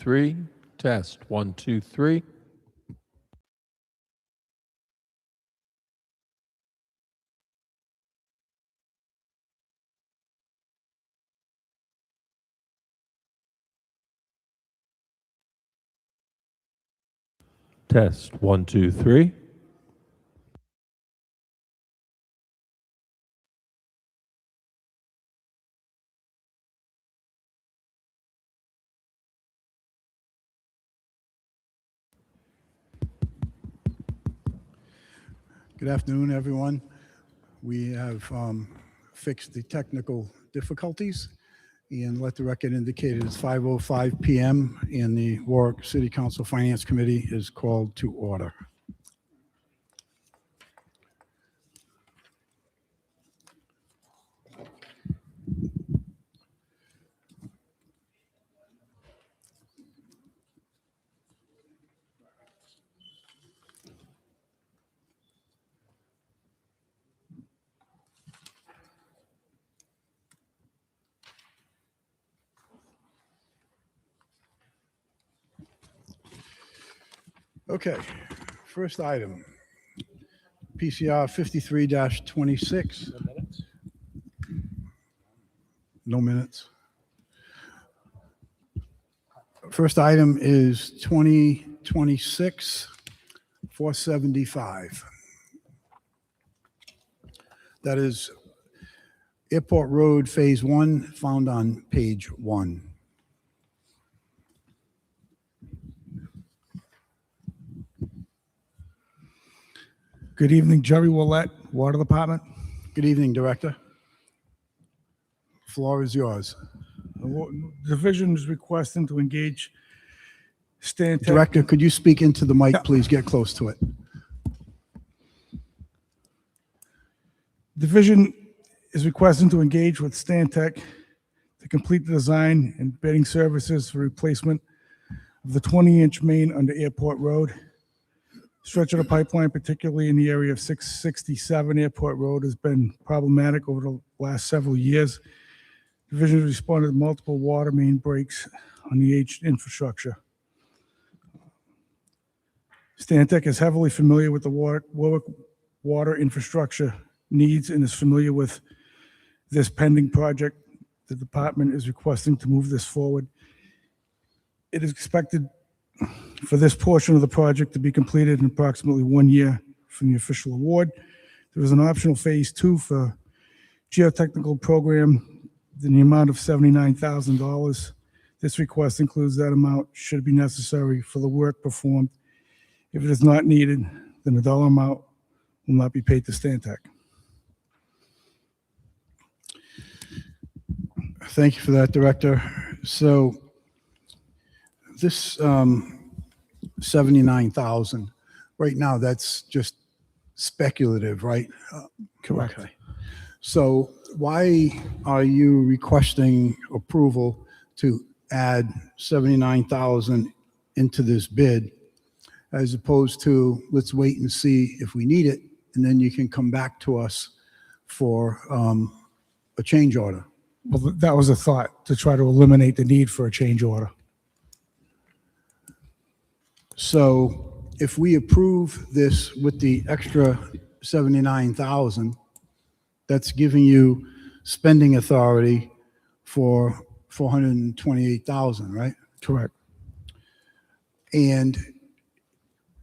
3. Test 1, 2, 3. Test 1, 2, 3. Good afternoon, everyone. We have fixed the technical difficulties, and let the record indicate it is 5:05 p.m. and the Warwick City Council Finance Committee is called to order. Okay, first item, PCR 53-26. No minutes. First item is 2026-475. That is Airport Road Phase 1, found on page 1. Good evening, Jerry Willett, Water Department. Good evening, Director. Floor is yours. The division is requesting to engage Stantec. Director, could you speak into the mic, Yeah. please? Get close to it. Division is requesting to engage with Stantec to complete the design and bidding services for replacement of the 20-inch main under Airport Road. Stretch of the pipeline, particularly in the area of 667 Airport Road, has been problematic over the last several years. Division has responded to multiple water main breaks on the aged infrastructure. Stantec is heavily familiar with the Warwick water infrastructure needs and is familiar with this pending project. The department is requesting to move this forward. It is expected for this portion of the project to be completed in approximately 1 year from the official award. There is an optional phase 2 for geotechnical program in the amount of $79,000. This request includes that amount should be necessary for the work performed. If it is not needed, then the dollar amount will not be paid to Stantec. Thank you for that, Director. So this 79,000, right now, that's just speculative, right? Correct. Okay. So why are you requesting approval to add 79,000 into this bid, as opposed to let's wait and see if we need it, and then you can come back to us for a change order? Well, that was a thought, to try to eliminate the need for a change order. So if we approve this with the extra 79,000, that's giving you spending authority for 428,000, right? Correct. And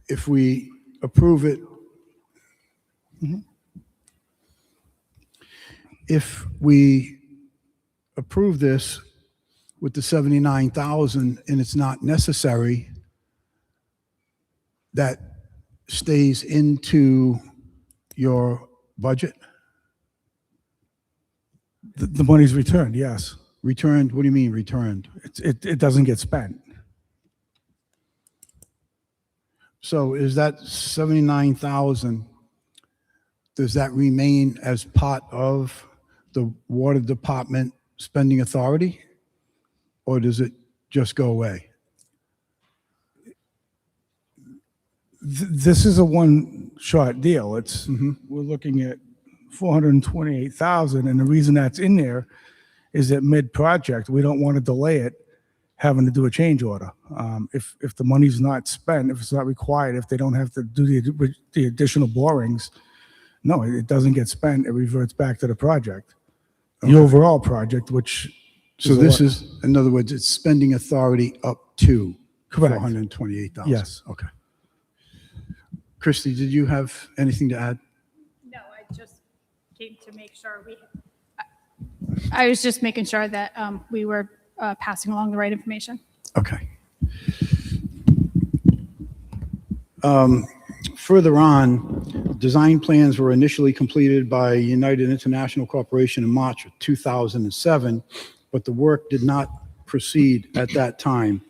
if we approve it, if we approve this with the 79,000 and it's not necessary, that stays into your budget? The money's returned, yes. Returned? What do you mean returned? It doesn't get spent. So is that 79,000, does that remain as part of the water department spending authority, or does it just go away? This is a one-shot deal. It's we're looking at 428,000, and the reason that's in there is that mid-project, we don't want to delay it having to do a change order. If the money's not spent, if it's not required, if they don't have to do the additional borings, no, it doesn't get spent. It reverts back to the project, the overall project, which. So this is, in other words, it's spending authority up to Correct. 428,000. Yes. Okay. Christie, did you have anything to add? No, I just came to make sure I was just making sure that we were passing along the right information. Okay. Further on, design plans were initially completed by United International Corporation in March of 2007, but the work did not proceed at that time.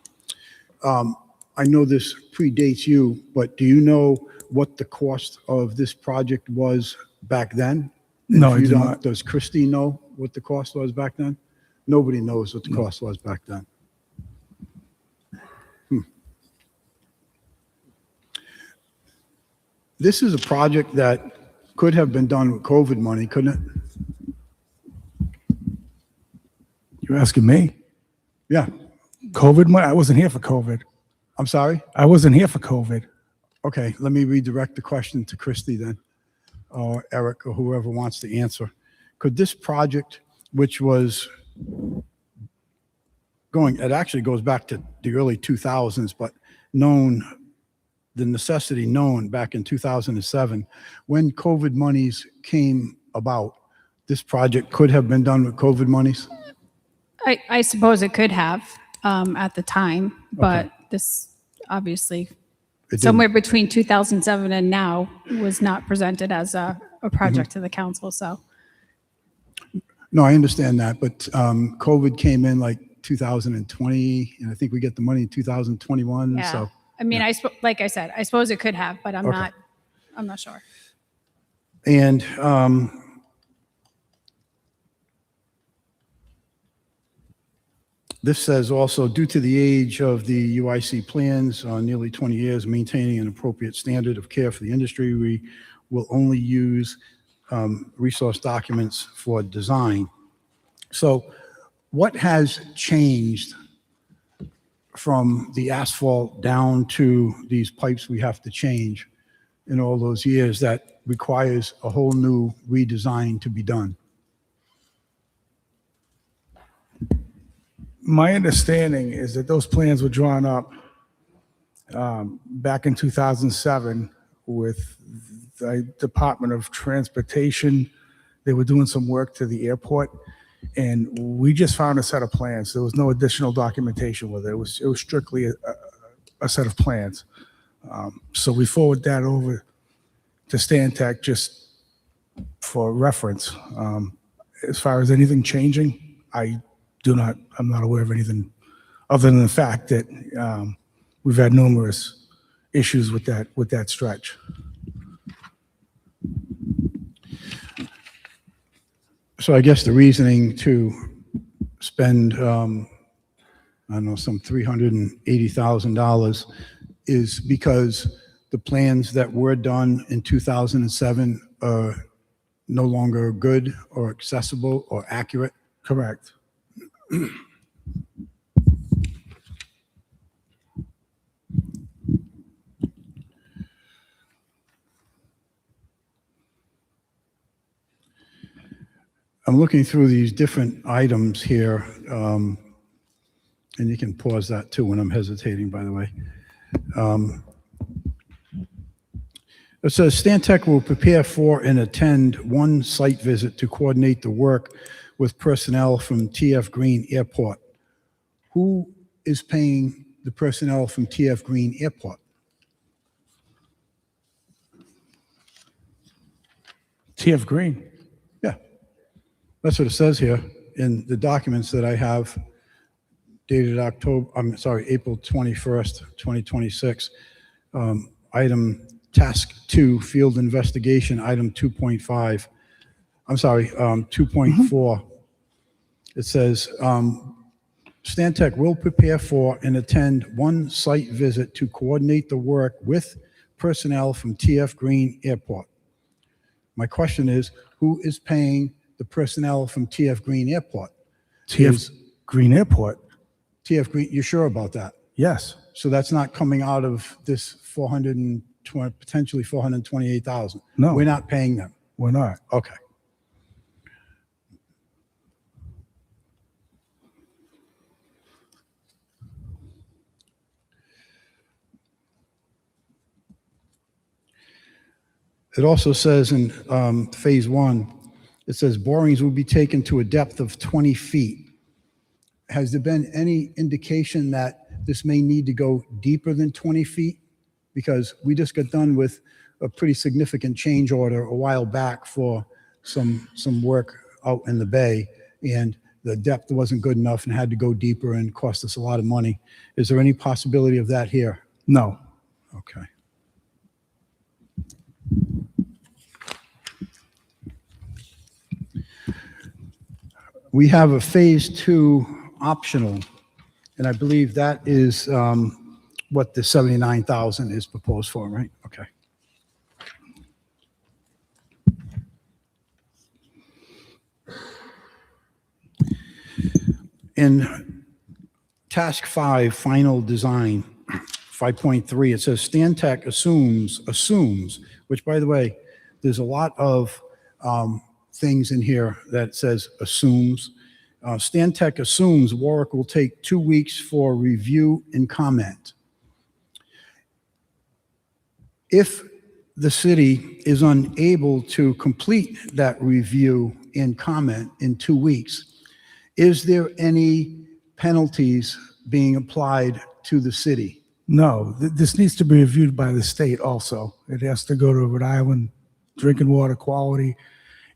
I know this predates you, but do you know what the cost of this project was back then? And No, if I you do don't, not. Does Christie know what the cost was back then? Nobody knows what the cost was back then. This is a project that could have been done with COVID money, couldn't it? You're asking me? Yeah. COVID money? I wasn't here for COVID. I'm sorry? I wasn't here for COVID. Okay, let me redirect the question to Christie then, or Eric, or whoever wants to answer. Could this project, which was it actually goes back to the early 2000s, but the necessity known back in 2007, when COVID monies came about, this project could have been done with COVID monies? I suppose it could have at the time, but this obviously It somewhere between 2007 and now was not presented as a project to the council. So No, I understand that, but COVID came in like 2020, and I think we get the money in 2021, yeah, so. I mean, like I said, I suppose it could have, but I'm not sure. And this says also, due to the age of the UIC plans, nearly 20 years, maintaining an appropriate standard of care for the industry, we will only use resource documents for design. So what has changed from the asphalt down to these pipes we have to change in all those years that requires a whole new redesign to be done? My understanding is that those plans were drawn up back in 2007 with the Department of Transportation. They were doing some work to the airport, and we just found a set of plans. There was no additional documentation with it. It was strictly a set of plans. So we forward that over to Stantec just for reference. As far as anything changing, I'm not aware of anything other than the fact that we've had numerous issues with that stretch. So I guess the reasoning to spend, I don't know, some $380,000 is because the plans that were done in 2007 are no longer good or accessible or accurate. Correct. I'm looking through these different items here, and you can pause that too when I'm hesitating, by the way. It says Stantec will prepare for and attend one site visit to coordinate the work with personnel from TF Green Airport. Who is paying the personnel from TF Green Airport? TF Green. Yeah, that's what it says here in the documents that I have dated April 21st, 2026. Item task 2, field investigation, item 2.5. I'm sorry, 2.4. It says, Stantec will prepare for and attend one site visit to coordinate the work with personnel from TF Green Airport. My question is, who is paying the personnel from TF Green Airport? TF Green Airport. TF Green, you sure about that? Yes, So that's not coming out of this 420, potentially 428,000? No. We're not paying them? we're not. Okay. It also says in phase 1, it says borings will be taken to a depth of 20 feet. Has there been any indication that this may need to go deeper than 20 feet? Because we just got done with a pretty significant change order a while back for some work out in the bay, and the depth wasn't good enough and had to go deeper and cost us a lot of money. Is there any possibility of that here? No. Okay. We have a phase 2 optional, and I believe that is what the 79,000 is proposed for, right? Okay. In task 5, final design, 5.3, it says Stantec assumes, which by the way, there's a lot of things in here that says assumes. Stantec assumes Warwick will take 2 weeks for review and comment. If the city is unable to complete that review and comment in 2 weeks, is there any penalties being applied to the city? No, this needs to be reviewed by the state also. It has to go to Rhode Island Drinking Water Quality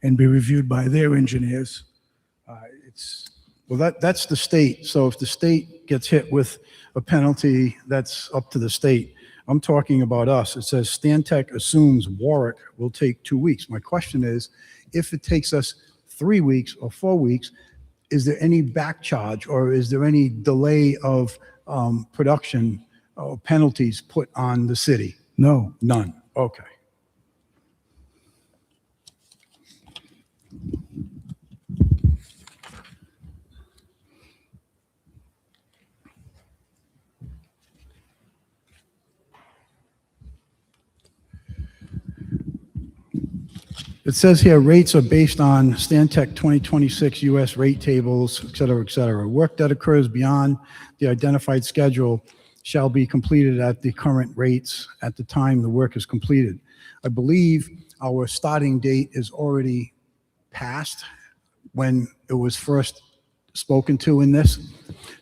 and be reviewed by their engineers. Well, that's the state. So if the state gets hit with a penalty, that's up to the state. I'm talking about us. It says Stantec assumes Warwick will take 2 weeks. My question is, if it takes us 3 weeks or 4 weeks, is there any back charge or is there any delay of production or penalties put on the city? No. None. Okay. It says here rates are based on Stantec 2026 US rate tables, et cetera, et cetera. Work that occurs beyond the identified schedule shall be completed at the current rates at the time the work is completed. I believe our starting date is already passed when it was first spoken to in this.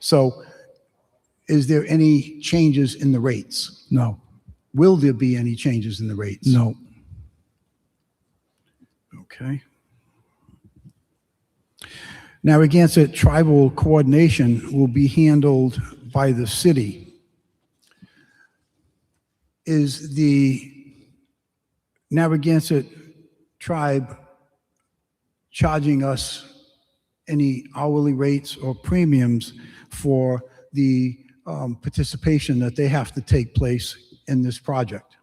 So is there any changes in the rates? No. Will there be any changes in the rates? No. Okay. Narragansett tribal coordination will be handled by the city. Is the Narragansett tribe charging us any hourly rates or premiums for the participation that they have to take place in this project?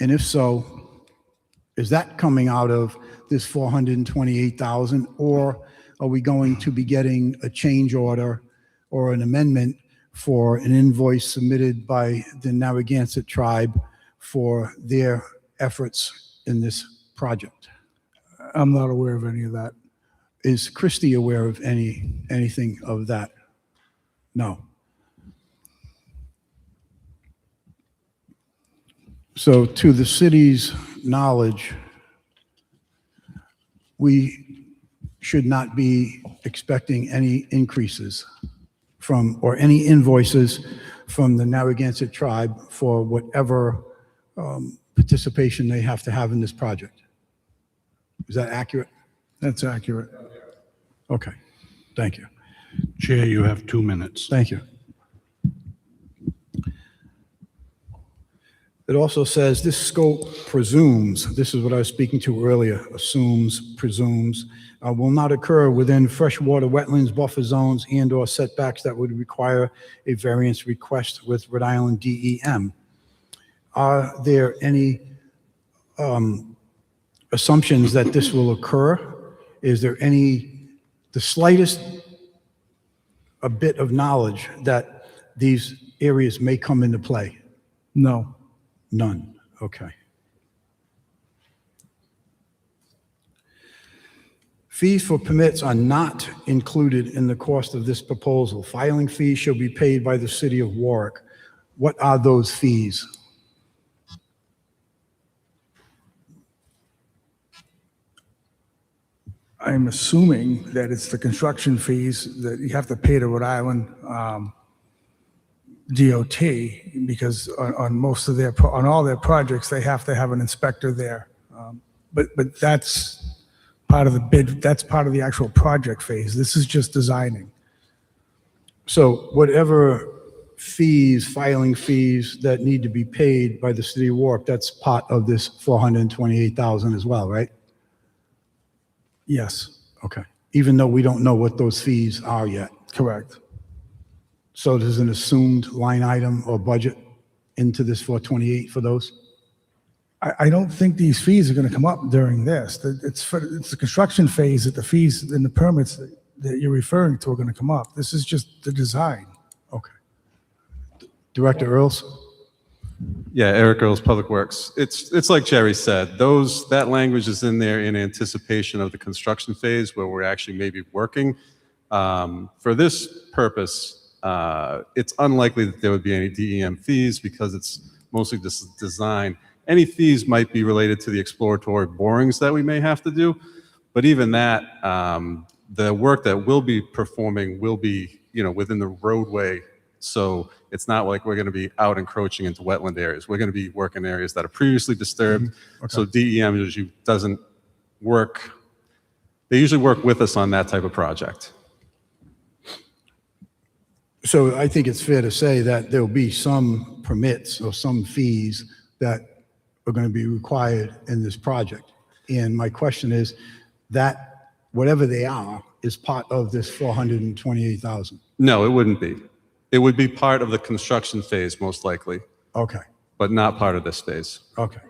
And if so, is that coming out of this 428,000, or are we going to be getting a change order or an amendment for an invoice submitted by the Narragansett tribe for their efforts in this project? I'm not aware of any of that. Is Christie aware of anything of that? No. So to the city's knowledge, we should not be expecting any increases from, or any invoices from the Narragansett tribe for whatever participation they have to have in this project. Is that accurate? That's accurate. Okay, thank you. Chair, you have 2 minutes. Thank you. It also says this scope presumes, this is what I was speaking to earlier, assumes, presumes, will not occur within freshwater wetlands, buffer zones, and/or setbacks that would require a variance request with Rhode Island DEM. Are there any assumptions that this will occur? Is there the slightest a bit of knowledge that these areas may come into play? No. None. Okay. Fees for permits are not included in the cost of this proposal. Filing fees shall be paid by the city of Warwick. What are those fees? I'm assuming that it's the construction fees that you have to pay to Rhode Island DOT, because on most of their, on all their projects, they have to have an inspector there. But that's part of the bid, that's part of the actual project phase. This is just designing. So whatever fees, filing fees that need to be paid by the city of Warwick, that's part of this 428,000 as well, right? Yes, Okay. Even though we don't know what those fees are yet. correct. So there's an assumed line item or budget into this 428 for those? I don't think these fees are going to come up during this. It's the construction phase that the fees and the permits that you're referring to are going to come up. This is just the design. Okay. Director Earls? Yeah, Eric Earls, Public Works. It's like Jerry said, that language is in there in anticipation of the construction phase where we're actually maybe working. For this purpose, it's unlikely that there would be any DEM fees because it's mostly just design. Any fees might be related to the exploratory borings that we may have to do, but even that, the work that we'll be performing will be, within the roadway. So it's not like we're going to be out encroaching into wetland areas. We're going to be working areas that are previously disturbed. Okay. So DEM usually doesn't work. They usually work with us on that type of project. So I think it's fair to say that there'll be some permits or some fees that are going to be required in this project. And my question is that whatever they are is part of this 428,000. No, it wouldn't be. It would be part of the construction phase, most likely. Okay. But not part of this phase. Okay.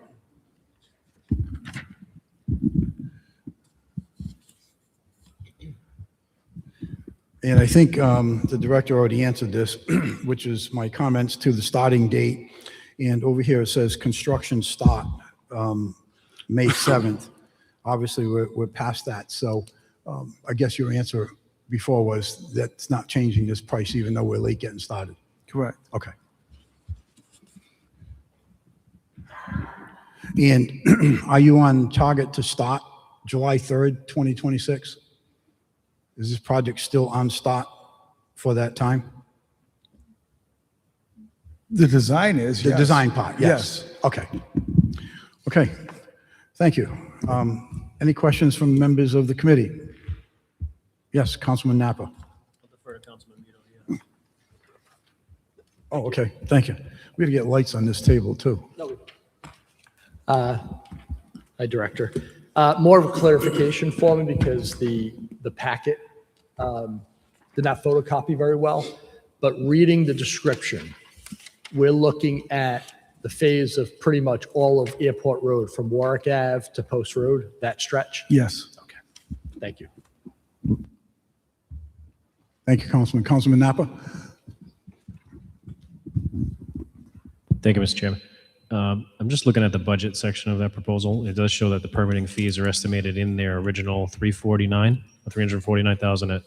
And I think the director already answered this, which is my comments to the starting date. And over here it says construction start May 7th. Obviously, we're past that. So I guess your answer before was that's not changing this price even though we're late getting started. Correct. Okay. And are you on target to start July 3rd, 2026? Is this project still on start for that time? The design is, The yes. design part, yes. Okay. Okay, thank you. Any questions from members of the committee? Yes, Councilman Napa. I'll defer to Councilman Vito here. Oh, okay, thank you. We gotta get lights on this table too. Hi, Director. More of a clarification for me because the packet did not photocopy very well, but reading the description, we're looking at the phase of pretty much all of Airport Road from Warwick Ave to Post Road, that stretch? Yes. Okay, thank you. Thank you, Councilman. Councilman Napa? Thank you, Mr. Chairman. I'm just looking at the budget section of that proposal. It does show that the permitting fees are estimated in their original 349,000 at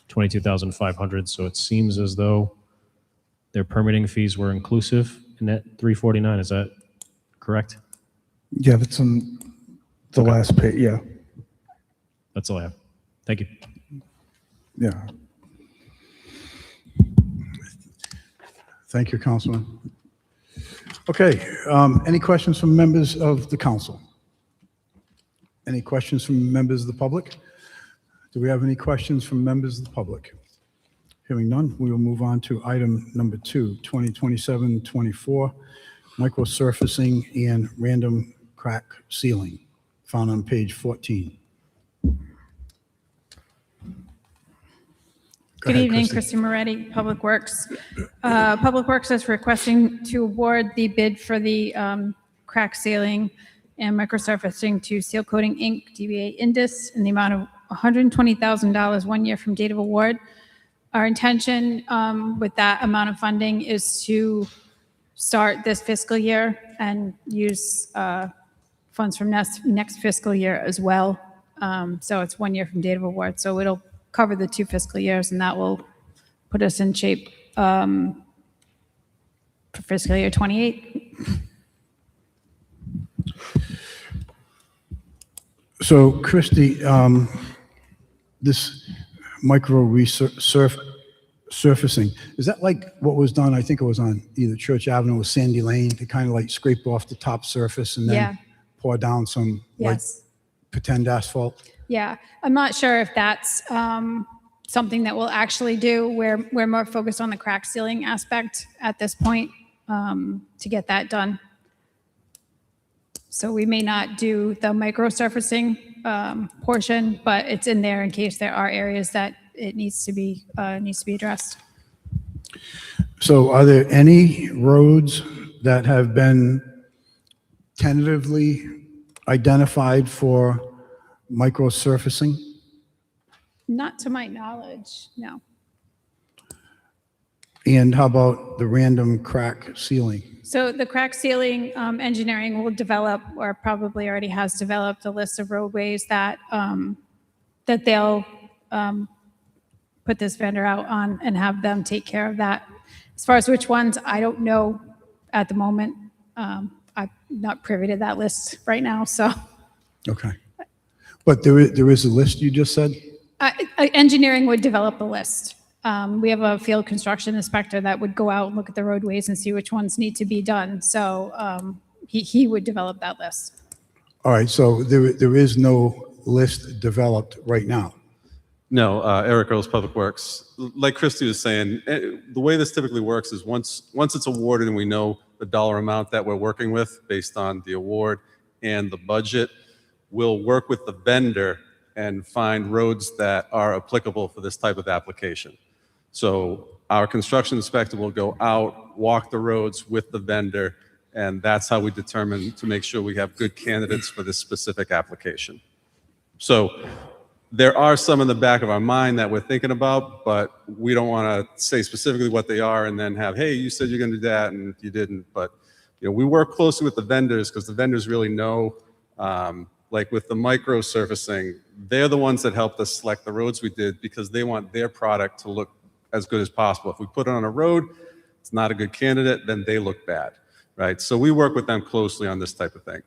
22,500. So it seems as though their permitting fees were inclusive in that 349. Is that correct? Yeah, that's on the last page. Yeah. That's all I have. Thank you. Yeah. Thank you, Councilman. Okay, any questions from members of the council? Any questions from members of the public? Do we have any questions from members of the public? Hearing none, we will move on to item number 2, 2027-24, microsurfacing and random crack sealing, found on page 14. Good evening, Christy Moretti, Public Works. Public Works is requesting to award the bid for the crack sealing and microsurfacing to Seal Coating Inc., DBA Indus, in the amount of $120,000 1 year from date of award. Our intention with that amount of funding is to start this fiscal year and use funds from next fiscal year as well. So it's 1 year from date of award. So it'll cover the 2 fiscal years, and that will put us in shape for fiscal year 28. So Christie, this micro surfacing, is that like what was done, I think it was on either Church Avenue or Sandy Lane, to kind of like scrape off the top surface and Yeah. then pour down some like Yes. pretend asphalt? Yeah, I'm not sure if that's something that we'll actually do. We're more focused on the crack sealing aspect at this point to get that done. So we may not do the micro surfacing portion, but it's in there in case there are areas that it needs to be addressed. So are there any roads that have been tentatively identified for micro surfacing? Not to my knowledge, no. And how about the random crack sealing? So the crack sealing engineering will develop, or probably already has developed, a list of roadways that that they'll put this vendor out on and have them take care of that. As far as which ones, I don't know at the moment. I'm not privy to that list right now, so. Okay. But there is a list you just said? Engineering would develop a list. We have a field construction inspector that would go out and look at the roadways and see which ones need to be done. So he would develop that list. All right, so there is no list developed right now? No, Eric Earls, Public Works. Like Christie was saying, the way this typically works is once it's awarded and we know the dollar amount that we're working with based on the award and the budget, we'll work with the vendor and find roads that are applicable for this type of application. So our construction inspector will go out, walk the roads with the vendor, and that's how we determine to make sure we have good candidates for this specific application. So there are some in the back of our mind that we're thinking about, but we don't want to say specifically what they are and then have, hey, you said you're going to do that and you didn't. But we work closely with the vendors because the vendors really know, like with the micro surfacing, they're the ones that helped us select the roads we did because they want their product to look as good as possible. If we put it on a road, it's not a good candidate, then they look bad, right? So we work with them closely on this type of thing.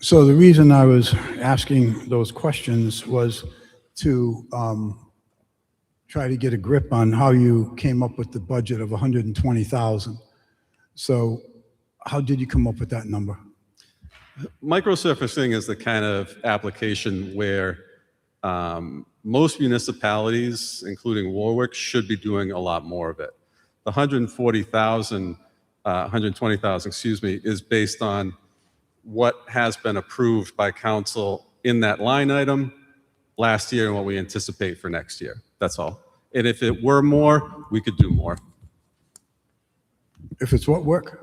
So the reason I was asking those questions was to try to get a grip on how you came up with the budget of 120,000. So how did you come up with that number? Microsurfacing is the kind of application where most municipalities, including Warwick, should be doing a lot more of it. The 120,000, excuse me, is based on what has been approved by council in that line item last year and what we anticipate for next year. That's all. And if it were more, we could do more. If it's what work?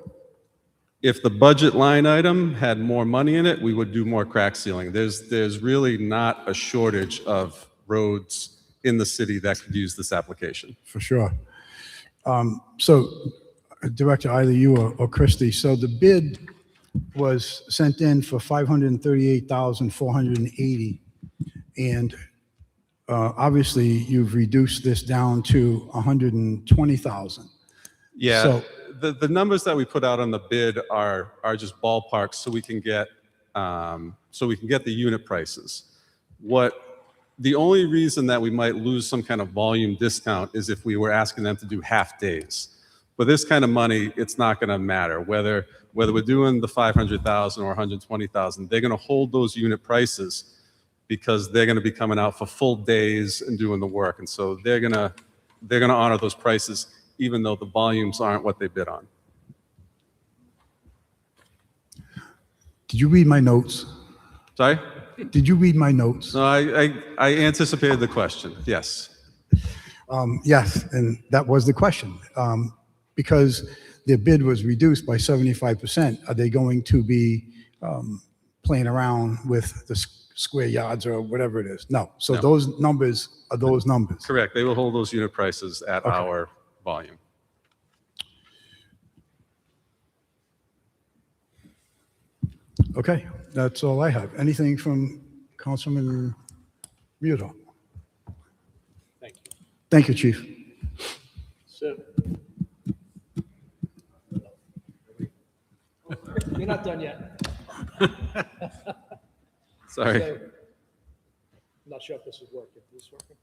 If the budget line item had more money in it, we would do more crack sealing. There's really not a shortage of roads in the city that could use this application. For sure. So, Director, either you or Christie, so the bid was sent in for 538,480, and obviously you've reduced this down to 120,000. Yeah, So- the numbers that we put out on the bid are just ballparks, so we can get the unit prices. The only reason that we might lose some kind of volume discount is if we were asking them to do half days. But this kind of money, it's not going to matter whether we're doing the 500,000 or 120,000. They're going to hold those unit prices because they're going to be coming out for full days and doing the work, and so they're going to honor those prices even though the volumes aren't what they bid on. Did you read my notes? Sorry? Did you read my notes? No, I anticipated the question. Yes. Yes, and that was the question. Because their bid was reduced by 75%, are they going to be playing around with the square yards or whatever it is. No. So No. those numbers are those numbers. Correct. They will hold those unit prices at our volume. Okay, that's all I have. Anything from Councilman Muto? Thank you. Thank you, Chief. So. You're not done yet. Sorry. So, I'm not sure if this is working. Is this working?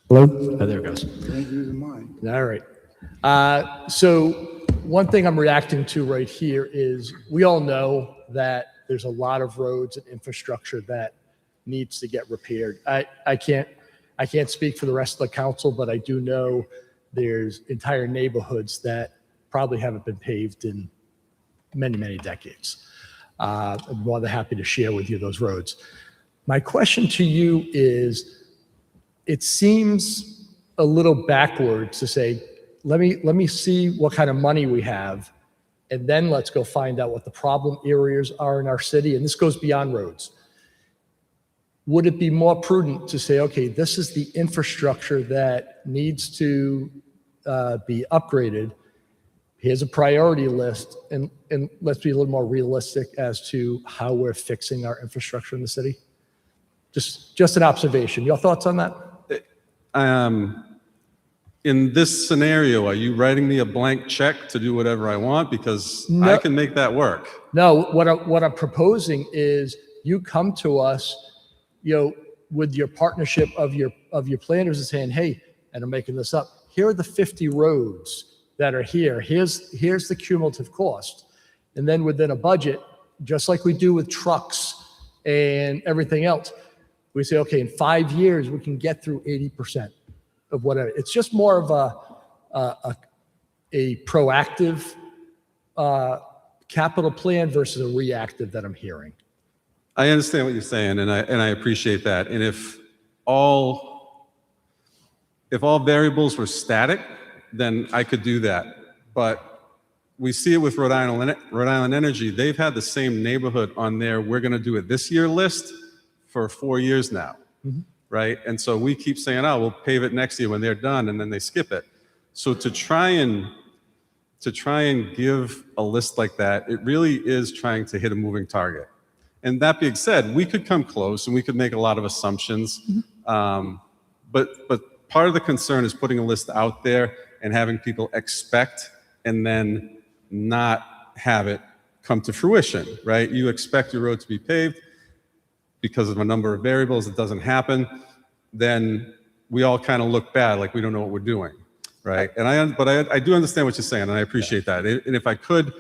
Hello? Oh, there it goes. Ain't using mine. All right. So one thing I'm reacting to right here is we all know that there's a lot of roads and infrastructure that needs to get repaired. I can't speak for the rest of the council, but I do know there's entire neighborhoods that probably haven't been paved in many, many decades. I'm more than happy to share with you those roads. My question to you is, it seems a little backwards to say, let me see what kind of money we have, and then let's go find out what the problem areas are in our city, and this goes beyond roads. Would it be more prudent to say, okay, this is the infrastructure that needs to be upgraded. Here's a priority list, and let's be a little more realistic as to how we're fixing our infrastructure in the city? Just an observation. Your thoughts on that? In this scenario, are you writing me a blank check to do whatever I want? Because No. I can make that work. No, what I'm proposing is you come to us, with your partnership of your planners and saying, hey, and I'm making this up, here are the 50 roads that are here. Here's the cumulative cost. And then within a budget, just like we do with trucks and everything else, we say, okay, in 5 years, we can get through 80% of whatever. It's just more of a proactive capital plan versus a reactive that I'm hearing. I understand what you're saying, and I appreciate that. And if all variables were static, then I could do that. But we see it with Rhode Island Energy. They've had the same neighborhood on their "we're going to do it this year" list for 4 years now, right? And so we keep saying, "Oh, we'll pave it next year when they're done," and then they skip it. So to try and give a list like that, it really is trying to hit a moving target. And that being said, we could come close and we could make a lot of assumptions. But part of the concern is putting a list out there and having people expect and then not have it come to fruition, right? You expect your road to be paved because of a number of variables, it doesn't happen. Then we all kind of look bad, like we don't know what we're doing, right? But I do understand what you're saying, and I appreciate that. And if I could,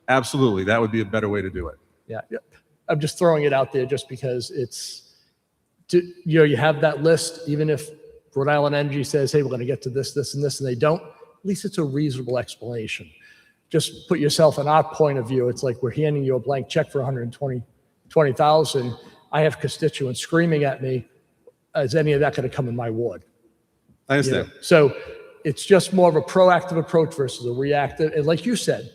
absolutely, that would be a better way to do it. Yeah. I'm just throwing it out there just because you have that list, even if Rhode Island Energy says, hey, we're going to get to this, this, and this, and they don't, at least it's a reasonable explanation. Just put yourself in our point of view. It's like we're handing you a blank check for $120,000. I have constituents screaming at me, is any of that going to come in my ward? I understand. So it's just more of a proactive approach versus a reactive. And like you said,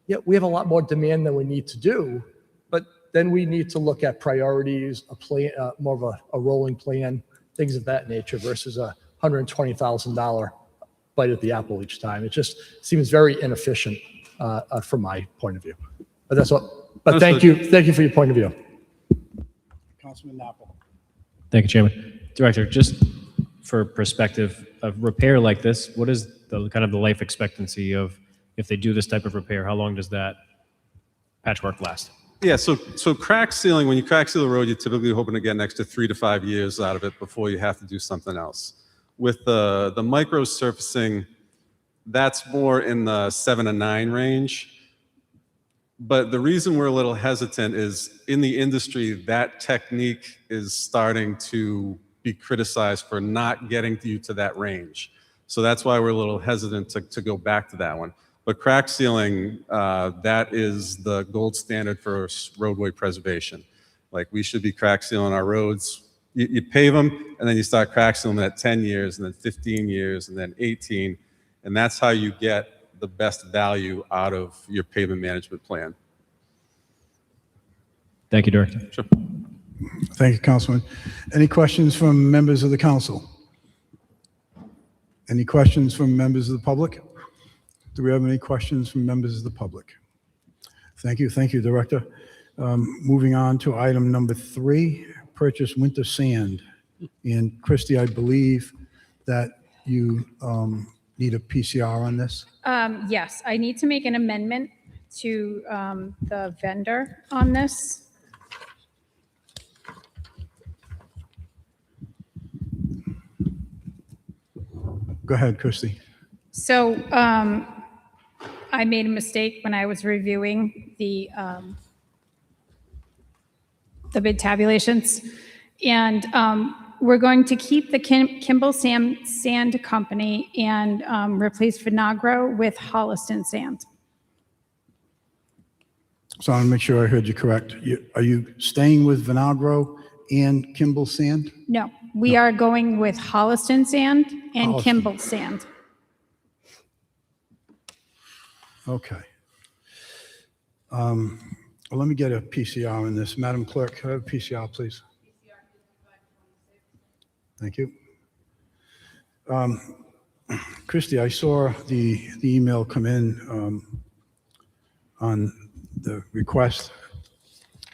yeah, we have a lot more demand than we need to do, but then we need to look at priorities, a plan, more of a rolling plan, things of that nature versus a $120,000 bite at the apple each time. It just seems very inefficient from my point of view. But that's what. But thank you for your point of view. Councilman Napple. Thank you, Chairman. Director, just for perspective, a repair like this, what is the kind of the life expectancy of, if they do this type of repair, how long does that patchwork last? Yeah, so crack sealing, when you crack seal a road, you're typically hoping to get an extra 3 to 5 years out of it before you have to do something else. With the micro surfacing, that's more in the 7 to 9 range. But the reason we're a little hesitant is in the industry, that technique is starting to be criticized for not getting you to that range. So that's why we're a little hesitant to go back to that one. But crack sealing, that is the gold standard for roadway preservation. Like, we should be crack sealing our roads. You pave them, and then you start crack sealing them at 10 years, and then 15 years, and then 18. And that's how you get the best value out of your pavement management plan. Thank you, Director. Sure. Thank you, Councilman. Any questions from members of the council? Any questions from members of the public? Do we have any questions from members of the public? Thank you, Director. Moving on to item number 3, purchase winter sand. And Christie, I believe that you need a PCR on this? Yes, I need to make an amendment to the vendor on this. Go ahead, Christie. So I made a mistake when I was reviewing the bid tabulations. And we're going to keep the Kimball Sand Company and replace Vinagro with Holliston Sand. So I want to make sure I heard you correct. Are you staying with Vinagro and Kimball Sand? No, we are going with Holliston Sand and Holliston. Kimball Sand. Okay. Well, let me get a PCR on this. Madam Clerk, can I have a PCR, please? Thank you. Christie, I saw the email come in on the request,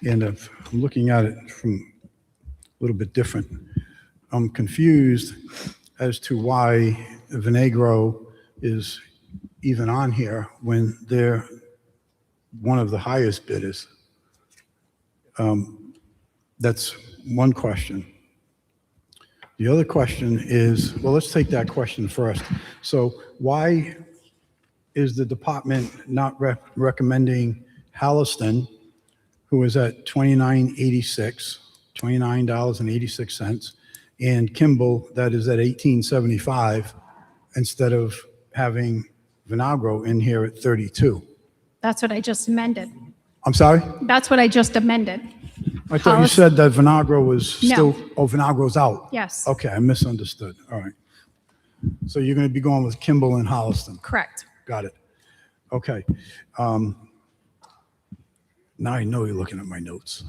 and I'm looking at it from a little bit different. I'm confused as to why Vinagro is even on here when they're one of the highest bidders. That's one question. The other question is, well, let's take that question first. So why is the department not recommending Halliston, who is at $29.86, and Kimball, that is at $18.75, instead of having Vinagro in here at 32? That's what I just amended. I'm sorry? That's what I just amended. I thought you Hollis- said that Vinagro was No. still, oh, Vinagro's out. Yes, Okay, I misunderstood. All right. So you're going to be going with Kimball and Holliston. correct. Got it. Okay. Now I know you're looking at my notes.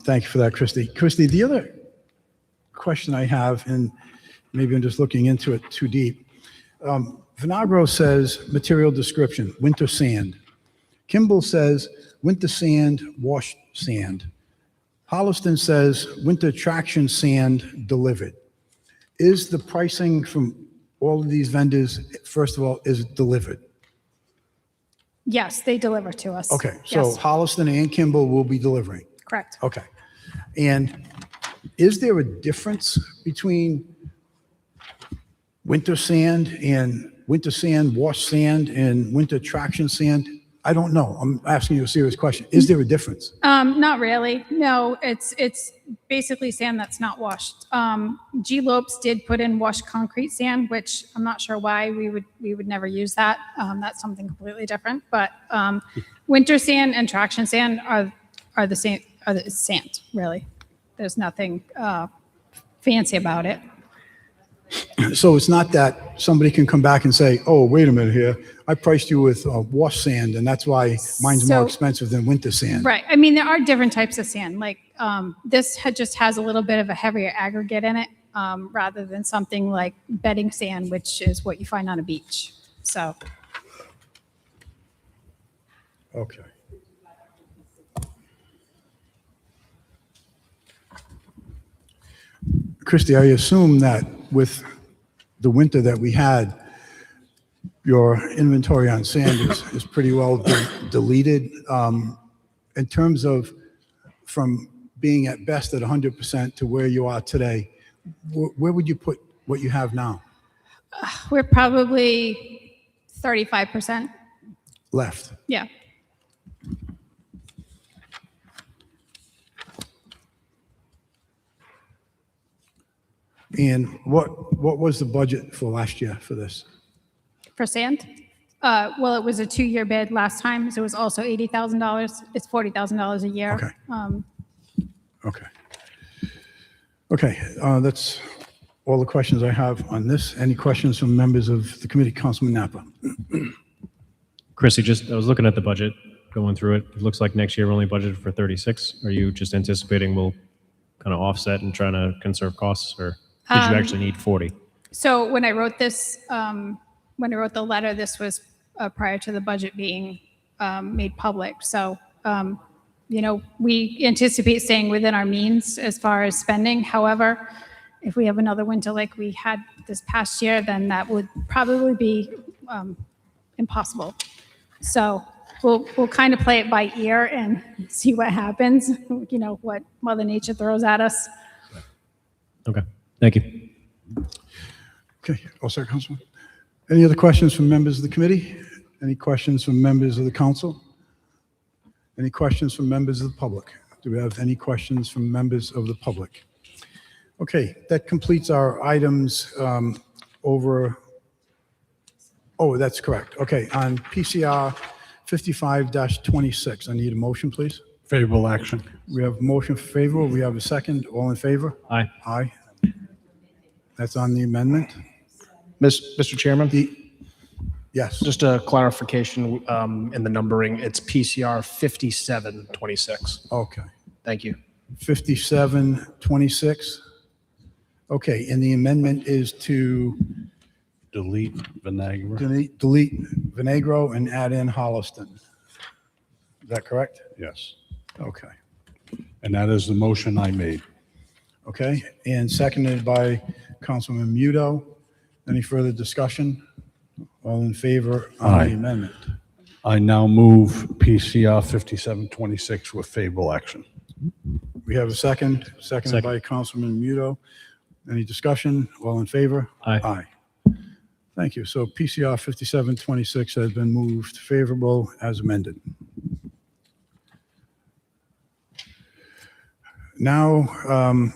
Thank you for that, Christie. Christie, the other question I have, and maybe I'm just looking into it too deep. Vinagro says material description, winter sand. Kimball says winter sand, washed sand. Holliston says winter traction sand delivered. Is the pricing from all of these vendors, first of all, is it delivered? Yes, they deliver to us. Okay, so Yes, Holliston and Kimball will be delivering. correct. Okay. And is there a difference between winter sand, washed sand, and winter traction sand? I don't know. I'm asking you a serious question. Is there a difference? Not really. No, it's basically sand that's not washed. G. Lopes did put in washed concrete sand, which I'm not sure why we would never use that. That's something completely different. But winter sand and traction sand are the same. Are the sand, really. There's nothing fancy about it. So it's not that somebody can come back and say, oh, wait a minute here. I priced you with washed sand, and that's why mine's more So- expensive than winter sand. Right. I mean, there are different types of sand. Like this just has a little bit of a heavier aggregate in it, rather than something like bedding sand, which is what you find on a beach. So Okay. Christie, I assume that with the winter that we had, your inventory on sand is pretty well deleted. In terms of from being at best at 100% to where you are today, where would you put what you have now we're probably 35%. left? Yeah. And what was the budget for last year for this? For sand? Well, it was a 2-year bid last time, so it was also $80,000. It's $40,000 a year. Okay. Okay. Okay, that's all the questions I have on this. Any questions from members of the committee? Councilman Napa. Chrissy, I was looking at the budget. going through it? It looks like next year we're only budgeted for 36. Are you just anticipating we'll kind of offset and trying to conserve costs, or did you actually need 40? So when I wrote this, when I wrote the letter, this was prior to the budget being made public. So, we anticipate staying within our means as far as spending. However, if we have another winter like we had this past year, then that would probably be impossible. So we'll kind of play it by ear and see what happens, what Mother Nature throws at us. Okay, thank you. Okay, all set, Councilman. Any other questions from members of the committee? Any questions from members of the council? Any questions from members of the public? Do we have any questions from members of the public? Okay, that completes our items over. Oh, that's correct. Okay, on PCR 55-26, I need a motion, please. Favorable action. We have a motion favorable. We have a second. All in favor? Aye. Aye. That's on the amendment. Mr. Chairman, Yes. just a clarification in the numbering. It's PCR 5726. Okay. Thank you. 57-26. Okay, and the amendment is to Delete Vinagre. delete Vinagro and add in Holliston. Is that correct? Yes. Okay. And that is the motion I made. Okay, and seconded by Councilman Muto. Any further discussion? All in favor on Aye. the amendment? I now move PCR 5726 with favorable action. We have a seconded by Councilman Muto. Any discussion? All in favor? Aye. Aye. Thank you. So PCR 5726 has been moved favorable as amended. Now, I'm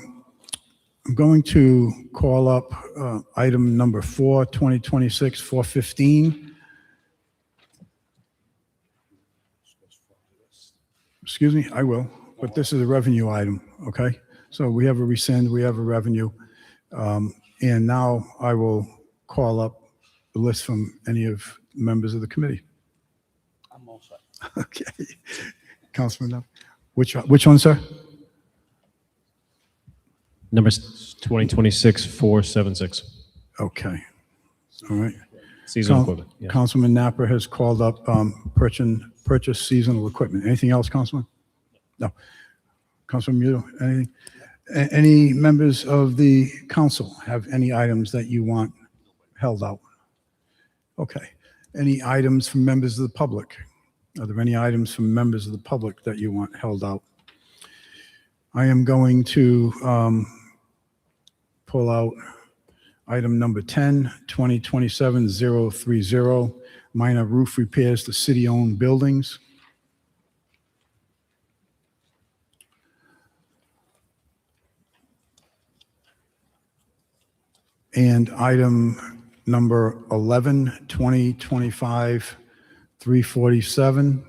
going to call up item number 4, 2026-415. Excuse me, I will, but this is a revenue item, okay? So we have a rescind, we have a revenue. And now I will call up the list from any of the members of the committee. I'm all set. Okay. Councilman, which one, sir? Number 2026-476. Okay. All right. Seasonal equipment. Yeah. Councilman Napper has called up purchase seasonal equipment. Anything else, Councilman? No. Councilman Muto, anything? Any members of the council have any items that you want held out? Okay. Any items from members of the public? Are there any items from members of the public that you want held out? I am going to pull out item number 10, 2027-030, minor roof repairs to city-owned buildings. And item number 11, 2025-347.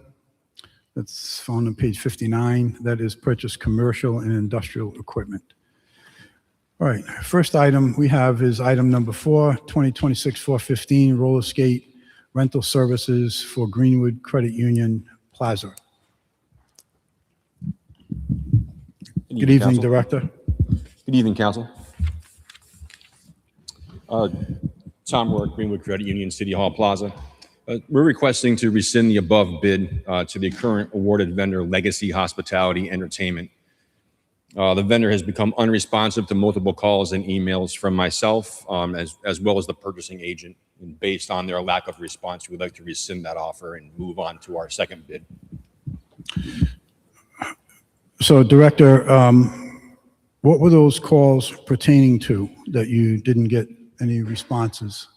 That's found on page 59. That is purchase commercial and industrial equipment. All right, first item we have is item number 4, 2026-415, roller skate rental services for Greenwood Credit Union Plaza. Good evening, Council. Director. Good evening, Council. Tom Rourke, Greenwood Credit Union, City Hall Plaza. We're requesting to rescind the above bid to the current awarded vendor, Legacy Hospitality Entertainment. The vendor has become unresponsive to multiple calls and emails from myself, as well as the purchasing agent. And based on their lack of response, we'd like to rescind that offer and move on to our second bid. So, Director, what were those calls pertaining to that you didn't get any responses?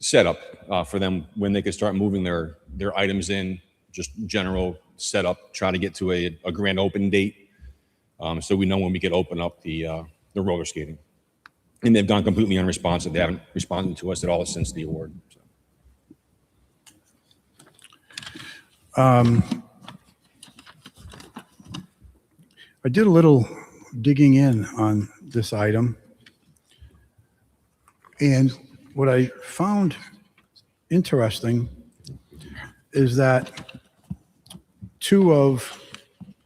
Setup for them when they could start moving their items in, just general setup, try to get to a grand open date. So we know when we could open up the roller skating. And they've gone completely unresponsive. They haven't responded to us at all since the award. So. I did a little digging in on this item. And what I found interesting is that two of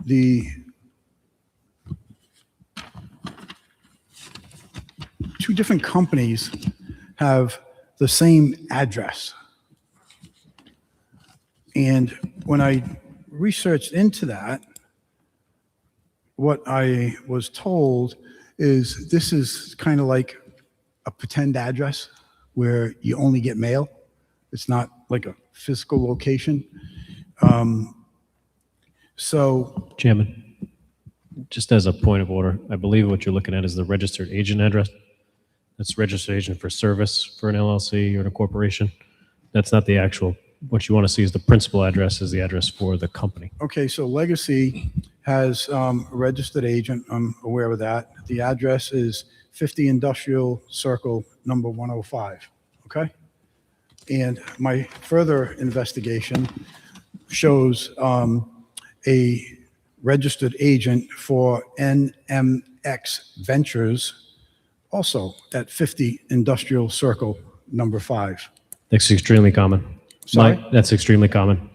the two different companies have the same address. And when I researched into that, what I was told is this is kind of like a pretend address where you only get mail. It's not like a physical location. So, Chairman, just as a point of order, I believe what you're looking at is the registered agent address. That's registered agent for service for an LLC or a corporation. That's not the actual, what you want to see is the principal address is the address for the company. okay, so Legacy has a registered agent. I'm aware of that. The address is 50 Industrial Circle, number 105, okay? And my further investigation shows a registered agent for NMX Ventures, also at 50 Industrial Circle, number 5. That's extremely common. Sorry? That's extremely common.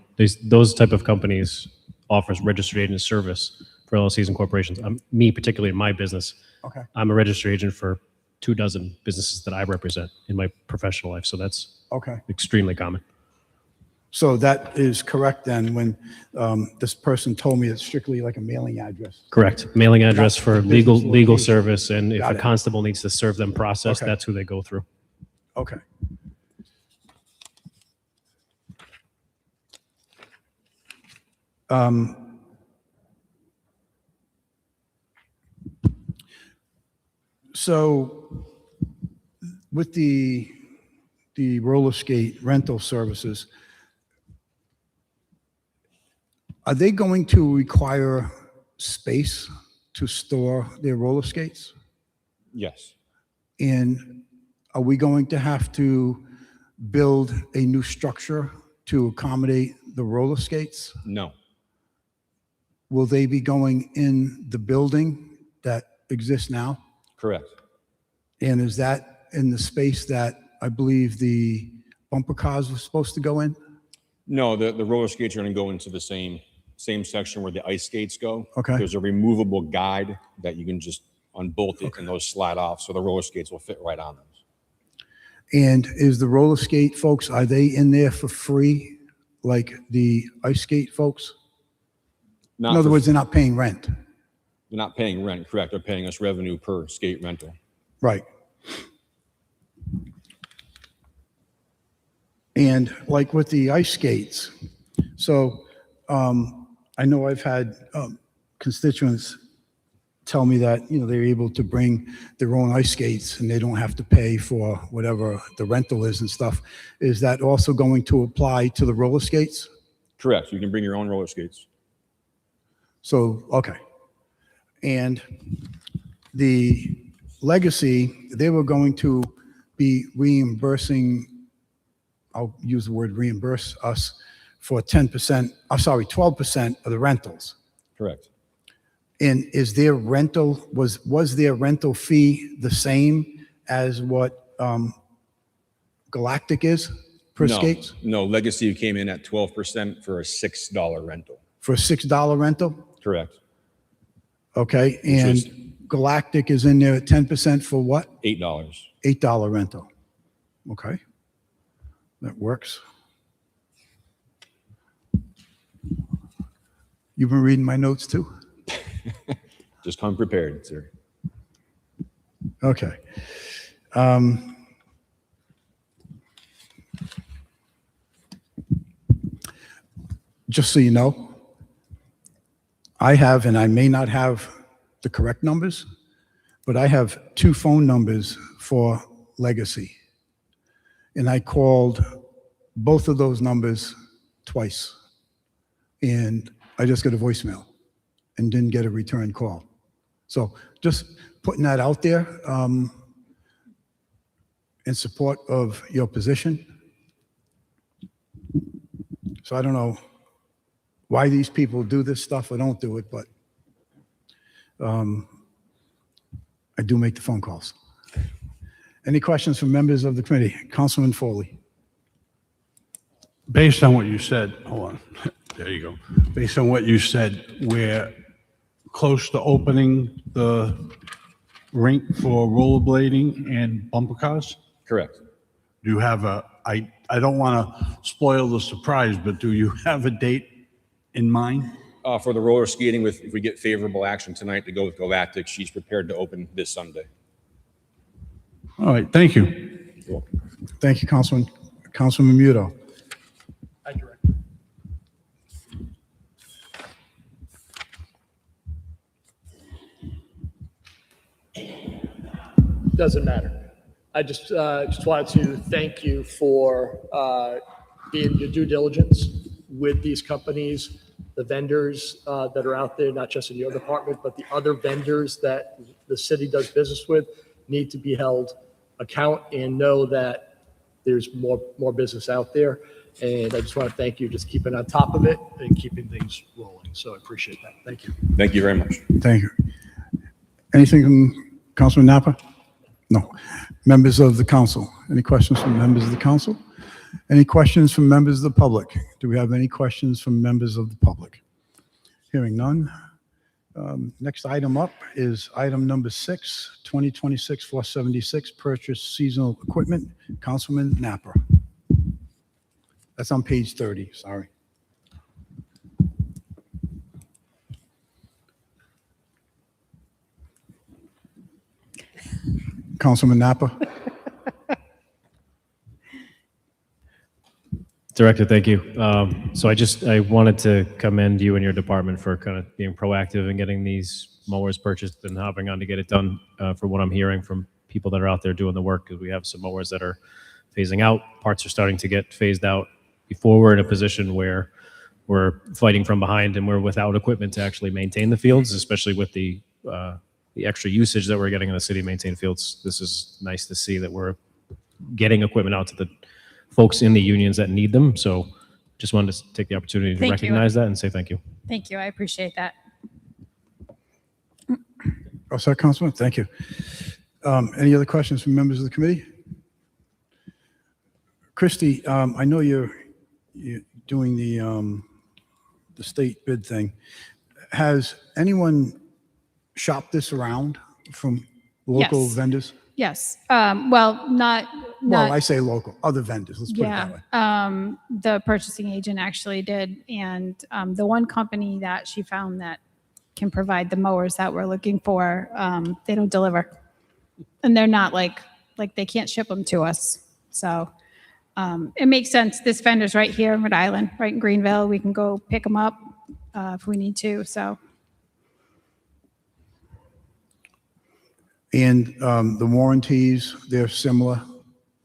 Those type of companies offers registered agent service for LLCs and corporations. Me, particularly in my business, Okay. I'm a registered agent for 24 businesses that I represent in my professional life. So that's Okay. extremely common. So that is correct then when this person told me it's strictly like a mailing address. Correct. Mailing address Not for the business legal location. service, and if Got a it. constable needs to serve them process, Okay. that's who they go through. Okay. So with the roller skate rental services, are they going to require space to store their roller skates? Yes. And are we going to have to build a new structure to accommodate the roller skates? No. Will they be going in the building that exists now? Correct. And is that in the space that I believe the bumper cars were supposed to go in? No, the roller skates are going to go into the same section where the ice skates go. Okay. There's a removable guide that you can just unbolt it and those slide off, so the roller skates will fit right on those. And is the roller skate folks, are they in there for free like the ice skate folks? Not In other for- words, they're not paying rent. They're not paying rent, correct? They're paying us revenue per skate rental. Right. And like with the ice skates, so I know I've had constituents tell me that, you know, they're able to bring their own ice skates and they don't have to pay for whatever the rental is and stuff. Is that also going to apply to the roller skates? Correct. You can bring your own roller skates. So, okay. And the Legacy, they were going to be reimbursing, I'll use the word reimburse us for 10%, I'm sorry, 12% of the rentals. Correct. And is their rental, was their rental fee the same as what Galactic is per No, skates? no, Legacy came in at 12% for a $6 rental. For a $6 rental? Correct. Okay, was- and Galactic is in there at 10% for what? $8. $8 rental. Okay, that works. You've been reading my notes too? Just come prepared, sir. Okay. Just so you know, I have, and I may not have the correct numbers, but I have 2 phone numbers for Legacy. And I called both of those numbers twice. And I just got a voicemail and didn't get a return call. So just putting that out there in support of your position. So I don't know why these people do this stuff or don't do it, but I do make the phone calls. Any questions from members of the committee? Councilman Foley. Based on what you said, hold on. There you go. Based on what you said, we're close to opening the rink for rollerblading and bumper cars? Correct. Do you have I don't want to spoil the surprise, but do you have a date in mind? For the roller skating, if we get favorable action tonight to go with Galactic, she's prepared to open this Sunday. All right, thank you. You're welcome. Thank you, Councilman Muto. I Director. Doesn't matter. I just wanted to thank you for being your due diligence with these companies, the vendors that are out there, not just in your department, but the other vendors that the city does business with need to be held account and know that there's more business out there. And I just want to thank you, just keeping on top of it and keeping things rolling. So I appreciate that. Thank you. Thank you very much. Thank you. Anything from Councilman Napa? No. Members of the council? Any questions from members of the council? Any questions from members of the public? Do we have any questions from members of the public? Hearing none. Next item up is item number 6, 2026-476, purchase seasonal equipment. Councilman Napa. That's on page 30, sorry. Councilman Napa. Director, thank you. So I wanted to commend you and your department for kind of being proactive in getting these mowers purchased and hopping on to get it done. For what I'm hearing from people that are out there doing the work, because we have some mowers that are phasing out, parts are starting to get phased out before we're in a position where we're fighting from behind and we're without equipment to actually maintain the fields, especially with the extra usage that we're getting in the city maintain fields. This is nice to see that we're getting equipment out to the folks in the unions that need them. So just wanted to take the opportunity to Thank you. recognize that and say thank you. Thank you. I appreciate that. Oh, sorry, Councilman. Thank you. Any other questions from members of the committee? Christy, I know you're doing the state bid thing. Has anyone shopped this around from local Yes. vendors? Yes. Well, not. Well, I say local, other vendors. Let's put it that way. Yeah. The purchasing agent actually did. And the one company that she found that can provide the mowers that we're looking for, they don't deliver. And they're not like they can't ship them to us. So it makes sense. This vendor's right here in Rhode Island, right in Greenville. We can go pick them up if we need to. So. And the warranties, they're similar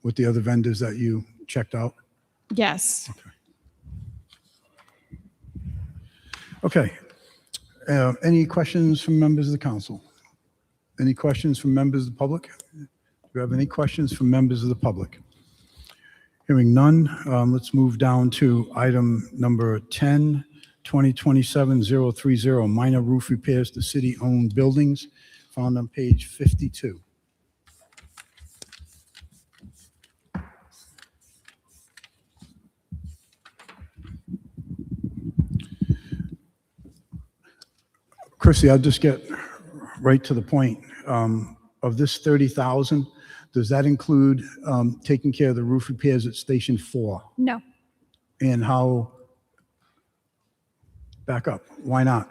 with the other vendors that you checked out? Yes. Okay. Any questions from members of the council? Any questions from members of the public? Do you have any questions from members of the public? Hearing none, let's move down to item number 10, 2027-030, minor roof repairs to city-owned buildings, found on page 52. Chrissy, I'll just get right to the point. Of this 30,000, does that include taking care of the roof repairs at Station 4? No. And how, back up, why not?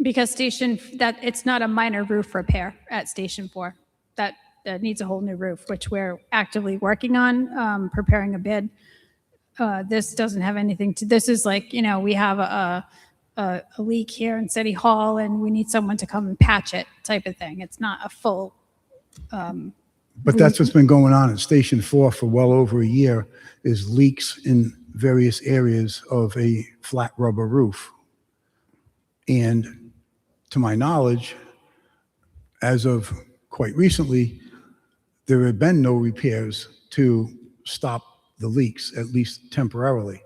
Because it's not a minor roof repair at Station 4. That needs a whole new roof, which we're actively working on, preparing a bid. This doesn't have anything to, this is like, we have a leak here in City Hall and we need someone to come and patch it type of thing. It's not a full. But that's what's been going on at Station 4 for well over a year, is leaks in various areas of a flat rubber roof. And to my knowledge, as of quite recently, there have been no repairs to stop the leaks, at least temporarily.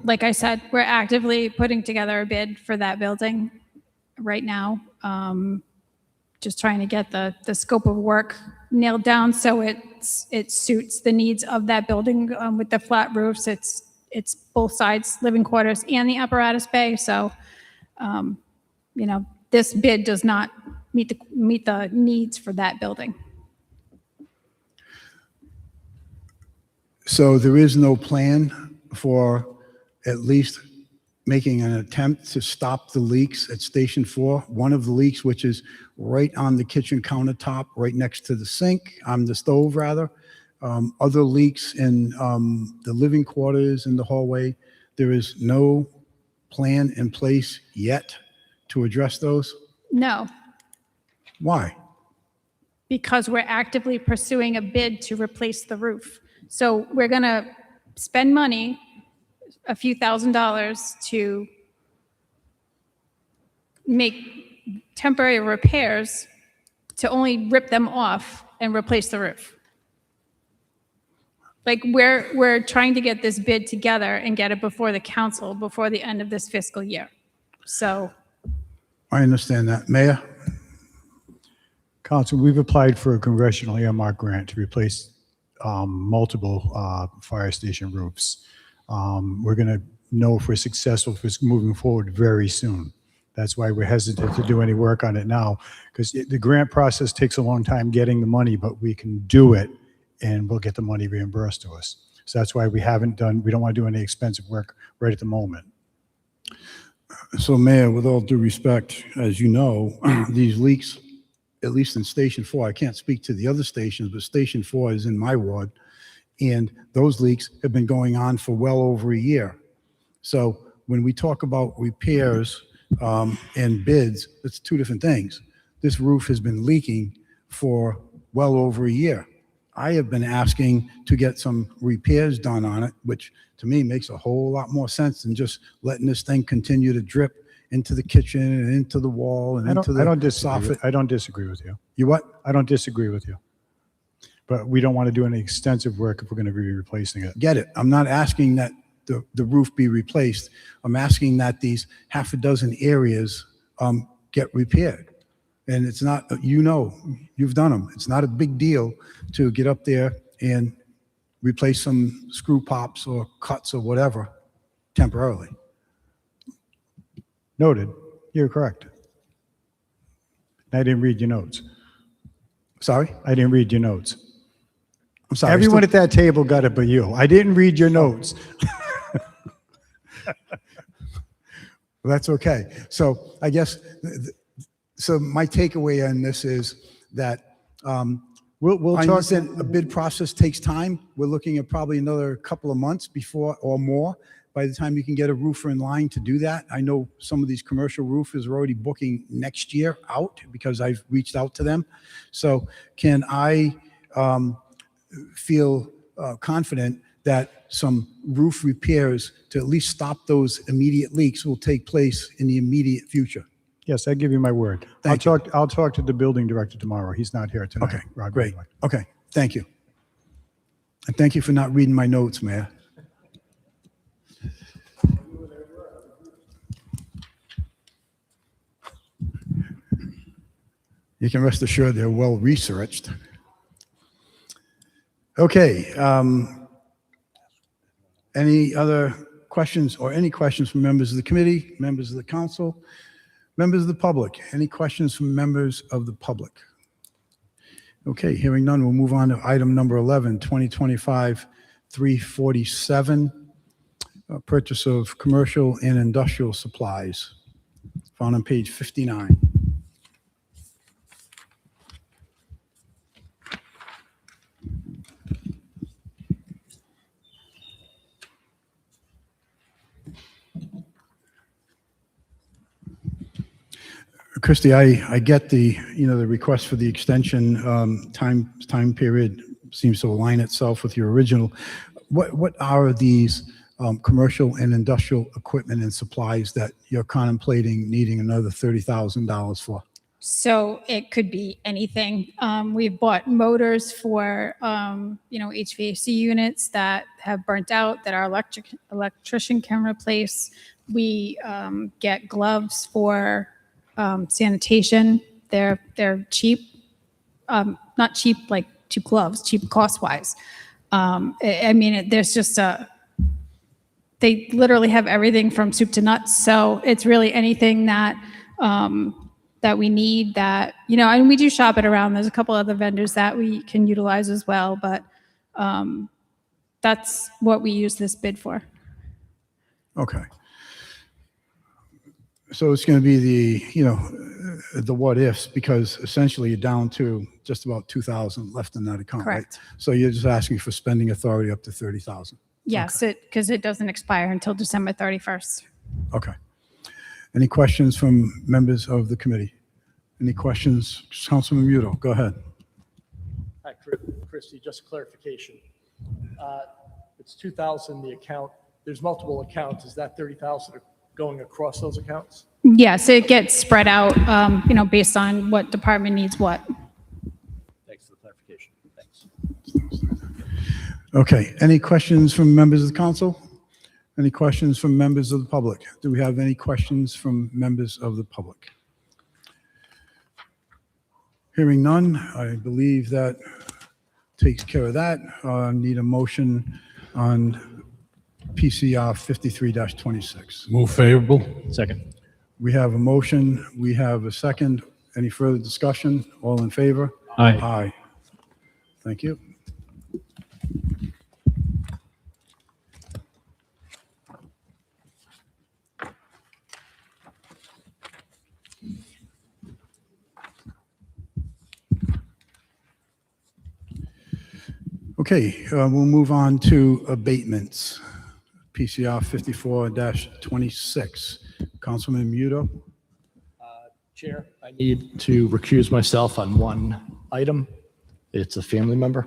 Like I said, we're actively putting together a bid for that building right now. Just trying to get the scope of work nailed down so it suits the needs of that building with the flat roofs. It's it's both sides, living quarters and the apparatus bay. So, this bid does not meet the needs for that building. So there is no plan for at least making an attempt to stop the leaks at Station 4? One of the leaks, which is right on the kitchen countertop, right next to the sink, on the stove rather. Other leaks in the living quarters, in the hallway. There is no plan in place yet to address those? No, Why? because we're actively pursuing a bid to replace the roof. So we're going to spend money, a few $1,000s, to make temporary repairs to only rip them off and replace the roof. Like, we're trying to get this bid together and get it before the council before the end of this fiscal year. So, I understand that. Mayor? Council, we've applied for a congressional earmark grant to replace multiple fire station roofs. We're going to know if we're successful if it's moving forward very soon. That's why we're hesitant to do any work on it now, because the grant process takes a long time getting the money, but we can do it and we'll get the money reimbursed to us. So that's why we don't want to do any expensive work right at the moment. So, Mayor, with all due respect, as you know, these leaks, at least in Station 4, I can't speak to the other stations, but Station 4 is in my ward, and those leaks have been going on for well over a year. So when we talk about repairs and bids, it's two different things. This roof has been leaking for well over a year. I have been asking to get some repairs done on it, which to me makes a whole lot more sense than just letting this thing continue to drip into the kitchen and into the wall and into the soffit. I don't disagree with you. You what? I don't disagree with you. But we don't want to do any extensive work if we're going to be replacing it. Get it. I'm not asking that the roof be replaced. I'm asking that these half a dozen areas get repaired. And it's not, you've done them. It's not a big deal to get up there and replace some screw pops or cuts or whatever temporarily. Noted. You're correct. I didn't read your notes. Sorry? I didn't read your notes. I'm sorry. Everyone at that table got it but you. I didn't read your notes. Well, that's okay. So I guess, so my takeaway on this is that We'll I talk. understand a bid process takes time. We're looking at probably another couple of months before or more by the time you can get a roofer in line to do that. I know some of these commercial roofers are already booking next year out because I've reached out to them. So can I feel confident that some roof repairs to at least stop those immediate leaks will take place in the immediate future? Yes, I give you my word. I'll talk to the building director tomorrow. He's not here tonight. Okay, Rob great. Greenwood. Okay, thank you. And thank you for not reading my notes, Mayor. You can rest assured they're well researched. Okay, any other questions or any questions from members of the committee, members of the council, members of the public? Any questions from members of the public? Okay, hearing none, we'll move on to item number 11, 2025-347, purchase of commercial and industrial supplies, found on page 59. Christie, I get the request for the extension. Time period seems to align itself with your original. What are these commercial and industrial equipment and supplies that you're contemplating needing another $30,000 for? So it could be anything. We've bought motors for, HVAC units that have burnt out that our electrician can replace. We get gloves for sanitation. They're cheap, not cheap like cheap gloves, cheap cost-wise. There's just they literally have everything from soup to nuts. So it's really anything that, that we need that, you know, and we do shop it around. There's a couple other vendors that we can utilize as well, but that's what we use this bid for. Okay. So it's going to be the what ifs, because essentially you're down to just about 2,000 left in that account, right? Correct. So you're just asking for spending authority up to 30,000. Yes, because it doesn't expire until December 31st. Okay. Any questions from members of the committee? Any questions? Councilman Muto, go ahead. Hi, Christie, just clarification. It's 2,000, the account, there's multiple accounts. Is that 30,000 going across those accounts? Yes, it gets spread out, you know, based on what department needs what. Thanks for the clarification. Thanks. Okay. Any questions from members of the council? Any questions from members of the public? Do we have any questions from members of the public? Hearing none, I believe that takes care of that. Need a motion on PCR 53-26. Move favorable. Second. We have a motion. We have a second. Any further discussion? All in favor? Aye. Aye. Thank you. Okay, we'll move on to abatements. PCR 54-26. Councilman Muto? Chair, I need to recuse myself on one item. It's a family member.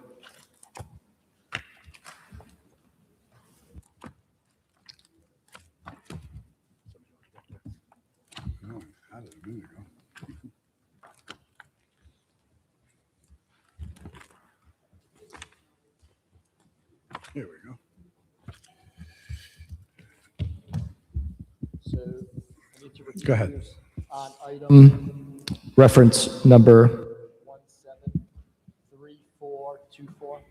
Here we go. So I need to recuse Go ahead. on item reference number 173424.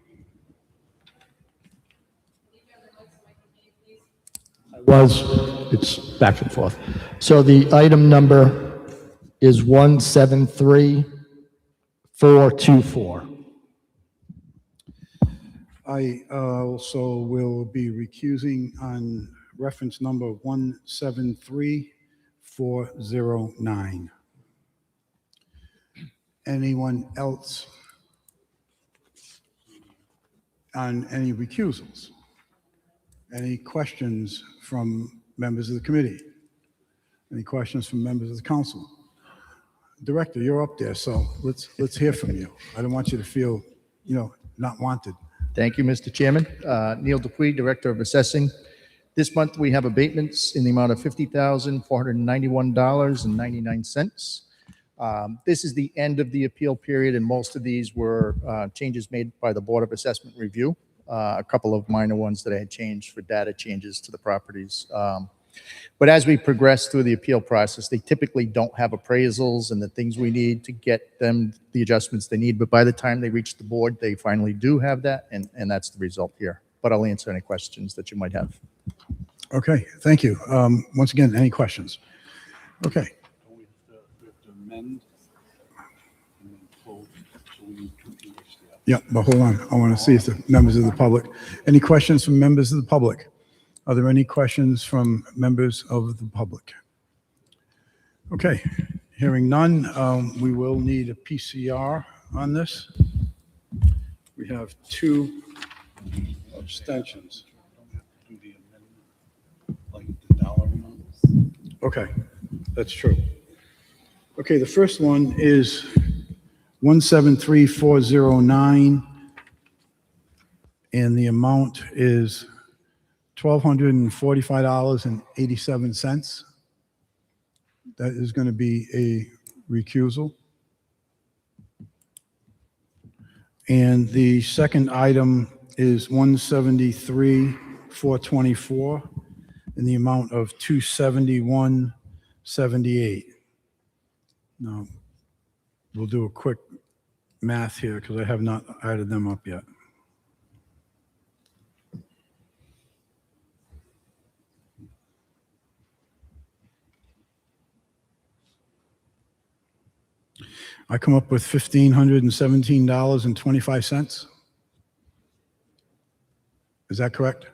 It's back and forth. So the item number is 173424. I also will be recusing on reference number 173409. Anyone else on any recusals? Any questions from members of the committee? Any questions from members of the council? Director, you're up there, so let's hear from you. I don't want you to feel, not wanted. Thank you, Mr. Chairman. Neil Dupuy, Director of Assessing. This month, we have abatements in the amount of $50,491.99. This is the end of the appeal period, and most of these were changes made by the Board of Assessment Review. A couple of minor ones that I had changed for data changes to the properties. But as we progress through the appeal process, they typically don't have appraisals and the things we need to get them the adjustments they need. But by the time they reach the board, they finally do have that, and that's the result here. But I'll answer any questions that you might have. Okay, thank you. Once again, any questions? Okay. We have to amend and then close, so we need two people to stay up. Yeah, but hold on. I want to see if the members of the public, any questions from members of the public? Are there any questions from members of the public? Okay, hearing none, we will need a PCR on this. We have two abstentions. Do the amendment, like the dollar amount. Okay, that's true. Okay, the first one is 173409, and the amount is $1,245.87. That is going to be a recusal. And the second item is 173,424 in the amount of $271.78. Now, we'll do a quick math here because I have not added them up yet. I come up with $1,517.25. Is that correct?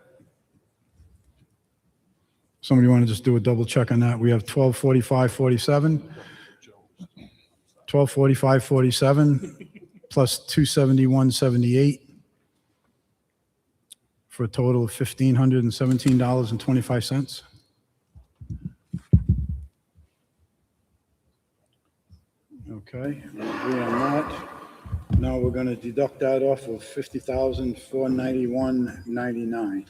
Somebody want to just do a double check on that? We have 1245.47, 1245.47 plus 271.78 for a total of $1,517.25. Okay, we'll agree on that. Now we're going to deduct that off of $50,491.99.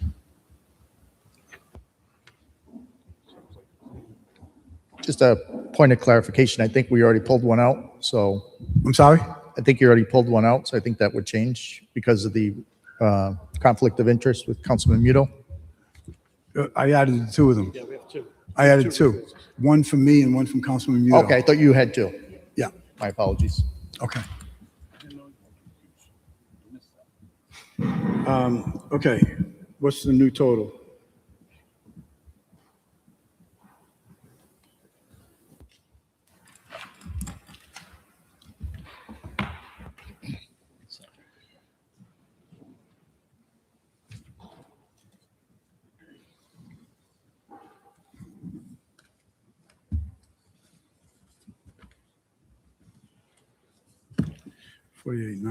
Just a point of clarification, I think we already pulled one out, so I'm sorry? I think you already pulled one out, so I think that would change because of the conflict of interest with Councilman Muto. I added the two of them. Yeah, we have two. I added two. One from me and one from Councilman Muto. Okay, I thought you had two. Yeah, My apologies. okay. Okay, what's the new total?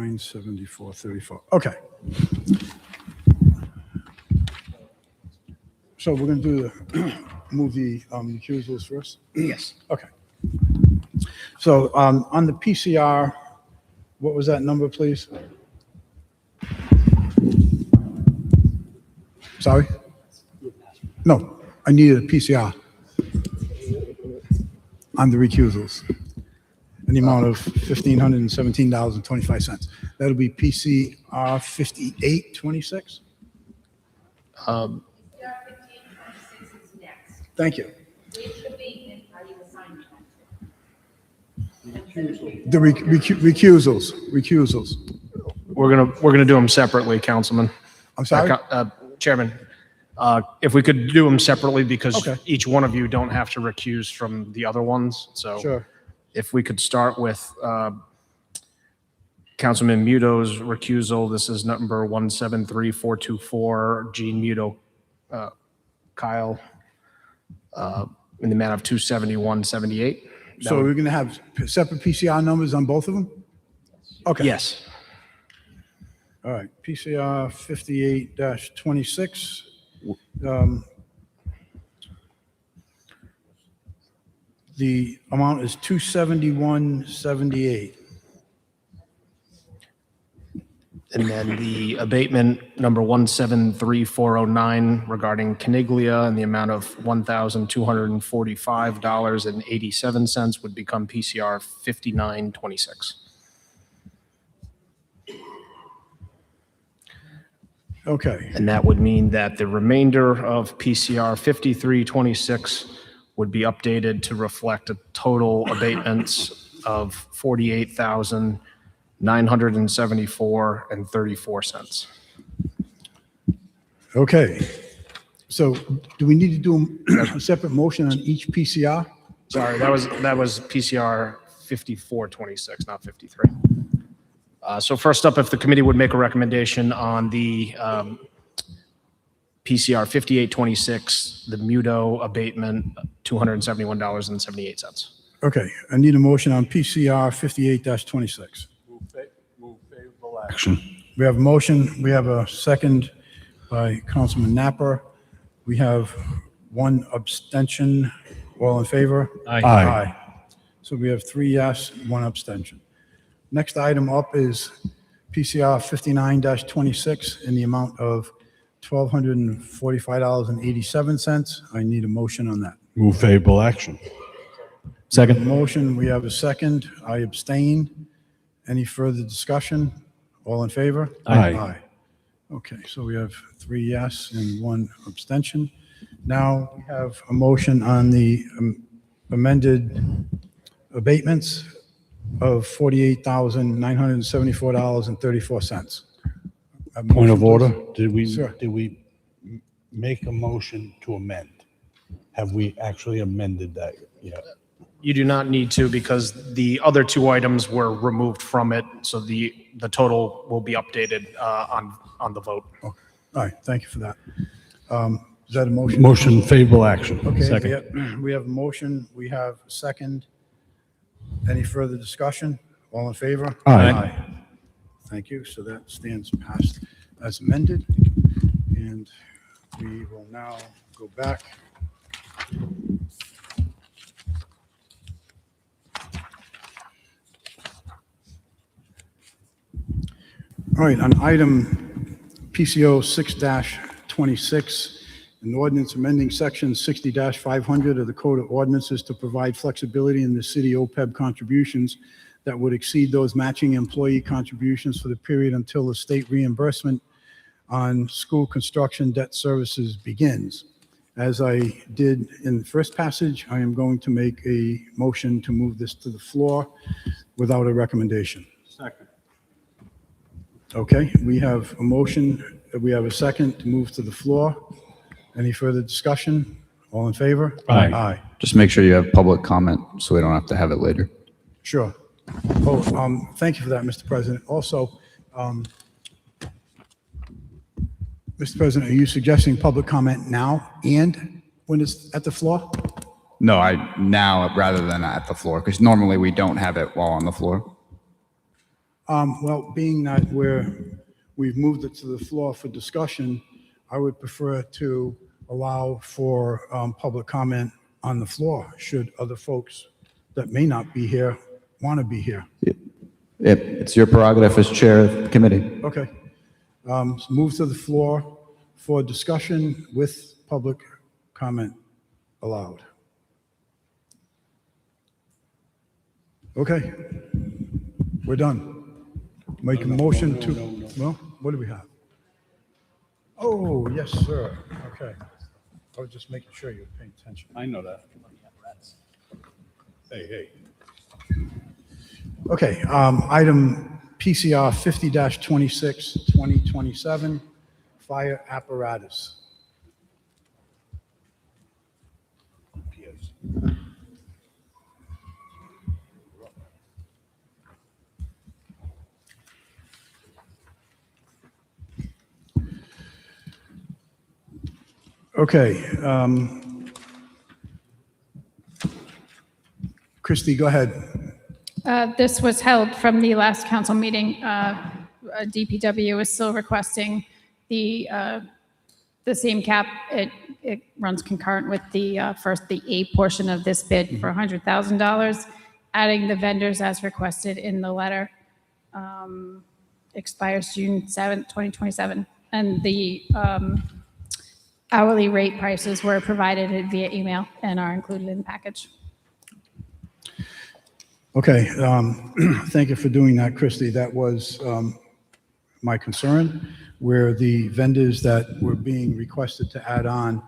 $48,974.34. Okay. So we're going to do the, move the recusals first? Yes. Okay. So on the PCR, what was that number, please? Sorry? No, I needed a PCR on the recusals in the amount of $1,517.25. That'll be PCR 5826? Thank you. The recusals. We're gonna do them separately, Councilman. I'm sorry? Chairman, if we could do them separately because Okay. each one of you don't have to recuse from the other ones. So Sure. if we could start with Councilman Muto's recusal. This is number 173424, Gene Muto, Kyle, in the amount of 271.78. So we're going to have separate PCR numbers on both of them? Okay. Yes. All right, PCR 58-26. The amount is 271.78. And then the abatement number 173409 regarding Caniglia in the amount of $1,245.87 would become PCR 5926. Okay, And that would mean that the remainder of PCR 5326 would be updated to reflect a total abatements of 48,974.34. okay. So do we need to do a separate motion on each PCR? Sorry, that was PCR 5426, not 53. So first up, if the committee would make a recommendation on the PCR 5826, the Muto abatement, $271.78. Okay, I need a motion on PCR 58-26. Move favorable action. We have a motion, we have a second by Councilman Napper. We have one abstention. All in favor? Aye. So we have 3 yes, 1 abstention. Next item up is PCR 59-26 in the amount of $1,245.87. I need a motion on that. Move favorable action. Second. Motion, we have a second. I abstain. Any further discussion? All in favor? Aye. Okay, so we have 3 yes and 1 abstention. Now we have a motion on the amended abatements of $48,974.34. Point of order, did Sure. we make a motion to amend? Have we actually amended that yet? You do not need to because the other two items were removed from it, so the total will be updated on the vote. All right, thank you for that. Is that a motion? Motion favorable action. Okay, Second. we have a motion, we have a second. Any further discussion? All in favor? Aye. Thank you, so that stands passed as amended. And we will now go back. All right, on item PCO 6-26, an ordinance amending section 60-500 of the Code of Ordinances to provide flexibility in the city OPEB contributions that would exceed those matching employee contributions for the period until the state reimbursement on school construction debt services begins. As I did in the first passage, I am going to make a motion to move this to the floor without a recommendation. Second. Okay, we have a motion, we have a second to move to the floor. Any further discussion? All in favor? Aye. Aye, Just make sure you have public comment so we don't have to have it later. sure. Oh, thank you for that, Mr. President. Also, Mr. President, are you suggesting public comment now and when it's at the floor? No, now rather than at the floor, because normally we don't have it while on the floor. Well, being that we've moved it to the floor for discussion, I would prefer to allow for public comment on the floor, should other folks that may not be here want to be here. It's your prerogative as chair of the committee. Okay. So move to the floor for discussion with public comment allowed. Okay. We're done. Make a motion to, well, what do we have? Oh, yes, sir. Okay. I was just making sure you're paying attention. I know that. Hey. Okay, item PCR 50-26, 2027, fire apparatus. Okay. Christie, go ahead. This was held from the last council meeting. DPW is still requesting the same cap. It runs concurrent with the A portion of this bid for $100,000, adding the vendors as requested in the letter. Expires June 7th, 2027. And the hourly rate prices were provided via email and are included in the package. Okay, thank you for doing that, Christie. That was my concern, where the vendors that were being requested to add on,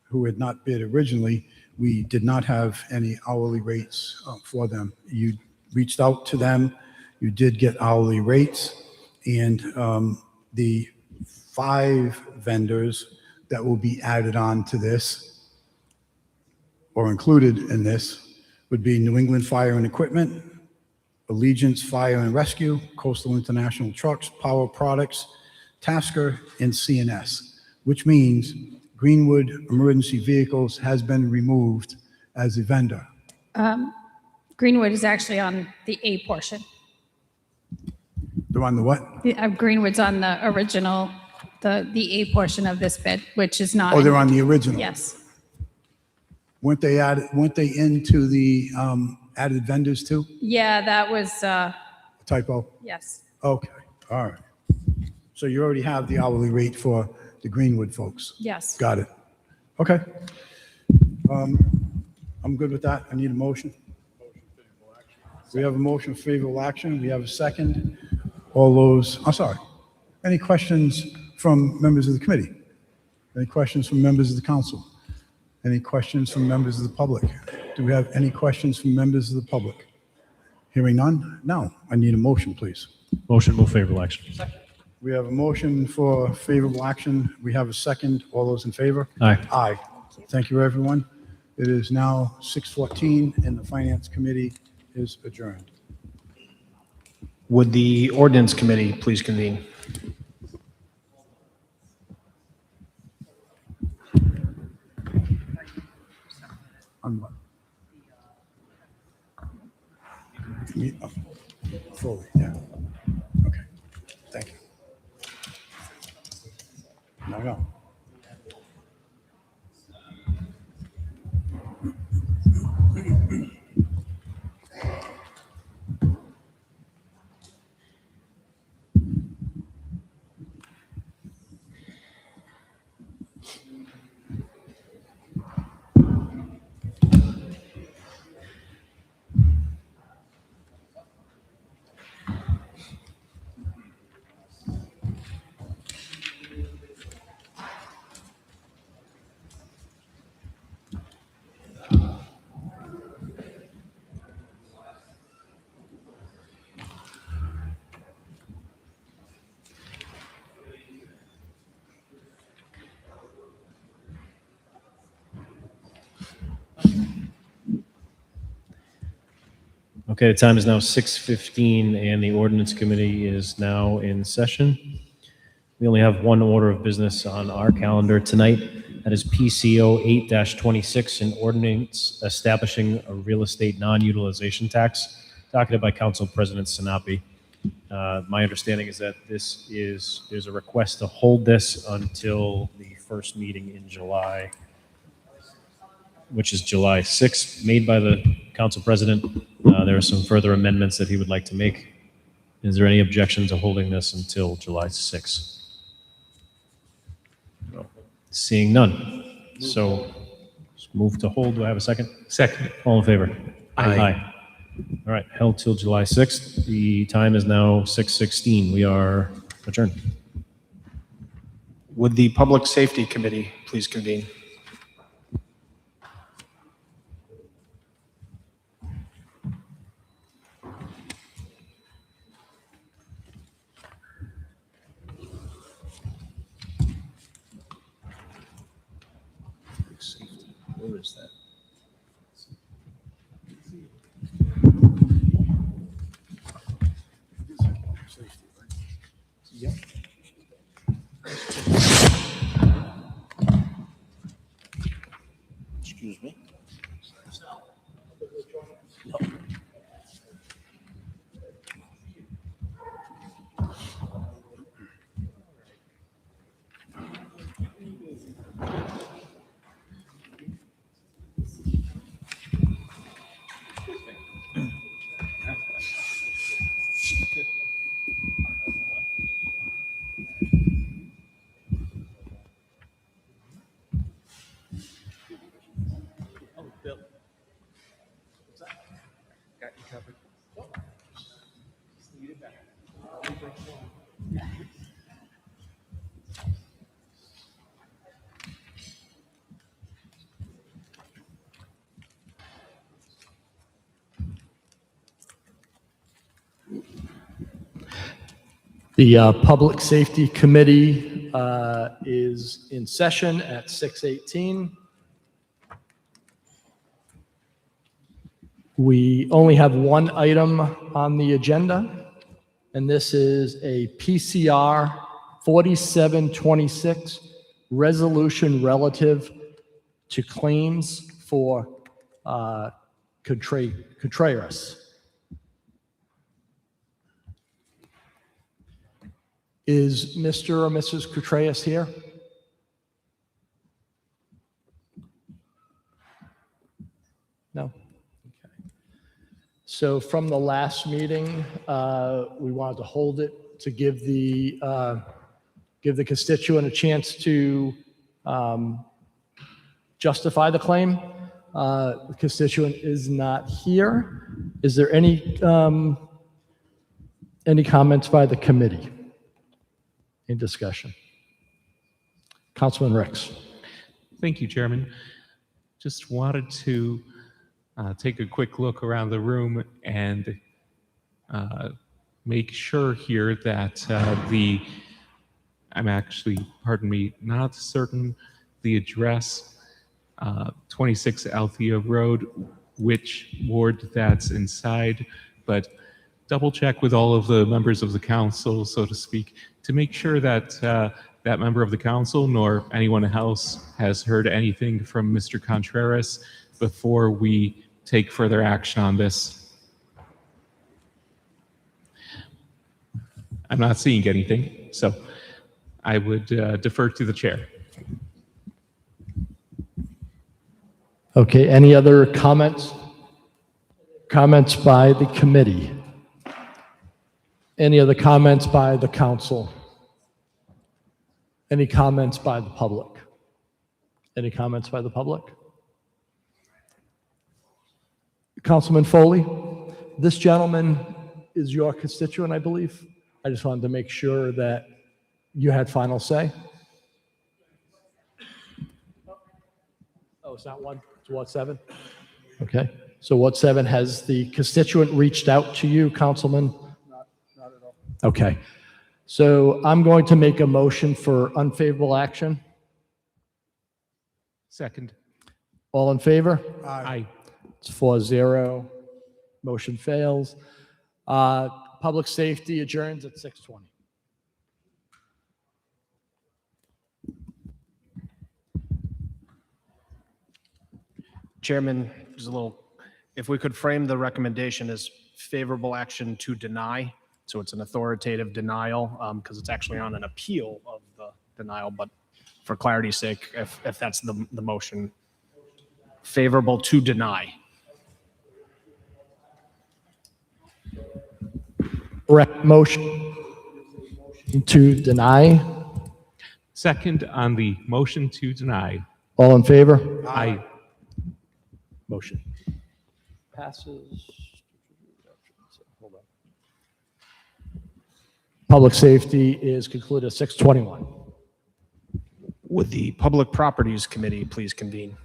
who had not bid originally, we did not have any hourly rates for them. You reached out to them, you did get hourly rates, and the 5 vendors that will be added on to this, or included in this, would be New England Fire and Equipment, Allegiance Fire and Rescue, Coastal International Trucks, Power Products, Tasker, and CNS, which means Greenwood Emergency Vehicles has been removed as a vendor. Greenwood is actually on the A portion. They're on the what? Greenwood's on the original, the A portion of this bid, which is not. Oh, they're on the original? Yes. Weren't they into the added vendors too? Yeah, that was, Typo? yes. Okay, all right. So you already have the hourly rate for the Greenwood folks? Yes. Got it. Okay. I'm good with that. I need a motion. We have a motion for favorable action. We have a second. All those, I'm sorry. Any questions from members of the committee? Any questions from members of the council? Any questions from members of the public? Do we have any questions from members of the public? Hearing none? No. I need a motion, please. Motion, move favorable action. We have a motion for favorable action. We have a second. All those in favor? Aye. Aye. Thank you, everyone. It is now 6:14 and the Finance Committee is adjourned. Would the ordinance committee please convene? On what? Yeah, fully, yeah. Okay, thank you. No. Okay, the time is now 6:15 and the ordinance committee is now in session. We only have one order of business on our calendar tonight. That is PCO 8-26, an ordinance establishing a real estate non-utilization tax, docketed by Council President Sinapi. My understanding is that there's a request to hold this until the first meeting in July, which is July 6th, made by the Council President. There are some further amendments that he would like to make. Is there any objection to holding this until July 6th? No. Seeing none. So move to hold. Do I have a second? Second. All in favor? Aye. All right, held till July 6th. The time is now 6:16. We are adjourned. Would the public safety committee please convene? Where is that? Yep. Excuse me. No. The Public Safety Committee is in session at 6:18. We only have one item on the agenda, and this is a PCR 4726 resolution relative to claims for Contreras. Is Mr. or Mrs. Contreras here? No? Okay. So from the last meeting, we wanted to hold it to give the constituent a chance to justify the claim. The constituent is not here. Is there any comments by the committee in discussion? Councilman Ricks. Thank you, Chairman. Just wanted to take a quick look around the room and make sure here that I'm actually, pardon me, not certain the address 26 Althea Road, which ward that's inside, but double check with all of the members of the council, so to speak, to make sure that that member of the council nor anyone else has heard anything from Mr. Contreras before we take further action on this. I'm not seeing anything, so I would defer to the chair. Okay, any other comments? Comments by the committee? Any other comments by the council? Any comments by the public? Any comments by the public? Councilman Foley, this gentleman is your constituent, I believe. I just wanted to make sure that you had final say. Oh, it's not one, it's Ward 7? Okay, so Ward 7, has the constituent reached out to you, Councilman? Not at all. Okay, so I'm going to make a motion for unfavorable action. Second. All in favor? Aye. It's 4-0. Motion fails. Public safety adjourns at 6:20. Chairman, there's a little, if we could frame the recommendation as favorable action to deny, so it's an authoritative denial, because it's actually on an appeal of the denial, but for clarity's sake, if that's the motion, favorable to deny. Motion to deny. Second on the motion to deny. All in favor? Aye. Motion passes. Hold on. Public safety is concluded at 6:21. Would the Public Properties Committee please convene?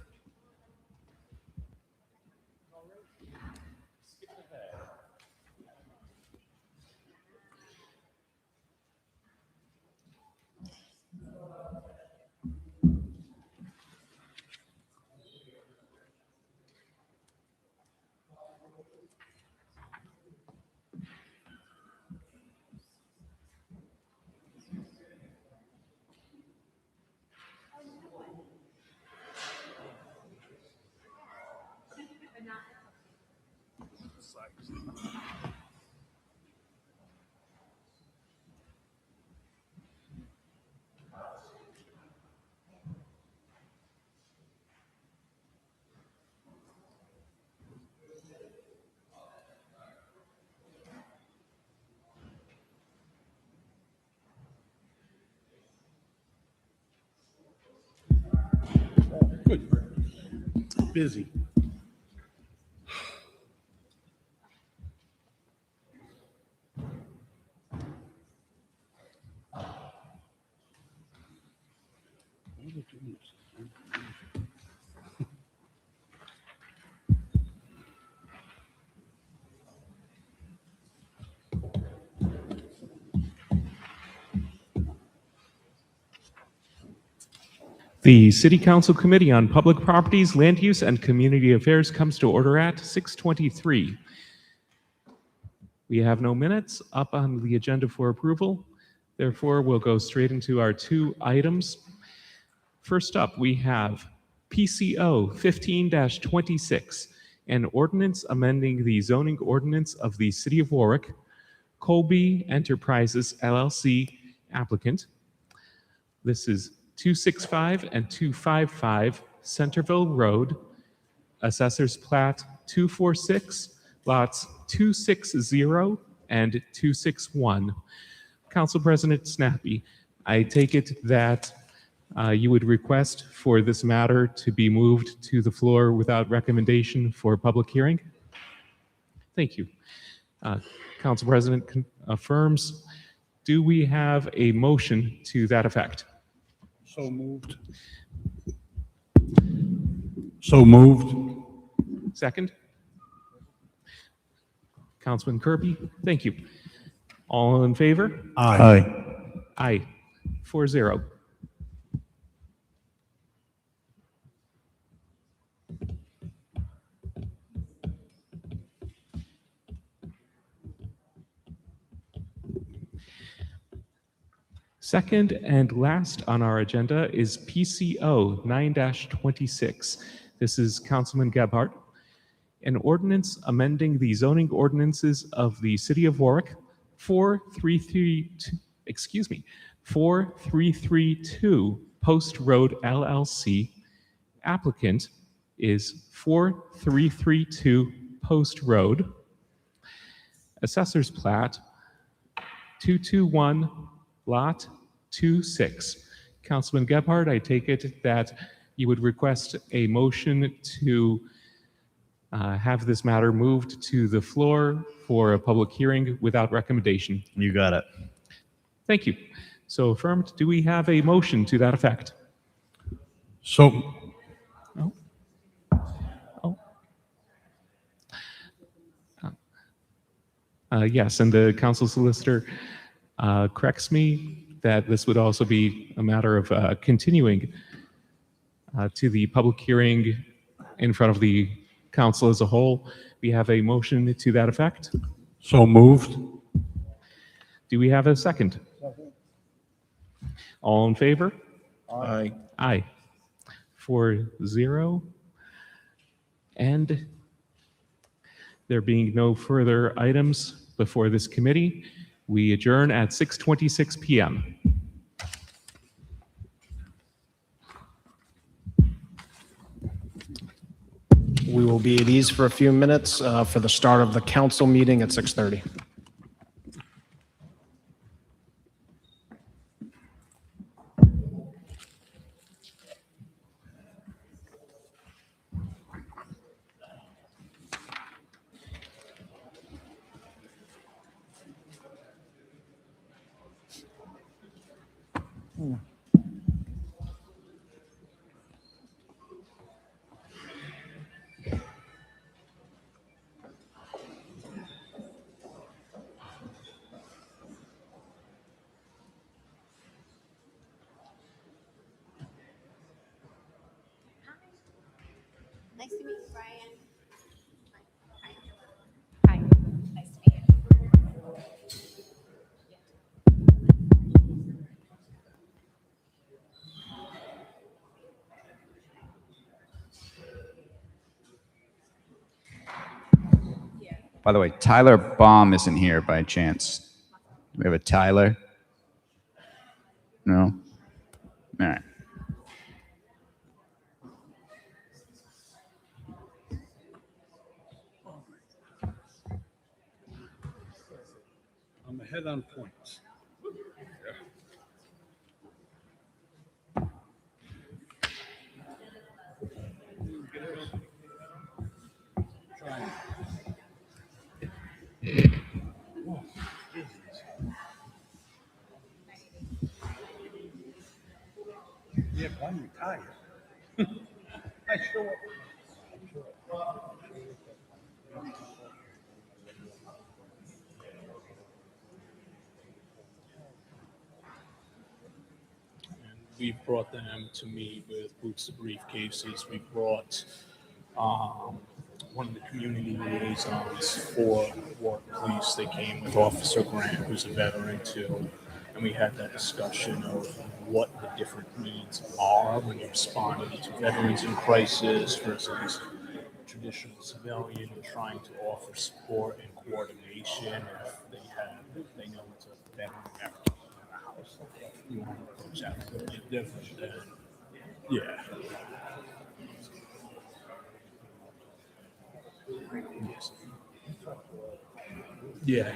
Busy. The City Council Committee on Public Properties, Land Use, and Community Affairs comes to order at 6:23. We have no minutes up on the agenda for approval. Therefore, we'll go straight into our two items. First up, we have PCO 15-26, an ordinance amending the zoning ordinance of the City of Warwick, Colby Enterprises LLC applicant. This is 265 and 255 Centerville Road, Assessor's Plat 246, lots 260 and 261. Council President Snappy, I take it that you would request for this matter to be moved to the floor without recommendation for public hearing? Thank you. Council President affirms. Do we have a motion to that effect? So moved. So moved. Second? Councilman Kirby, thank you. All in favor? Aye. Aye. 4-0. Second and last on our agenda is PCO 9-26. This is Councilman Gebhardt. An ordinance amending the zoning ordinances of the City of Warwick 4332 Post Road LLC. Applicant is 4332 Post Road. Assessor's Plat 221 Lot 26. Councilman Gebhardt, I take it that you would request a motion to have this matter moved to the floor for a public hearing without recommendation. You got it. Thank you. So affirmed. Do we have a motion to that effect? So, Yes, and the council solicitor corrects me that this would also be a matter of continuing to the public hearing in front of the council as a whole. We have a motion to that effect. so moved. Do we have a second? All in favor? Aye. Aye. 4-0. And there being no further items before this committee, we adjourn at 6:26 p.m. We will be at ease for a few minutes for the start of the council meeting at 6:30. Nice to meet you, Brian. Hi. Nice to meet you. By the way, Tyler Baum isn't here by chance. Do we have a Tyler? No? All right. I'm ahead on points. Yeah, but I'm retired. I show up. We've brought them to meet with boots of briefcases. We brought one of the community liaisons for Warwick Police. They came with Officer Grant, who's a veteran too, and we had that discussion of what the different needs are when you're responding to veterans in crisis versus traditional civilian and trying to offer support and coordination if they know it's a veteran member in the house. You want to approach that a little bit different than, yeah. Yes. Yeah.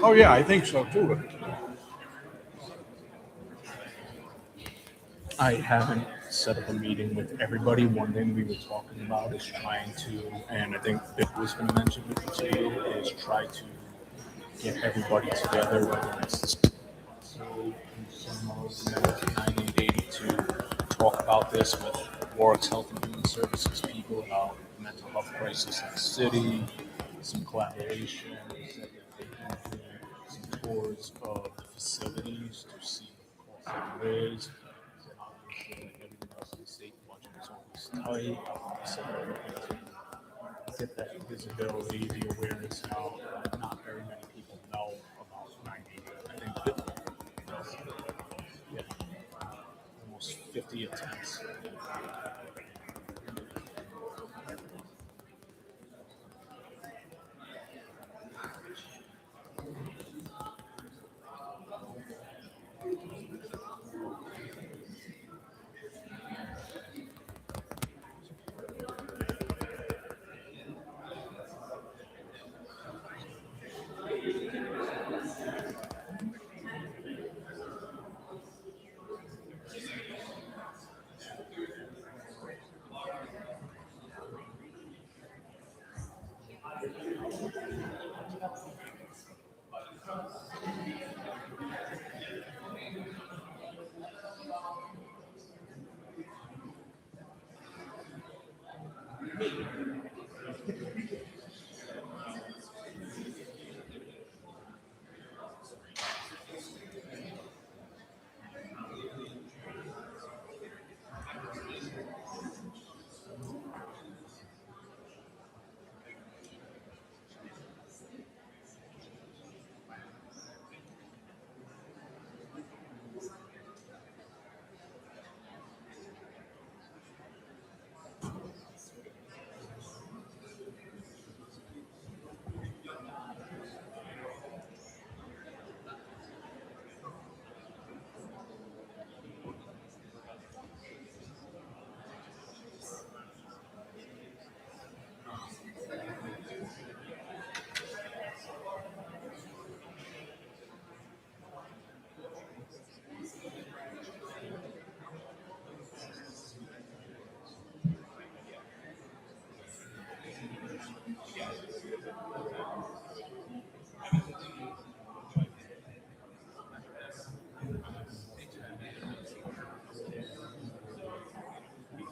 Oh, yeah, I think so too. I haven't set up a meeting with everybody. One thing we were talking about is trying to, and I think Vic was going to mention it too, is try to get everybody together, whether it's to talk about this with Warwick's Health and Human Services people about the mental health crisis in the city, some collaboration, so that they can do some tours of the facilities to see what the cost of it is. So obviously, like everything else in the state budget is always tight. So get that visibility, the awareness now. Not very many people know about 90. I think yeah, almost 50 attempts.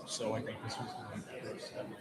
So I think this was the first ever.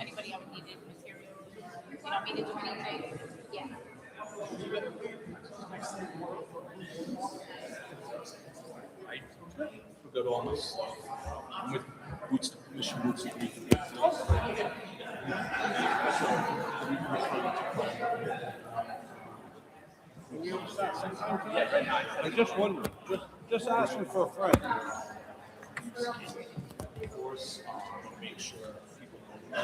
Anybody ever needed material? You don't need to do anything? Yeah. I forgot all my stuff. I'm with Mission Boots and Grief. I just wondered, just asking for a friend. Make sure people know.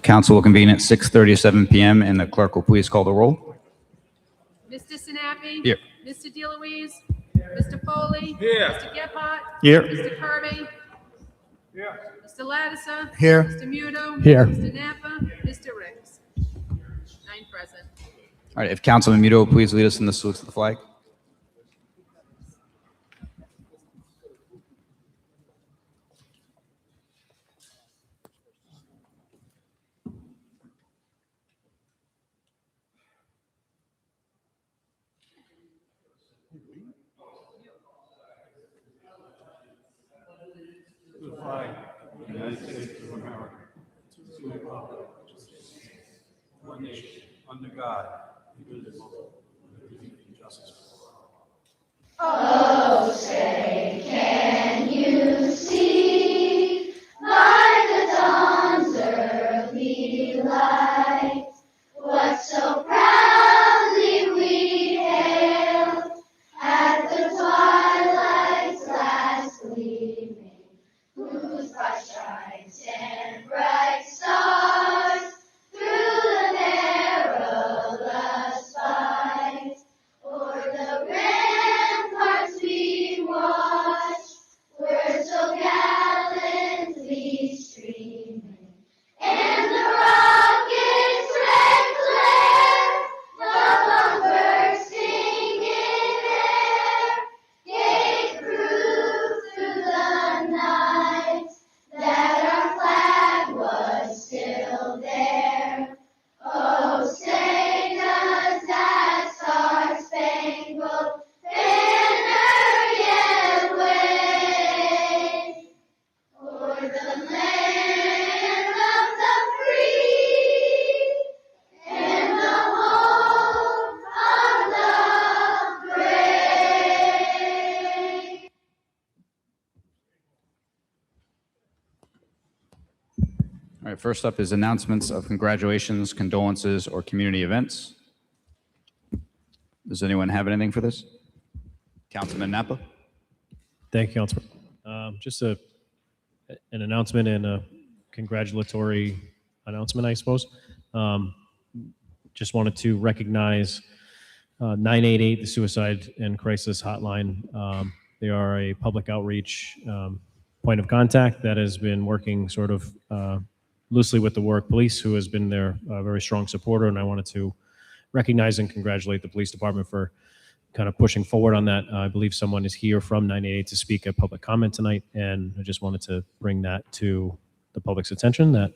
Council will convene at 6:37 PM, and the clerk will please call the roll. Mr. Sinapi? Here. Mr. DeLuise? Mr. Foley? Here. Mr. Gephardt? Here. Mr. Kirby? Here. Mr. Lattiser? Here. Mr. Muto? Here. Mr. Napa? Mr. Ricks? 9 present. All right, if Councilman Muto will please lead us in the salute to the flag. United States of America, to the republic, one nation, under God, indivisible, with liberty and justice for all. Oh, say, can you see by the dawn's early light what so proudly we hailed at the twilight's last gleaming, whose bright stripes and bright stars through the perilous fight o'er the ramparts we watched were so gallantly streaming, and the rocket's red glare, the bomb bursting in air, gave proof through the night that our flag was still there. Oh, say does that star-spangled banner yet wave o'er the land of the free and the home of the brave? All right, first up is announcements of congratulations, condolences, or community events. Does anyone have anything for this? Councilman Napa? Thank you, Councilman. Just an announcement and a congratulatory announcement, I suppose. Just wanted to recognize 988, the Suicide and Crisis Hotline. They are a public outreach point of contact that has been working sort of loosely with the Warwick Police, who has been their very strong supporter, and I wanted to recognize and congratulate the police department for kind of pushing forward on that. I believe someone is here from 988 to speak at public comment tonight, and I just wanted to bring that to the public's attention, that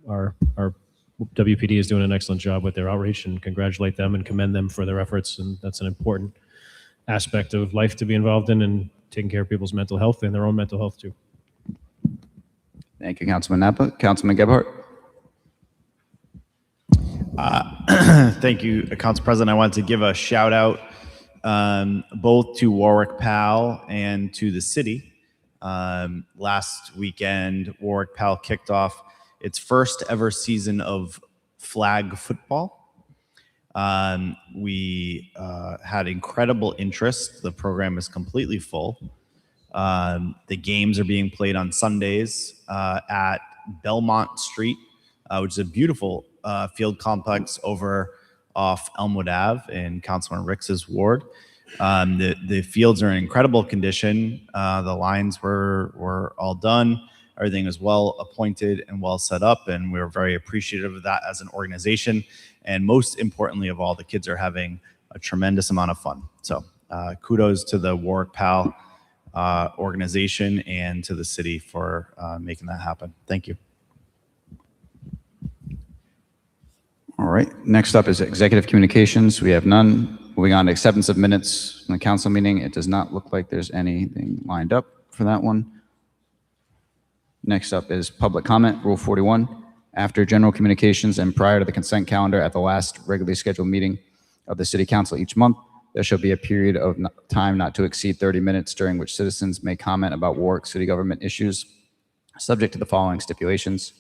our WPD is doing an excellent job with their outreach, and congratulate them and commend them for their efforts. And that's an important aspect of life to be involved in, and taking care of people's mental health and their own mental health too. Thank you, Councilman Napa. Councilman Gebhardt? Thank you, Council President. I wanted to give a shout out both to Warwick PAL and to the city. Last weekend, Warwick PAL kicked off its first ever season of flag football. We had incredible interest. The program is completely full. The games are being played on Sundays at Belmont Street, which is a beautiful field complex over off Elmwood Ave in Councilman Ricks's ward. The fields are in incredible condition. The lines were all done. Everything is well appointed and well set up, and we're very appreciative of that as an organization. And most importantly of all, the kids are having a tremendous amount of fun. So kudos to the Warwick PAL organization and to the city for making that happen. Thank you. All right, next up is executive communications. We have none. Moving on to acceptance of minutes from the council meeting. It does not look like there's anything lined up for that one. Next up is public comment, Rule 41. After general communications and prior to the consent calendar at the last regularly scheduled meeting of the City Council each month, there shall be a period of time not to exceed 30 minutes during which citizens may comment about Warwick city government issues, subject to the following stipulations.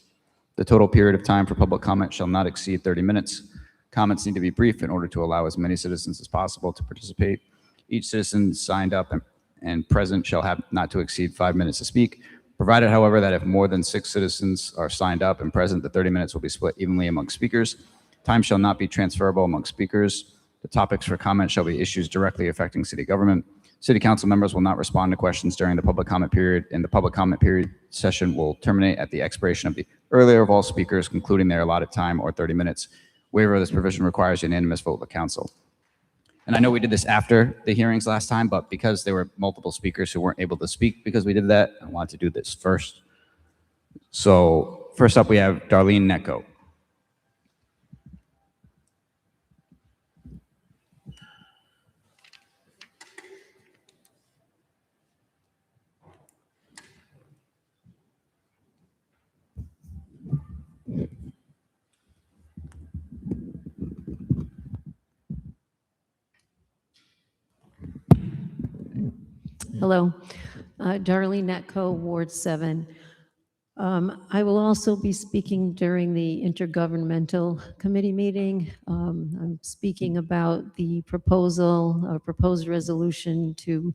The total period of time for public comment shall not exceed 30 minutes. Comments need to be brief in order to allow as many citizens as possible to participate. Each citizen signed up and present shall have not to exceed 5 minutes to speak. Provided, however, that if more than 6 citizens are signed up and present, the 30 minutes will be split evenly among speakers. Time shall not be transferable among speakers. The topics for comment shall be issues directly affecting city government. City council members will not respond to questions during the public comment period, and the public comment period session will terminate at the expiration of the earlier of all speakers, concluding their allotted time or 30 minutes. Waiver of this provision requires unanimous vote of the council. And I know we did this after the hearings last time, but because there were multiple speakers who weren't able to speak because we did that, I wanted to do this first. So first up, we have Darlene Netco. Hello, Darlene Netco, Ward 7. I will also be speaking during the intergovernmental committee meeting. I'm speaking about the proposed resolution to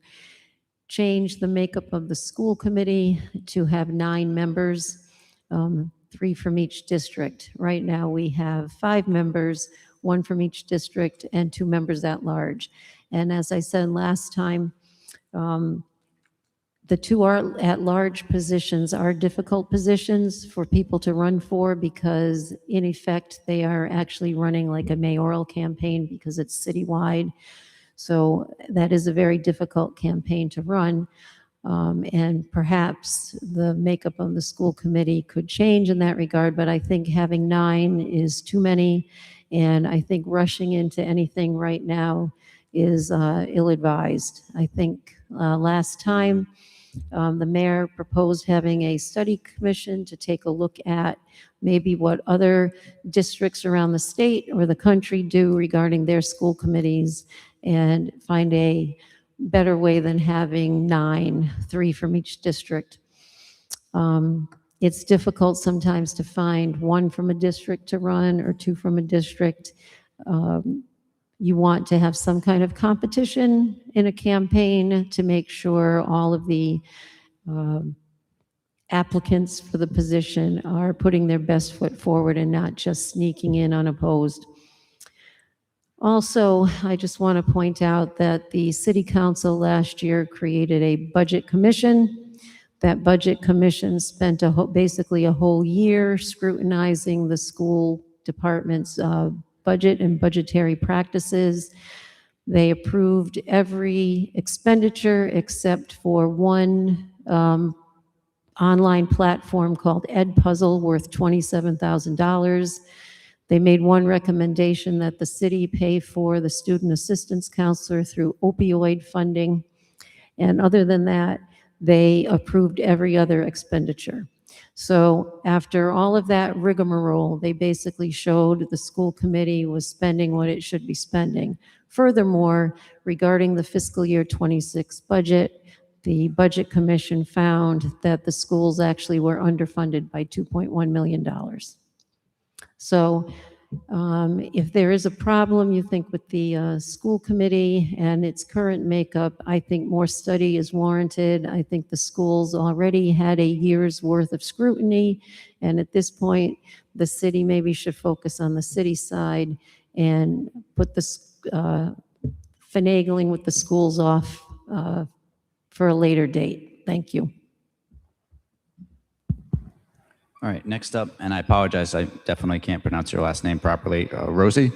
change the makeup of the school committee to have 9 members, 3 from each district. Right now, we have 5 members, 1 from each district, and 2 members at large. And as I said last time, the 2 at-large positions are difficult positions for people to run for because, in effect, they are actually running like a mayoral campaign because it's citywide. So that is a very difficult campaign to run. And perhaps the makeup of the school committee could change in that regard, but I think having 9 is too many, and I think rushing into anything right now is ill-advised. I think last time the mayor proposed having a study commission to take a look at maybe what other districts around the state or the country do regarding their school committees and find a better way than having 9, 3 from each district. It's difficult sometimes to find 1 from a district to run or 2 from a district. You want to have some kind of competition in a campaign to make sure all of the applicants for the position are putting their best foot forward and not just sneaking in unopposed. Also, I just want to point out that the City Council last year created a budget commission. That budget commission spent basically a whole year scrutinizing the school department's budget and budgetary practices. They approved every expenditure except for one online platform called Edpuzzle worth $27,000. They made one recommendation that the city pay for the student assistance counselor through opioid funding. And other than that, they approved every other expenditure. So after all of that rigmarole, they basically showed the school committee was spending what it should be spending. Furthermore, regarding the fiscal year 26 budget, the Budget Commission found that the schools actually were underfunded by $2.1 million. So if there is a problem, you think, with the school committee and its current makeup, I think more study is warranted. I think the schools already had a year's worth of scrutiny, and at this point, the city maybe should focus on the city side and put the finagling with the schools off for a later date. Thank you. All right, next up, and I apologize, I definitely can't pronounce your last name properly. Rosie?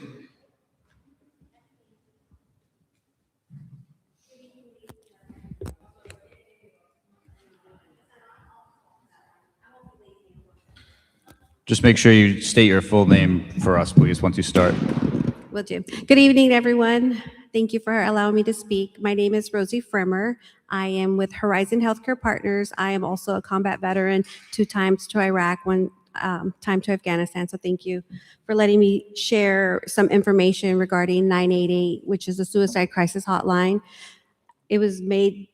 Just make sure you state your full name for us, please, once you start. Will do. Good evening, everyone. Thank you for allowing me to speak. My name is Rosie Fremer. I am with Horizon Healthcare Partners. I am also a combat veteran, 2 times to Iraq, 1 time to Afghanistan. So thank you for letting me share some information regarding 988, which is a suicide crisis hotline. It was made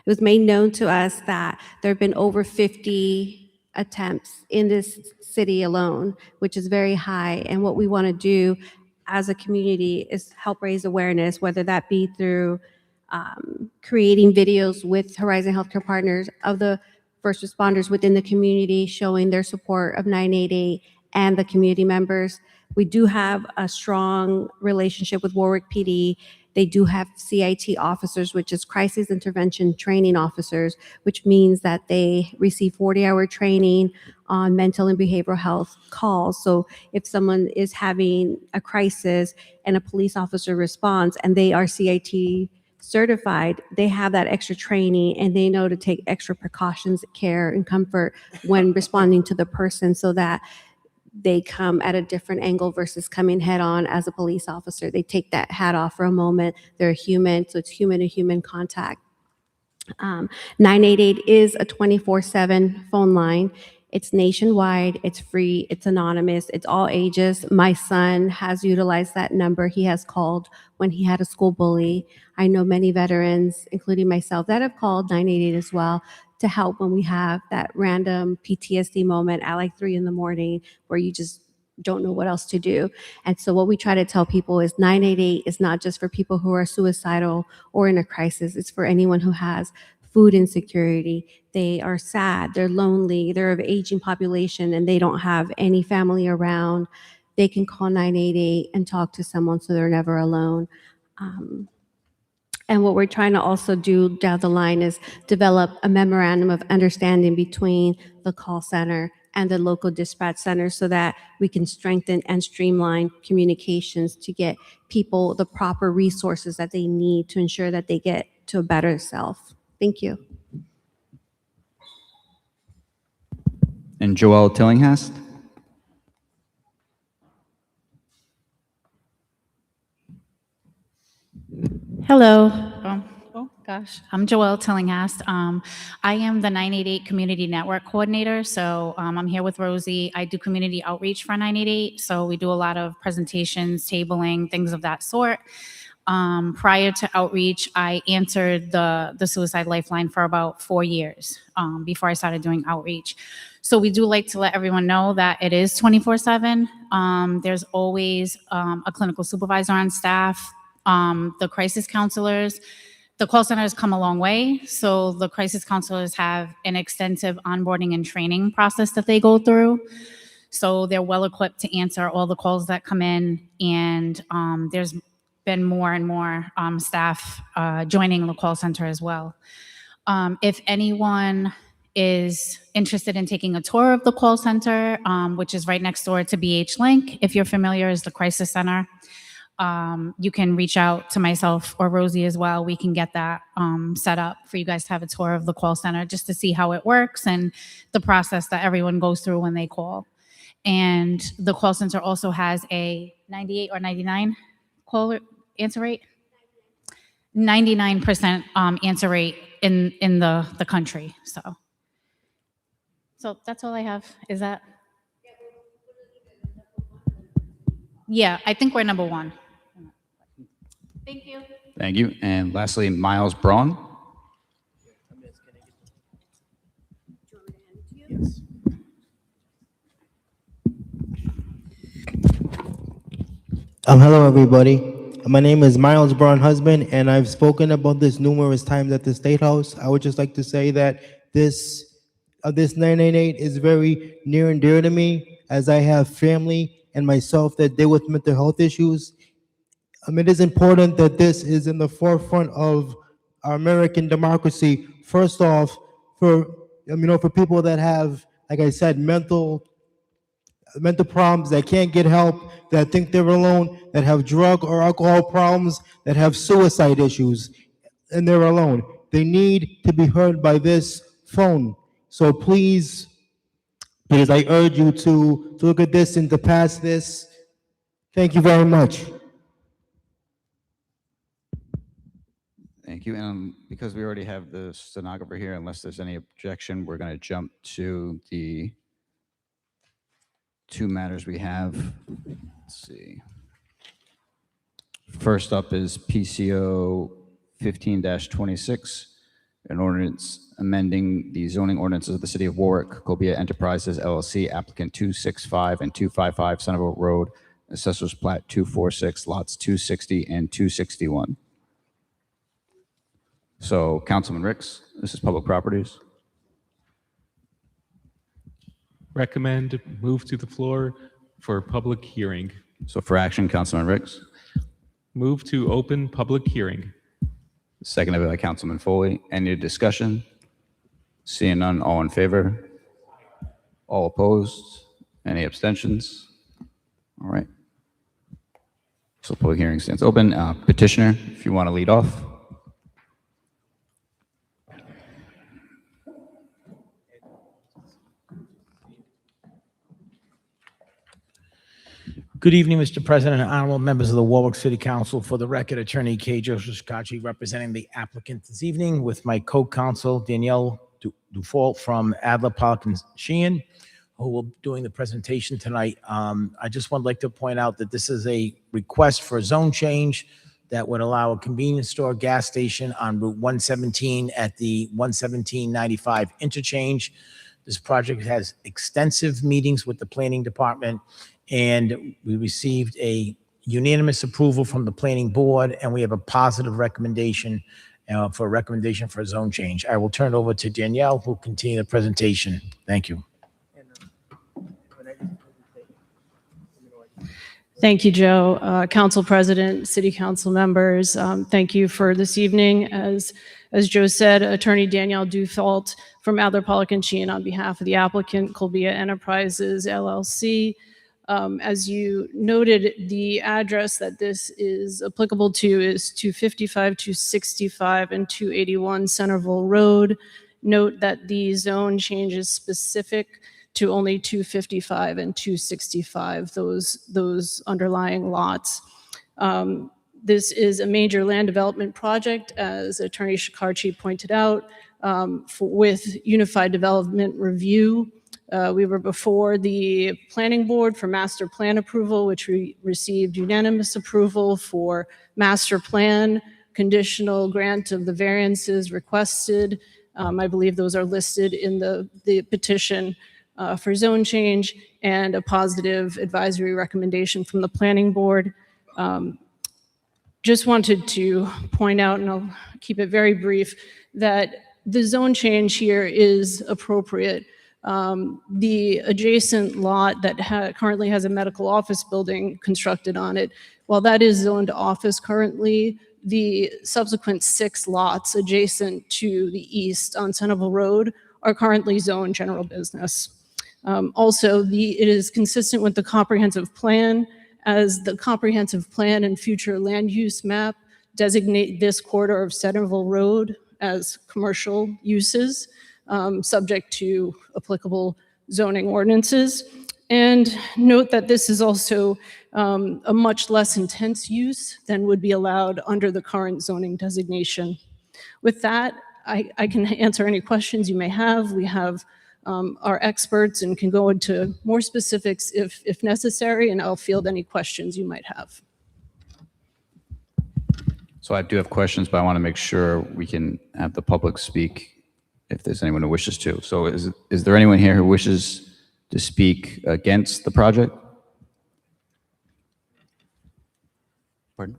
known to us that there have been over 50 attempts in this city alone, which is very high. And what we want to do as a community is help raise awareness, whether that be through creating videos with Horizon Healthcare Partners of the first responders within the community, showing their support of 988 and the community members. We do have a strong relationship with Warwick PD. They do have CIT officers, which is crisis intervention training officers, which means that they receive 40-hour training on mental and behavioral health calls. So if someone is having a crisis and a police officer responds and they are CIT certified, they have that extra training and they know to take extra precautions, care, and comfort when responding to the person, so that they come at a different angle versus coming head on as a police officer. They take that hat off for a moment. They're human, so it's human to human contact. 988 is a 24/7 phone line. It's nationwide, it's free, it's anonymous, it's all ages. My son has utilized that number. He has called when he had a school bully. I know many veterans, including myself, that have called 988 as well to help when we have that random PTSD moment at like 3 a.m. where you just don't know what else to do. And so what we try to tell people is 988 is not just for people who are suicidal or in a crisis. It's for anyone who has food insecurity. They are sad, they're lonely, they're of aging population, and they don't have any family around. They can call 988 and talk to someone so they're never alone. And what we're trying to also do down the line is develop a memorandum of understanding between the call center and the local dispatch center so that we can strengthen and streamline communications to get people the proper resources that they need to ensure that they get to a better self. Thank you. And Joelle Tillinghast? Hello. I'm Joelle Tillinghast. I am the 988 Community Network Coordinator. So I'm here with Rosie. I do community outreach for 988. So we do a lot of presentations, tabling, things of that sort. Prior to outreach, I answered the Suicide Lifeline for about 4 years before I started doing outreach. So we do like to let everyone know that it is 24/7. There's always a clinical supervisor on staff, the crisis counselors. The call center has come a long way. So the crisis counselors have an extensive onboarding and training process that they go through. So they're well equipped to answer all the calls that come in. And there's been more and more staff joining the call center as well. If anyone is interested in taking a tour of the call center, which is right next door to BH Link, if you're familiar, is the crisis center. You can reach out to myself or Rosie as well. We can get that set up for you guys to have a tour of the call center just to see how it works and the process that everyone goes through when they call. And the call center also has a 98 or 99 call answer rate. 99% answer rate in the country. So that's all I have. Is that? Yeah, I think we're number 1. Thank you. Thank you. And lastly, Miles Braun. Hello, everybody. My name is Miles Braun Husband, and I've spoken about this numerous times at the State House. I would just like to say that this 988 is very near and dear to me, as I have family and myself that deal with mental health issues. It is important that this is in the forefront of our American democracy. First off, for for people that have, like I said, mental problems, that can't get help, that think they're alone, that have drug or alcohol problems, that have suicide issues, and they're alone. They need to be heard by this phone. So please, I urge you to look at this and to pass this. Thank you very much. Thank you. And because we already have the stenographer here, unless there's any objection, we're going to jump to the two matters we have. Let's see. First up is PCO 15-26, an ordinance amending the zoning ordinances of the city of Warwick, Cobia Enterprises LLC, applicant 265 and 255 Centerville Road, assessors plat 246, lots 260 and 261. So, Councilman Ricks, this is public properties. Recommend move to the floor for public hearing. So for action, Councilman Ricks. Move to open public hearing. Seconded by Councilman Foley. Any discussion? Seeing none, all in favor? All opposed? Any abstentions? All right. So public hearing stands open. Petitioner, if you want to lead off. Good evening, Mr. President and honorable members of the Warwick City Council. For the record, Attorney K. Joseph Scacchi representing the applicant this evening with my co-counsel Danielle Dufault from Adler, Pollock & Sheehan, who will be doing the presentation tonight. I just would like to point out that this is a request for a zone change that would allow a convenience store gas station on Route 117 at the 117-95 interchange. This project has extensive meetings with the planning department, and we received a unanimous approval from the planning board, and we have a positive recommendation for a zone change. I will turn it over to Danielle, who will continue the presentation. Thank you. Thank you, Joe. Council President, City Council members, thank you for this evening. As Joe said, Attorney Danielle Dufault from Adler, Pollock & Sheehan on behalf of the applicant, Cobia Enterprises LLC. As you noted, the address that this is applicable to is 255, 265, and 281 Centerville Road. Note that the zone change is specific to only 255 and 265, those underlying lots. This is a major land development project, as Attorney Shikarchi pointed out, with Unified Development Review. We were before the planning board for master plan approval, which we received unanimous approval for master plan, conditional grant of the variances requested. I believe those are listed in the petition for zone change, and a positive advisory recommendation from the planning board. Just wanted to point out, and I'll keep it very brief, that the zone change here is appropriate. The adjacent lot that currently has a medical office building constructed on it, while that is zoned office currently, the subsequent 6 lots adjacent to the east on Centerville Road are currently zoned general business. Also, it is consistent with the comprehensive plan, as the comprehensive plan and future land use map designate this corridor of Centerville Road as commercial uses, subject to applicable zoning ordinances. And note that this is also a much less intense use than would be allowed under the current zoning designation. With that, I can answer any questions you may have. We have our experts and can go into more specifics if necessary, and I'll field any questions you might have. So I do have questions, but I want to make sure we can have the public speak if there's anyone who wishes to. So is there anyone here who wishes to speak against the project? Pardon?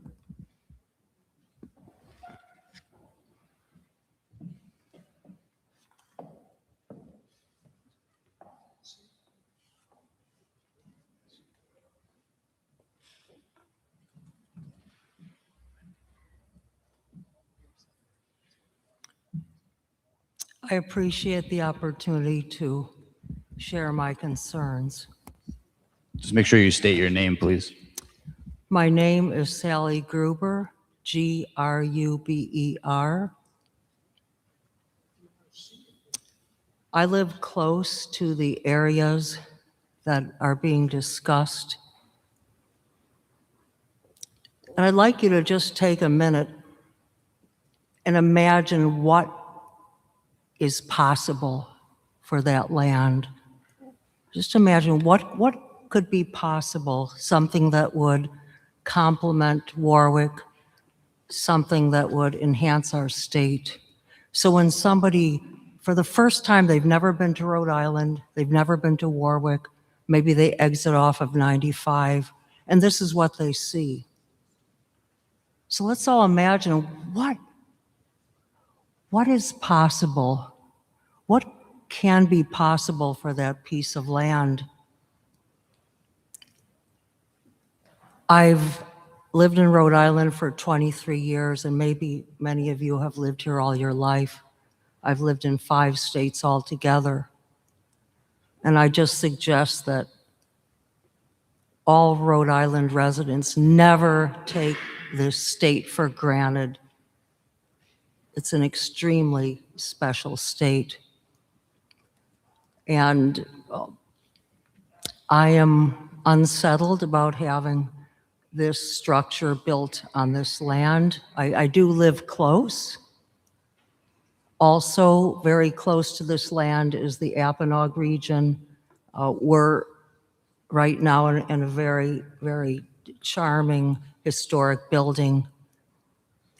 I appreciate the opportunity to share my concerns. Just make sure you state your name, please. My name is Sally Gruber, Gruber. I live close to the areas that are being discussed. And I'd like you to just take a minute and imagine what is possible for that land. Just imagine what could be possible, something that would complement Warwick, something that would enhance our state. So when somebody, for the first time, they've never been to Rhode Island, they've never been to Warwick, maybe they exit off of 95, and this is what they see. So let's all imagine what is possible? What can be possible for that piece of land? I've lived in Rhode Island for 23 years, and maybe many of you have lived here all your life. I've lived in 5 states altogether. And I just suggest that all Rhode Island residents never take this state for granted. It's an extremely special state. And I am unsettled about having this structure built on this land. I do live close. Also, very close to this land is the Apponaug region. We're right now in a very, very charming historic building.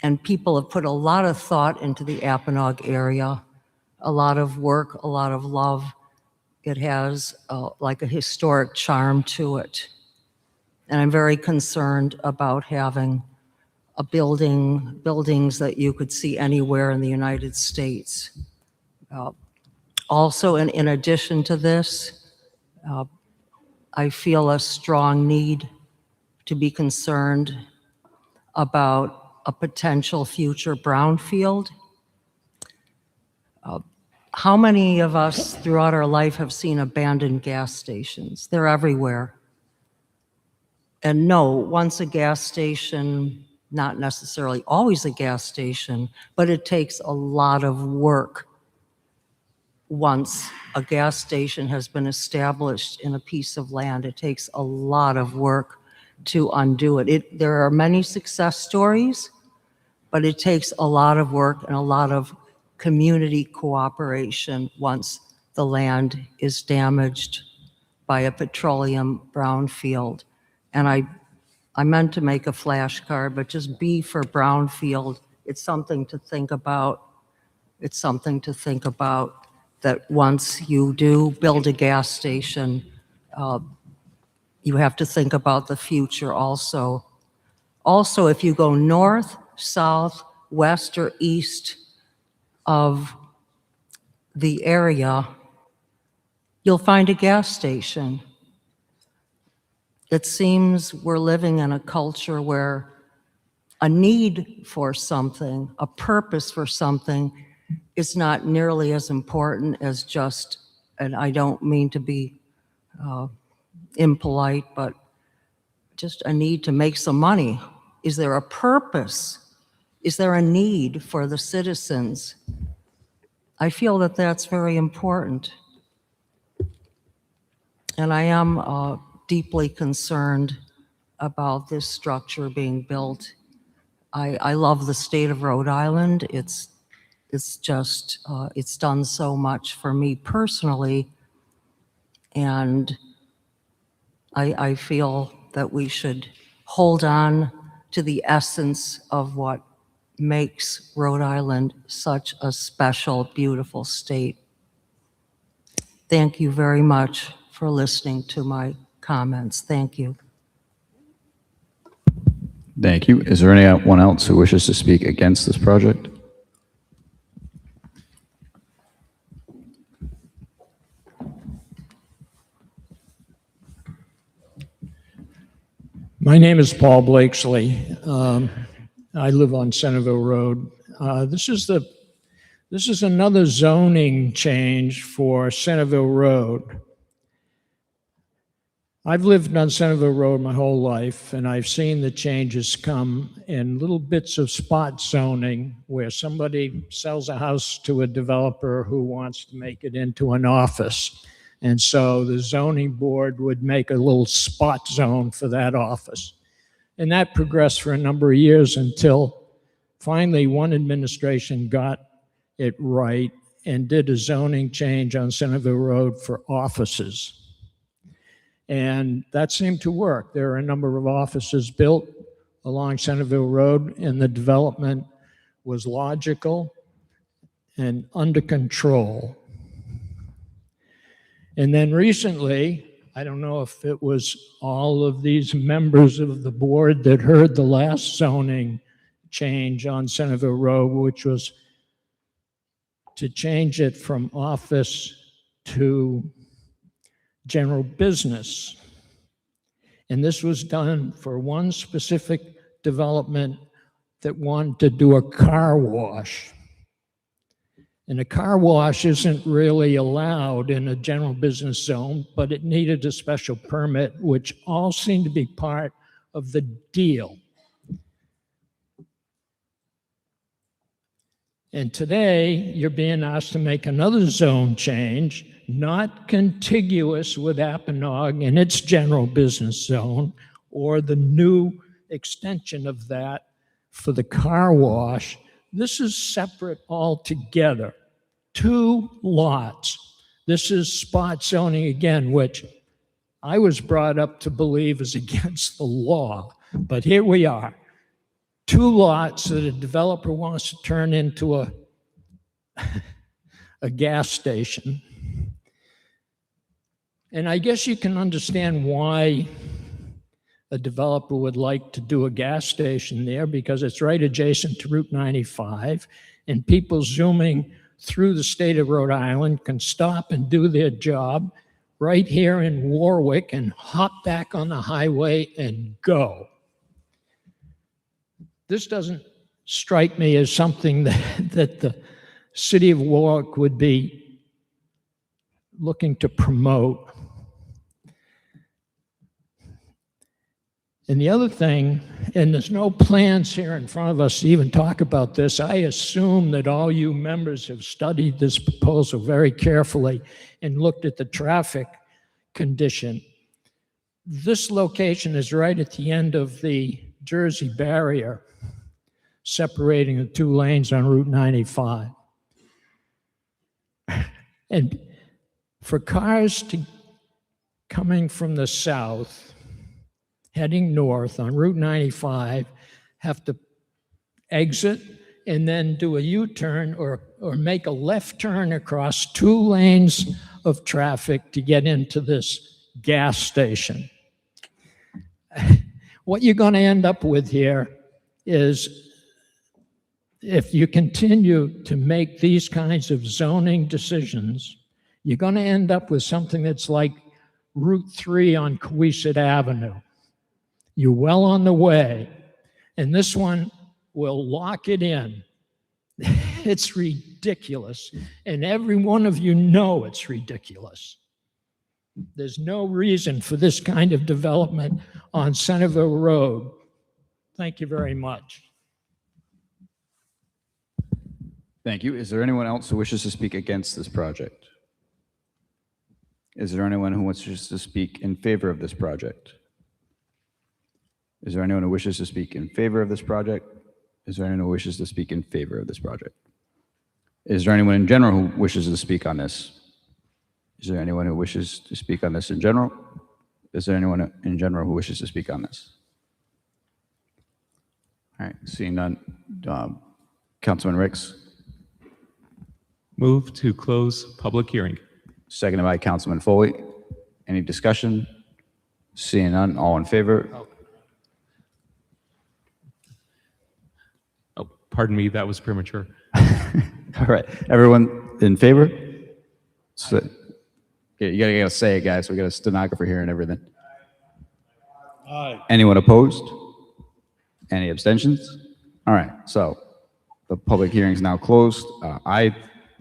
And people have put a lot of thought into the Apponaug area, a lot of work, a lot of love. It has like a historic charm to it. And I'm very concerned about having a buildings that you could see anywhere in the United States. Also, in addition to this, I feel a strong need to be concerned about a potential future brownfield. How many of us throughout our life have seen abandoned gas stations? They're everywhere. And no, once a gas station, not necessarily always a gas station, but it takes a lot of work once a gas station has been established in a piece of land. It takes a lot of work to undo it. There are many success stories, but it takes a lot of work and a lot of community cooperation once the land is damaged by a petroleum brownfield. And I meant to make a flashcard, but just B for brownfield. It's something to think about. It's something to think about that once you do build a gas station, you have to think about the future also. Also, if you go north, south, west, or east of the area, you'll find a gas station. It seems we're living in a culture where a need for something, a purpose for something, is not nearly as important as just, and I don't mean to be impolite, but just a need to make some money. Is there a purpose? Is there a need for the citizens? I feel that that's very important. And I am deeply concerned about this structure being built. I love the state of Rhode Island. It's just, it's done so much for me personally. And I feel that we should hold on to the essence of what makes Rhode Island such a special, beautiful state. Thank you very much for listening to my comments. Thank you. Thank you. Is there anyone else who wishes to speak against this project? My name is Paul Blakesley. I live on Centerville Road. This is the This is another zoning change for Centerville Road. I've lived on Centerville Road my whole life, and I've seen the changes come in little bits of spot zoning where somebody sells a house to a developer who wants to make it into an office. And so the zoning board would make a little spot zone for that office. And that progressed for a number of years until finally one administration got it right and did a zoning change on Centerville Road for offices. And that seemed to work. There are a number of offices built along Centerville Road, and the development was logical and under control. And then recently, I don't know if it was all of these members of the board that heard the last zoning change on Centerville Road, which was to change it from office to general business. And this was done for one specific development that wanted to do a car wash. And a car wash isn't really allowed in a general business zone, but it needed a special permit, which all seemed to be part of the deal. And today, you're being asked to make another zone change, not contiguous with Apponaug and its general business zone, or the new extension of that for the car wash. This is separate altogether. 2 lots. This is spot zoning again, which I was brought up to believe is against the law. But here we are. 2 lots that a developer wants to turn into a gas station. And I guess you can understand why a developer would like to do a gas station there, because it's right adjacent to Route 95, and people zooming through the state of Rhode Island can stop and do their job right here in Warwick and hop back on the highway and go. This doesn't strike me as something that the city of Warwick would be looking to promote. And the other thing, and there's no plans here in front of us to even talk about this, I assume that all you members have studied this proposal very carefully and looked at the traffic condition. This location is right at the end of the Jersey barrier, separating the 2 lanes on Route 95. And for cars coming from the south, heading north on Route 95, have to exit and then do a U-turn or make a left turn across 2 lanes of traffic to get into this gas station. What you're going to end up with here is, if you continue to make these kinds of zoning decisions, you're going to end up with something that's like Route 3 on Cohasset Avenue. You're well on the way, and this one will lock it in. It's ridiculous, and every one of you know it's ridiculous. There's no reason for this kind of development on Centerville Road. Thank you very much. Thank you. Is there anyone else who wishes to speak against this project? Is there anyone who wishes to speak in favor of this project? Is there anyone who wishes to speak in favor of this project? Is there anyone who wishes to speak in favor of this project? Is there anyone in general who wishes to speak on this? Is there anyone who wishes to speak on this in general? Is there anyone in general who wishes to speak on this? All right, seeing none. Councilman Ricks. Move to close public hearing. Seconded by Councilman Foley. Any discussion? Seeing none, all in favor? Oh, pardon me, that was premature. All right, everyone in favor? So, yeah, you gotta say it, guys. We got a stenographer here and everything. Aye. Anyone opposed? Any abstentions? All right, so The public hearing is now closed. I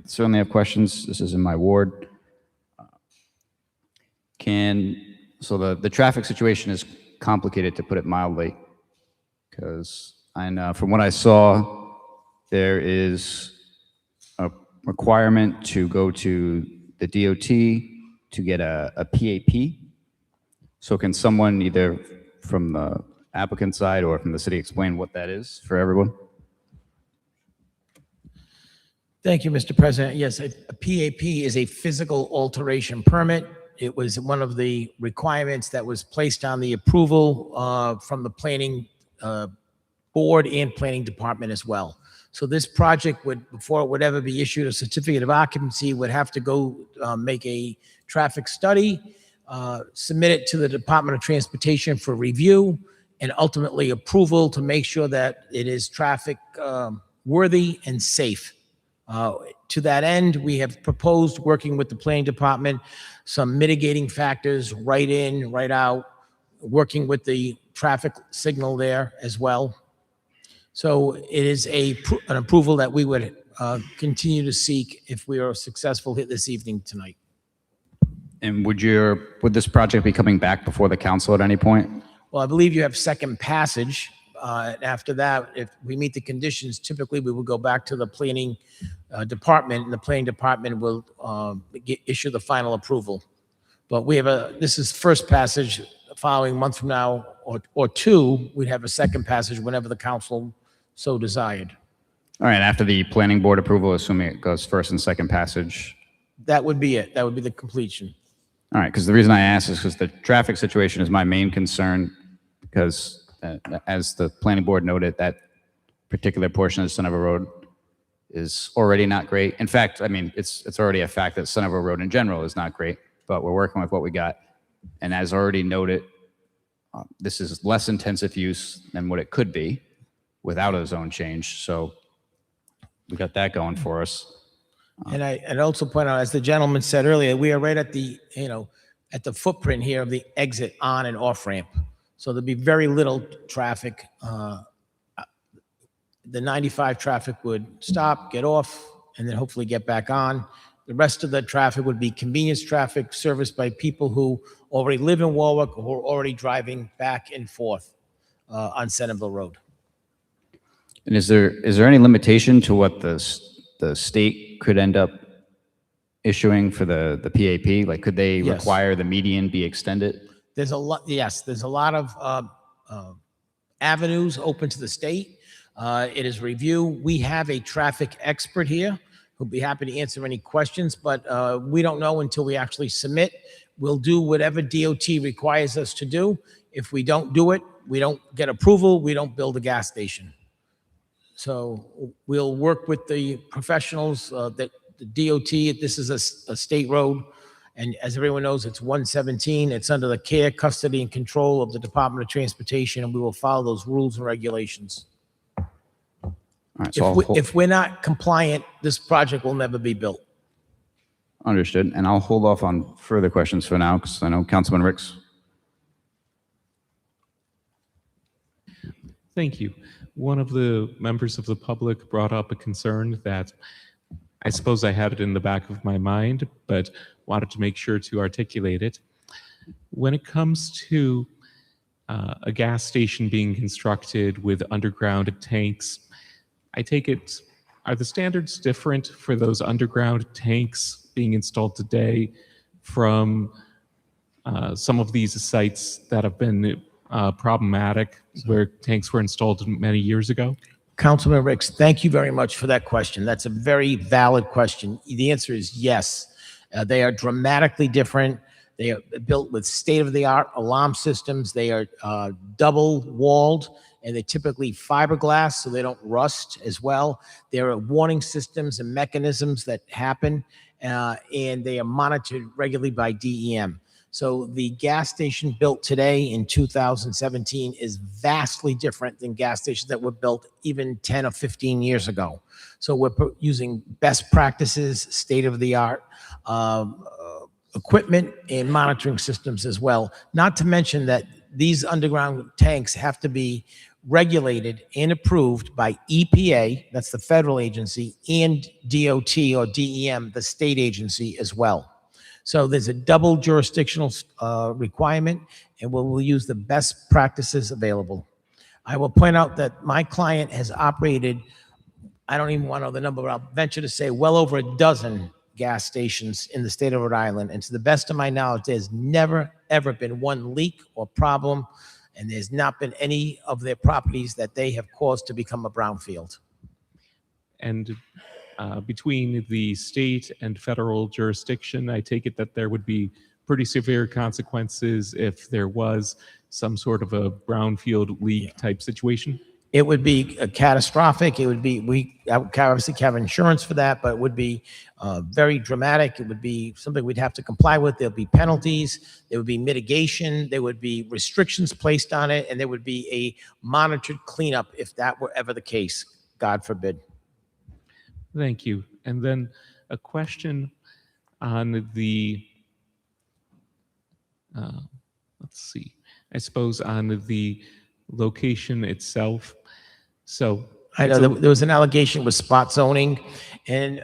certainly have questions. This is in my ward. So the traffic situation is complicated, to put it mildly, because I know from what I saw, there is a requirement to go to the DOT to get a PAP. So can someone either from the applicant side or from the city explain what that is for everyone? Thank you, Mr. President. Yes, a PAP is a physical alteration permit. It was one of the requirements that was placed on the approval from the planning board and planning department as well. So this project would, before it would ever be issued a certificate of occupancy, would have to go make a traffic study, submit it to the Department of Transportation for review, and ultimately approval to make sure that it is traffic worthy and safe. To that end, we have proposed, working with the planning department, some mitigating factors, right in, right out, working with the traffic signal there as well. So it is an approval that we would continue to seek if we are successful here this evening tonight. And would this project be coming back before the council at any point? Well, I believe you have second passage. After that, if we meet the conditions, typically we will go back to the planning department, and the planning department will issue the final approval. But we have this is first passage. Following month from now or two, we'd have a second passage whenever the council so desired. All right, after the planning board approval, assuming it goes first and second passage. That would be it. That would be the completion. All right, because the reason I asked is because the traffic situation is my main concern, because as the planning board noted, that particular portion of Centerville Road is already not great. In fact, I mean, it's already a fact that Centerville Road in general is not great, but we're working with what we got. And as already noted, this is less intensive use than what it could be without a zone change. So we got that going for us. And I'd also point out, as the gentleman said earlier, we are right at the, at the footprint here of the exit on and off ramp. So there'd be very little traffic. The 95 traffic would stop, get off, and then hopefully get back on. The rest of the traffic would be convenience traffic serviced by people who already live in Warwick or who are already driving back and forth on Centerville Road. And is there any limitation to what the state could end up issuing for the PAP? Like, could they Yes. require the median be extended? There's a lot, yes, there's a lot of avenues open to the state. It is review. We have a traffic expert here who'll be happy to answer any questions, but we don't know until we actually submit. We'll do whatever DOT requires us to do. If we don't do it, we don't get approval, we don't build a gas station. So we'll work with the professionals that the DOT, this is a state road. And as everyone knows, it's 117. It's under the care, custody, and control of the Department of Transportation, and we will follow those rules and regulations. All right, so If we're not compliant, this project will never be built. Understood. And I'll hold off on further questions for now, because I know Councilman Ricks. Thank you. One of the members of the public brought up a concern that I suppose I had it in the back of my mind, but wanted to make sure to articulate it. When it comes to a gas station being constructed with underground tanks, I take it, are the standards different for those underground tanks being installed today from some of these sites that have been problematic, where tanks were installed many years ago? Councilman Ricks, thank you very much for that question. That's a very valid question. The answer is yes. They are dramatically different. They are built with state-of-the-art alarm systems. They are double-walled, and they're typically fiberglass, so they don't rust as well. There are warning systems and mechanisms that happen, and they are monitored regularly by DEM. So the gas station built today in 2017 is vastly different than gas stations that were built even 10 or 15 years ago. So we're using best practices, state-of-the-art equipment and monitoring systems as well. Not to mention that these underground tanks have to be regulated and approved by EPA, that's the federal agency, and DOT or DEM, the state agency as well. So there's a double jurisdictional requirement, and we'll use the best practices available. I will point out that my client has operated, I don't even want to know the number, but I'll venture to say well over a dozen gas stations in the state of Rhode Island. And to the best of my knowledge, there's never, ever been one leak or problem, and there's not been any of their properties that they have caused to become a brownfield. And between the state and federal jurisdiction, I take it that there would be pretty severe consequences if there was some sort of a brownfield leak type situation? It would be catastrophic. It would be, we obviously have insurance for that, but it would be very dramatic. It would be something we'd have to comply with. There'll be penalties. There would be mitigation. There would be restrictions placed on it, and there would be a monitored cleanup if that were ever the case, God forbid. Thank you. And then a question on the, let's see, I suppose on the location itself. So I know there was an allegation with spot zoning, and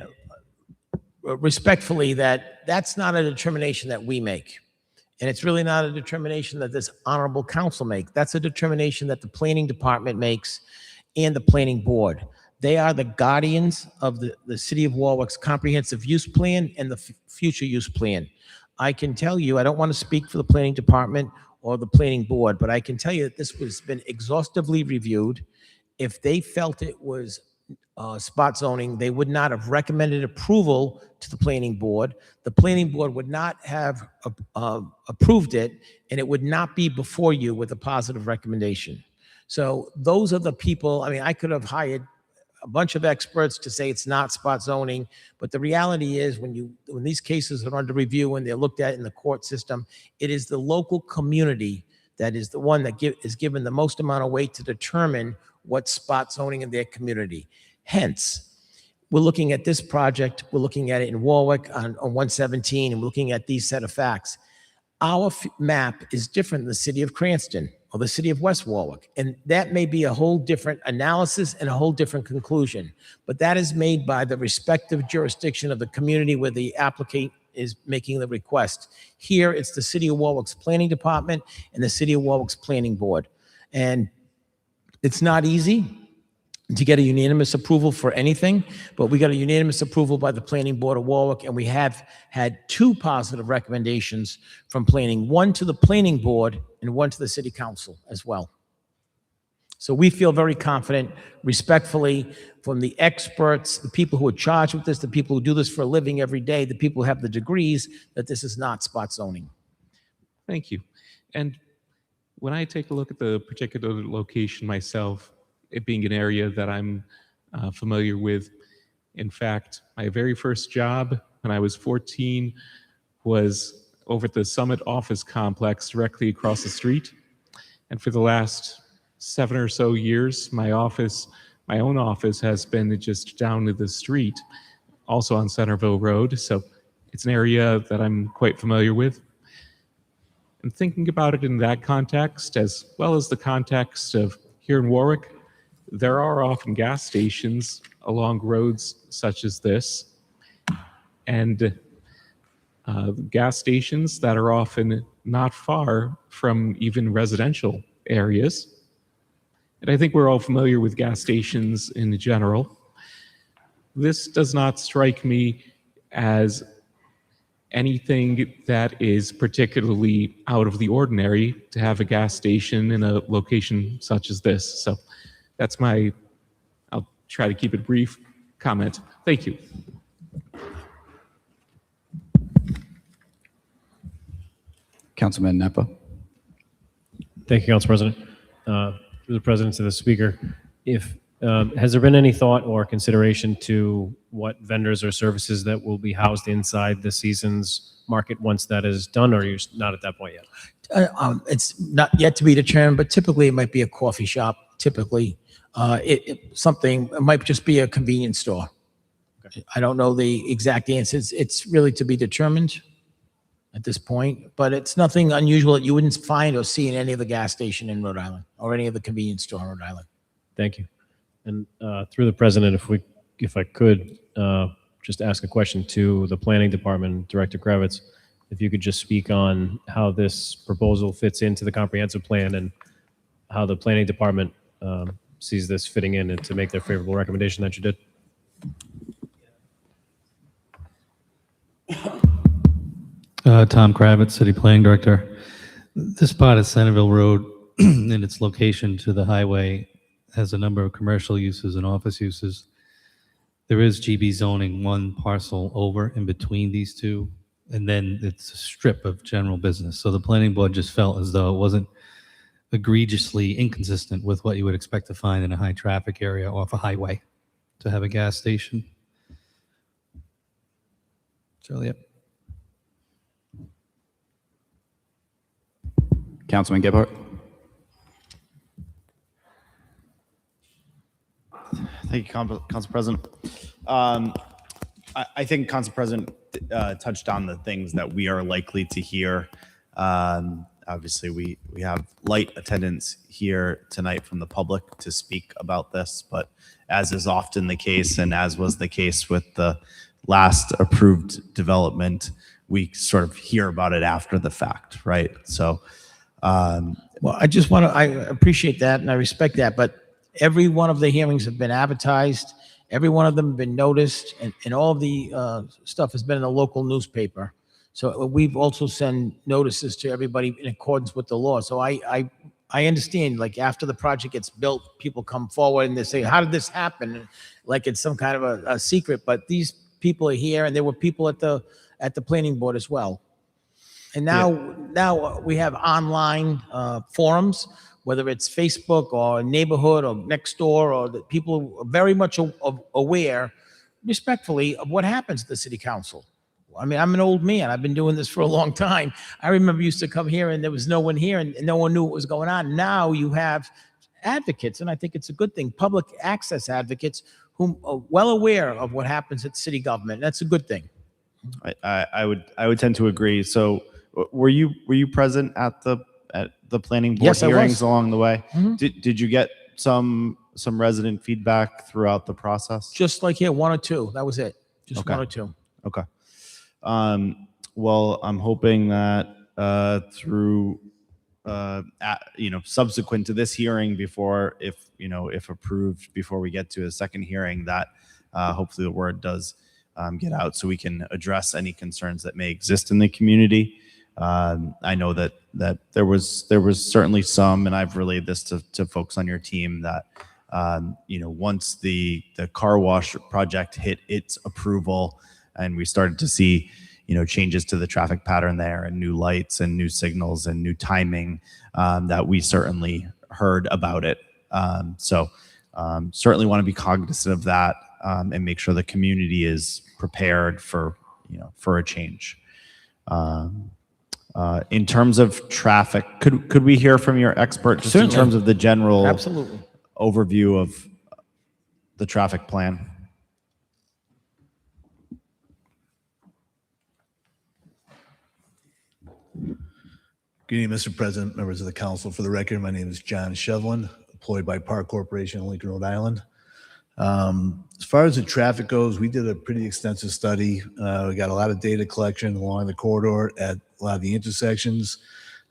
respectfully, that's not a determination that we make. And it's really not a determination that this honorable council make. That's a determination that the planning department makes and the planning board. They are the guardians of the city of Warwick's comprehensive use plan and the future use plan. I can tell you, I don't want to speak for the planning department or the planning board, but I can tell you that this has been exhaustively reviewed. If they felt it was spot zoning, they would not have recommended approval to the planning board. The planning board would not have approved it, and it would not be before you with a positive recommendation. So those are the people. I mean, I could have hired a bunch of experts to say it's not spot zoning, but the reality is when these cases are under review and they're looked at in the court system, it is the local community that is the one that is given the most amount of weight to determine what's spot zoning in their community. Hence, we're looking at this project, we're looking at it in Warwick on 117, and we're looking at these set of facts. Our map is different than the city of Cranston or the city of West Warwick, and that may be a whole different analysis and a whole different conclusion, but that is made by the respective jurisdiction of the community where the applicant is making the request. Here, it's the city of Warwick's planning department and the city of Warwick's planning board. And it's not easy to get a unanimous approval for anything, but we got a unanimous approval by the planning board of Warwick, and we have had 2 positive recommendations from planning, one to the planning board and one to the city council as well. So we feel very confident, respectfully, from the experts, the people who are charged with this, the people who do this for a living every day, the people who have the degrees, that this is not spot zoning. Thank you. And when I take a look at the particular location myself, it being an area that I'm familiar with, in fact, my very first job when I was 14 was over at the Summit office complex directly across the street. And for the last 7 or so years, my own office has been just down to the street, also on Centerville Road. So it's an area that I'm quite familiar with. And thinking about it in that context, as well as the context of here in Warwick, there are often gas stations along roads such as this, and gas stations that are often not far from even residential areas. And I think we're all familiar with gas stations in general. This does not strike me as anything that is particularly out of the ordinary to have a gas station in a location such as this. So that's I'll try to keep it brief, comment. Thank you. Councilman Nepa. Thank you, Council President. Through the President to the Speaker, has there been any thought or consideration to what vendors or services that will be housed inside the Seasons Market once that is done, or are you not at that point yet? It's not yet to be determined, but typically it might be a coffee shop. Typically, it might just be a convenience store. Okay. I don't know the exact answers. It's really to be determined. at this point, but it's nothing unusual that you wouldn't find or see in any other gas station in Rhode Island or any other convenience store in Rhode Island. Thank you. And through the president, if I could just ask a question to the planning department, Director Kravitz, if you could just speak on how this proposal fits into the comprehensive plan and how the planning department sees this fitting in and to make their favorable recommendation that you did. Tom Kravitz, City Planning Director. This part of Centerville Road and its location to the highway has a number of commercial uses and office uses. There is GB zoning one parcel over in between these two, and then it's a strip of general business. So the planning board just felt as though it wasn't egregiously inconsistent with what you would expect to find in a high traffic area off a highway to have a gas station. So, yep. Councilman Gebhardt. Thank you, Council President. I think Council President touched on the things that we are likely to hear. Obviously, we have light attendance here tonight from the public to speak about this, but as is often the case, and as was the case with the last approved development, we sort of hear about it after the fact, right? So, well, I appreciate that and I respect that, but every one of the hearings have been advertised. Every one of them have been noticed, and all of the stuff has been in the local newspaper. So we've also sent notices to everybody in accordance with the law. So I understand, like, after the project gets built, people come forward and they say, how did this happen? Like it's some kind of a secret, but these people are here, and there were people at the planning board as well. And now we have online forums, whether it's Facebook or neighborhood or next door, or that people are very much aware, respectfully, of what happens at the city council. I mean, I'm an old man. I've been doing this for a long time. I remember used to come here and there was no one here and no one knew what was going on. Now you have advocates, and I think it's a good thing, public access advocates who are well aware of what happens at city government. That's a good thing. I would tend to agree. So were you present at the planning board Yes, hearings along the way? Mhm. Did you get some resident feedback throughout the process? Just like here, one or two. That was it. Just Okay. one or two. Okay. Well, I'm hoping that through subsequent to this hearing, before if approved, before we get to a second hearing, that hopefully the word does get out so we can address any concerns that may exist in the community. I know that there was certainly some, and I've relayed this to folks on your team, that once the car wash project hit its approval and we started to see changes to the traffic pattern there and new lights and new signals and new timing, that we certainly heard about it. So certainly want to be cognizant of that and make sure the community is prepared for a change. In terms of traffic, could we hear from your expert just Certainly. in terms of the general Absolutely. overview of the traffic plan? Good evening, Mr. President, members of the council. For the record, my name is John Shevlin, employed by Park Corporation in Lincoln, Rhode Island. As far as the traffic goes, we did a pretty extensive study. We got a lot of data collection along the corridor at a lot of the intersections.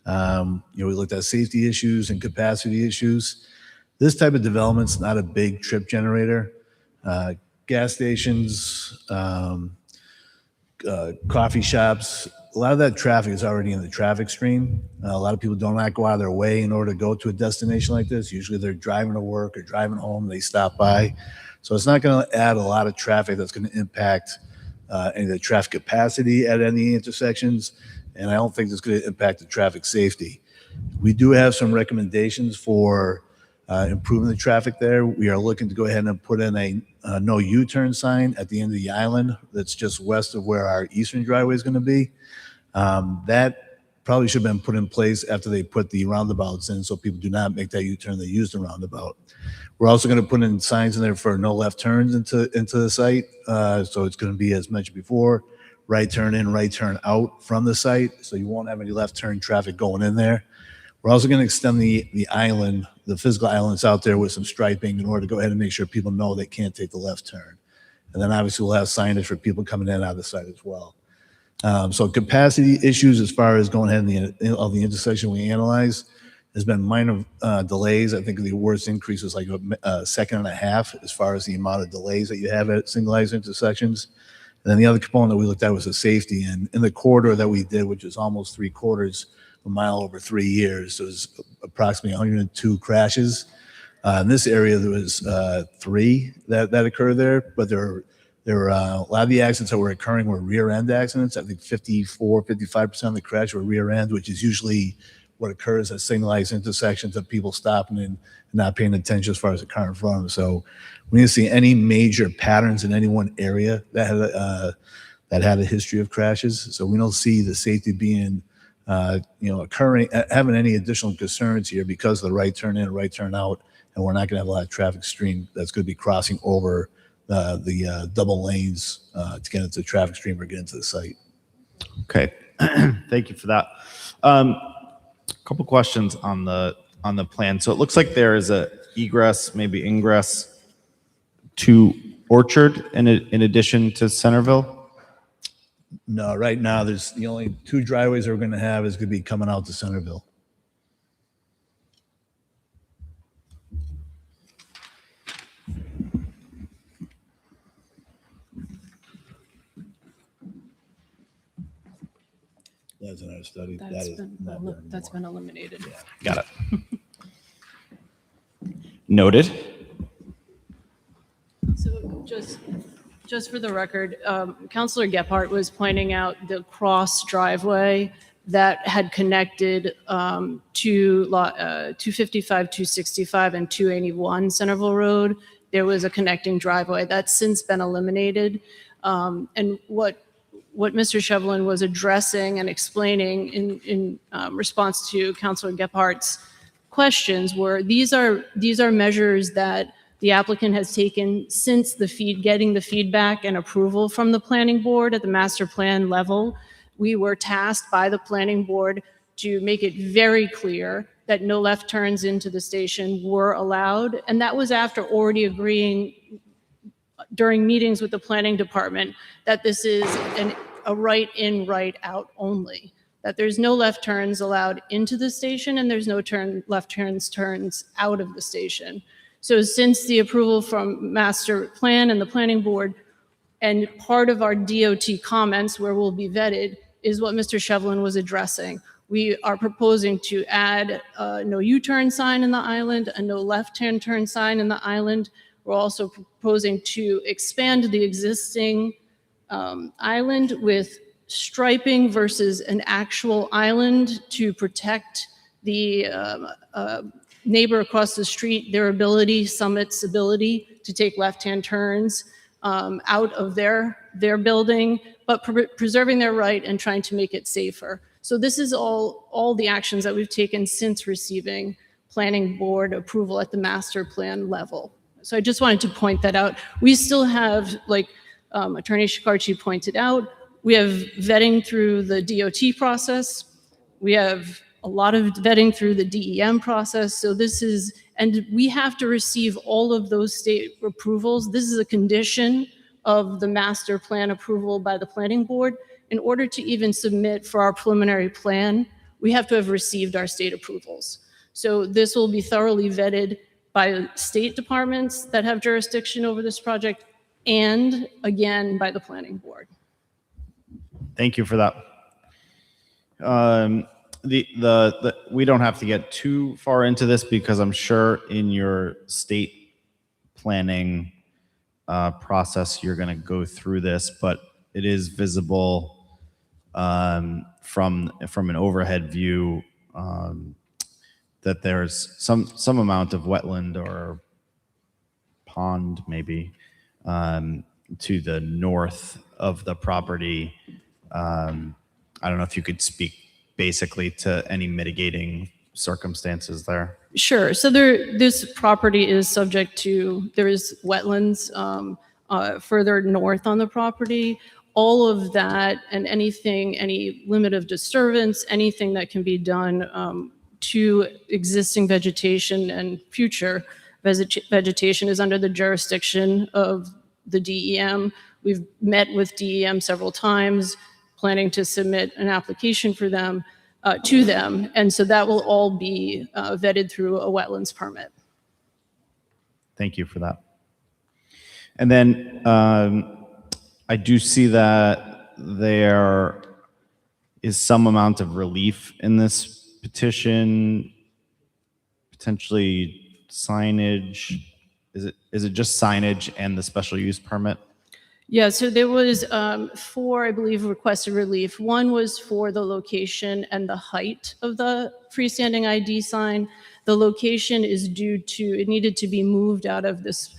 We looked at safety issues and capacity issues. This type of development's not a big trip generator. Gas stations, coffee shops, a lot of that traffic is already in the traffic stream. A lot of people do not go out of their way in order to go to a destination like this. Usually they're driving to work or driving home, they stop by. So it's not going to add a lot of traffic that's going to impact any of the traffic capacity at any intersections. And I don't think it's going to impact the traffic safety. We do have some recommendations for improving the traffic there. We are looking to go ahead and put in a no U-turn sign at the end of the island that's just west of where our eastern driveway is going to be. That probably should have been put in place after they put the roundabouts in, so people do not make that U-turn. They use the roundabout. We're also going to put in signs in there for no left turns into the site. So it's going to be, as mentioned before, right turn in, right turn out from the site, so you won't have any left turn traffic going in there. We're also going to extend the island, the physical islands out there with some striping in order to go ahead and make sure people know they can't take the left turn. And then obviously we'll have signage for people coming in and out of the site as well. So capacity issues as far as going ahead and the intersection we analyzed, there's been minor delays. I think the worst increase was like a second and a half as far as the amount of delays that you have at signalized intersections. And then the other component that we looked at was the safety. And in the corridor that we did, which is almost 3/4 of a mile over 3 years, there was approximately 102 crashes. In this area, there was 3 that occurred there, but there were a lot of the accidents that were occurring were rear end accidents. I think 55% of the crash were rear end, which is usually what occurs at signalized intersections of people stopping and not paying attention as far as the car in front of them. So we didn't see any major patterns in any one area that had a history of crashes. So we don't see the safety being, occurring, having any additional concerns here because of the right turn in, right turn out, and we're not going to have a lot of traffic stream that's going to be crossing over the double lanes to get into the traffic stream or get into the site. Okay, thank you for that. Couple questions on the plan. So it looks like there is a egress, maybe ingress to Orchard in addition to Centerville. No, right now there's the only 2 driveways that we're going to have is going to be coming out to Centerville. That's in our study. That's been eliminated. Got it. Noted. So just for the record, Councilor Gephardt was pointing out the cross driveway that had connected to 255, 265, and 281 Centerville Road. There was a connecting driveway that's since been eliminated. And what Mr. Shevlin was addressing and explaining in response to Councilor Gephardt's questions were these are measures that the applicant has taken since getting the feedback and approval from the planning board at the master plan level. We were tasked by the planning board to make it very clear that no left turns into the station were allowed. And that was after already agreeing during meetings with the planning department that this is a right in, right out only, that there's no left turns allowed into the station and there's no left turns out of the station. So since the approval from master plan and the planning board, and part of our DOT comments where we'll be vetted is what Mr. Shevlin was addressing. We are proposing to add a no U-turn sign in the island, a no left-hand turn sign in the island. We're also proposing to expand the existing island with striping versus an actual island to protect the neighbor across the street, Summit's ability to take left-hand turns out of their building, but preserving their right and trying to make it safer. So this is all the actions that we've taken since receiving planning board approval at the master plan level. So I just wanted to point that out. We still have, like Attorney Shikarchi pointed out, we have vetting through the DOT process. We have a lot of vetting through the DEM process. So and we have to receive all of those state approvals. This is a condition of the master plan approval by the planning board. In order to even submit for our preliminary plan, we have to have received our state approvals. So this will be thoroughly vetted by state departments that have jurisdiction over this project and again by the planning board. Thank you for that. We don't have to get too far into this because I'm sure in your state planning process you're going to go through this, but it is visible from an overhead view that there's some amount of wetland or pond maybe to the north of the property. I don't know if you could speak basically to any mitigating circumstances there. Sure. So this property is subject to, there is wetlands further north on the property. all of that and anything, any limit of disturbance, anything that can be done to existing vegetation and future vegetation is under the jurisdiction of the DEM. We've met with DEM several times, planning to submit an application for them, to them. And so that will all be vetted through a wetlands permit. Thank you for that. And then I do see that there is some amount of relief in this petition, potentially signage. Is it just signage and the special use permit? Yeah, so there was 4, I believe, requested relief. One was for the location and the height of the freestanding ID sign. The location is due to, it needed to be moved out of this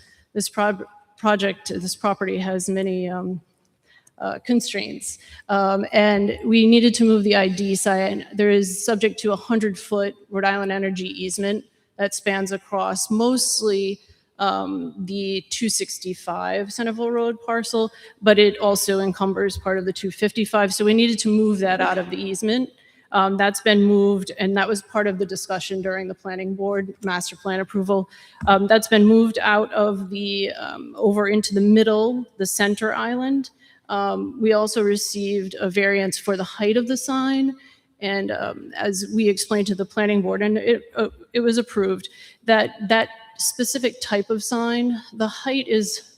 project. This property has many constraints. And we needed to move the ID sign. There is subject to a 100-foot Rhode Island Energy easement that spans across mostly the 265 Centerville Road parcel, but it also encumbers part of the 255. So we needed to move that out of the easement. That's been moved, and that was part of the discussion during the planning board master plan approval. That's been moved out of the, over into the middle, the center island. We also received a variance for the height of the sign. And as we explained to the planning board, and it was approved, that specific type of sign, the height is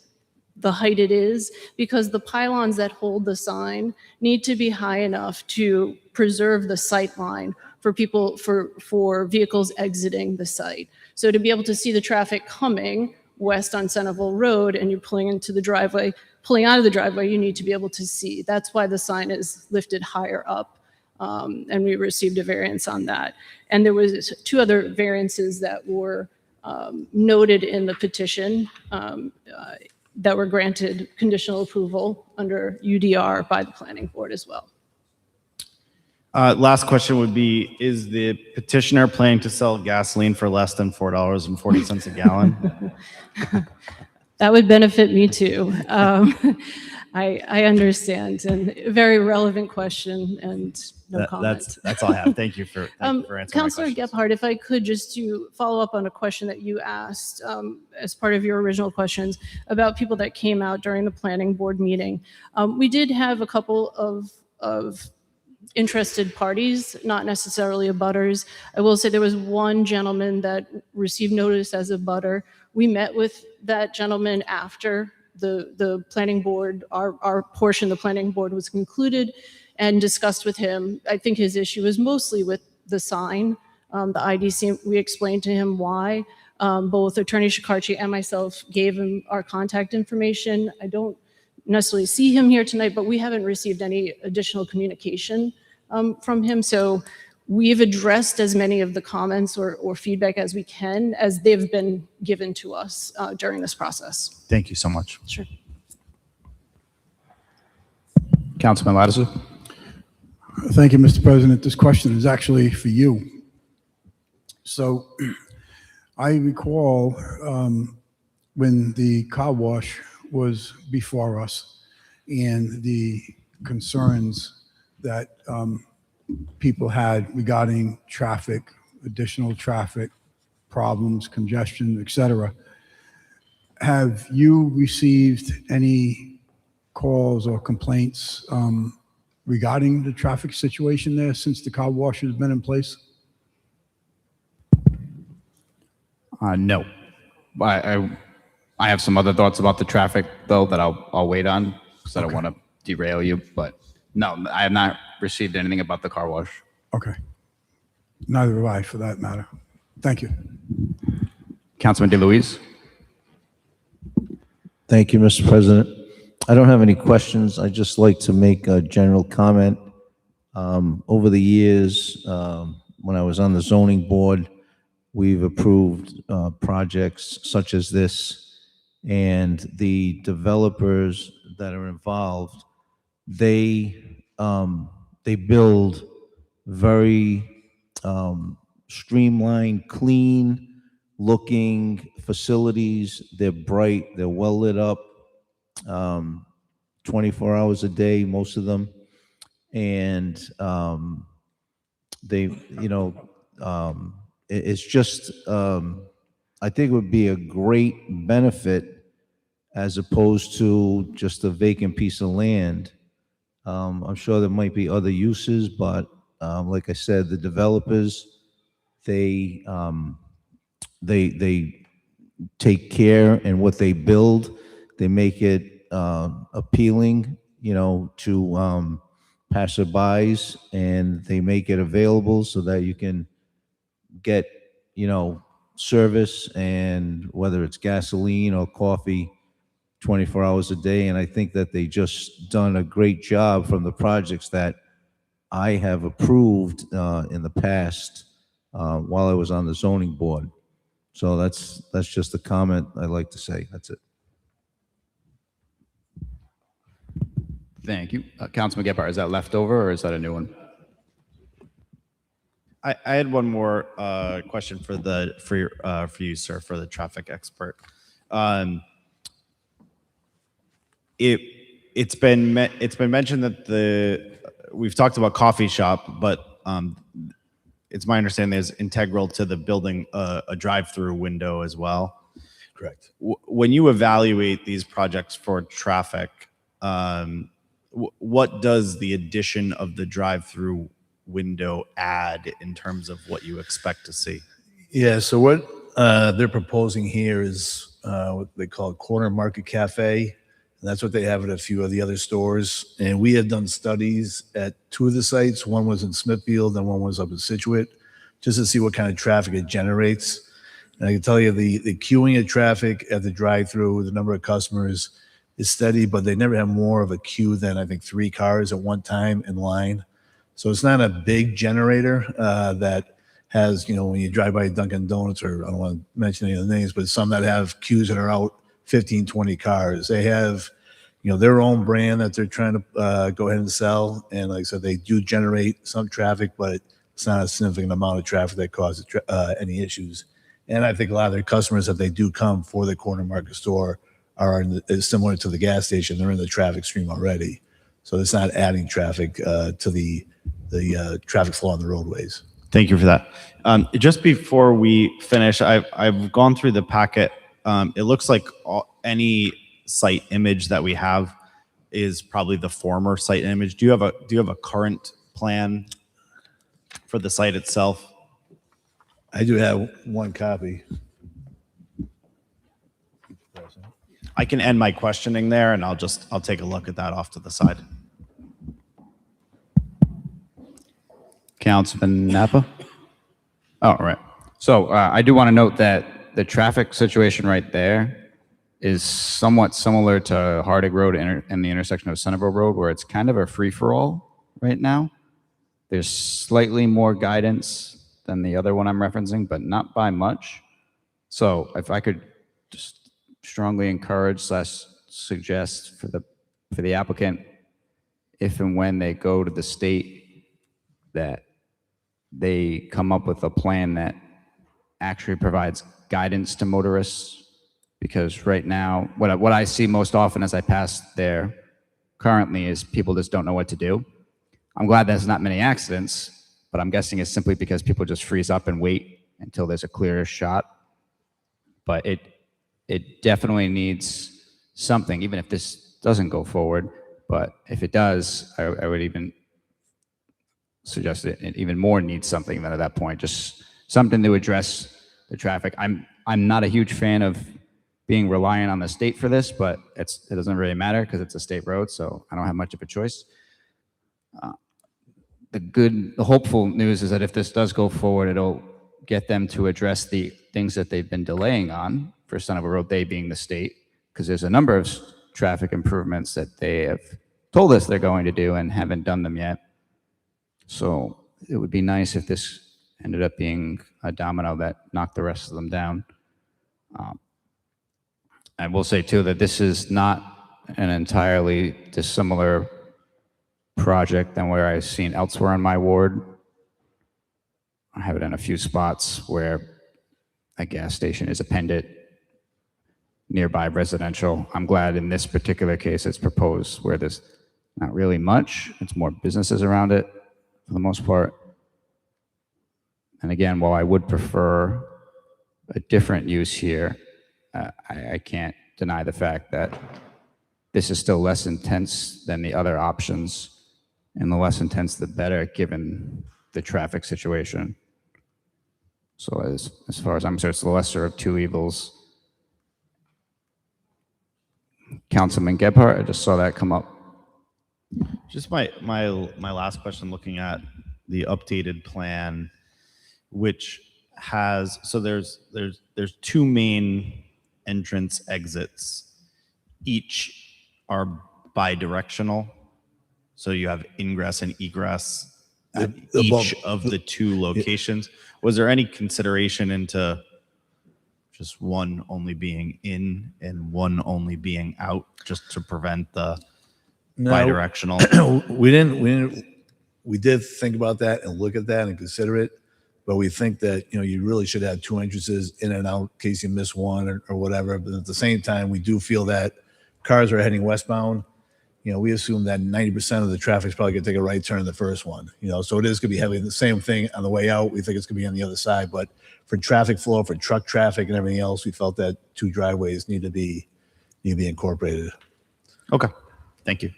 the height it is because the pylons that hold the sign need to be high enough to preserve the sight line for people, for vehicles exiting the site. So to be able to see the traffic coming west on Centerville Road and you're pulling into the driveway, pulling out of the driveway, you need to be able to see. That's why the sign is lifted higher up. And we received a variance on that. And there was 2 other variances that were noted in the petition that were granted conditional approval under UDR by the planning board as well. Last question would be, is the petitioner planning to sell gasoline for less than $4.40 a gallon? That would benefit me too. I understand, and a very relevant question, and no comment. That's all I have. Thank you for answering Councilor my questions. Gephardt, if I could just to follow up on a question that you asked as part of your original questions about people that came out during the planning board meeting. We did have a couple of interested parties, not necessarily abutters. I will say there was one gentleman that received notice as a butter. We met with that gentleman after the planning board, our portion of the planning board was concluded, and discussed with him. I think his issue was mostly with the sign, the IDC. We explained to him why. Both Attorney Shikarchi and myself gave him our contact information. I don't necessarily see him here tonight, but we haven't received any additional communication from him. So we've addressed as many of the comments or feedback as we can as they've been given to us during this process. Thank you so much. Sure. Councilman Lattiser. Thank you, Mr. President. This question is actually for you. So I recall when the car wash was before us and the concerns that people had regarding traffic, additional traffic problems, congestion, etc. Have you received any calls or complaints regarding the traffic situation there since the car wash has been in place? No. I have some other thoughts about the traffic, though, that I'll wait on because I don't want to derail you. But no, I have not received anything about the car wash. Okay. Neither have I, for that matter. Thank you. Councilman DeLuise. Thank you, Mr. President. I don't have any questions. I'd just like to make a general comment. Over the years, when I was on the zoning board, we've approved projects such as this, and the developers that are involved, they build very streamlined, clean looking facilities. They're bright, they're well lit up, 24 hours a day, most of them. And they, you know, it's just, I think it would be a great benefit as opposed to just a vacant piece of land. I'm sure there might be other uses, but like I said, the developers, they take care in what they build. They make it appealing, you know, to passerbys, and they make it available so that you can get, you know, service, and whether it's gasoline or coffee 24 hours a day. And I think that they just done a great job from the projects that I have approved in the past while I was on the zoning board. So that's just a comment I'd like to say. That's it. Thank you. Councilman Gephardt, is that left over or is that a new one? I had one more question for you, sir, for the traffic expert. It's been mentioned that we've talked about coffee shop, but it's my understanding it's integral to the building a drive-through window as well. Correct. When you evaluate these projects for traffic, what does the addition of the drive-through window add in terms of what you expect to see? Yeah, so what they're proposing here is what they call a corner market cafe. And that's what they have at a few of the other stores. And we have done studies at 2 of the sites. One was in Smithfield and one was up in Situate, just to see what kind of traffic it generates. And I can tell you the queuing of traffic at the drive-through, the number of customers is steady, but they never have more of a queue than I think 3 cars at one time in line. So it's not a big generator that has, you know, when you drive by Dunkin' Donuts, or I don't want to mention any of the names, but some that have queues that are out 15, 20 cars. They have, you know, their own brand that they're trying to go ahead and sell. And like I said, they do generate some traffic, but it's not a significant amount of traffic that causes any issues. And I think a lot of their customers that they do come for the corner market store are similar to the gas station. They're in the traffic stream already. So it's not adding traffic to the traffic flow on the roadways. Thank you for that. Just before we finish, I've gone through the packet. It looks like any site image that we have is probably the former site image. Do you have a current plan for the site itself? I do have one copy. I can end my questioning there, and I'll take a look at that off to the side. Councilman Napa? Oh, all right. So I do want to note that the traffic situation right there is somewhat similar to Hardig Road and the intersection of Centerville Road, where it's kind of a free-for-all right now. There's slightly more guidance than the other one I'm referencing, but not by much. So if I could just strongly encourage / suggest for the applicant, if and when they go to the state, that they come up with a plan that actually provides guidance to motorists. Because right now, what I see most often as I pass there currently is people just don't know what to do. I'm glad there's not many accidents, but I'm guessing it's simply because people just freeze up and wait until there's a clearer shot. But it definitely needs something, even if this doesn't go forward. But if it does, I would even suggest it even more needs something than at that point, just something to address the traffic. I'm not a huge fan of being reliant on the state for this, but it doesn't really matter because it's a state road, so I don't have much of a choice. The hopeful news is that if this does go forward, it'll get them to address the things that they've been delaying on for Centerville Road, they being the state, because there's a number of traffic improvements that they have told us they're going to do and haven't done them yet. So it would be nice if this ended up being a domino that knocked the rest of them down. I will say too that this is not an entirely dissimilar project than where I've seen elsewhere in my ward. I have it in a few spots where a gas station is appended nearby residential. I'm glad in this particular case it's proposed where there's not really much. It's more businesses around it for the most part. And again, while I would prefer a different use here, I can't deny the fact that this is still less intense than the other options, and the less intense, the better, given the traffic situation. So as far as I'm concerned, it's the lesser of two evils. Councilman Gebhardt, I just saw that come up. Just my last question, looking at the updated plan, which has, so there's two main entrance exits. Each are bi-directional. So you have ingress and egress at each of the two locations. Was there any consideration into just one only being in and one only being out, just to prevent the bi-directional? We did think about that and look at that and consider it, but we think that, you really should have two entrances in and out in case you miss one or whatever. But at the same time, we do feel that cars are heading westbound. We assume that 90% of the traffic is probably going to take a right turn in the first one. So it is going to be heavy. The same thing on the way out. We think it's going to be on the other side. But for traffic flow, for truck traffic and everything else, we felt that two driveways need to be incorporated. Okay, thank you.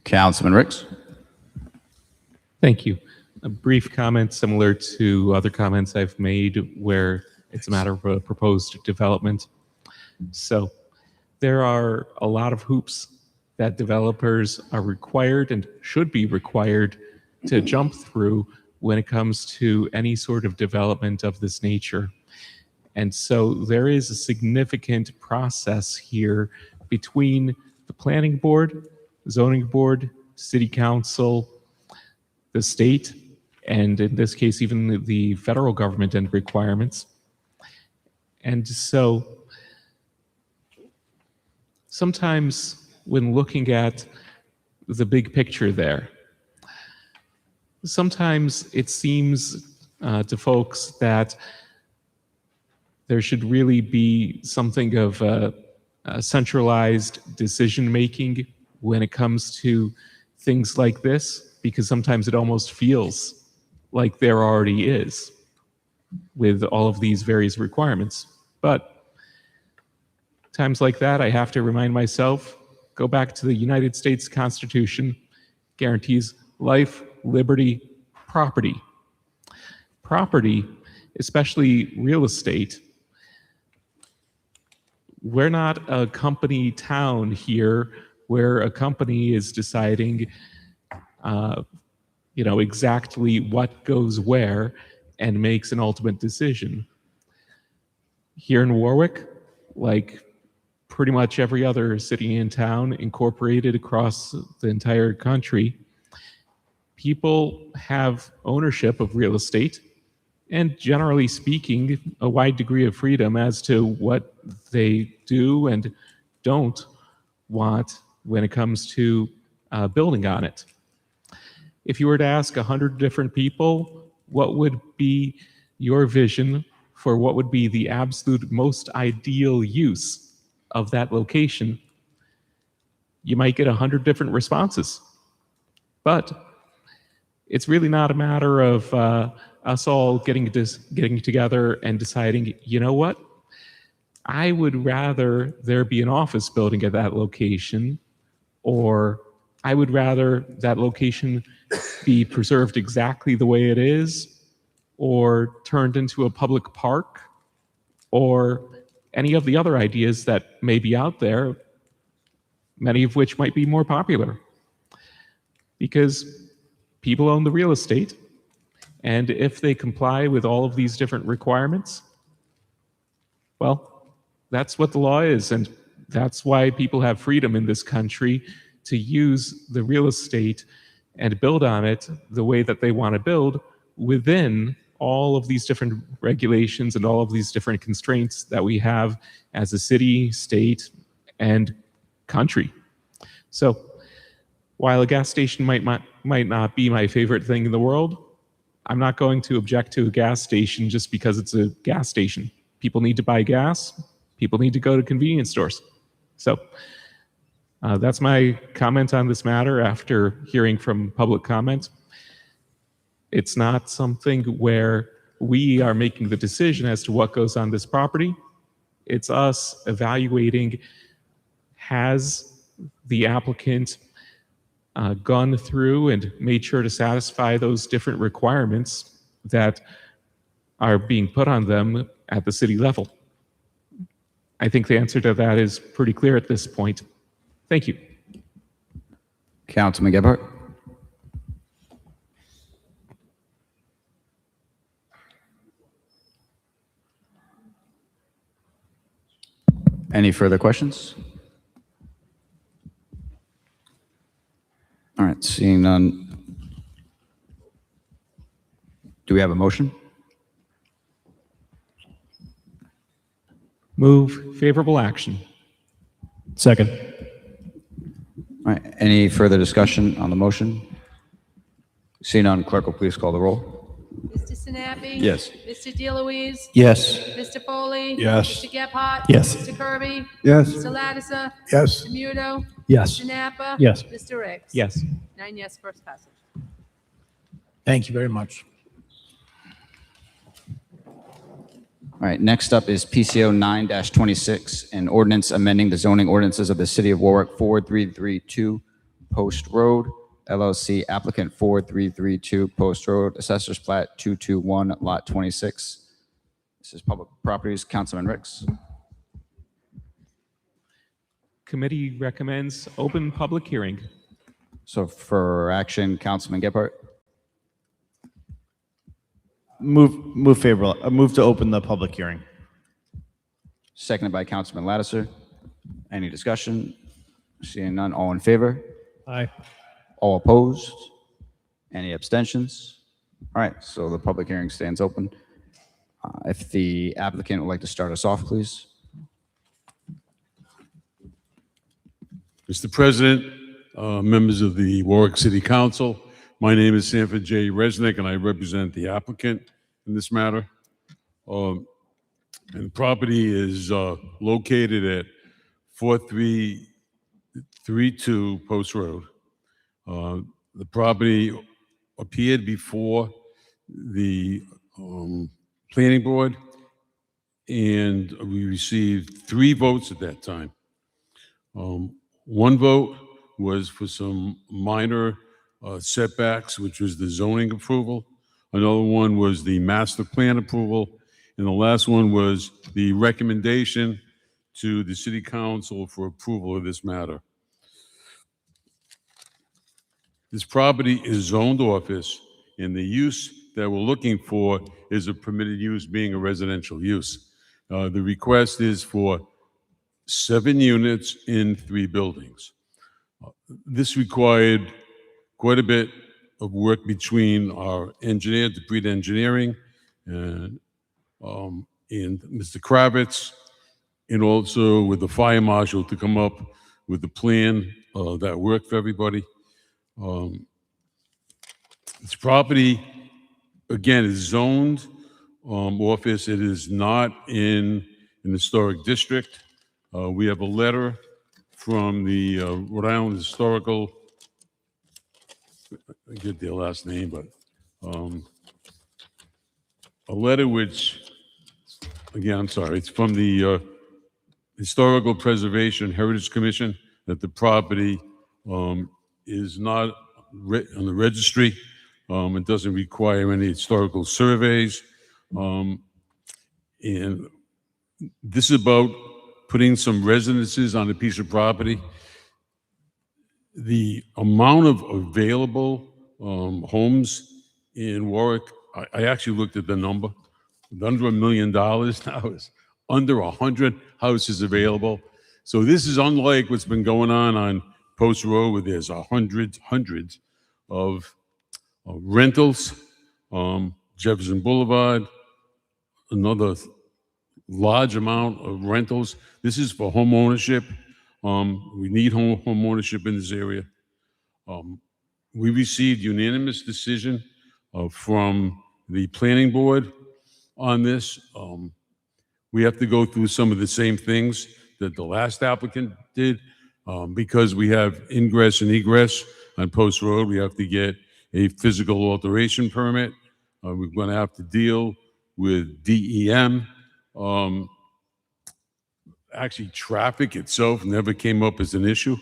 Councilman Ricks. Thank you. A brief comment similar to other comments I've made where it's a matter of a proposed development. So there are a lot of hoops that developers are required and should be required to jump through when it comes to any sort of development of this nature. And so there is a significant process here between the planning board, zoning board, city council, the state, and in this case, even the federal government and requirements. And so sometimes when looking at the big picture there, sometimes it seems to folks that there should really be something of a centralized decision-making when it comes to things like this, because sometimes it almost feels like there already is with all of these various requirements. But times like that, I have to remind myself, go back to the United States Constitution, guarantees life, liberty, property. Property, especially real estate. We're not a company town here where a company is deciding, exactly what goes where and makes an ultimate decision. Here in Warwick, like pretty much every other city and town incorporated across the entire country, people have ownership of real estate and, generally speaking, a wide degree of freedom as to what they do and don't want when it comes to building on it. If you were to ask 100 different people, what would be your vision for what would be the absolute most ideal use of that location, you might get 100 different responses. But it's really not a matter of us all getting together and deciding, you know what? I would rather there be an office building at that location, or I would rather that location be preserved exactly the way it is, or turned into a public park, or any of the other ideas that may be out there, many of which might be more popular. Because people own the real estate, and if they comply with all of these different requirements, well, that's what the law is, and that's why people have freedom in this country to use the real estate and build on it the way that they want to build within all of these different regulations and all of these different constraints that we have as a city, state, and country. So while a gas station might not be my favorite thing in the world, I'm not going to object to a gas station just because it's a gas station. People need to buy gas. People need to go to convenience stores. So that's my comment on this matter after hearing from public comment. It's not something where we are making the decision as to what goes on this property. It's us evaluating, has the applicant gone through and made sure to satisfy those different requirements that are being put on them at the city level? I think the answer to that is pretty clear at this point. Thank you. Councilman Gebhardt. Any further questions? All right, seeing none. Do we have a motion? Move favorable action. Second. All right, any further discussion on the motion? Seeing none, clerk will please call the roll. Mr. Sinapi? Yes. Mr. DeLuise? Yes. Mr. Foley? Yes. Mr. Gephardt? Yes. Mr. Kirby? Yes. Mr. Lattiser? Yes. Mr. Muto? Yes. Mr. Napa? Yes. Mr. Ricks? Yes. 9 yes, first passage. Thank you very much. All right, next up is PCO 9-26, an ordinance amending the zoning ordinances of the City of Warwick 4332 Post Road, LLC, applicant 4332 Post Road, Assessor's Plat 221, Lot 26. This is Public Properties, Councilman Ricks. Committee recommends open public hearing. So for action, Councilman Gebhardt. Move favorable. Move to open the public hearing. Seconded by Councilman Lattiser. Any discussion? Seeing none, all in favor? Aye. All opposed? Any abstentions? All right, so the public hearing stands open. If the applicant would like to start us off, please. Mr. President, members of the Warwick City Council, my name is Sanford J. Resnick, and I represent the applicant in this matter. And the property is located at 4332 Post Road. The property appeared before the planning board, and we received 3 votes at that time. One vote was for some minor setbacks, which was the zoning approval. Another one was the master plan approval. And the last one was the recommendation to the city council for approval of this matter. This property is zoned office, and the use that we're looking for is a permitted use, being a residential use. The request is for 7 units in 3 buildings. This required quite a bit of work between our engineer, Deprete Engineering, and Mr. Kravitz, and also with the fire marshal to come up with the plan that worked for everybody. This property, again, is zoned office. It is not in an historic district. We have a letter from the Rhode Island Historical, I get their last name, but a letter which, again, I'm sorry, it's from the Historical Preservation Heritage Commission, that the property is not on the registry. It doesn't require any historical surveys. And this is about putting some residences on a piece of property. The amount of available homes in Warwick, I actually looked at the number, under $1 million now, is under 100 houses available. So this is unlike what's been going on Post Road, where there's hundreds of rentals. Jefferson Boulevard, another large amount of rentals. This is for home ownership. We need home ownership in this area. We received unanimous decision from the planning board on this. We have to go through some of the same things that the last applicant did. Because we have ingress and egress on Post Road, we have to get a physical alteration permit. We're going to have to deal with DEM. Actually, traffic itself never came up as an issue.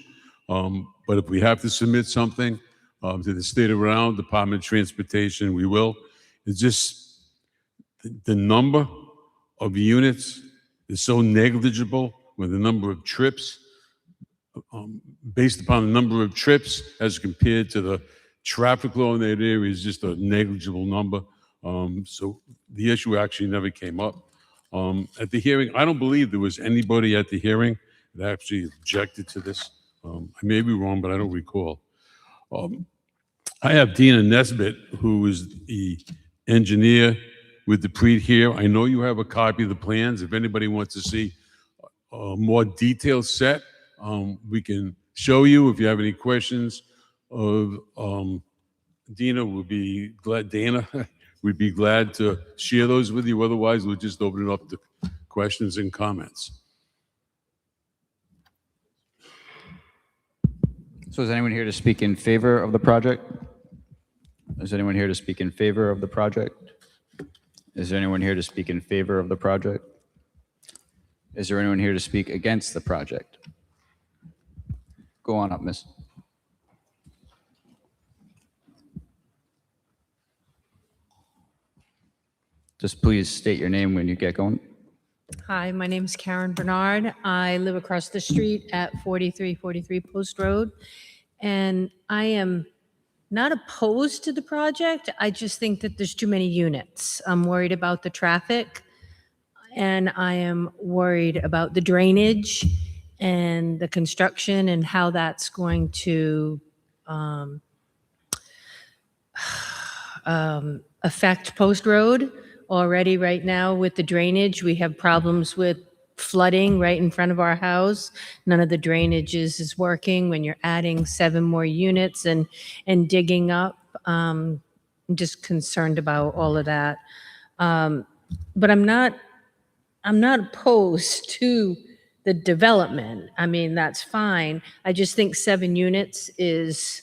But if we have to submit something to the state of Rhode Island Department of Transportation, we will. It's just the number of units is so negligible with the number of trips, based upon the number of trips as compared to the traffic flow in that area is just a negligible number. So the issue actually never came up. At the hearing, I don't believe there was anybody at the hearing that actually objected to this. I may be wrong, but I don't recall. I have Dina Nesbitt, who is the engineer with the pre here. I know you have a copy of the plans. If anybody wants to see a more detailed set, we can show you. If you have any questions of Dana, would be glad. Dana, we'd be glad to share those with you. Otherwise, we'll just open it up to questions and comments. So is anyone here to speak in favor of the project? Is anyone here to speak in favor of the project? Is there anyone here to speak in favor of the project? Is there anyone here to speak against the project? Go on up, miss. Just please state your name when you get going. Hi, my name is Karen Bernard. I live across the street at 4343 Post Road, and I am not opposed to the project. I just think that there's too many units. I'm worried about the traffic, and I am worried about the drainage and the construction and how that's going to affect Post Road. Already right now with the drainage, we have problems with flooding right in front of our house. None of the drainages is working when you're adding 7 more units and digging up. I'm just concerned about all of that. But I'm not opposed to the development. I mean, that's fine. I just think 7 units is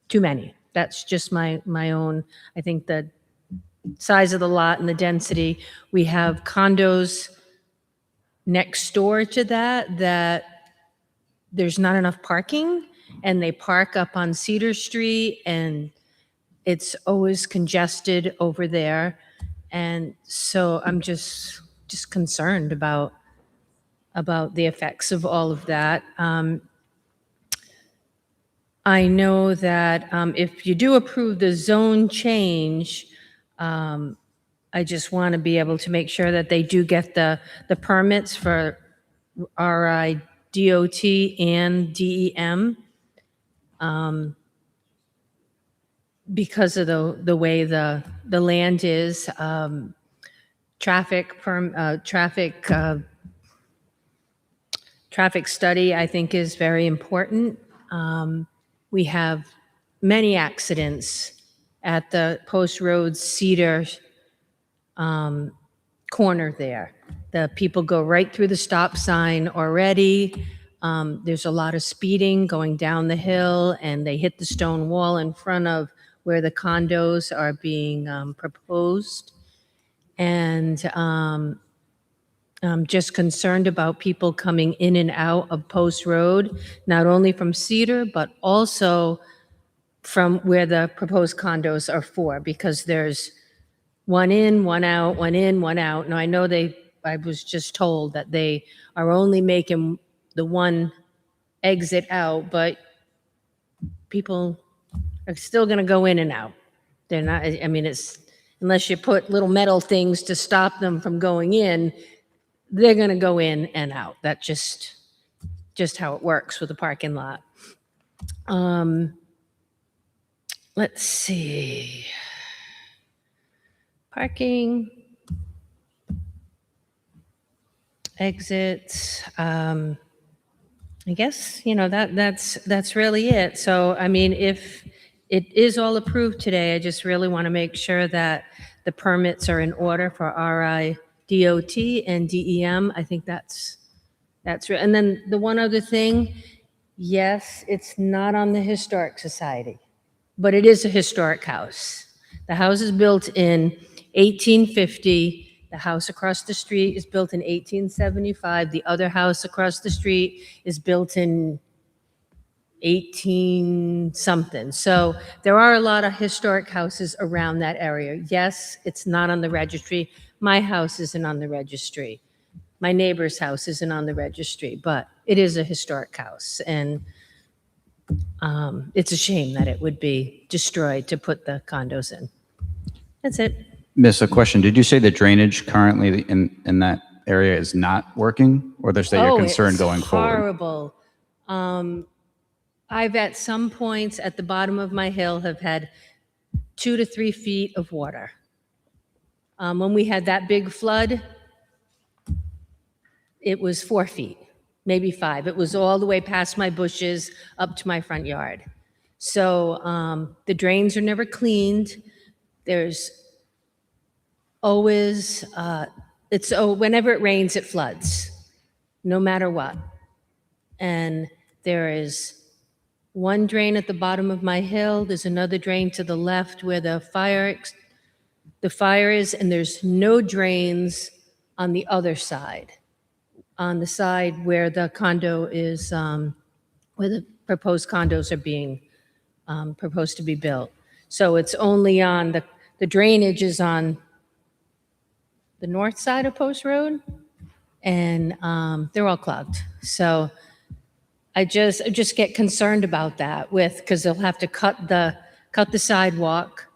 too many. That's just my own, I think the size of the lot and the density. We have condos next door to that there's not enough parking, and they park up on Cedar Street, and it's always congested over there. And so I'm just concerned about the effects of all of that. I know that if you do approve the zone change, I just want to be able to make sure that they do get the permits for RI, DOT, and DEM, because of the way the land is. Traffic study, I think, is very important. We have many accidents at the Post Road Cedar corner there. The people go right through the stop sign already. There's a lot of speeding going down the hill, and they hit the stone wall in front of where the condos are being proposed. And I'm just concerned about people coming in and out of Post Road, not only from Cedar, but also from where the proposed condos are for, because there's one in, one out, one in, one out. Now, I know I was just told that they are only making the one exit out, but people are still going to go in and out. They're not, I mean, it's, unless you put little metal things to stop them from going in, they're going to go in and out. That's just how it works with a parking lot. Let's see. Parking, exits. I guess, that's really it. So, I mean, if it is all approved today, I just really want to make sure that the permits are in order for RI, DOT and DEM. I think that's right. And then the one other thing, yes, it's not on the Historic Society, but it is a historic house. The house is built in 1850. The house across the street is built in 1875. The other house across the street is built in 18 something. So there are a lot of historic houses around that area. Yes, it's not on the registry. My house isn't on the registry. My neighbor's house isn't on the registry, but it is a historic house. And it's a shame that it would be destroyed to put the condos in. That's it. Miss, a question. Did you say the drainage currently in that area is not working, or there's that you're concerned going forward? Horrible. I've at some points at the bottom of my hill have had 2 to 3 feet of water. When we had that big flood, it was 4 feet, maybe 5. It was all the way past my bushes up to my front yard. So the drains are never cleaned. There's always, whenever it rains, it floods, no matter what. And there is one drain at the bottom of my hill. There's another drain to the left where the fire is, and there's no drains on the other side, on the side where the condo is, where the proposed condos are being proposed to be built. So it's only on the drainage is on the north side of Post Road, and they're all clogged. So I just get concerned about that because they'll have to cut the sidewalk.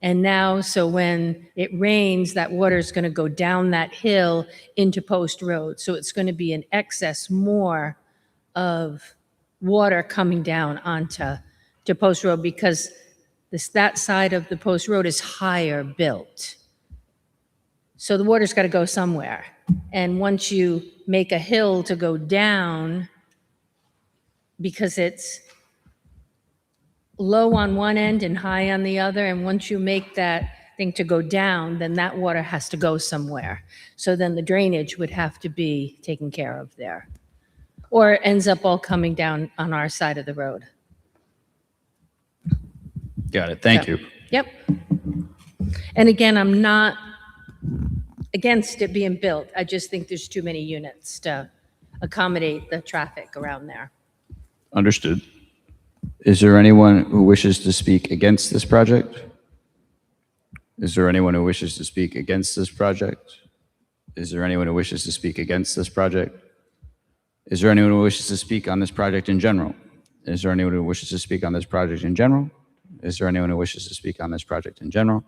And now, so when it rains, that water is going to go down that hill into Post Road. So it's going to be an excess more of water coming down onto Post Road because that side of the Post Road is higher built. So the water's got to go somewhere. And once you make a hill to go down, because it's low on one end and high on the other, and once you make that thing to go down, then that water has to go somewhere. So then the drainage would have to be taken care of there. Or it ends up all coming down on our side of the road. Got it. Thank you. Yep. And again, I'm not against it being built. I just think there's too many units to accommodate the traffic around there. Understood. Is there anyone who wishes to speak against this project? Is there anyone who wishes to speak against this project? Is there anyone who wishes to speak against this project? Is there anyone who wishes to speak on this project in general? Is there anyone who wishes to speak on this project in general? Is there anyone who wishes to speak on this project in general?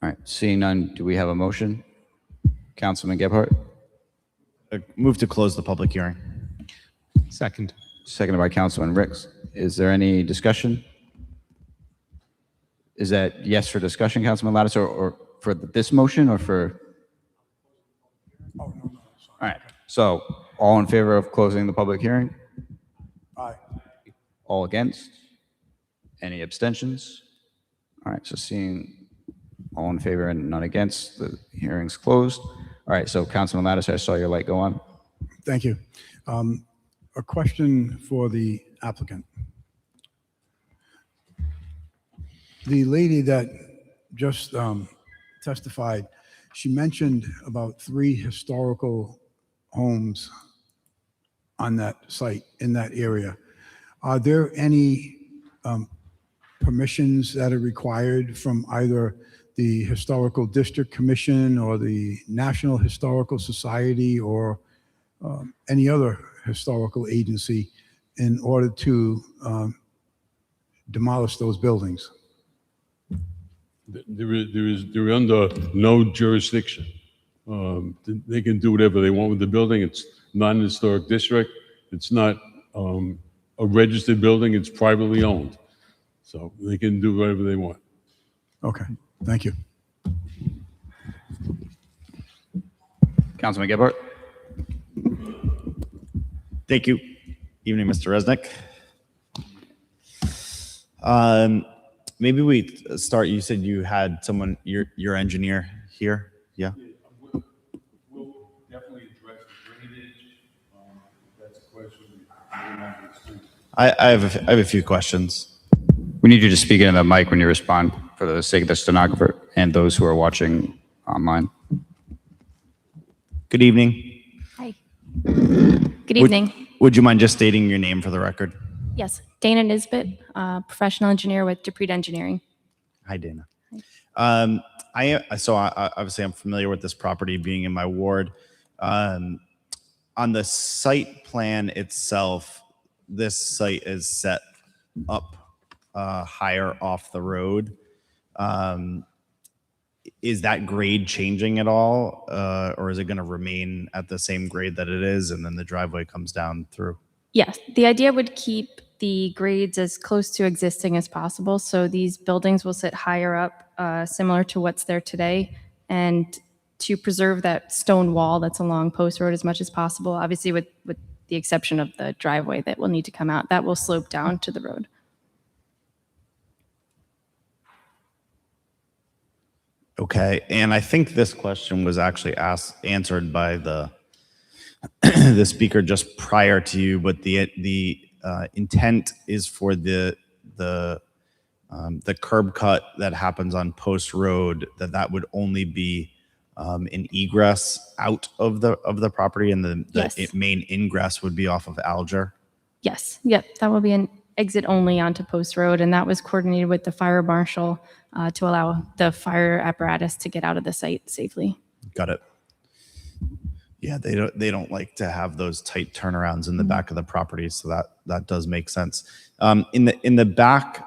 All right, seeing none, do we have a motion? Councilman Gebhardt? Move to close the public hearing. Second. Seconded by Councilman Ricks. Is there any discussion? Is that yes for discussion, Councilman Lattice, or for this motion, or for? All right, so all in favor of closing the public hearing? Aye. All against? Any abstentions? All right, so seeing all in favor and none against, the hearing's closed. All right, so Councilman Lattice, I saw your light go on. Thank you. A question for the applicant. The lady that just testified, she mentioned about 3 historical homes on that site, in that area. Are there any permissions that are required from either the Historical District Commission or the National Historical Society or any other historical agency in order to demolish those buildings? They're under no jurisdiction. They can do whatever they want with the building. It's not an historic district. It's not a registered building. It's privately owned. So they can do whatever they want. Okay, thank you. Councilman Gebhardt? Thank you. Evening, Mr. Resnick. Maybe we start, you said you had someone, your engineer here. Yeah. We'll definitely address the drainage. That's a question. I have a few questions. We need you to speak into the mic when you respond for the sake of the stenographer and those who are watching online. Good evening. Hi. Good evening. Would you mind just stating your name for the record? Yes, Dana Nisbet, professional engineer with Dupreet Engineering. Hi, Dana. Obviously I'm familiar with this property being in my ward. On the site plan itself, this site is set up higher off the road. Is that grade changing at all, or is it going to remain at the same grade that it is, and then the driveway comes down through? Yes, the idea would keep the grades as close to existing as possible. So these buildings will sit higher up, similar to what's there today, and to preserve that stone wall that's along Post Road as much as possible, obviously with the exception of the driveway that will need to come out, that will slope down to the road. Okay, and I think this question was actually answered by the the speaker just prior to you, but the intent is for the curb cut that happens on Post Road, that would only be an egress out of the property, and the Yes. main ingress would be off of Alger. Yes, yep, that will be an exit only onto Post Road, and that was coordinated with the fire marshal to allow the fire apparatus to get out of the site safely. Got it. Yeah, they don't like to have those tight turnarounds in the back of the property, so that does make sense. In the back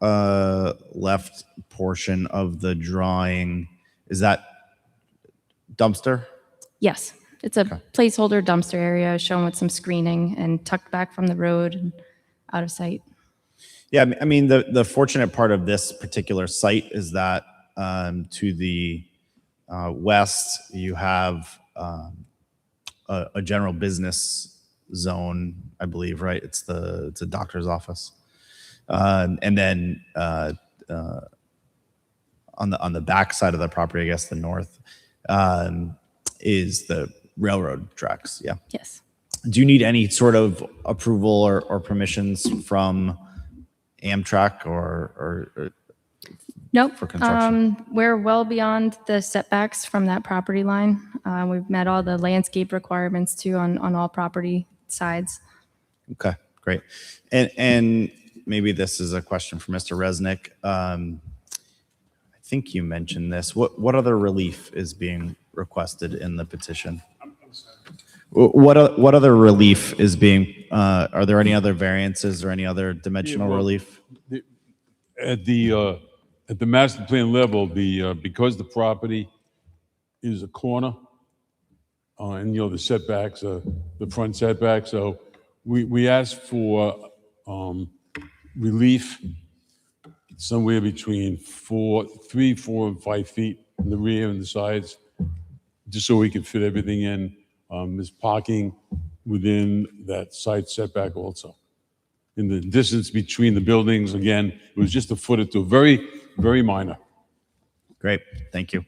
left portion of the drawing, is that dumpster? Yes, it's a placeholder dumpster area shown with some screening and tucked back from the road and out of sight. Yeah, I mean, the fortunate part of this particular site is that to the west, you have a general business zone, I believe, right? It's a doctor's office. And then on the back side of the property, I guess the north, is the railroad tracks. Yeah. Yes. Do you need any sort of approval or permissions from Amtrak or Nope. for construction? We're well beyond the setbacks from that property line. We've met all the landscape requirements too on all property sides. Okay, great. And maybe this is a question for Mr. Resnick. I think you mentioned this. What other relief is being requested in the petition? What other relief is being? Are there any other variances or any other dimensional relief? At the master plan level, because the property is a corner, and the setbacks, the front setback, so we asked for relief somewhere between 3, 4, and 5 feet in the rear and the sides, just so we could fit everything in. There's parking within that side setback also. In the distance between the buildings, again, it was just a foot or two, very, very minor. Great, thank you.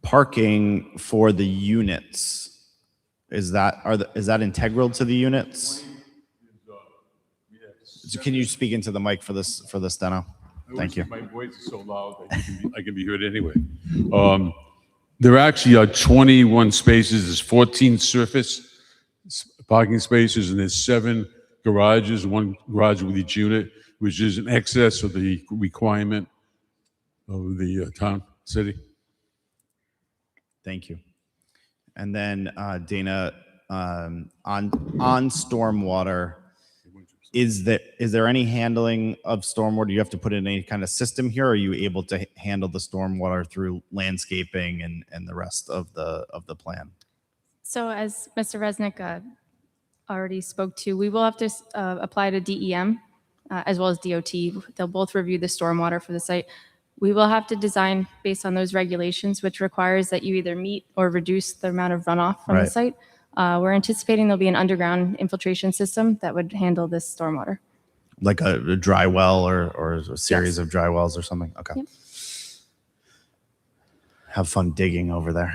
Parking for the units, is that integral to the units? So can you speak into the mic for the steno? Thank you. My voice is so loud that I can be heard anyway. There actually are 21 spaces. There's 14 surface parking spaces, and there's 7 garages, 1 garage with each unit, which is in excess of the requirement of the town, city. Thank you. And then Dana, on stormwater, is there any handling of stormwater? Do you have to put in any kind of system here, or are you able to handle the stormwater through landscaping and the rest of the plan? So as Mr. Resnick already spoke to, we will have to apply to DEM as well as DOT. They'll both review the stormwater for the site. We will have to design based on those regulations, which requires that you either meet or reduce the amount of runoff from the Right. site. We're anticipating there'll be an underground infiltration system that would handle this stormwater. Like a dry well or a series of dry wells or something? Okay. Yep. Have fun digging over there.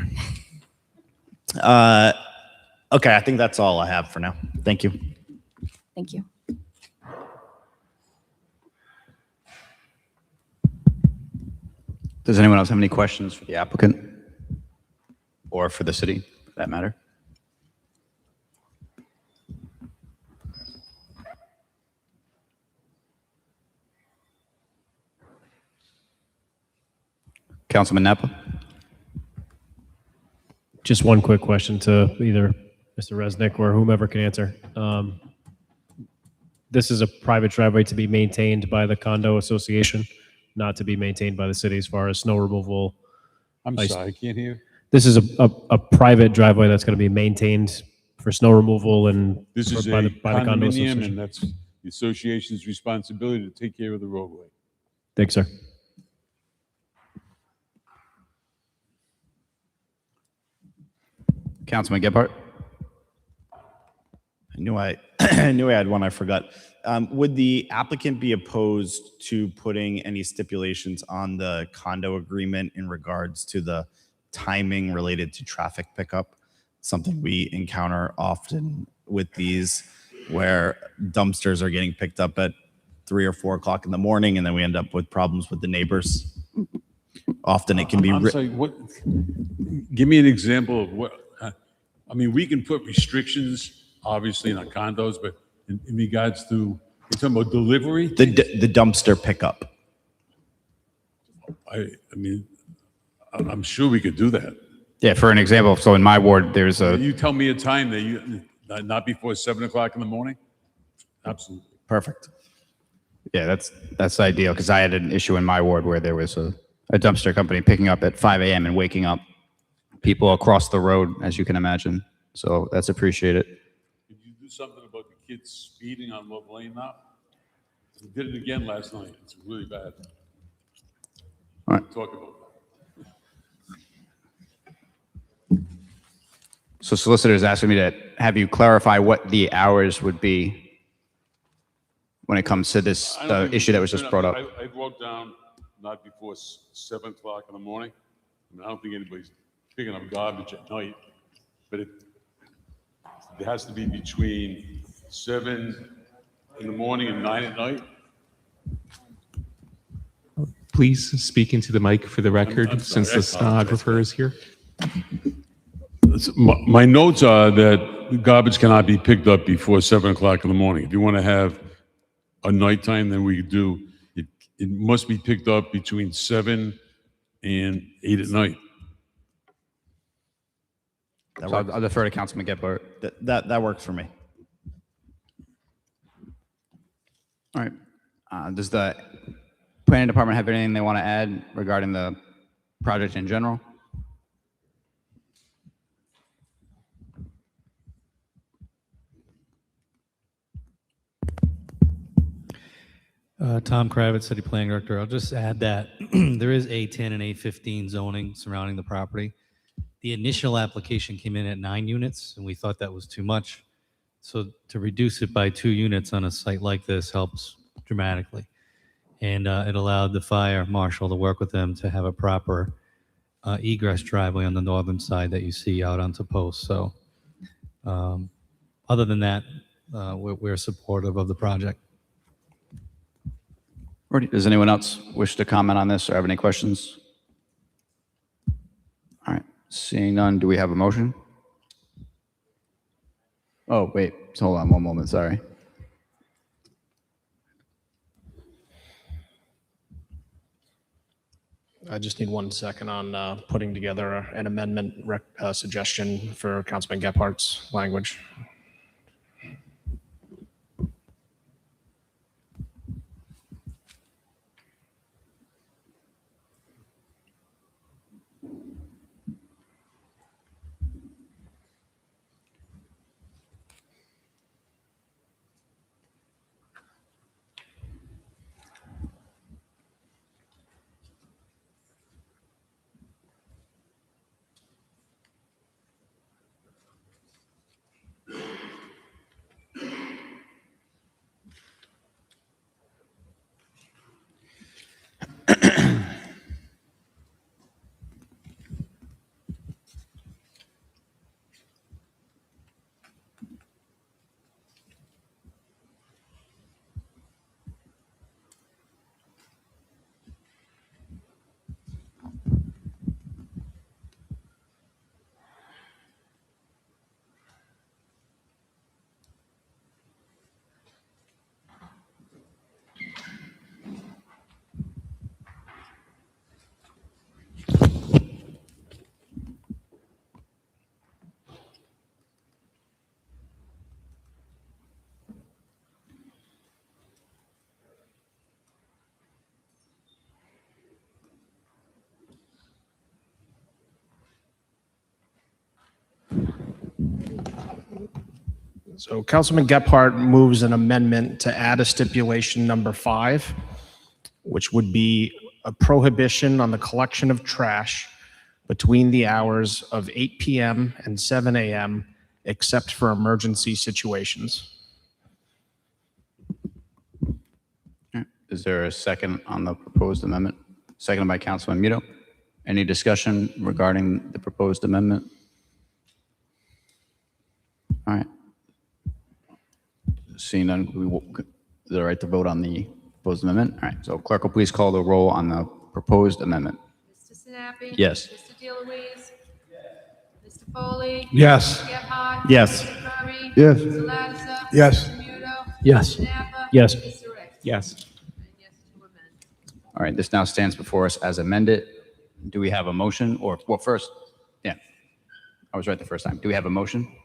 Okay, I think that's all I have for now. Thank you. Thank you. Does anyone else have any questions for the applicant or for the city, for that matter? Councilman Napa? Just one quick question to either Mr. Resnick or whomever can answer. This is a private driveway to be maintained by the condo association, not to be maintained by the city as far as snow removal. I'm sorry, I can't hear. This is a private driveway that's going to be maintained for snow removal and This is by a the condo condominium, association. and that's the association's responsibility to take care of the roadway. Thanks, sir. Councilman Gebhardt? I knew I had one I forgot. Would the applicant be opposed to putting any stipulations on the condo agreement in regards to the timing related to traffic pickup? Something we encounter often with these, where dumpsters are getting picked up at 3 or 4 o'clock in the morning, and then we end up with problems with the neighbors. Often it can be. I'm sorry, what? Give me an example of what. I mean, we can put restrictions, obviously, in our condos, but in regards to, you're talking about delivery? The dumpster pickup. I mean, I'm sure we could do that. Yeah, for an example, so in my ward, there's a. You tell me a time that you, not before 7 o'clock in the morning? Absolutely. Perfect. Yeah, that's ideal, because I had an issue in my ward where there was a dumpster company picking up at 5 a.m. and waking up people across the road, as you can imagine. So that's appreciated. Could you do something about the kids speeding on Love Lane now? We did it again last night. It's really bad. All right. Talk about that. So solicitors asking me to have you clarify what the hours would be when it comes to this issue that was just brought up. I wrote down not before 7 o'clock in the morning. I mean, I don't think anybody's picking up garbage at night, but it has to be between 7 in the morning and 9 at night. Please speak into the mic for the record, I'm sorry, since the stenographer is here. My notes are that garbage cannot be picked up before 7 o'clock in the morning. If you want to have a nighttime, then we could do it. It must be picked up between 7 and 8 at night. So I'll defer to Councilman Gebhardt. That works for me. All right. Does the planning department have anything they want to add regarding the project in general? Tom Kravitz, City Planning Director. I'll just add that there is A10 and A15 zoning surrounding the property. The initial application came in at 9 units, and we thought that was too much. So to reduce it by 2 units on a site like this helps dramatically. And it allowed the fire marshal to work with them to have a proper egress driveway on the northern side that you see out onto Post. So other than that, we're supportive of the project. Does anyone else wish to comment on this or have any questions? All right, seeing none, do we have a motion? Oh, wait, hold on one moment, sorry. I just need 1 second on putting together an amendment suggestion for Councilman Gephardt's language. So Councilman Gephardt moves an amendment to add a stipulation number 5, which would be a prohibition on the collection of trash between the hours of 8 p.m. and 7 a.m. except for emergency situations. Is there a second on the proposed amendment? Seconded by Councilman Muto. Any discussion regarding the proposed amendment? All right. Seeing none, is it all right to vote on the proposed amendment? All right, so clerk will please call the roll on the proposed amendment. Mr. Sinapi? Yes. Mr. DeLuise? Mr. Foley? Yes. Mr. Gephardt? Yes. Mr. Kirby? Yes. Mr. Lattiser? Yes. Mr. Muto? Yes. Mr. Napa? Yes. Mr. Ricks? Yes. And yes to amend. All right, this now stands before us as amended. Do we have a motion or, well, first, yeah, I was right the first time. Do we have a motion?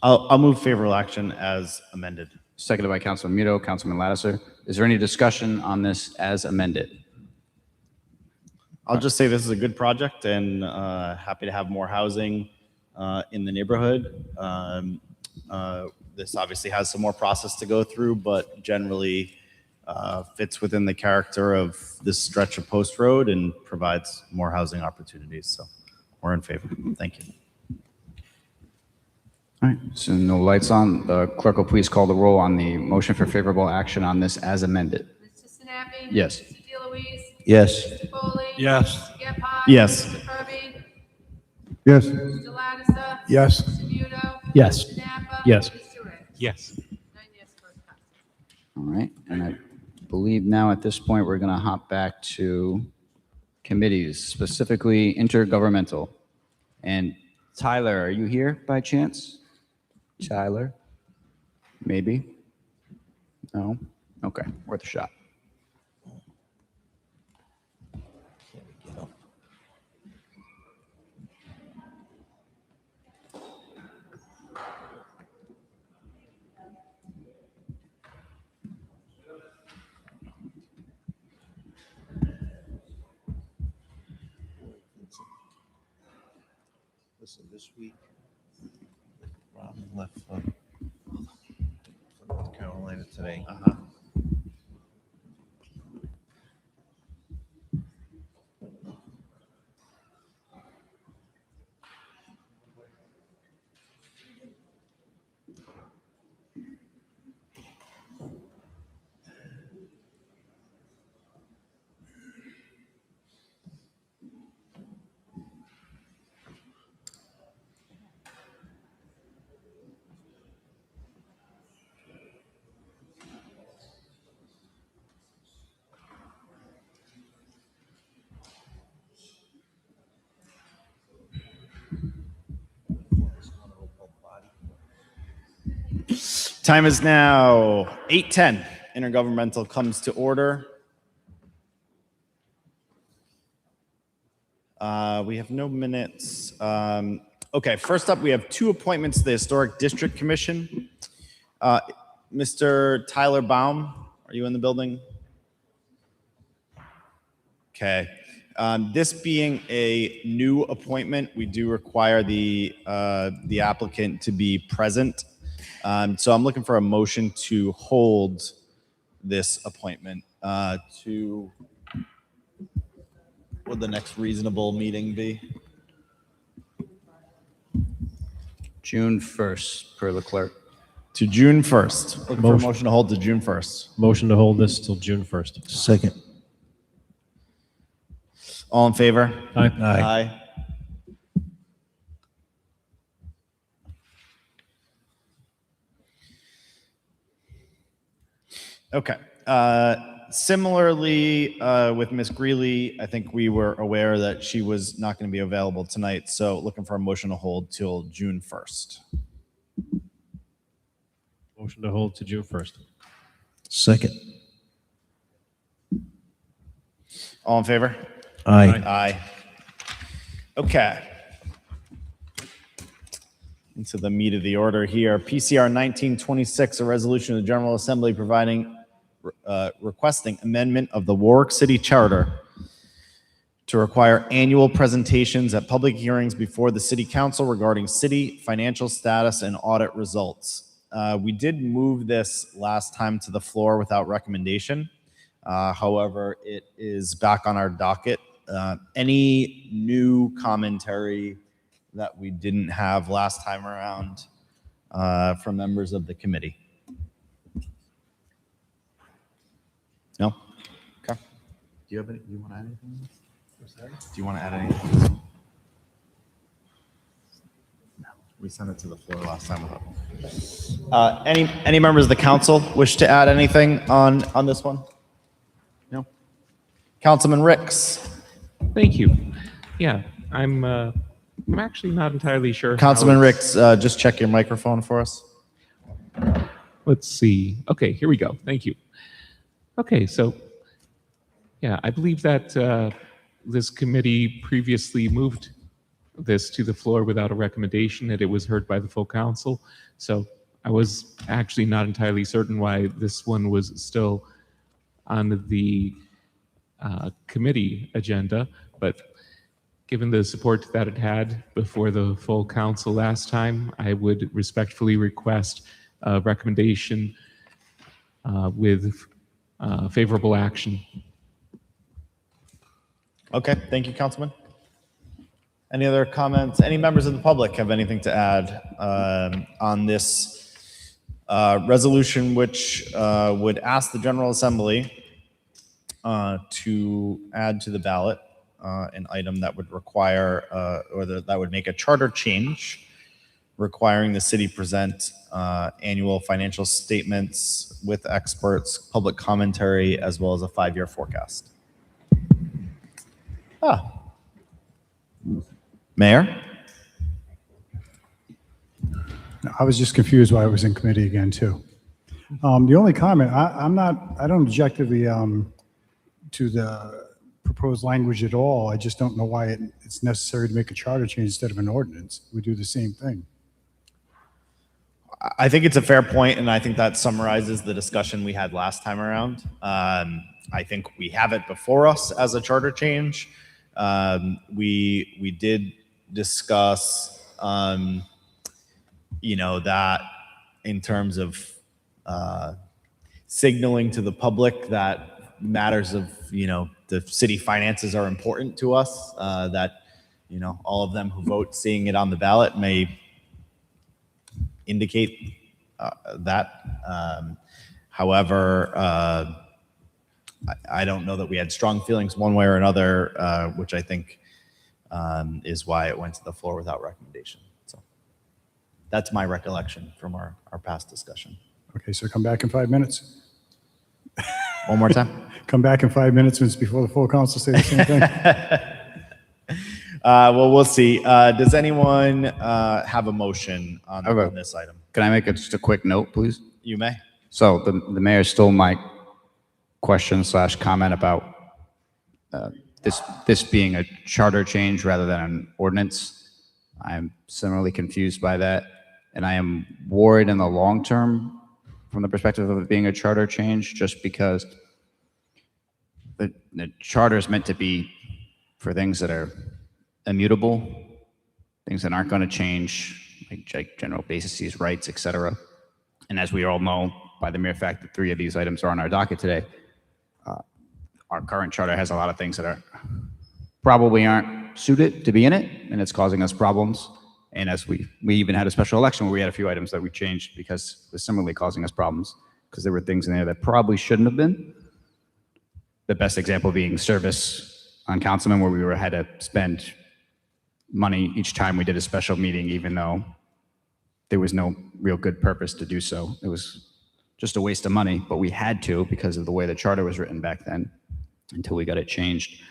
I'll move favorable action as amended. Seconded by Councilman Muto, Councilman Lattiser. Is there any discussion on this as amended? I'll just say this is a good project and happy to have more housing in the neighborhood. This obviously has some more process to go through, but generally fits within the character of this stretch of Post Road and provides more housing opportunities. So we're in favor. Thank you. All right, so no lights on. The clerk will please call the roll on the motion for favorable action on this as amended. Mr. Sinapi? Yes. Mr. DeLuise? Yes. Mr. Foley? Yes. Mr. Gephardt? Yes. Mr. Kirby? Yes. Mr. Lattiser? Yes. Mr. Muto? Yes. Mr. Napa? Yes. Mr. Ricks? Yes. 9 yes, first passage. All right, and I believe now at this point, we're going to hop back to committees, specifically intergovernmental. And Tyler, are you here by chance? Tyler? Maybe? No? Okay, worth a shot. Listen, this week, Robin left for North Carolina today. Time is now 8:10. Intergovernmental comes to order. We have no minutes. Okay, first up, we have 2 appointments to the Historic District Commission. Mr. Tyler Baum, are you in the building? Okay. This being a new appointment, we do require the applicant to be present. So I'm looking for a motion to hold this appointment to, what would the next reasonable meeting be? June 1st, per the clerk. To June 1st. Looking for a motion to hold to June 1st. Motion to hold this till June 1st. Second. All in favor? Aye. Aye. Okay. Similarly, with Ms. Greeley, I think we were aware that she was not going to be available tonight, so looking for a motion to hold till June 1st. Motion to hold to June 1st. Second. All in favor? Aye. Aye. Okay. Into the meat of the order here. PCR 1926, a resolution of the General Assembly providing, requesting amendment of the Warwick City Charter to require annual presentations at public hearings before the City Council regarding city financial status and audit results. We did move this last time to the floor without recommendation. However, it is back on our docket. Any new commentary that we didn't have last time around from members of the committee? No? Okay. Do you want to add anything? Do you want to add anything? No. We sent it to the floor last time. Any members of the council wish to add anything on this one? No? Councilman Ricks. Thank you. Yeah, I'm actually not entirely sure. Councilman Ricks, just check your microphone for us. Let's see. Okay, here we go. Thank you. Okay, so yeah, I believe that this committee previously moved this to the floor without a recommendation, and it was heard by the full council. So I was actually not entirely certain why this one was still on the committee agenda, but given the support that it had before the full council last time, I would respectfully request a recommendation with favorable action. Okay, thank you, Councilman. Any other comments? Any members of the public have anything to add on this resolution, which would ask the General Assembly to add to the ballot an item that would require, that would make a charter change requiring the city present annual financial statements with experts, public commentary, as well as a 5-year forecast. Mayor? I was just confused why it was in committee again, too. The only comment, I don't object to the proposed language at all. I just don't know why it's necessary to make a charter change instead of an ordinance. We do the same thing. I think it's a fair point, and I think that summarizes the discussion we had last time around. I think we have it before us as a charter change. We did discuss, that in terms of signaling to the public that matters of, the city finances are important to us, that, all of them who vote seeing it on the ballot may indicate that. However, I don't know that we had strong feelings one way or another, which I think is why it went to the floor without recommendation. So that's my recollection from our past discussion. Okay, so come back in 5 minutes. One more time. Come back in 5 minutes when it's before the full council say the same thing. Well, we'll see. Does anyone have a motion on this item? Can I make just a quick note, please? You may. So the mayor stole my question/comment about this being a charter change rather than an ordinance. I'm similarly confused by that, and I am worried in the long term from the perspective of it being a charter change, just because the charter is meant to be for things that are immutable, things that aren't going to change, like general bases, rights, etc. And as we all know, by the mere fact that 3 of these items are on our docket today, our current charter has a lot of things that probably aren't suited to be in it, and it's causing us problems. And as we even had a special election where we had a few items that we changed because it was similarly causing us problems, because there were things in there that probably shouldn't have been. The best example being service on councilmen, where we had to spend money each time we did a special meeting, even though there was no real good purpose to do so. It was just a waste of money, but we had to because of the way the charter was written back then until we got it changed.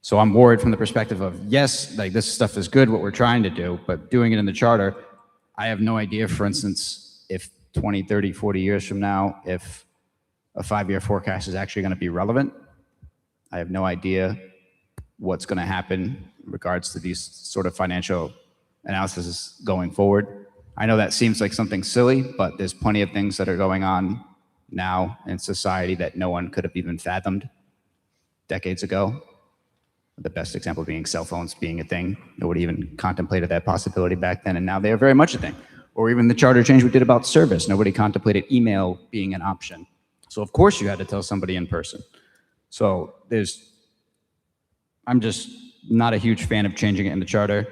So I'm worried from the perspective of, yes, like this stuff is good, what we're trying to do, but doing it in the charter, I have no idea, for instance, if 20, 30, 40 years from now, if a 5-year forecast is actually going to be relevant. I have no idea what's going to happen in regards to these sort of financial analysis going forward. I know that seems like something silly, but there's plenty of things that are going on now in society that no one could have even fathomed decades ago. The best example being cell phones being a thing. Nobody even contemplated that possibility back then, and now they are very much a thing. Or even the charter change we did about service. Nobody contemplated email being an option. So of course you had to tell somebody in person. So I'm just not a huge fan of changing it in the charter.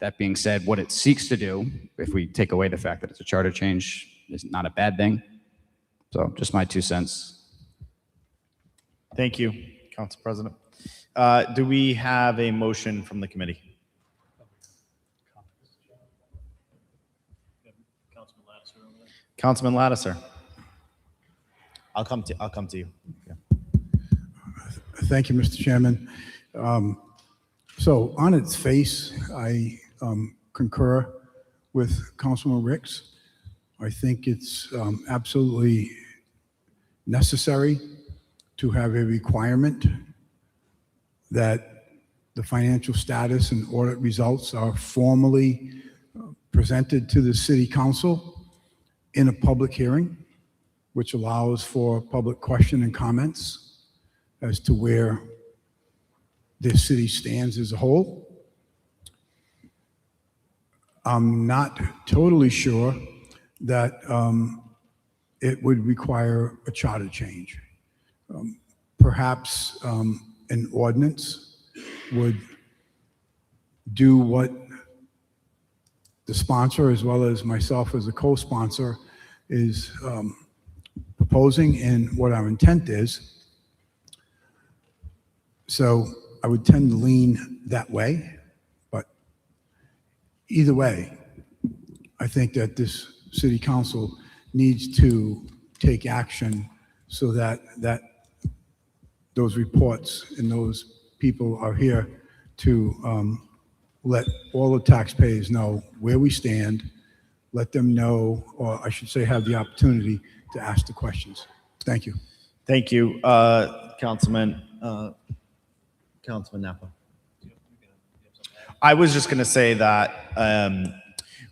That being said, what it seeks to do, if we take away the fact that it's a charter change, is not a bad thing. So just my 2 cents. Thank you, Council President. Do we have a motion from the committee? Councilman Lattiser. I'll come to you. Yeah. Thank you, Mr. Chairman. So on its face, I concur with Councilman Ricks. I think it's absolutely necessary to have a requirement that the financial status and audit results are formally presented to the City Council in a public hearing, which allows for public question and comments as to where this city stands as a whole. I'm not totally sure that it would require a charter change. Perhaps an ordinance would do what the sponsor, as well as myself as a co-sponsor, is proposing and what our intent is. So I would tend to lean that way, but either way, I think that this city council needs to take action so that those reports and those people are here to let all the taxpayers know where we stand, let them know, or I should say have the opportunity to ask the questions. Thank you. Thank you, Councilman Napa. I was just going to say that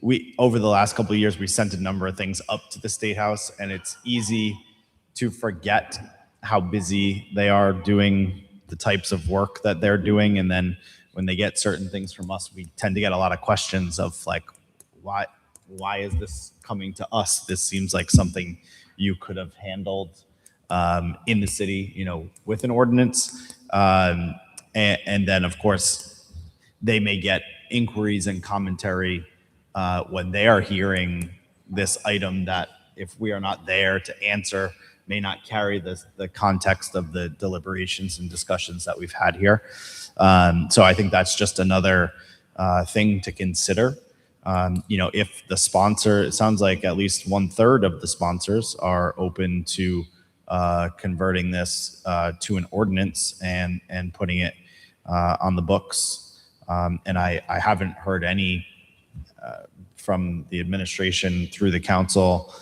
we, over the last couple of years, we sent a number of things up to the State House, and it's easy to forget how busy they are doing the types of work that they're doing. And then when they get certain things from us, we tend to get a lot of questions of like, why is this coming to us? This seems like something you could have handled in the city, you know, with an ordinance. And then, of course, they may get inquiries and commentary when they are hearing this item that, if we are not there to answer, may not carry the context of the deliberations and discussions that we've had here. So I think that's just another thing to consider. You know, if the sponsor, it sounds like at least 1/3 of the sponsors are open to converting this to an ordinance and putting it on the books. And I haven't heard any from the administration through the council,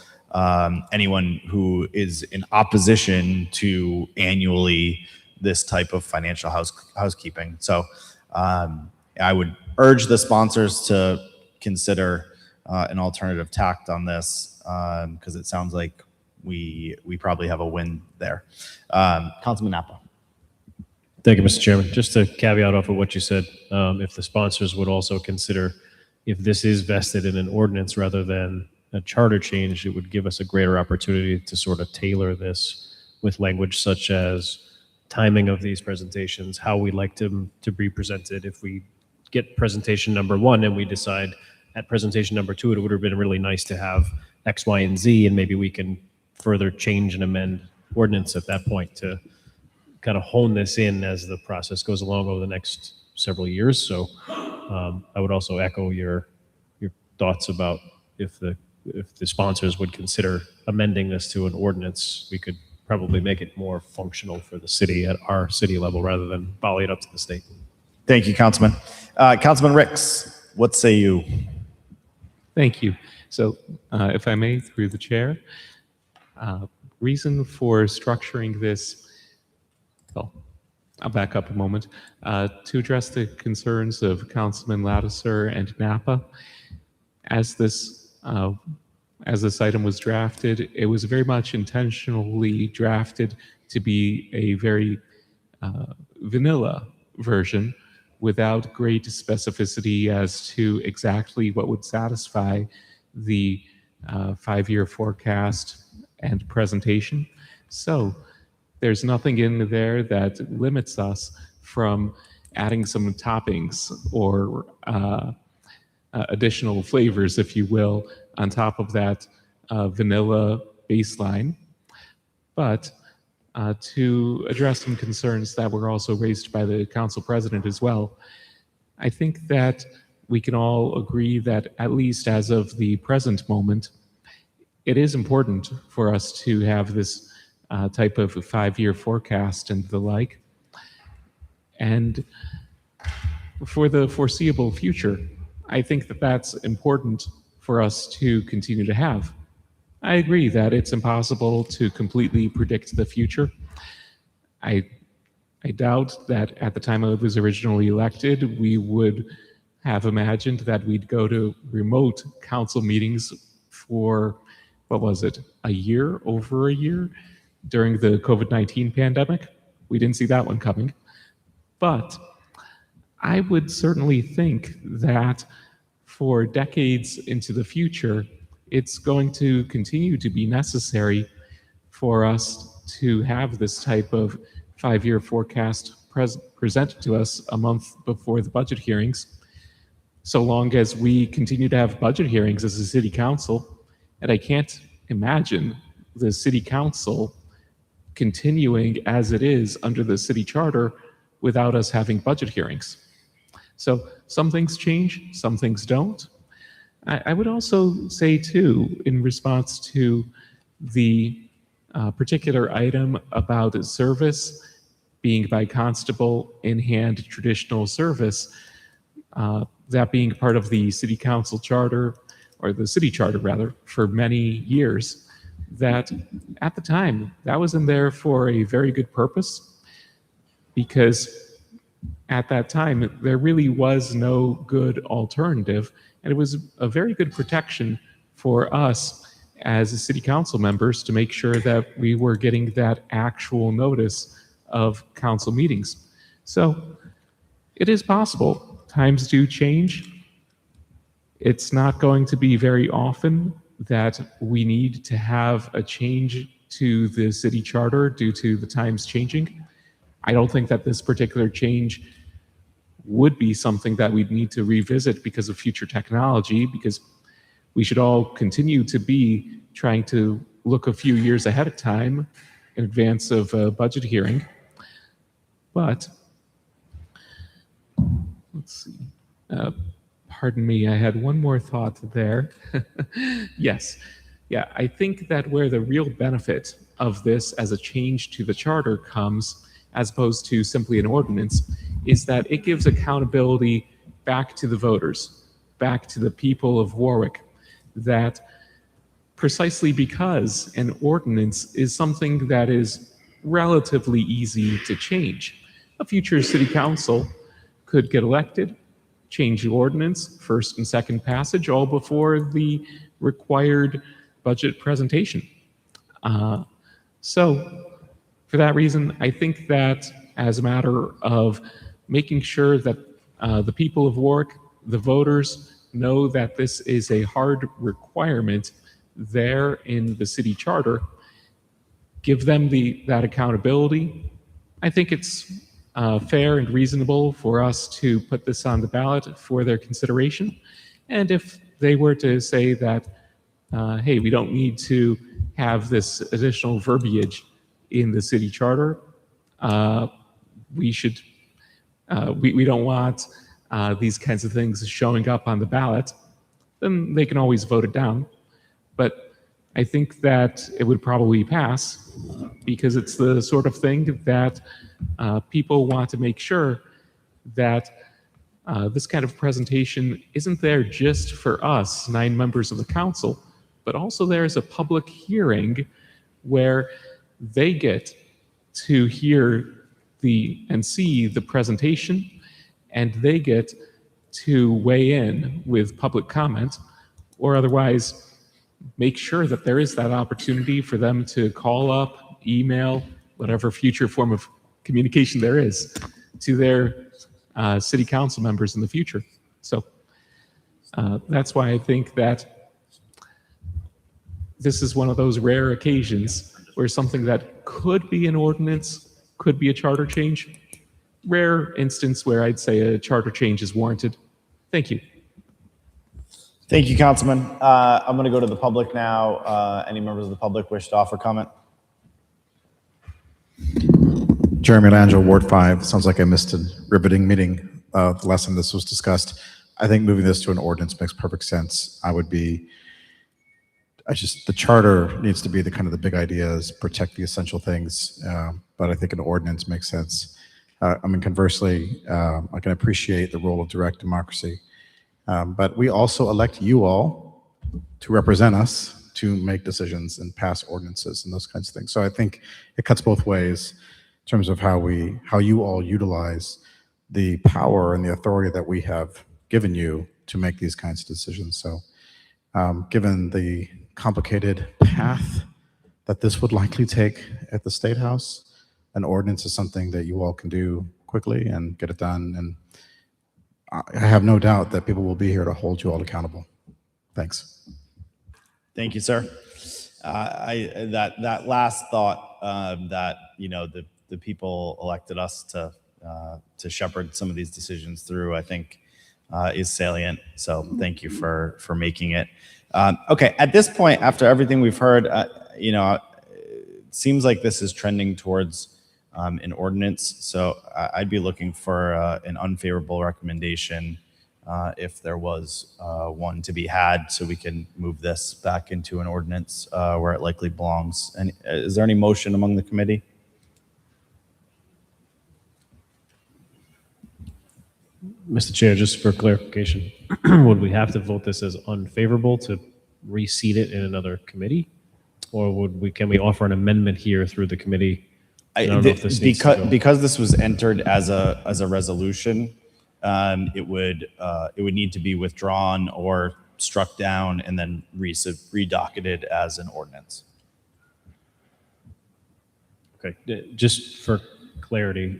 anyone who is in opposition to annually this type of financial housekeeping. So I would urge the sponsors to consider an alternative tact on this, because it sounds like we probably have a win there. Councilman Napa. Thank you, Mr. Chairman. Just to caveat off of what you said, if the sponsors would also consider, if this is vested in an ordinance rather than a charter change, it would give us a greater opportunity to sort of tailor this with language such as timing of these presentations, how we like them to be presented. If we get presentation number 1 and we decide at presentation number 2, it would have been really nice to have X, Y, and Z, and maybe we can further change and amend ordinance at that point to kind of hone this in as the process goes along over the next several years. So I would also echo your thoughts about if the sponsors would consider amending this to an ordinance, we could probably make it more functional for the city at our city level rather than volley it up to the state. Thank you, Councilman. Councilman Ricks, what say you? Thank you. So if I may, through the chair, reason for structuring this, well, I'll back up a moment, to address the concerns of Councilman Lattiser and Napa. As this item was drafted, it was very much intentionally drafted to be a very vanilla version without great specificity as to exactly what would satisfy the 5-year forecast and presentation. So there's nothing in there that limits us from adding some toppings or additional flavors, if you will, on top of that vanilla baseline. But to address some concerns that were also raised by the council president as well, I think that we can all agree that, at least as of the present moment, it is important for us to have this type of 5-year forecast and the like. And for the foreseeable future, I think that that's important for us to continue to have. I agree that it's impossible to completely predict the future. I doubt that at the time I was originally elected, we would have imagined that we'd go to remote council meetings for, what was it, over a year during the COVID-19 pandemic. We didn't see that one coming. But I would certainly think that for decades into the future, it's going to continue to be necessary for us to have this type of 5-year forecast presented to us a month before the budget hearings, so long as we continue to have budget hearings as a city council. And I can't imagine the city council continuing as it is under the city charter without us having budget hearings. So some things change, some things don't. I would also say, too, in response to the particular item about service being by constable in hand traditional service, that being part of the city council charter, or the city charter rather, for many years, that at the time, that was in there for a very good purpose, because at that time, there really was no good alternative, and it was a very good protection for us as city council members to make sure that we were getting that actual notice of council meetings. So it is possible. Times do change. It's not going to be very often that we need to have a change to the city charter due to the times changing. I don't think that this particular change would be something that we'd need to revisit because of future technology, because we should all continue to be trying to look a few years ahead of time in advance of a budget hearing. But let's see. Pardon me, I had one more thought there. Yes. Yeah, I think that where the real benefit of this as a change to the charter comes, as opposed to simply an ordinance, is that it gives accountability back to the voters, back to the people of Warwick, that precisely because an ordinance is something that is relatively easy to change. A future city council could get elected, change the ordinance, first and second passage, all before the required budget presentation. So for that reason, I think that as a matter of making sure that the people of Warwick, the voters, know that this is a hard requirement there in the city charter, give them that accountability. I think it's fair and reasonable for us to put this on the ballot for their consideration. And if they were to say that, hey, we don't need to have this additional verbiage in the city charter, we should, we don't want these kinds of things showing up on the ballot, then they can always vote it down. But I think that it would probably pass because it's the sort of thing that people want to make sure that this kind of presentation isn't there just for us, 9 members of the council, but also there's a public hearing where they get to hear and see the presentation, and they get to weigh in with public comment, or otherwise make sure that there is that opportunity for them to call up, email, whatever future form of communication there is to their city council members in the future. So that's why I think that this is one of those rare occasions where something that could be an ordinance could be a charter change. Rare instance where I'd say a charter change is warranted. Thank you. Thank you, Councilman. I'm going to go to the public now. Any members of the public wish to offer comment? Jeremy Langell, Ward 5. Sounds like I missed a riveting meeting the last time this was discussed. I think moving this to an ordinance makes perfect sense. The charter needs to be the kind of the big ideas, protect the essential things, but I think an ordinance makes sense. Conversely, I can appreciate the role of direct democracy, but we also elect you all to represent us to make decisions and pass ordinances and those kinds of things. So I think it cuts both ways in terms of how you all utilize the power and the authority that we have given you to make these kinds of decisions. So given the complicated path that this would likely take at the State House, an ordinance is something that you all can do quickly and get it done. And I have no doubt that people will be here to hold you all accountable. Thanks. Thank you, sir. That last thought that the people elected us to shepherd some of these decisions through, I think, is salient. So thank you for making it. Okay, at this point, after everything we've heard, it seems like this is trending towards an ordinance. So I'd be looking for an unfavorable recommendation if there was one to be had, so we can move this back into an ordinance where it likely belongs. And is there any motion among the committee? Mr. Chair, just for clarification, would we have to vote this as unfavorable to reseat it in another committee? Or can we offer an amendment here through the committee? I don't know if this needs to go. Because this was entered as a resolution, it would need to be withdrawn or struck down and then redocketed as an ordinance. Okay, just for clarity,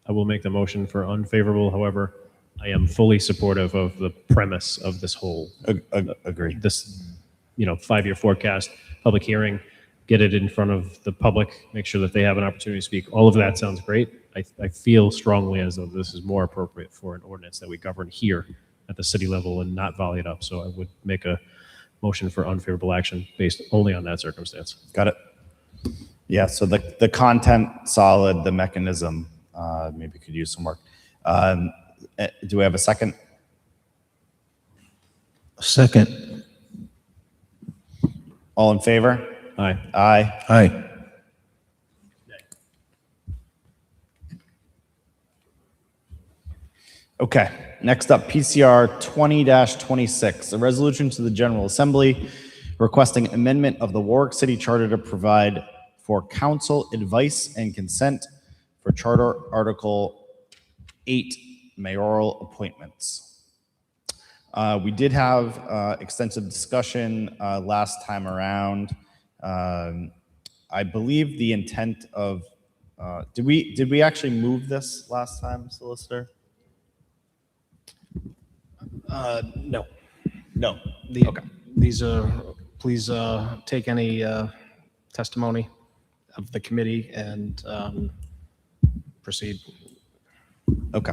I will make the motion for unfavorable. However, I am fully supportive of the premise of this whole agree. This 5-year forecast, public hearing, get it in front of the public, make sure that they have an opportunity to speak. All of that sounds great. I feel strongly as though this is more appropriate for an ordinance that we govern here at the city level and not volley it up. So I would make a motion for unfavorable action based only on that circumstance. Got it. Yeah, so the content solid, the mechanism maybe could use some work. Do we have a second? Second. All in favor? Aye. Aye. Aye. Okay, next up, PCR 20-26, a resolution to the General Assembly requesting amendment of the Warwick City Charter to provide for council advice and consent for Charter Article 8 mayoral appointments. We did have extensive discussion last time around. I believe the intent of, did we actually move this last time, Solicitor? No. No. Okay. These are, please take any testimony of the committee and proceed. Okay.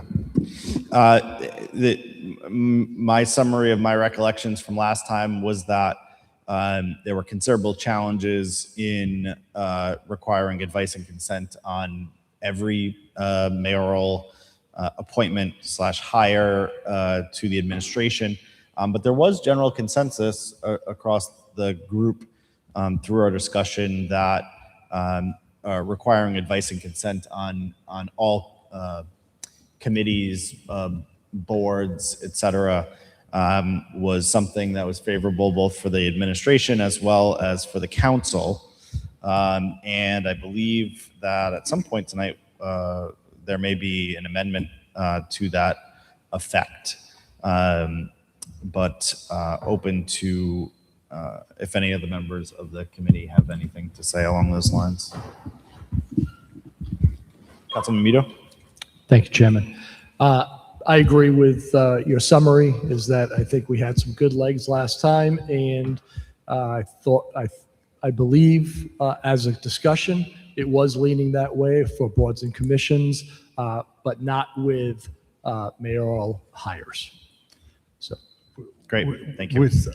My summary of my recollections from last time was that there were considerable challenges in requiring advice and consent on every mayoral appointment / hire to the administration. But there was general consensus across the group through our discussion that requiring advice and consent on all committees, boards, etc., was something that was favorable both for the administration as well as for the council. And I believe that at some point tonight, there may be an amendment to that effect. But open to if any of the members of the committee have anything to say along those lines. Councilman Mito? Thank you, Chairman. I agree with your summary, is that I think we had some good legs last time, and I believe as a discussion, it was leaning that way for boards and commissions, but not with mayoral hires. So. Great, thank you. With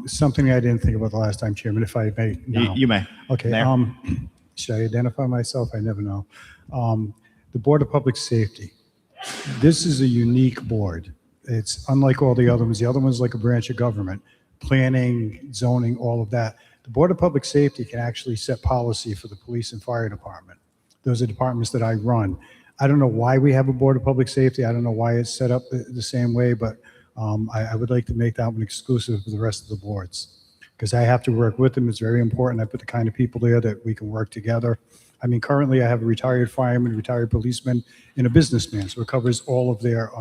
something I didn't think about the last time, Chairman, if I may. now. You may. Okay. Mayor? Should I identify myself? I never know. The Board of Public Safety. This is a unique board. It's unlike all the other ones. The other one's like a branch of government, planning, zoning, all of that. The Board of Public Safety can actually set policy for the police and fire department. Those are departments that I run. I don't know why we have a Board of Public Safety. I don't know why it's set up the same way, but I would like to make that one exclusive for the rest of the boards because I have to work with them. It's very important. I put the kind of people there that we can work together. I mean, currently I have a retired fireman, retired policeman, and a businessman, so it covers all of their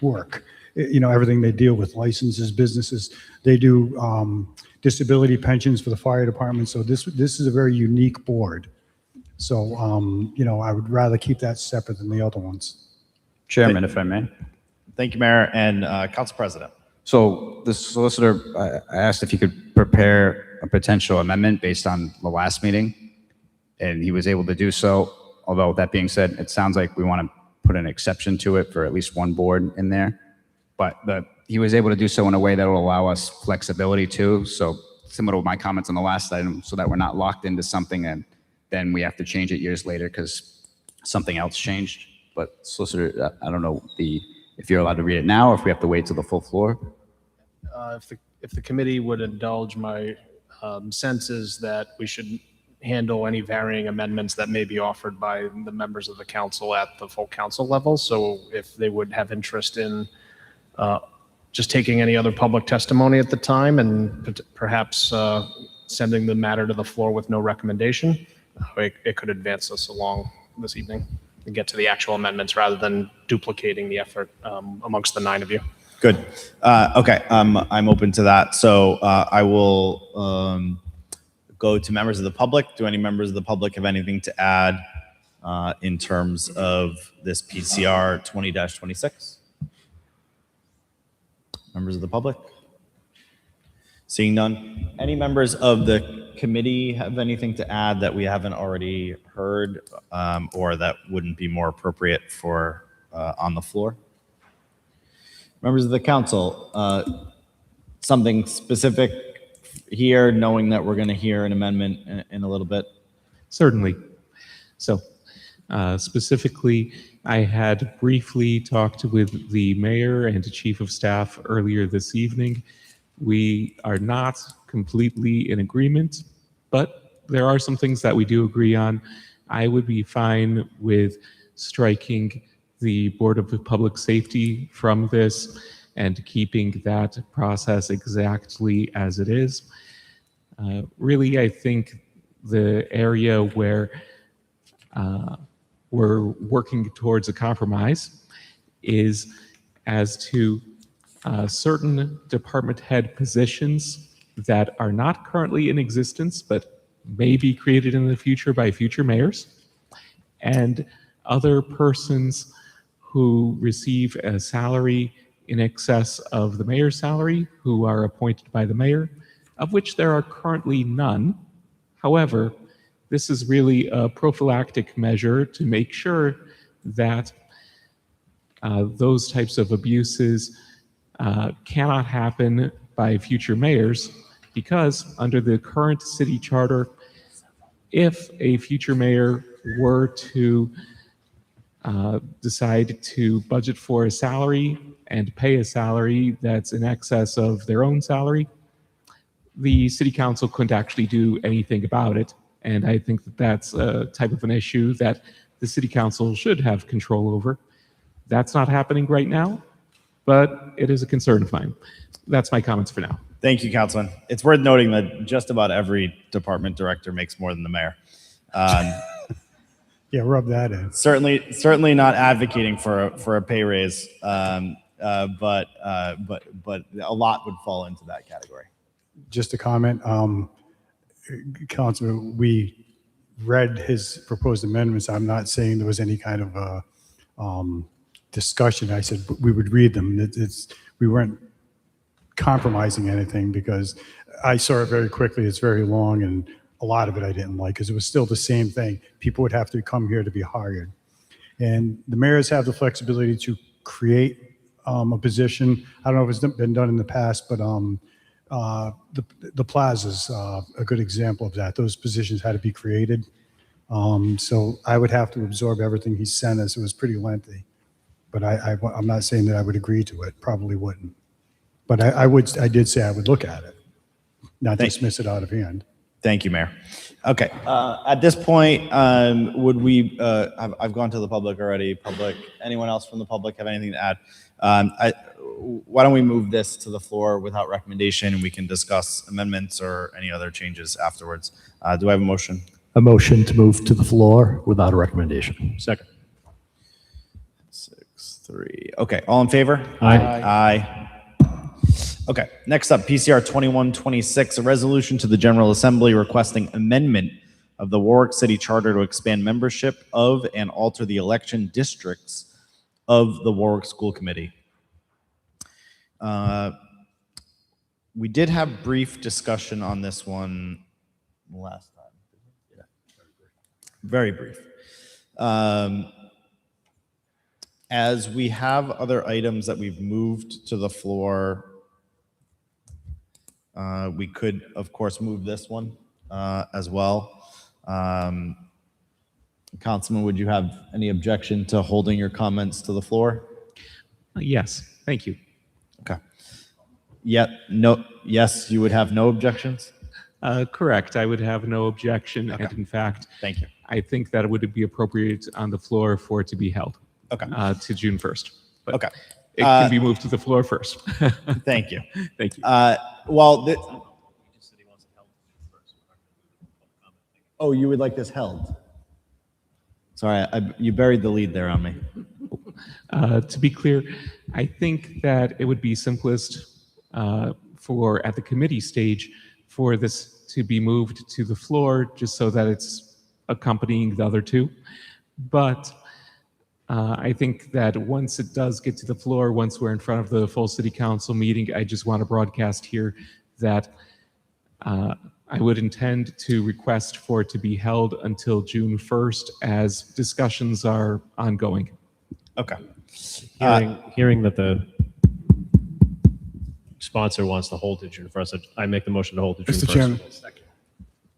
work. You know, everything they deal with, licenses, businesses. They do disability pensions for the fire department. So this is a very unique board. So, you know, I would rather keep that separate than the other ones. Chairman, if I may. Thank you, Mayor, and Council President. So the solicitor, I asked if he could prepare a potential amendment based on the last meeting, and he was able to do so. Although that being said, it sounds like we want to put an exception to it for at least one board in there. But he was able to do so in a way that will allow us flexibility too. So similar to my comments on the last item, so that we're not locked into something and then we have to change it years later because something else changed. But solicitor, I don't know if you're allowed to read it now or if we have to wait till the full floor. If the committee would indulge my sense is that we should handle any varying amendments that may be offered by the members of the council at the full council level. So if they would have interest in just taking any other public testimony at the time and perhaps sending the matter to the floor with no recommendation, it could advance us along this evening and get to the actual amendments rather than duplicating the effort amongst the 9 of you. Good. Okay, I'm open to that. So I will go to members of the public. Do any members of the public have anything to add in terms of this PCR 20-26? Members of the public? Seeing none. Any members of the committee have anything to add that we haven't already heard or that wouldn't be more appropriate for on the floor? Members of the council, something specific here, knowing that we're going to hear an amendment in a little bit? Certainly. So specifically, I had briefly talked with the mayor and the chief of staff earlier this evening. We are not completely in agreement, but there are some things that we do agree on. I would be fine with striking the Board of Public Safety from this and keeping that process exactly as it is. Really, I think the area where we're working towards a compromise is as to certain department head positions that are not currently in existence but may be created in the future by future mayors, and other persons who receive a salary in excess of the mayor's salary who are appointed by the mayor, of which there are currently none. However, this is really a prophylactic measure to make sure that those types of abuses cannot happen by future mayors, because under the current city charter, if a future mayor were to decide to budget for a salary and pay a salary that's in excess of their own salary, the city council couldn't actually do anything about it. And I think that that's a type of an issue that the city council should have control over. That's not happening right now, but it is a concern of mine. That's my comments for now. Thank you, Councilman. It's worth noting that just about every department director makes more than the mayor. Yeah, rub that in. Certainly not advocating for a pay raise, but a lot would fall into that category. Just a comment, Councilman, we read his proposed amendments. I'm not saying there was any kind of discussion. I said we would read them. We weren't compromising anything, because I saw it very quickly. It's very long, and a lot of it I didn't like because it was still the same thing. People would have to come here to be hired. And the mayors have the flexibility to create a position. I don't know if it's been done in the past, but the plaza's a good example of that. Those positions had to be created. So I would have to absorb everything he sent us. It was pretty lengthy. But I'm not saying that I would agree to it. Probably wouldn't. But I did say I would look at it, not dismiss it out of hand. Thank you, Mayor. Okay, at this point, would we, I've gone to the public already. Public, anyone else from the public have anything to add? Why don't we move this to the floor without recommendation, and we can discuss amendments or any other changes afterwards. Do I have a motion? A motion to move to the floor without a recommendation. Second. 6-3. Okay, all in favor? Aye. Aye. Okay, next up, PCR 2126, a resolution to the General Assembly requesting amendment of the Warwick City Charter to expand membership of and alter the election districts of the Warwick School Committee. We did have brief discussion on this one last time. Yeah, very brief. As we have other items that we've moved to the floor, we could, of course, move this one as well. Councilman, would you have any objection to holding your comments to the floor? Yes, thank you. Okay. No. Yes, you would have no objections? Correct. I would have no objection. Okay. And in fact, thank you. I think that it would be appropriate on the floor for it to be held. Okay. To June 1st. But okay. It can be moved to the floor first. Thank you. Thank you. Well, oh, you would like this held? Sorry, you buried the lead there on me. To be clear, I think that it would be simplest for, at the committee stage, for this to be moved to the floor, just so that it's accompanying the other two. But I think that once it does get to the floor, once we're in front of the full city council meeting, I just want to broadcast here that I would intend to request for it to be held until June 1st as discussions are ongoing. Okay. Hearing that the sponsor wants to hold it June 1st, I make the motion to hold it June 1st. Mr. Chairman.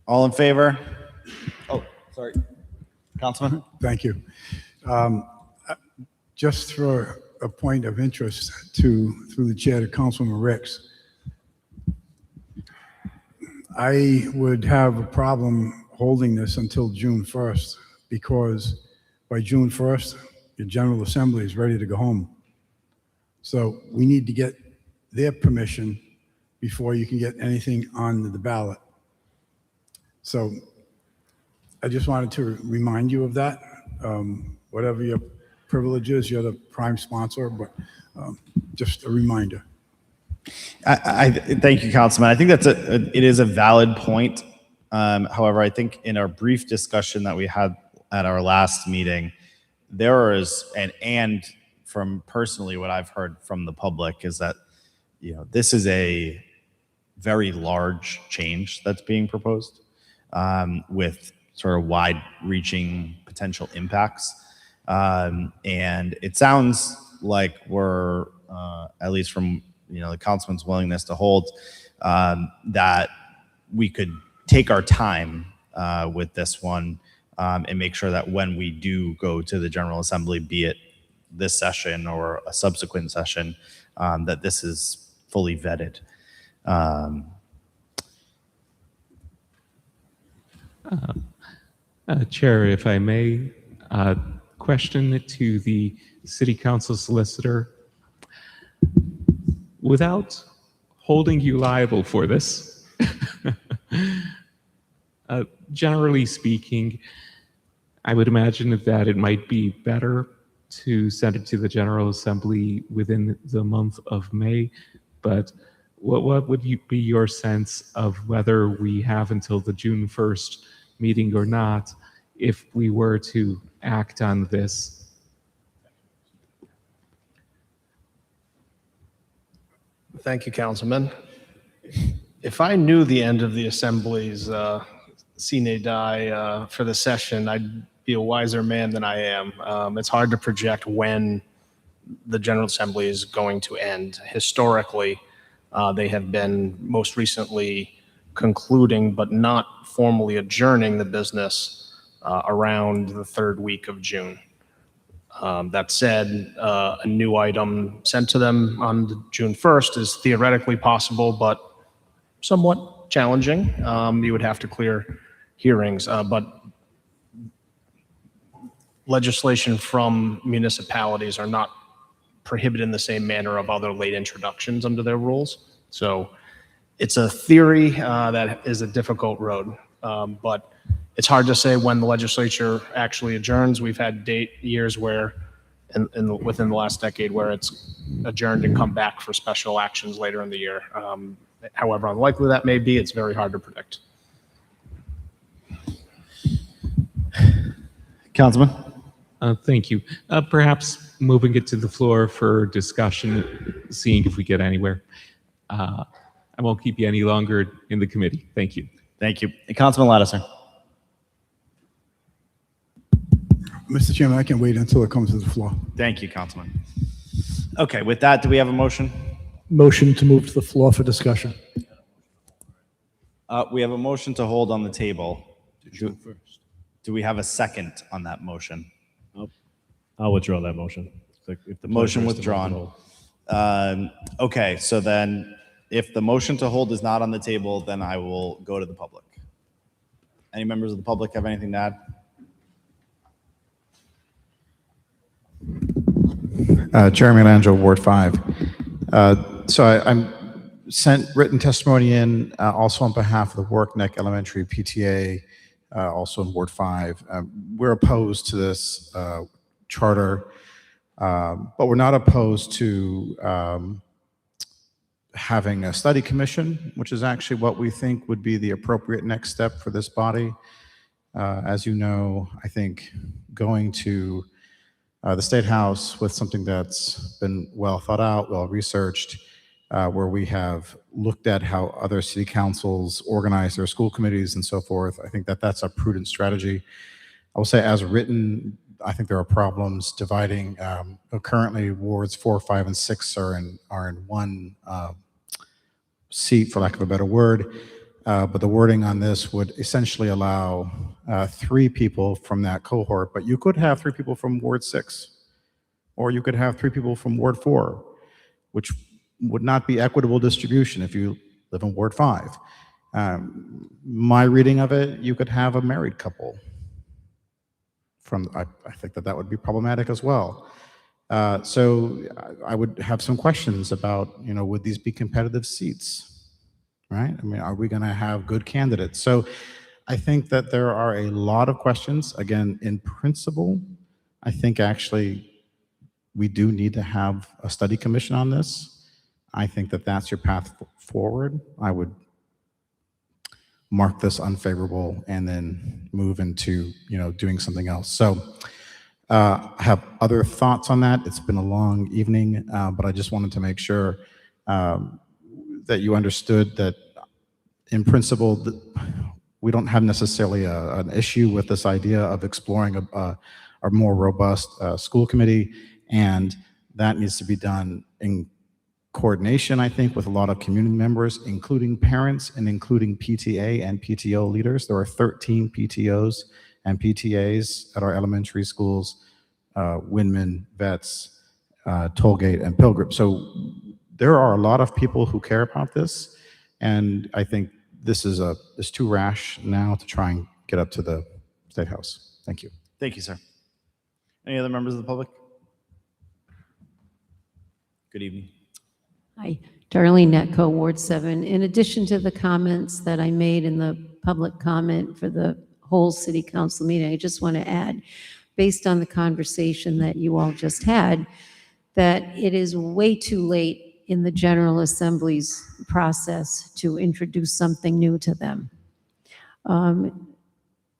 All in favor? Oh, sorry. Councilman? Thank you. Just for a point of interest through the chair to Councilman Ricks, I would have a problem holding this until June 1st because by June 1st, the General Assembly is ready to go home. So we need to get their permission before you can get anything on the ballot. So I just wanted to remind you of that. Whatever your privilege is, you're the prime sponsor, but just a reminder. I thank you, Councilman. I think it is a valid point. However, I think in our brief discussion that we had at our last meeting, there is, and from personally what I've heard from the public is that, this is a very large change that's being proposed with sort of wide-reaching potential impacts. And it sounds like we're, at least from the councilman's willingness to hold, that we could take our time with this one and make sure that when we do go to the General Assembly, be it this session or a subsequent session, that this is fully vetted. Chair, if I may, question to the city council solicitor. Without holding you liable for this, generally speaking, I would imagine that it might be better to send it to the General Assembly within the month of May. But what would be your sense of whether we have until the June 1st meeting or not if we were to act on this? Thank you, Councilman. If I knew the end of the Assembly's sine die for the session, I'd be a wiser man than I am. It's hard to project when the General Assembly is going to end. Historically, they have been most recently concluding but not formally adjourning the business around the third week of June. That said, a new item sent to them on June 1st is theoretically possible, but somewhat challenging. You would have to clear hearings, but legislation from municipalities are not prohibited in the same manner of other late introductions under their rules. So it's a theory that is a difficult road, but it's hard to say when the legislature actually adjourns. We've had years where, within the last decade, where it's adjourned and come back for special actions later in the year. However unlikely that may be, it's very hard to predict. Councilman? Thank you. Perhaps moving it to the floor for discussion, seeing if we get anywhere. I won't keep you any longer in the committee. Thank you. Thank you. Councilman Lattiser. Mr. Chairman, I can wait until it comes to the floor. Thank you, Councilman. Okay, with that, do we have a motion? Motion to move to the floor for discussion. We have a motion to hold on the table. Do we have a second on that motion? I'll withdraw that motion. If the Motion pleasure is to move withdrawn. to hold. Okay, so then if the motion to hold is not on the table, then I will go to the public. Any members of the public have anything to add? Jeremy Langell, Ward 5. So I'm sent written testimony in also on behalf of the Warwick Neck Elementary PTA, also in Ward 5. We're opposed to this charter, but we're not opposed to having a study commission, which is actually what we think would be the appropriate next step for this body. As you know, I think going to the State House with something that's been well thought out, well researched, where we have looked at how other city councils organize their school committees and so forth. I think that that's a prudent strategy. I will say, as written, I think there are problems dividing. Currently, wards 4, 5, and 6 are in one seat, for lack of a better word. But the wording on this would essentially allow 3 people from that cohort, but you could have 3 people from Ward 6, or you could have 3 people from Ward 4, which would not be equitable distribution if you live in Ward 5. My reading of it, you could have a married couple. I think that would be problematic as well. So I would have some questions about, would these be competitive seats? Right? I mean, are we going to have good candidates? So I think that there are a lot of questions. Again, in principle, I think actually we do need to have a study commission on this. I think that that's your path forward. I would mark this unfavorable and then move into, doing something else. So I have other thoughts on that. It's been a long evening, but I just wanted to make sure that you understood that in principle, we don't have necessarily an issue with this idea of exploring a more robust school committee, and that needs to be done in coordination, I think, with a lot of community members, including parents and including PTA and PTO leaders. There are 13 PTOs and PTAs at our elementary schools, Windman, Vets, Tollgate, and Pilgrim. So there are a lot of people who care about this, and I think this is too rash now to try and get up to the State House. Thank you. Thank you, sir. Any other members of the public? Good evening. Hi, Darlene Netco, Ward 7. In addition to the comments that I made in the public comment for the whole city council meeting, I just want to add, based on the conversation that you all just had, that it is way too late in the General Assembly's process to introduce something new to them.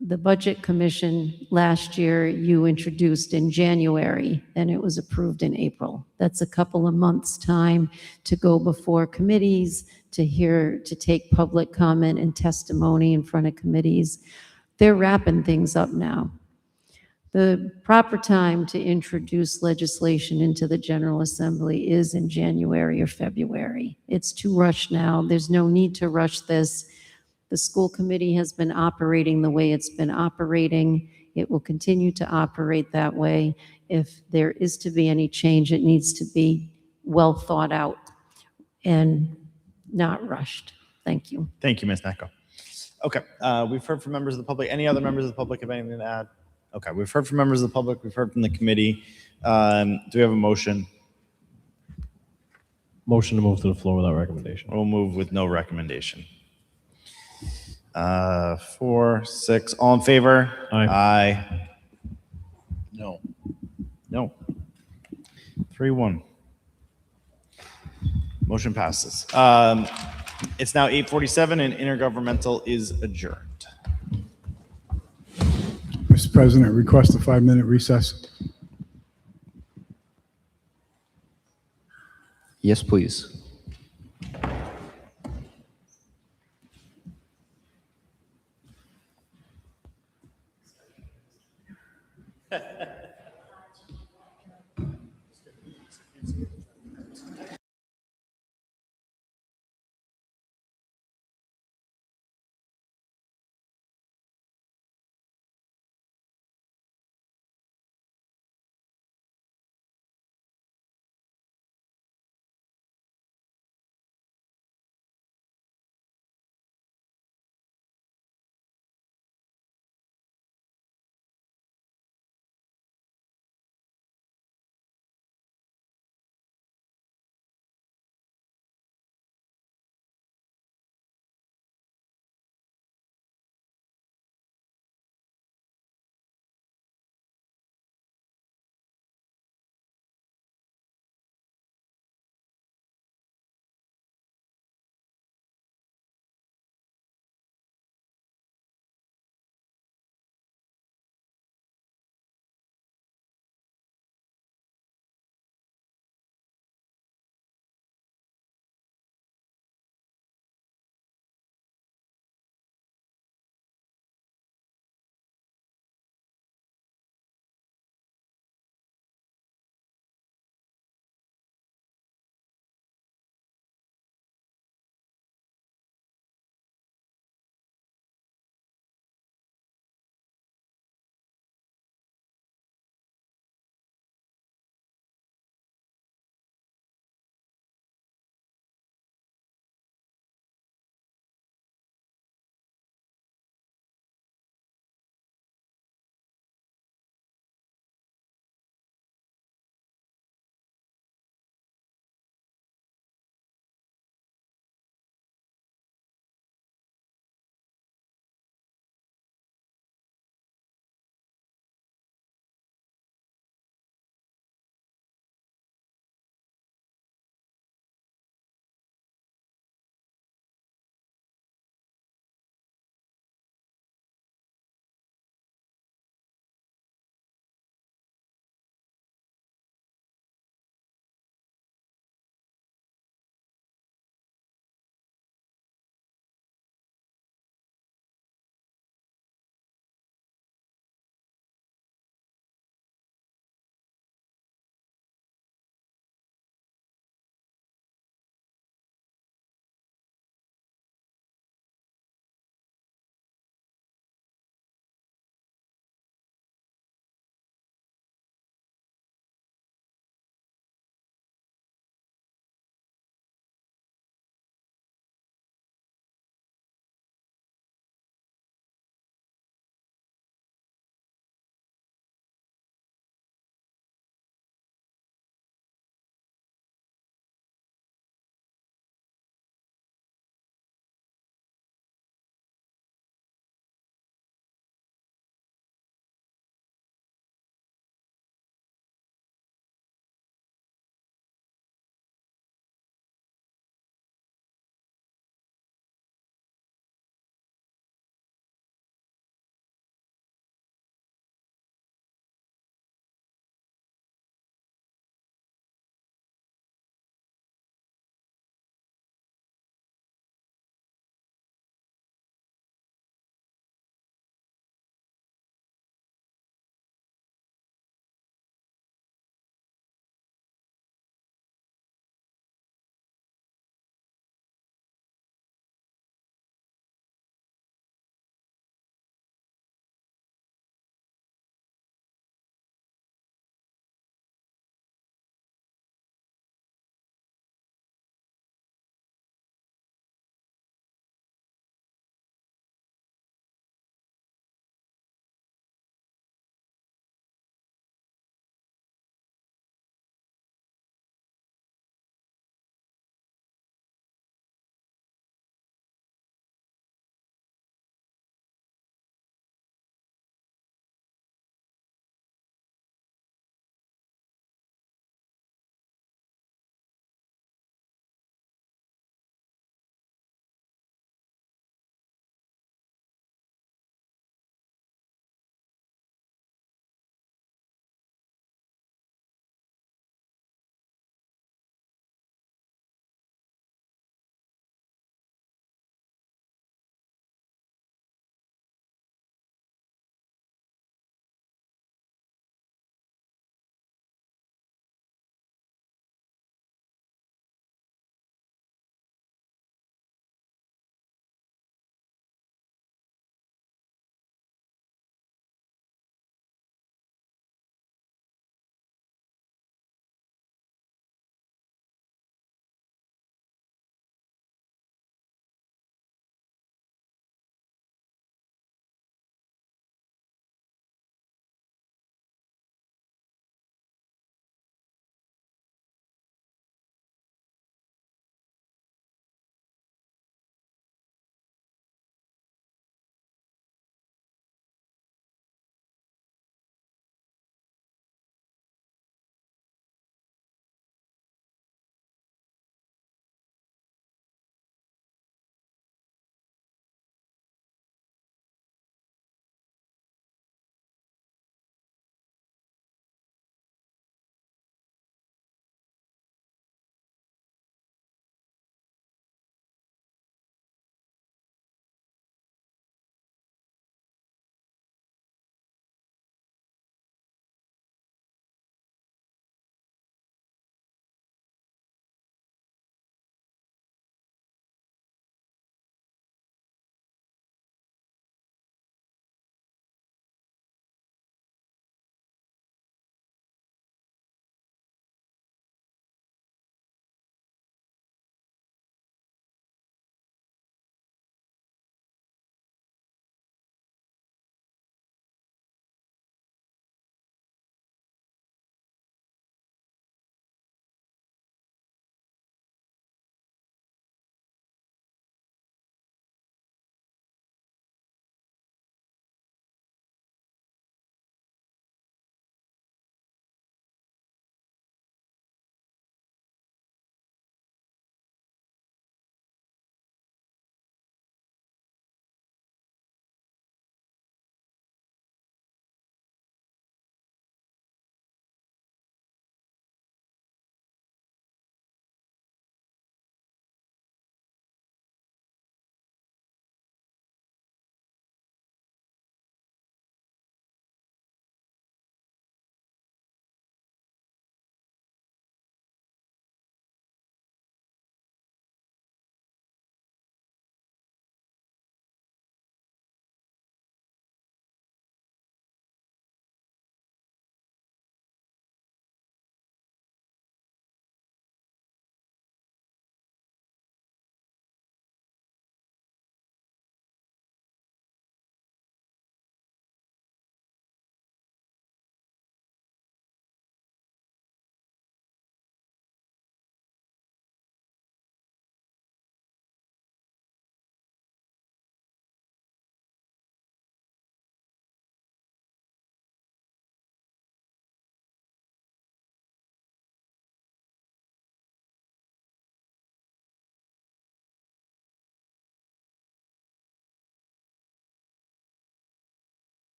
the Budget Commission last year, you introduced in January, and it was approved in April. That's a couple of months' time to go before committees, to take public comment and testimony in front of committees. They're wrapping things up now. The proper time to introduce legislation into the General Assembly is in January or February. It's too rushed now. There's no need to rush this. The school committee has been operating the way it's been operating. It will continue to operate that way. If there is to be any change, it needs to be well thought out and not rushed. Thank you. Thank you, Ms. Necko. Okay, we've heard from members of the public. Any other members of the public have anything to add? Okay, we've heard from members of the public. We've heard from the committee. Do we have a motion? Motion to move to the floor without recommendation. We'll move with no recommendation. 4, 6, all in favor? Aye. Aye. No. No. 3-1. Motion passes. It's now 8:47 and intergovernmental is adjourned. Mr. President, request a 5-minute recess. Yes, please.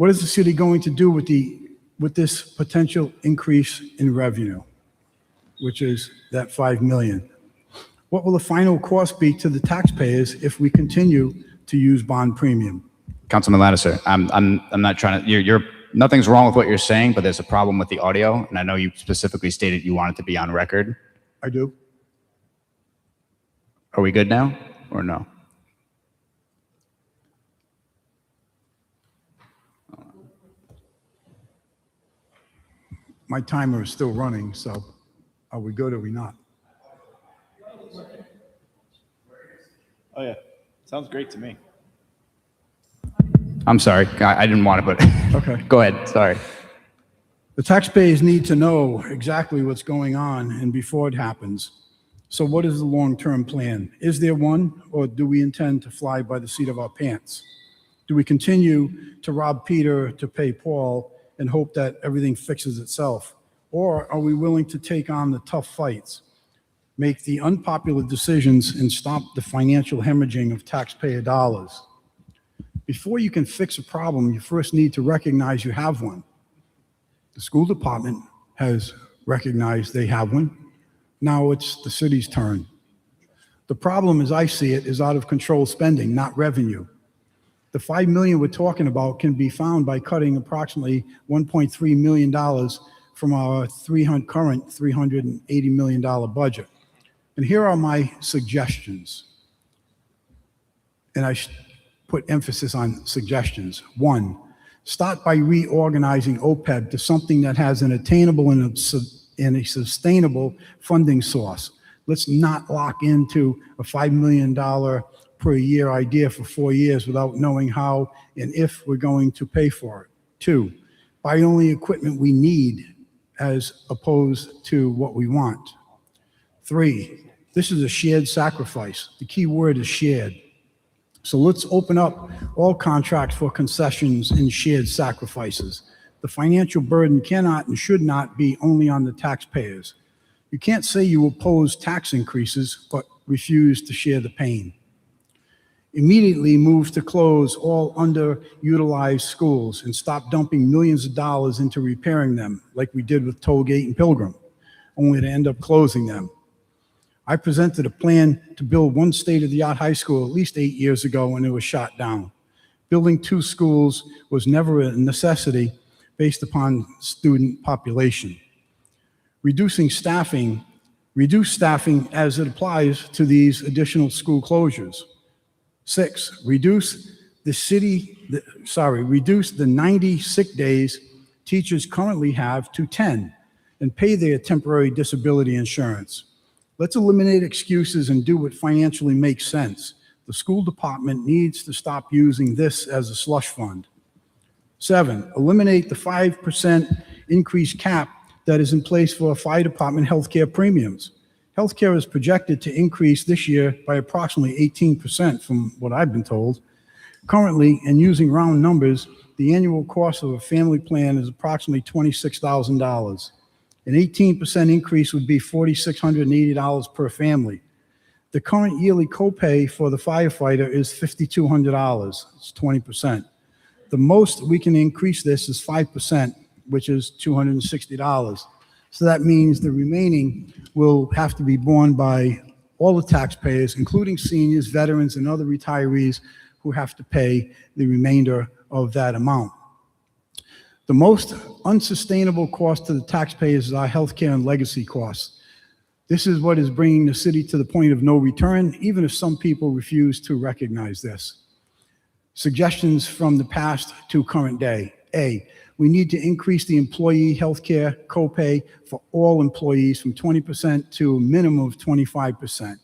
What is the city going to do with this potential increase in revenue, which is that 5 million? What will the final cost be to the taxpayers if we continue to use bond premium? Councilman Lattiser, I'm not trying to, you're nothing's wrong with what you're saying, but there's a problem with the audio, and I know you specifically stated you want it to be on record. I do. Are we good now, or no? My timer is still running, so are we good or are we not? Oh, yeah. Sounds great to me. I'm sorry, I didn't want to, but Okay. go ahead, sorry. The taxpayers need to know exactly what's going on and before it happens. So what is the long-term plan? Is there one, or do we intend to fly by the seat of our pants? Do we continue to rob Peter to pay Paul and hope that everything fixes itself? Or are we willing to take on the tough fights, make the unpopular decisions, and stop the financial hemorrhaging of taxpayer dollars? Before you can fix a problem, you first need to recognize you have one. The school department has recognized they have one. Now it's the city's turn. The problem, as I see it, is out of control spending, not revenue. The 5 million we're talking about can be found by cutting approximately $1.3 million from our current $380 million budget. And here are my suggestions. And I put emphasis on suggestions. 1, start by reorganizing OPEB to something that has an attainable and a sustainable funding source. Let's not lock into a $5 million per year idea for 4 years without knowing how and if we're going to pay for it. 2, buy only equipment we need as opposed to what we want. 3, this is a shared sacrifice. The key word is shared. So let's open up all contracts for concessions and shared sacrifices. The financial burden cannot and should not be only on the taxpayers. You can't say you oppose tax increases, but refuse to share the pain. Immediately move to close all underutilized schools and stop dumping millions of dollars into repairing them, like we did with Tollgate and Pilgrim, only to end up closing them. I presented a plan to build one state-of-the-art high school at least 8 years ago when it was shot down. Building 2 schools was never a necessity based upon student population. Reduce staffing as it applies to these additional school closures. 6, reduce the 90 sick days teachers currently have to 10 and pay their temporary disability insurance. Let's eliminate excuses and do what financially makes sense. The school department needs to stop using this as a slush fund. 7, eliminate the 5% increase cap that is in place for fire department healthcare premiums. Healthcare is projected to increase this year by approximately 18% from what I've been told. Currently, and using round numbers, the annual cost of a family plan is approximately $26,000. An 18% increase would be $4,680 per family. The current yearly copay for the firefighter is $5,200. It's 20%. The most we can increase this is 5%, which is $260. So that means the remaining will have to be borne by all the taxpayers, including seniors, veterans, and other retirees who have to pay the remainder of that amount. The most unsustainable cost to the taxpayers is our healthcare and legacy costs. This is what is bringing the city to the point of no return, even if some people refuse to recognize this. Suggestions from the past to current day. A, we need to increase the employee healthcare copay for all employees from 20% to a minimum of 25%.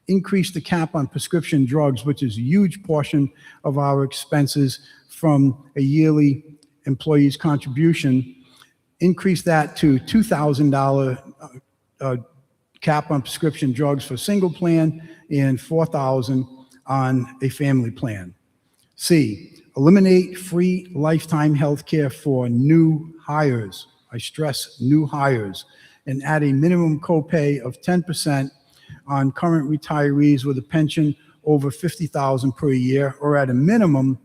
Increase the cap on prescription drugs, which is a huge portion of our expenses from a yearly employee's contribution. Increase that to $2,000 cap on prescription drugs for single plan and $4,000 on a family plan. C, eliminate free lifetime health care for new hires. I stress new hires, and add a minimum copay of 10% on current retirees with a pension over $50,000 per year, or at a minimum,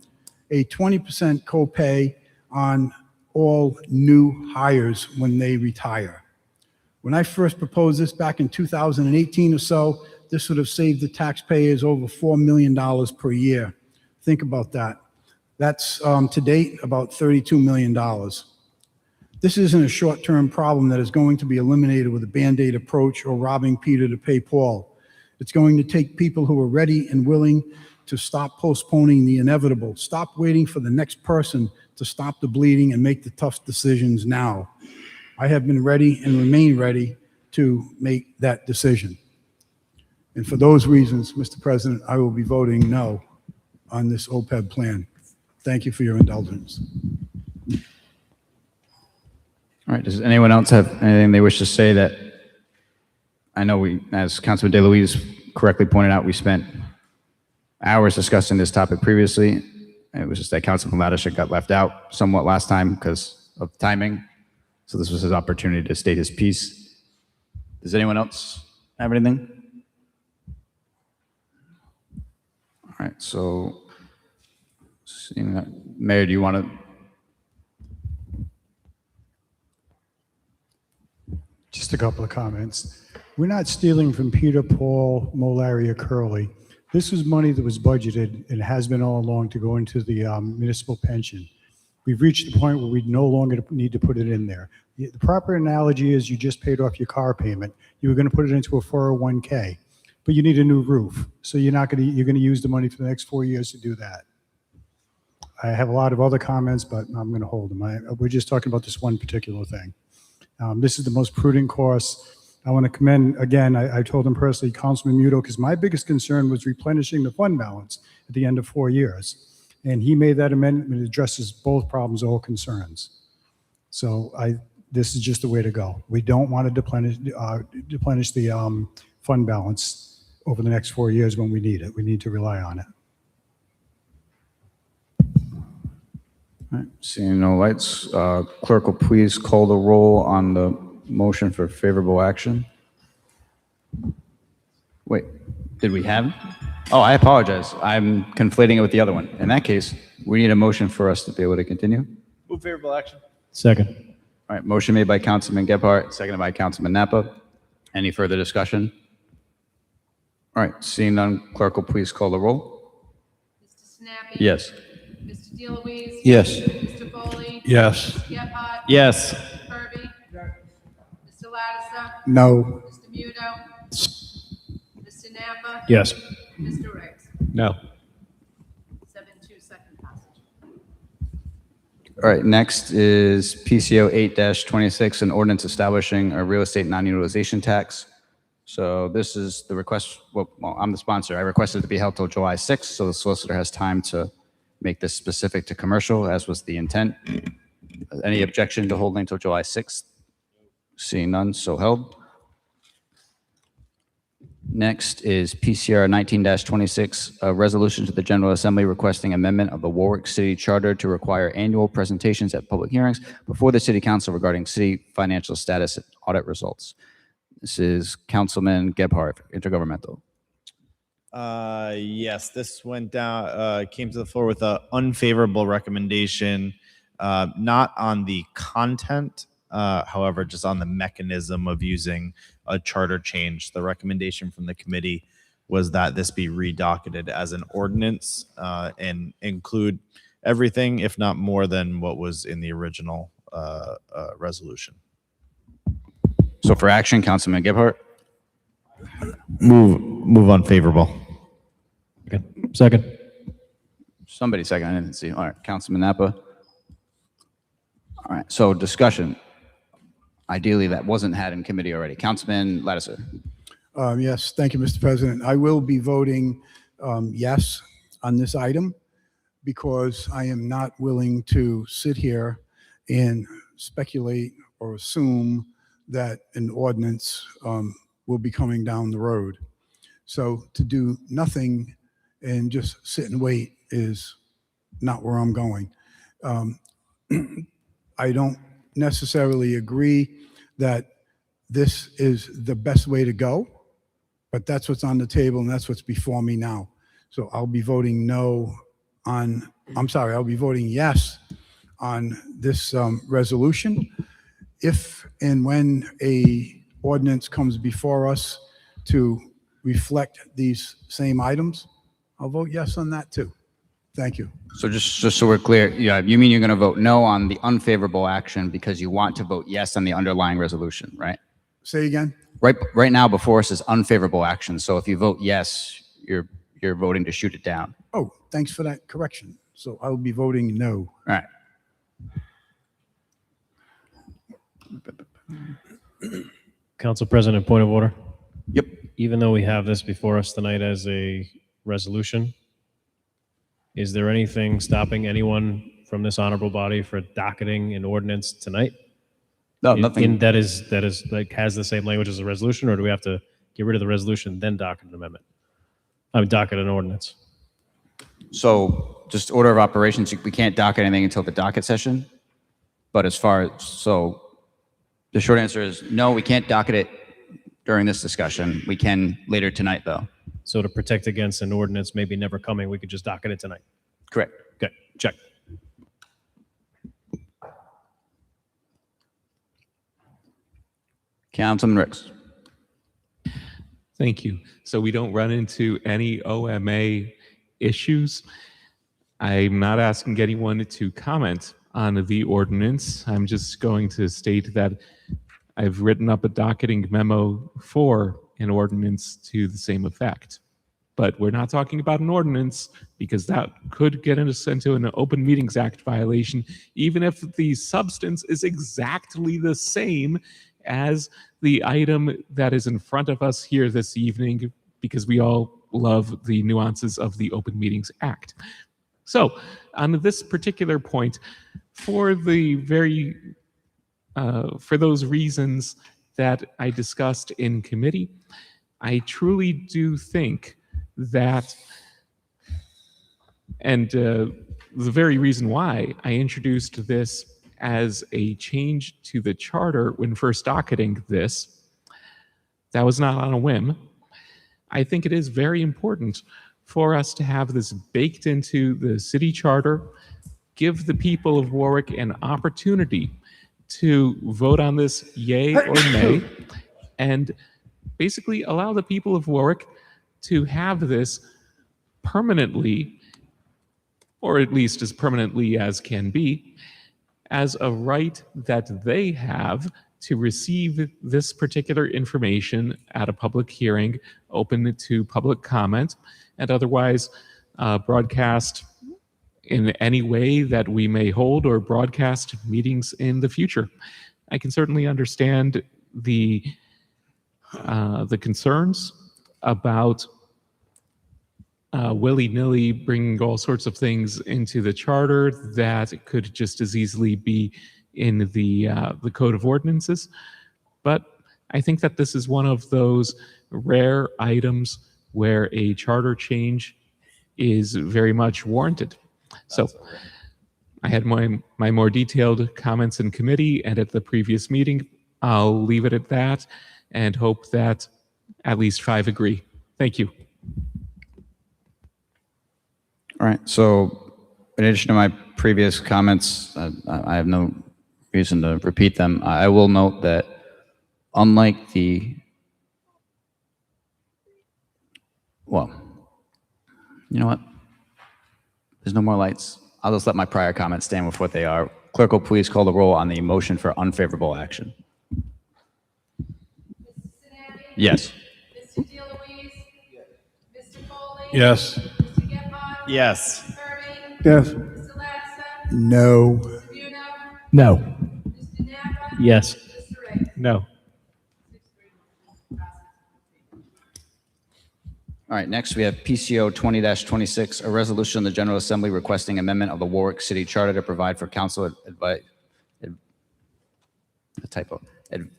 a 20% copay on all new hires when they retire. When I first proposed this back in 2018 or so, this would have saved the taxpayers over $4 million per year. Think about that. That's to date about $32 million. This isn't a short-term problem that is going to be eliminated with a Band-Aid approach or robbing Peter to pay Paul. It's going to take people who are ready and willing to stop postponing the inevitable, stop waiting for the next person to stop the bleeding and make the tough decisions now. I have been ready and remain ready to make that decision. And for those reasons, Mr. President, I will be voting no on this OPEB plan. Thank you for your indulgence. All right, does anyone else have anything they wish to say? That I know we, as Councilman DeLuise correctly pointed out, we spent hours discussing this topic previously. It was just that Councilman Ladishek got left out somewhat last time because of timing. So this was his opportunity to state his piece. Does anyone else have anything? All right, so seeing that, Mayor, do you want to? Just a couple of comments. We're not stealing from Peter, Paul, Mo, Larry, or Curly. This was money that was budgeted and has been all along to go into the municipal pension. We've reached the point where we no longer need to put it in there. The proper analogy is you just paid off your car payment. You were going to put it into a 401k, but you need a new roof. So you're going to use the money for the next 4 years to do that. I have a lot of other comments, but I'm going to hold them. We're just talking about this one particular thing. This is the most prudent course. I want to commend, again, I told him personally, Councilman Muto, because my biggest concern was replenishing the fund balance at the end of 4 years. And he made that amendment. It addresses both problems, all concerns. So this is just the way to go. We don't want to deplenish the fund balance over the next 4 years when we need it. We need to rely on it. All right, seeing no lights, clerk will please call the roll on the motion for favorable action. Wait, did we have it? Oh, I apologize. I'm conflating it with the other one. In that case, we need a motion for us to be able to continue. Move favorable action. Second. All right, motion made by Councilman Gebhardt, seconded by Councilman Napa. Any further discussion? All right, seeing none, clerk will please call the roll. Mr. Sinapi? Yes. Mr. DeLuise? Yes. Mr. Foley? Yes. Mr. Gephardt? Yes. Mr. Kirby? Mr. Lattiser? No. Mr. Muto? Mr. Napa? Yes. Mr. Riggs? No. 7-2, second passage. All right, next is PCO 8-26, an ordinance establishing a real estate non-utilization tax. So this is the request, well, I'm the sponsor. I requested it to be held till July 6th, so the solicitor has time to make this specific to commercial, as was the intent. Any objection to holding till July 6th? Seeing none, so held. Next is PCR 19-26, a resolution to the General Assembly requesting amendment of the Warwick City Charter to require annual presentations at public hearings before the City Council regarding city financial status and audit results. This is Councilman Gebhardt, intergovernmental. Yes, this went down, came to the floor with an unfavorable recommendation, not on the content, however, just on the mechanism of using a charter change. The recommendation from the committee was that this be redocketed as an ordinance and include everything, if not more than what was in the original resolution. So for action, Councilman Gebhardt. Move unfavorable. Okay. Second. Somebody second, I didn't see. All right, Councilman Napa. All right, so discussion. Ideally, that wasn't had in committee already. Councilman Lattiser. Yes, thank you, Mr. President. I will be voting yes on this item because I am not willing to sit here and speculate or assume that an ordinance will be coming down the road. So to do nothing and just sit and wait is not where I'm going. I don't necessarily agree that this is the best way to go, but that's what's on the table and that's what's before me now. So I'll be voting no on, I'm sorry, I'll be voting yes on this resolution. If and when a ordinance comes before us to reflect these same items, I'll vote yes on that too. Thank you. So just so we're clear, yeah, you mean you're going to vote no on the unfavorable action because you want to vote yes on the underlying resolution, right? Say again? Right now before us is unfavorable action. So if you vote yes, you're voting to shoot it down. Oh, thanks for that correction. So I will be voting no. All right. Council President, point of order. Yep. Even though we have this before us tonight as a resolution, is there anything stopping anyone from this honorable body for docketing an ordinance tonight? No, nothing. That is like has the same language as a resolution, or do we have to get rid of the resolution then docket an amendment? I mean, docket an ordinance. So just order of operations, we can't docket anything until the docket session. But as far as, so the short answer is no, we can't docket it during this discussion. We can later tonight though. So to protect against an ordinance maybe never coming, we could just docket it tonight. Correct. Okay, check. Councilman Ricks. Thank you. So we don't run into any OMA issues. I'm not asking anyone to comment on the ordinance. I'm just going to state that I've written up a docketing memo for an ordinance to the same effect. But we're not talking about an ordinance because that could get us into an Open Meetings Act violation, even if the substance is exactly the same as the item that is in front of us here this evening, because we all love the nuances of the Open Meetings Act. So on this particular point, for those reasons that I discussed in committee, I truly do think that, and the very reason why I introduced this as a change to the charter when first docketing this, that was not on a whim. I think it is very important for us to have this baked into the city charter, give the people of Warwick an opportunity to vote on this yay or nay, and basically allow the people of Warwick to have this permanently, or at least as permanently as can be, as a right that they have to receive this particular information at a public hearing, open to public comment, and otherwise broadcast in any way that we may hold or broadcast meetings in the future. I can certainly understand the concerns about willy-nilly bringing all sorts of things into the charter that could just as easily be in the Code of Ordinances. But I think that this is one of those rare items where a charter change is very much warranted. So I had my more detailed comments in committee and at the previous meeting. I'll leave it at that and hope that at least 5 agree. Thank you. All right, so in addition to my previous comments, I have no reason to repeat them. I will note that unlike the, well, you know what? There's no more lights. I'll just let my prior comments stand with what they are. Clerk will please call the roll on the motion for unfavorable action. Yes. Mr. DeLuise? Mr. Foley? Yes. Mr. Gephardt? Yes. Mr. Kirby? Yes. Mr. Lattiser? No. Mr. Buno? No. Mr. Napa? Yes. Mr. Riggs? No. All right, next we have PCO 20-26, a resolution of the General Assembly requesting amendment of the Warwick City Charter to provide for council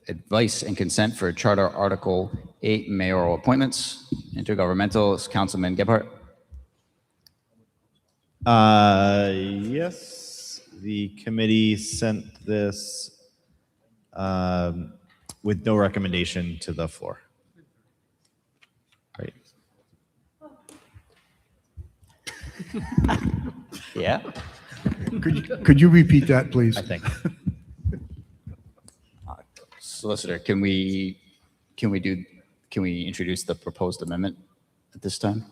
advice and consent for Charter Article 8 mayoral appointments. Intergovernmental, Councilman Gebhardt. Yes, the committee sent this with no recommendation to the floor. Right. Yeah. Could you repeat that, please? I think. Solicitor, can we introduce the proposed amendment at this time?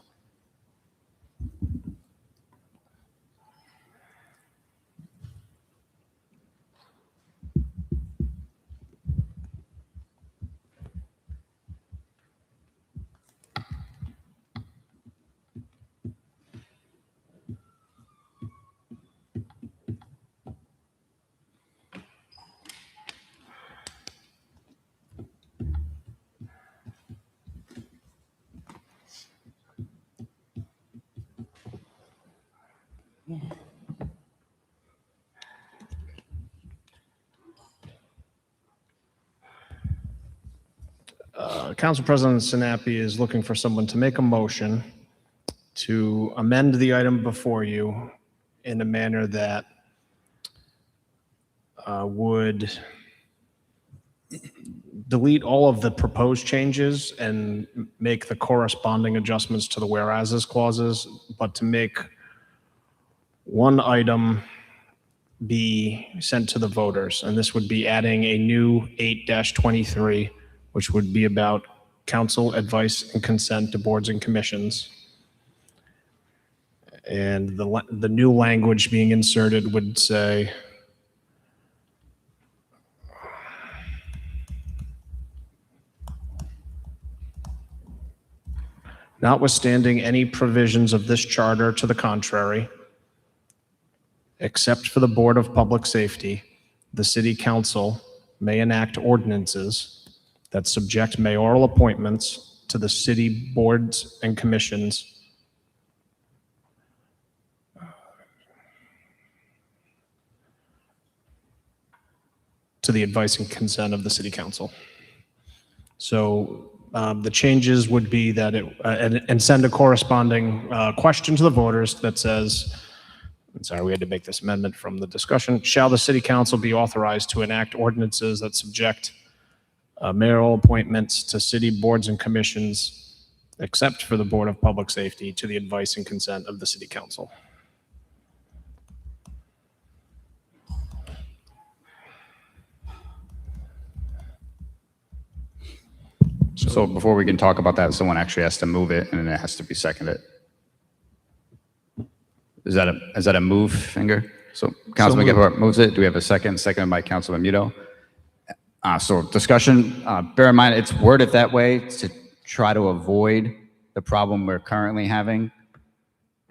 Council President Sinapi is looking for someone to make a motion to amend the item before you in a manner that would delete all of the proposed changes and make the corresponding adjustments to the whereases clauses, but to make one item be sent to the voters. And this would be adding a new 8-23, which would be about council advice and consent to boards and commissions. And the new language being inserted would say, notwithstanding any provisions of this charter to the contrary, except for the Board of Public Safety, the City Council may enact ordinances that subject mayoral appointments to the city boards and commissions to the advice and consent of the City Council. So the changes would be that and send a corresponding question to the voters that says, I'm sorry, we had to make this amendment from the discussion. Shall the City Council be authorized to enact ordinances that subject mayoral appointments to city boards and commissions, except for the Board of Public Safety, to the advice and consent of the City Council? So before we can talk about that, someone actually has to move it, and then it has to be seconded. Is that a move, Finger? So Councilman Gephardt moves it. Do we have a second? Seconded by Councilman Muto. So discussion, bear in mind, it's worded that way to try to avoid the problem we're currently having,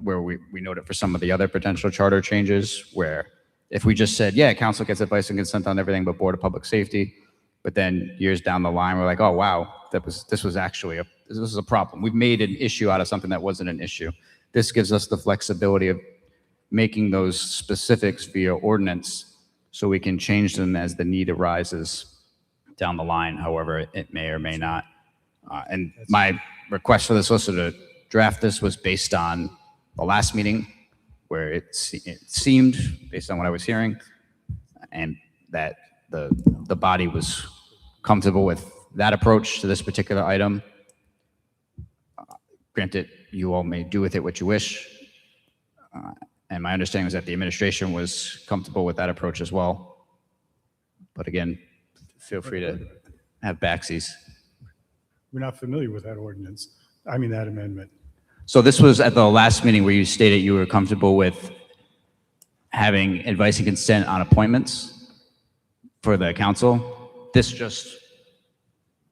where we noted for some of the other potential charter changes, where if we just said, yeah, council gets advice and consent on everything but Board of Public Safety, but then years down the line, we're like, oh, wow, this was a problem. We've made an issue out of something that wasn't an issue. This gives us the flexibility of making those specifics via ordinance so we can change them as the need arises down the line, however it may or may not. And my request for the solicitor to draft this was based on the last meeting, where it seemed, based on what I was hearing, and that the body was comfortable with that approach to this particular item. Granted, you all may do with it what you wish. And my understanding was that the administration was comfortable with that approach as well. But again, feel free to have backsies. We're not familiar with that ordinance. I mean, that amendment. So this was at the last meeting where you stated you were comfortable with having advice and consent on appointments for the council. This just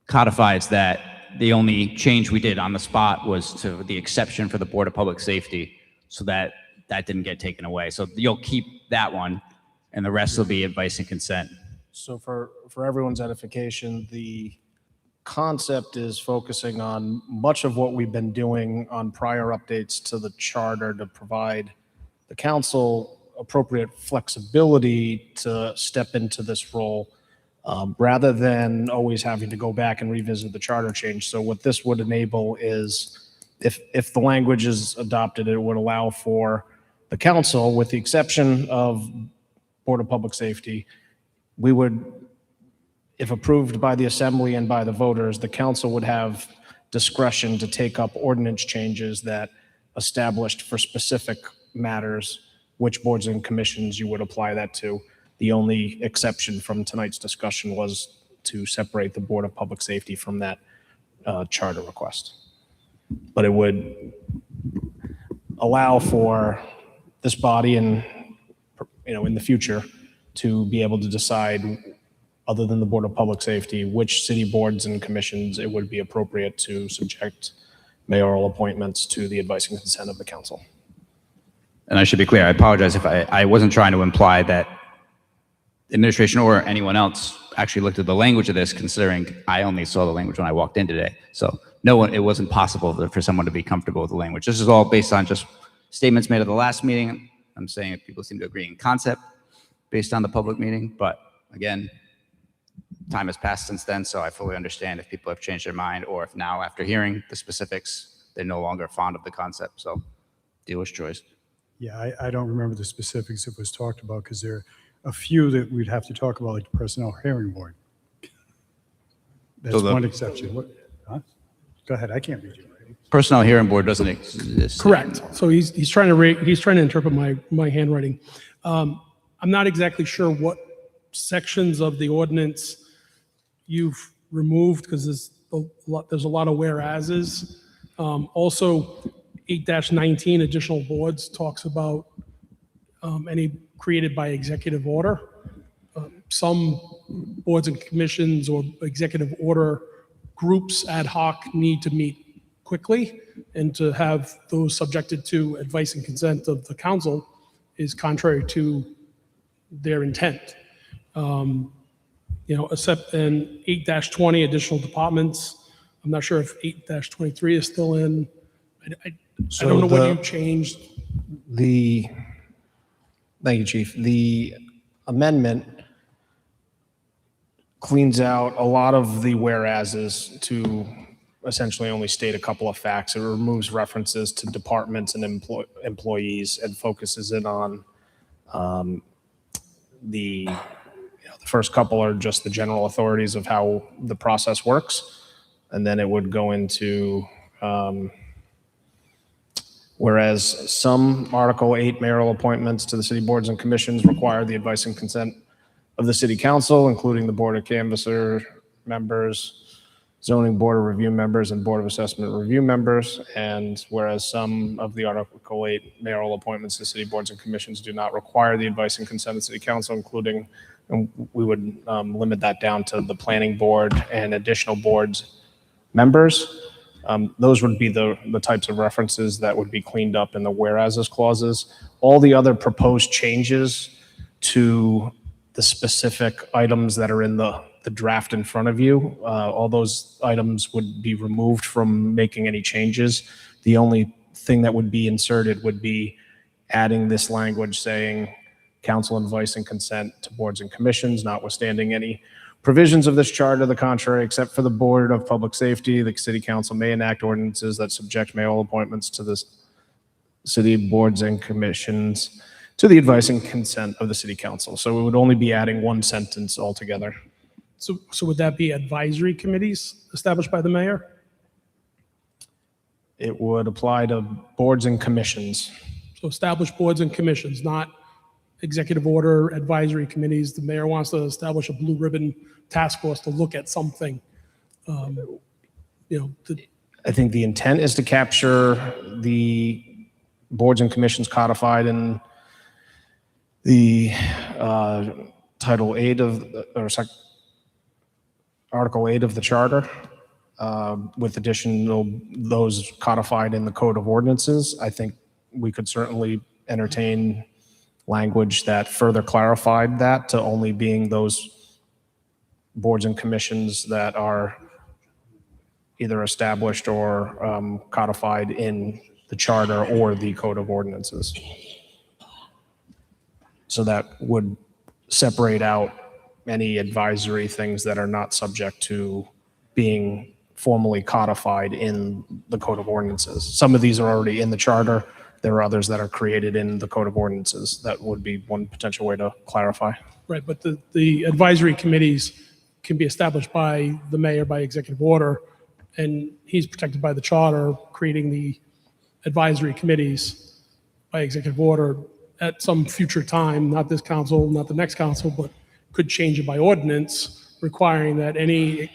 codifies that. The only change we did on the spot was to the exception for the Board of Public Safety, so that didn't get taken away. So you'll keep that one, and the rest will be advice and consent. So for everyone's edification, the concept is focusing on much of what we've been doing on prior updates to the charter to provide the council appropriate flexibility to step into this role, rather than always having to go back and revisit the charter change. So what this would enable is, if the language is adopted, it would allow for the council, with the exception of Board of Public Safety, we would, if approved by the assembly and by the voters, the council would have discretion to take up ordinance changes that established for specific matters which boards and commissions you would apply that to. The only exception from tonight's discussion was to separate the Board of Public Safety from that charter request. But it would allow for this body and, in the future to be able to decide, other than the Board of Public Safety, which city boards and commissions it would be appropriate to subject mayoral appointments to the advice and consent of the council. And I should be clear, I apologize if I wasn't trying to imply that administration or anyone else actually looked at the language of this, considering I only saw the language when I walked in today. So it wasn't possible for someone to be comfortable with the language. This is all based on just statements made at the last meeting. I'm saying if people seem to agree in concept based on the public meeting, but again, time has passed since then, so I fully understand if people have changed their mind, or if now, after hearing the specifics, they're no longer fond of the concept. So, dealer's choice. Yeah, I don't remember the specifics that was talked about, because there are a few that we'd have to talk about, like the Personnel Hearing Board. That's one exception. What? Huh? Go ahead, I can't read you. Personnel Hearing Board doesn't exist. Correct. So he's trying to interpret my handwriting. I'm not exactly sure what sections of the ordinance you've removed, because there's a lot of whereases. Also, 8-19 additional boards talks about any created by executive order. Some boards and commissions or executive order groups ad hoc need to meet quickly, and to have those subjected to advice and consent of the council is contrary to their intent. Except in 8-20 additional departments. I'm not sure if 8-23 is still in. I don't know what you changed. Thank you, Chief. The amendment cleans out a lot of the whereases to essentially only state a couple of facts. It removes references to departments and employees and focuses it on the first couple are just the general authorities of how the process works. And then it would go into, whereas some Article 8 mayoral appointments to the city boards and commissions require the advice and consent of the city council, including the board of canvasser members, zoning board of review members, and board of assessment review members. And whereas some of the Article 8 mayoral appointments to city boards and commissions do not require the advice and consent of city council, including, and we would limit that down to the planning board and additional boards members. Those would be the types of references that would be cleaned up in the whereases clauses. All the other proposed changes to the specific items that are in the draft in front of you, all those items would be removed from making any changes. The only thing that would be inserted would be adding this language saying council advice and consent to boards and commissions, notwithstanding any provisions of this charter, the contrary, except for the Board of Public Safety, the city council may enact ordinances that subject mayoral appointments to the city boards and commissions to the advice and consent of the city council. So we would only be adding one sentence altogether. So would that be advisory committees established by the mayor? It would apply to boards and commissions. So established boards and commissions, not executive order advisory committees. The mayor wants to establish a blue ribbon task force to look at something. I think the intent is to capture the boards and commissions codified in the Title 8 Article 8 of the charter, with additional those codified in the Code of Ordinances. I think we could certainly entertain language that further clarified that to only being those boards and commissions that are either established or codified in the charter or the Code of Ordinances. So that would separate out any advisory things that are not subject to being formally codified in the Code of Ordinances. Some of these are already in the charter. There are others that are created in the Code of Ordinances. That would be one potential way to clarify. Right, but the advisory committees can be established by the mayor by executive order, and he's protected by the charter, creating the advisory committees by executive order, at some future time, not this council, not the next council, but could change it by ordinance, requiring that any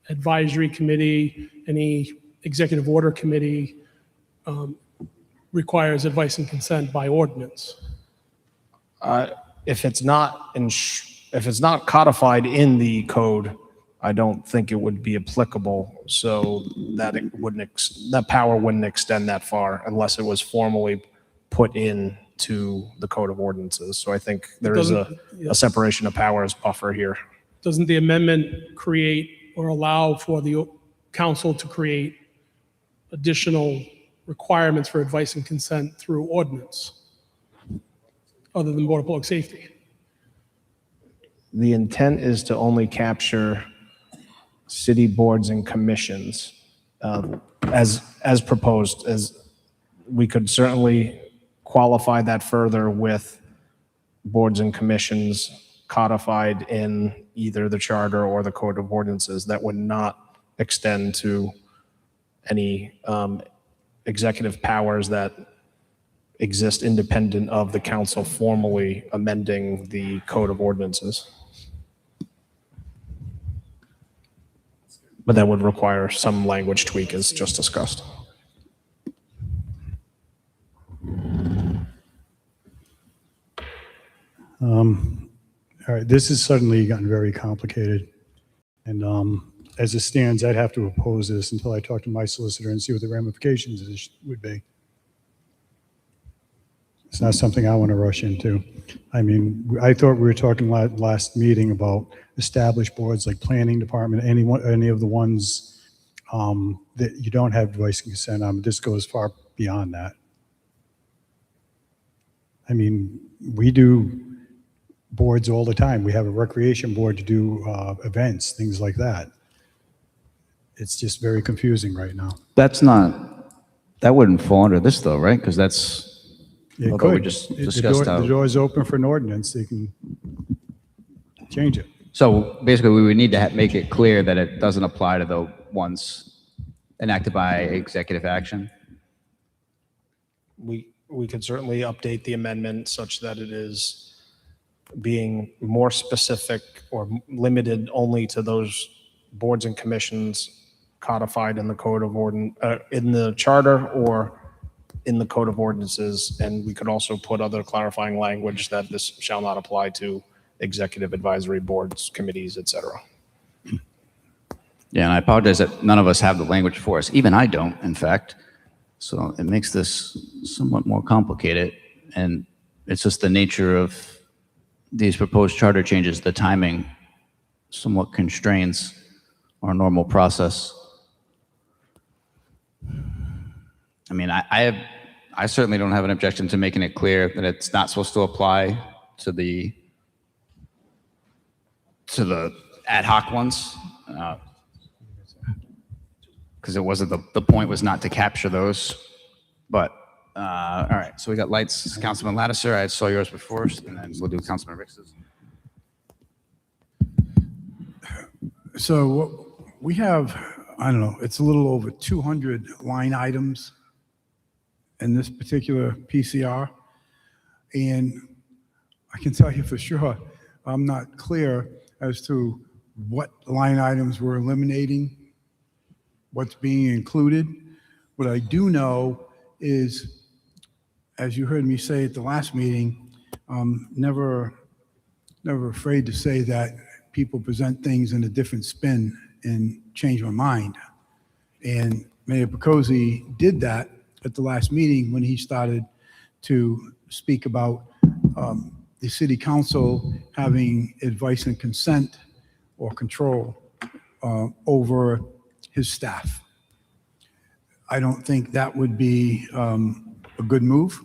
advisory committee, any executive order committee requires advice and consent by ordinance. If it's not if it's not codified in the code, I don't think it would be applicable. So that it wouldn't that power wouldn't extend that far unless it was formally put into the code of ordinances. So I think there is a separation of powers buffer here. Doesn't the amendment create or allow for the council to create additional requirements for advice and consent through ordinance, other than Board of Public Safety? The intent is to only capture city boards and commissions as proposed. As we could certainly qualify that further with boards and commissions codified in either the charter or the code of ordinances. That would not extend to any executive powers that exist independent of the council formally amending the code of ordinances. But that would require some language tweak as just discussed. All right, this has suddenly gotten very complicated. And as it stands, I'd have to oppose this until I talk to my solicitor and see what the ramifications of this would be. It's not something I want to rush into. I mean, I thought we were talking last meeting about established boards like planning department, any of the ones that you don't have advice and consent on. This goes far beyond that. I mean, we do boards all the time. We have a recreation board to do events, things like that. It's just very confusing right now. That wouldn't fall under this though, right? Because that's, It although we could. just The discussed how. the door is open for an ordinance. They can change it. So basically, we would need to make it clear that it doesn't apply to the ones enacted by executive action. We could certainly update the amendment such that it is being more specific or limited only to those boards and commissions codified in the code of in the charter or in the code of ordinances. And we could also put other clarifying language that this shall not apply to executive advisory boards, committees, et cetera. Yeah, and I apologize that none of us have the language for us. Even I don't, in fact. So it makes this somewhat more complicated. And it's just the nature of these proposed charter changes, the timing somewhat constrains our normal process. I mean, I certainly don't have an objection to making it clear that it's not supposed to apply to the ad hoc ones, because it wasn't the point was not to capture those. But all right, so we got lights. Councilman Lattiser, I saw yours before, and then we'll do Councilman Ricks's. So what we have, I don't know, it's a little over 200 line items in this particular PCR. And I can tell you for sure, I'm not clear as to what line items we're eliminating, what's being included. What I do know is, as you heard me say at the last meeting, I'm never afraid to say that people present things in a different spin and change my mind. And Mayor Picozzi did that at the last meeting when he started to speak about the city council having advice and consent or control over his staff. I don't think that would be a good move.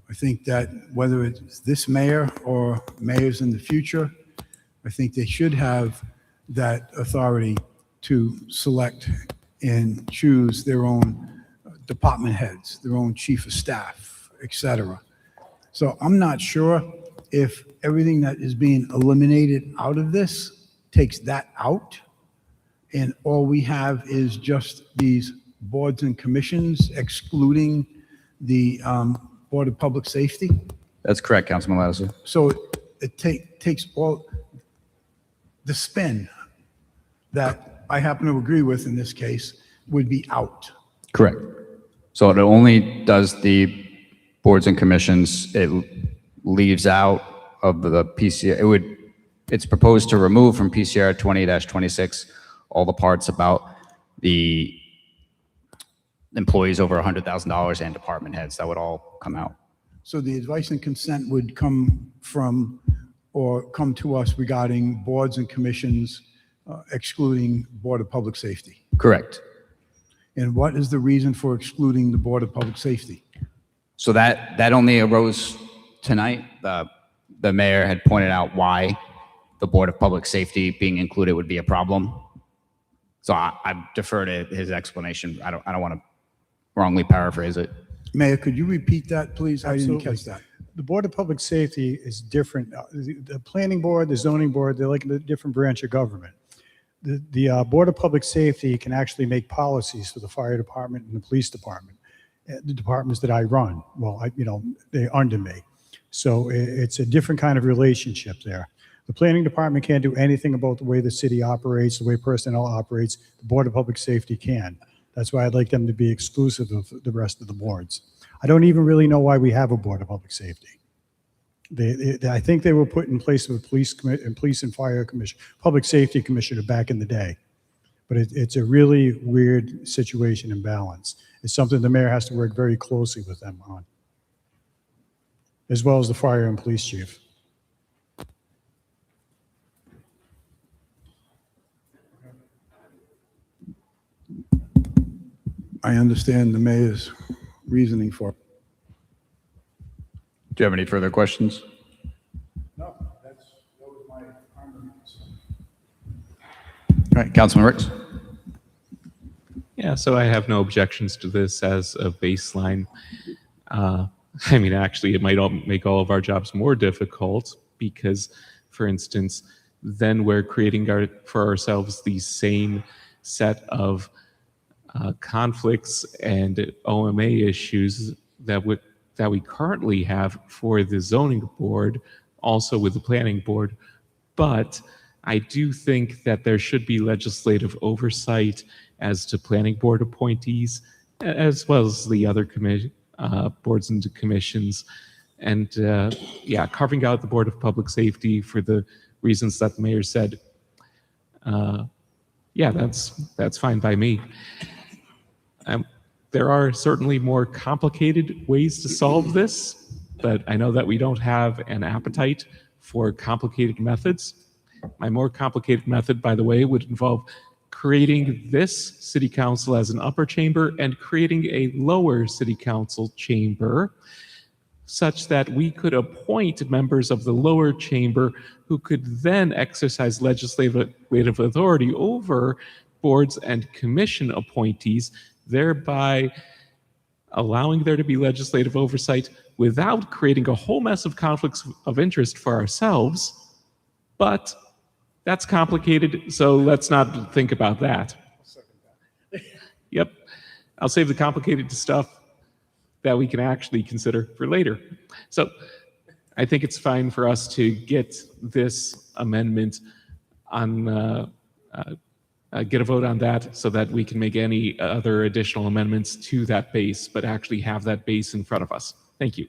I think that whether it's this mayor or mayors in the future, I think they should have that authority to select and choose their own department heads, their own chief of staff, et cetera. So I'm not sure if everything that is being eliminated out of this takes that out, and all we have is just these boards and commissions, excluding the Board of Public Safety. That's correct, Councilman Lattiser. So it takes all the spin that I happen to agree with in this case would be out. Correct. So it only does the boards and commissions. It leaves out of the PCR. It's proposed to remove from PCR 20-26 all the parts about the employees over $100,000 and department heads. That would all come out. So the advice and consent would come from or come to us regarding boards and commissions excluding Board of Public Safety. Correct. And what is the reason for excluding the Board of Public Safety? So that only arose tonight. The mayor had pointed out why the Board of Public Safety being included would be a problem. So I defer to his explanation. I don't want to wrongly paraphrase it. Mayor, could you repeat that, please? I didn't Absolutely. catch that. The Board of Public Safety is different. The Planning Board, the Zoning Board, they're like a different branch of government. The Board of Public Safety can actually make policies for the fire department and the police department, the departments that I run. Well, they're under me. So it's a different kind of relationship there. The planning department can't do anything about the way the city operates, the way personnel operates. The Board of Public Safety can. That's why I'd like them to be exclusive of the rest of the boards. I don't even really know why we have a Board of Public Safety. I think they were put in place of a police and fire commission, public safety commissioner back in the day. But it's a really weird situation and balance. It's something the mayor has to work very closely with them on, as well as the fire and police chief. I understand the mayor's reasoning for it. Do you have any further questions? No, that was my comments. All right, Councilman Ricks. Yeah, so I have no objections to this as a baseline. Actually, it might make all of our jobs more difficult because, for instance, then we're creating for ourselves the same set of conflicts and OMA issues that we currently have for the zoning board, also with the planning board. But I do think that there should be legislative oversight as to planning board appointees, as well as the other boards and commissions. And carving out the Board of Public Safety for the reasons that the mayor said, that's fine by me. There are certainly more complicated ways to solve this, but I know that we don't have an appetite for complicated methods. My more complicated method, by the way, would involve creating this city council as an upper chamber and creating a lower city council chamber such that we could appoint members of the lower chamber who could then exercise legislative authority over boards and commission appointees, thereby allowing there to be legislative oversight without creating a whole mess of conflicts of interest for ourselves. But that's complicated, so let's not think about that. Yep, I'll save the complicated stuff that we can actually consider for later. So I think it's fine for us to get this amendment on, get a vote on that so that we can make any other additional amendments to that base, but actually have that base in front of us. Thank you.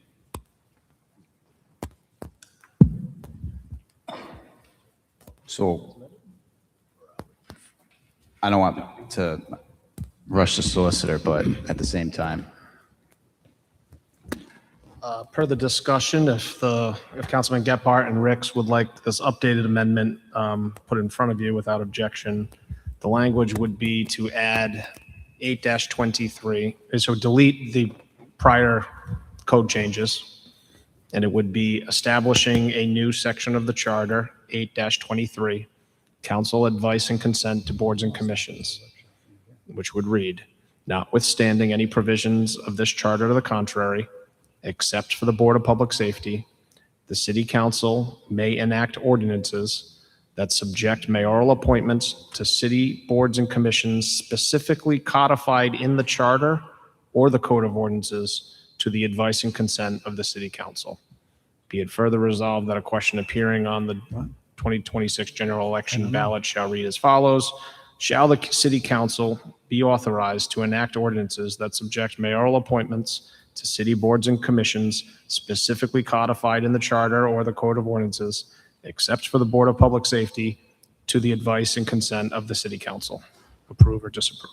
So I don't want to rush the solicitor, but at the same time. Per the discussion, if Councilman Gephardt and Ricks would like this updated amendment put in front of you without objection, the language would be to add 8-23, so delete the prior code changes, and it would be establishing a new section of the charter, 8-23, council advice and consent to boards and commissions, which would read, notwithstanding any provisions of this charter to the contrary, except for the Board of Public Safety, the City Council may enact ordinances that subject mayoral appointments to city boards and commissions specifically codified in the charter or the Code of Ordinances to to the advice and consent of the city council. Be it further resolved that a question appearing on the 2026 general election ballot shall read as follows. Shall the city council be authorized to enact ordinances that subject mayoral appointments to city boards and commissions specifically codified in the charter or the code of ordinances, except for the Board of Public Safety, to the advice and consent of the city council? Approve or disapprove?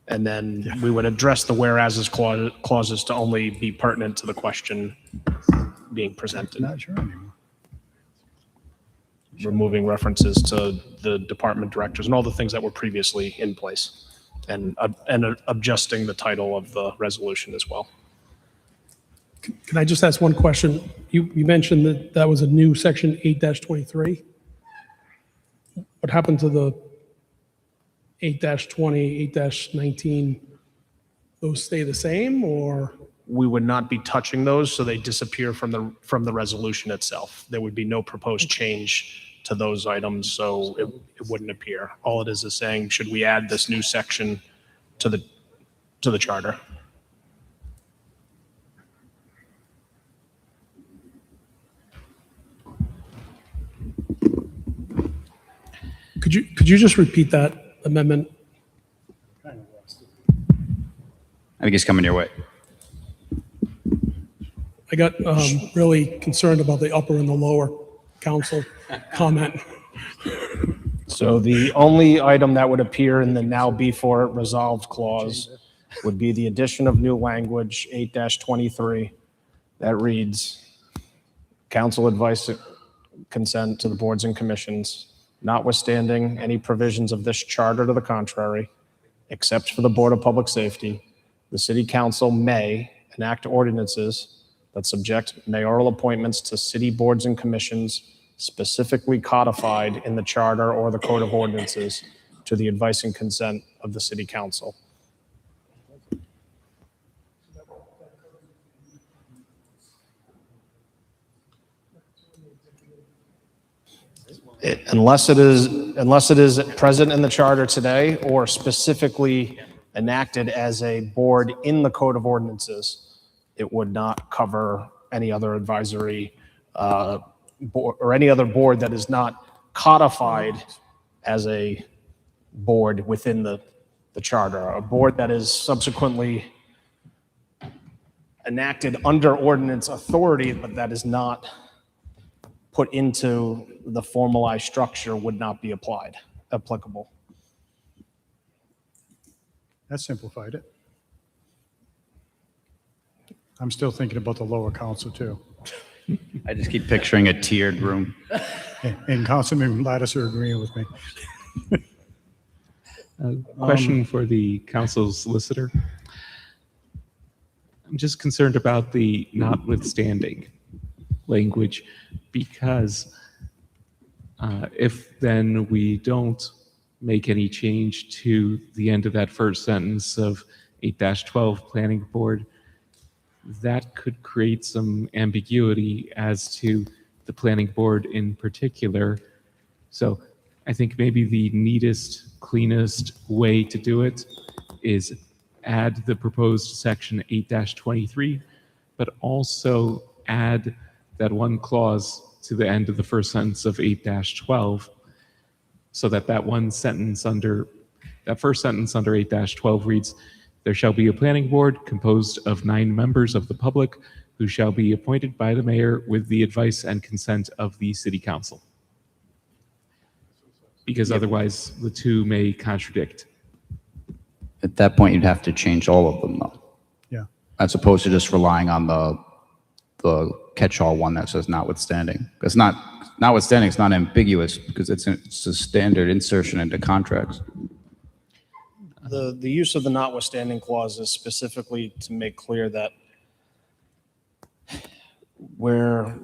And then we would address the whereas clauses to only be pertinent to the question being presented. Not sure anymore. Removing references to the department directors and all the things that were previously in place, and adjusting the title of the resolution as well. Can I just ask one question? You mentioned that that was a new section 8-23. What happened to the 8-20, 8-19? Those stay the same, or? We would not be touching those, so they disappear from the resolution itself. There would be no proposed change to those items, so it wouldn't appear. All it is saying, should we add this new section to the charter? Could you just repeat that amendment? I think he's coming your way. I got really concerned about the upper and the lower council comment. So the only item that would appear in the now before it resolved clause would be the addition of new language 8-23 that reads, council advice consent to the boards and commissions, notwithstanding any provisions of this charter to the contrary, except for the Board of Public Safety, the city council may enact ordinances that subject mayoral appointments to city boards and commissions specifically codified in the charter or the code of ordinances to the advice and consent of the city council. Unless it is present in the charter today or specifically enacted as a board in the code of ordinances, it would not cover any other advisory board or any other board that is not codified as a board within the charter. A board that is subsequently enacted under ordinance authority, but that is not put into the formalized structure would not be applicable. That simplified it. I'm still thinking about the lower council too. I just keep picturing a tiered room. And Councilman Lattiser agreeing with me. Question for the council solicitor. I'm just concerned about the notwithstanding language, because if then we don't make any change to the end of that first sentence of 8-12 planning board, that could create some ambiguity as to the planning board in particular. So I think maybe the neatest, cleanest way to do it is add the proposed section 8-23, but also add that one clause to the end of the first sentence of 8-12, so that that first sentence under 8-12 reads, there shall be a planning board composed of 9 members of the public who shall be appointed by the mayor with the advice and consent of the city council. Because otherwise the two may contradict. At that point, you'd have to change all of them though. Yeah. As opposed to just relying on the catch-all one that says notwithstanding. Because notwithstanding is not ambiguous because it's a standard insertion into contracts. The use of the notwithstanding clause is specifically to make clear that where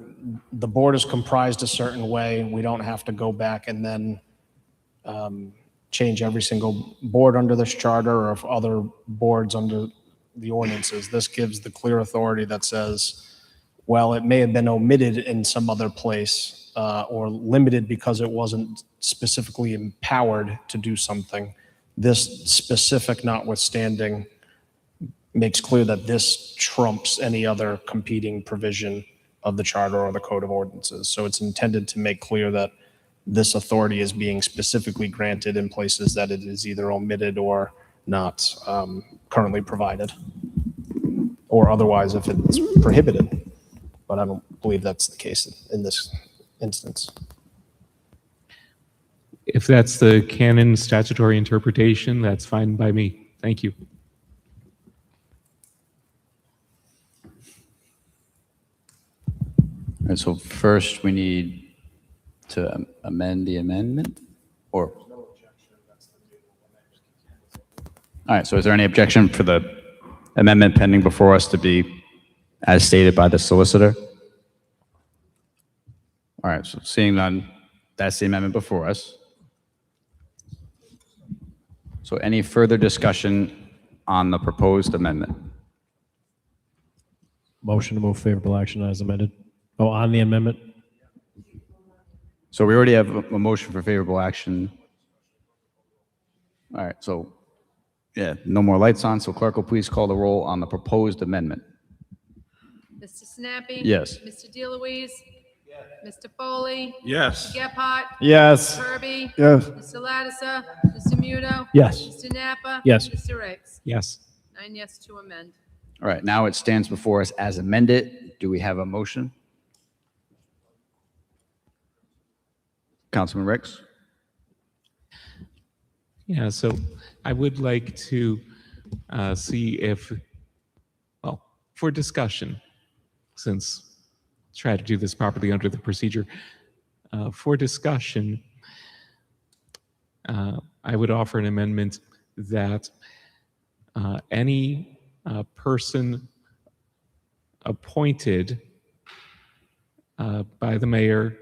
the board is comprised a certain way, we don't have to go back and then change every single board under this charter or if other boards under the ordinances. This gives the clear authority that says, well, it may have been omitted in some other place or limited because it wasn't specifically empowered to do something. This specific notwithstanding makes clear that this trumps any other competing provision of the charter or the code of ordinances. So it's intended to make clear that this authority is being specifically granted in places that it is either omitted or not currently provided, or otherwise if it's prohibited. But I don't believe that's the case in this instance. If that's the canon statutory interpretation, that's fine by me. Thank you. All right, so first we need to amend the amendment, or? All right, so is there any objection for the amendment pending before us to be as stated by the solicitor? All right, so seeing none, that's the amendment before us. So any further discussion on the proposed amendment? Motion to move favorable action as amended. Oh, on the amendment? So we already have a motion for favorable action. All right, so yeah, no more lights on, so clerk will please call the roll on the proposed amendment. Mr. Sinapi? Yes. Mr. DeLuise? Mr. Foley? Yes. Mr. Gephardt? Yes. Mr. Herbie? Yes. Mr. Lattiser? Mr. Muto? Yes. Mr. Napa? Yes. Mr. Ricks? Yes. 9 yes to amend. All right, now it stands before us as amended. Do we have a motion? Councilman Ricks? Yeah, so I would like to see if, well, for discussion, since try to do this properly under the procedure, for discussion, I would offer an amendment that any person appointed by the mayor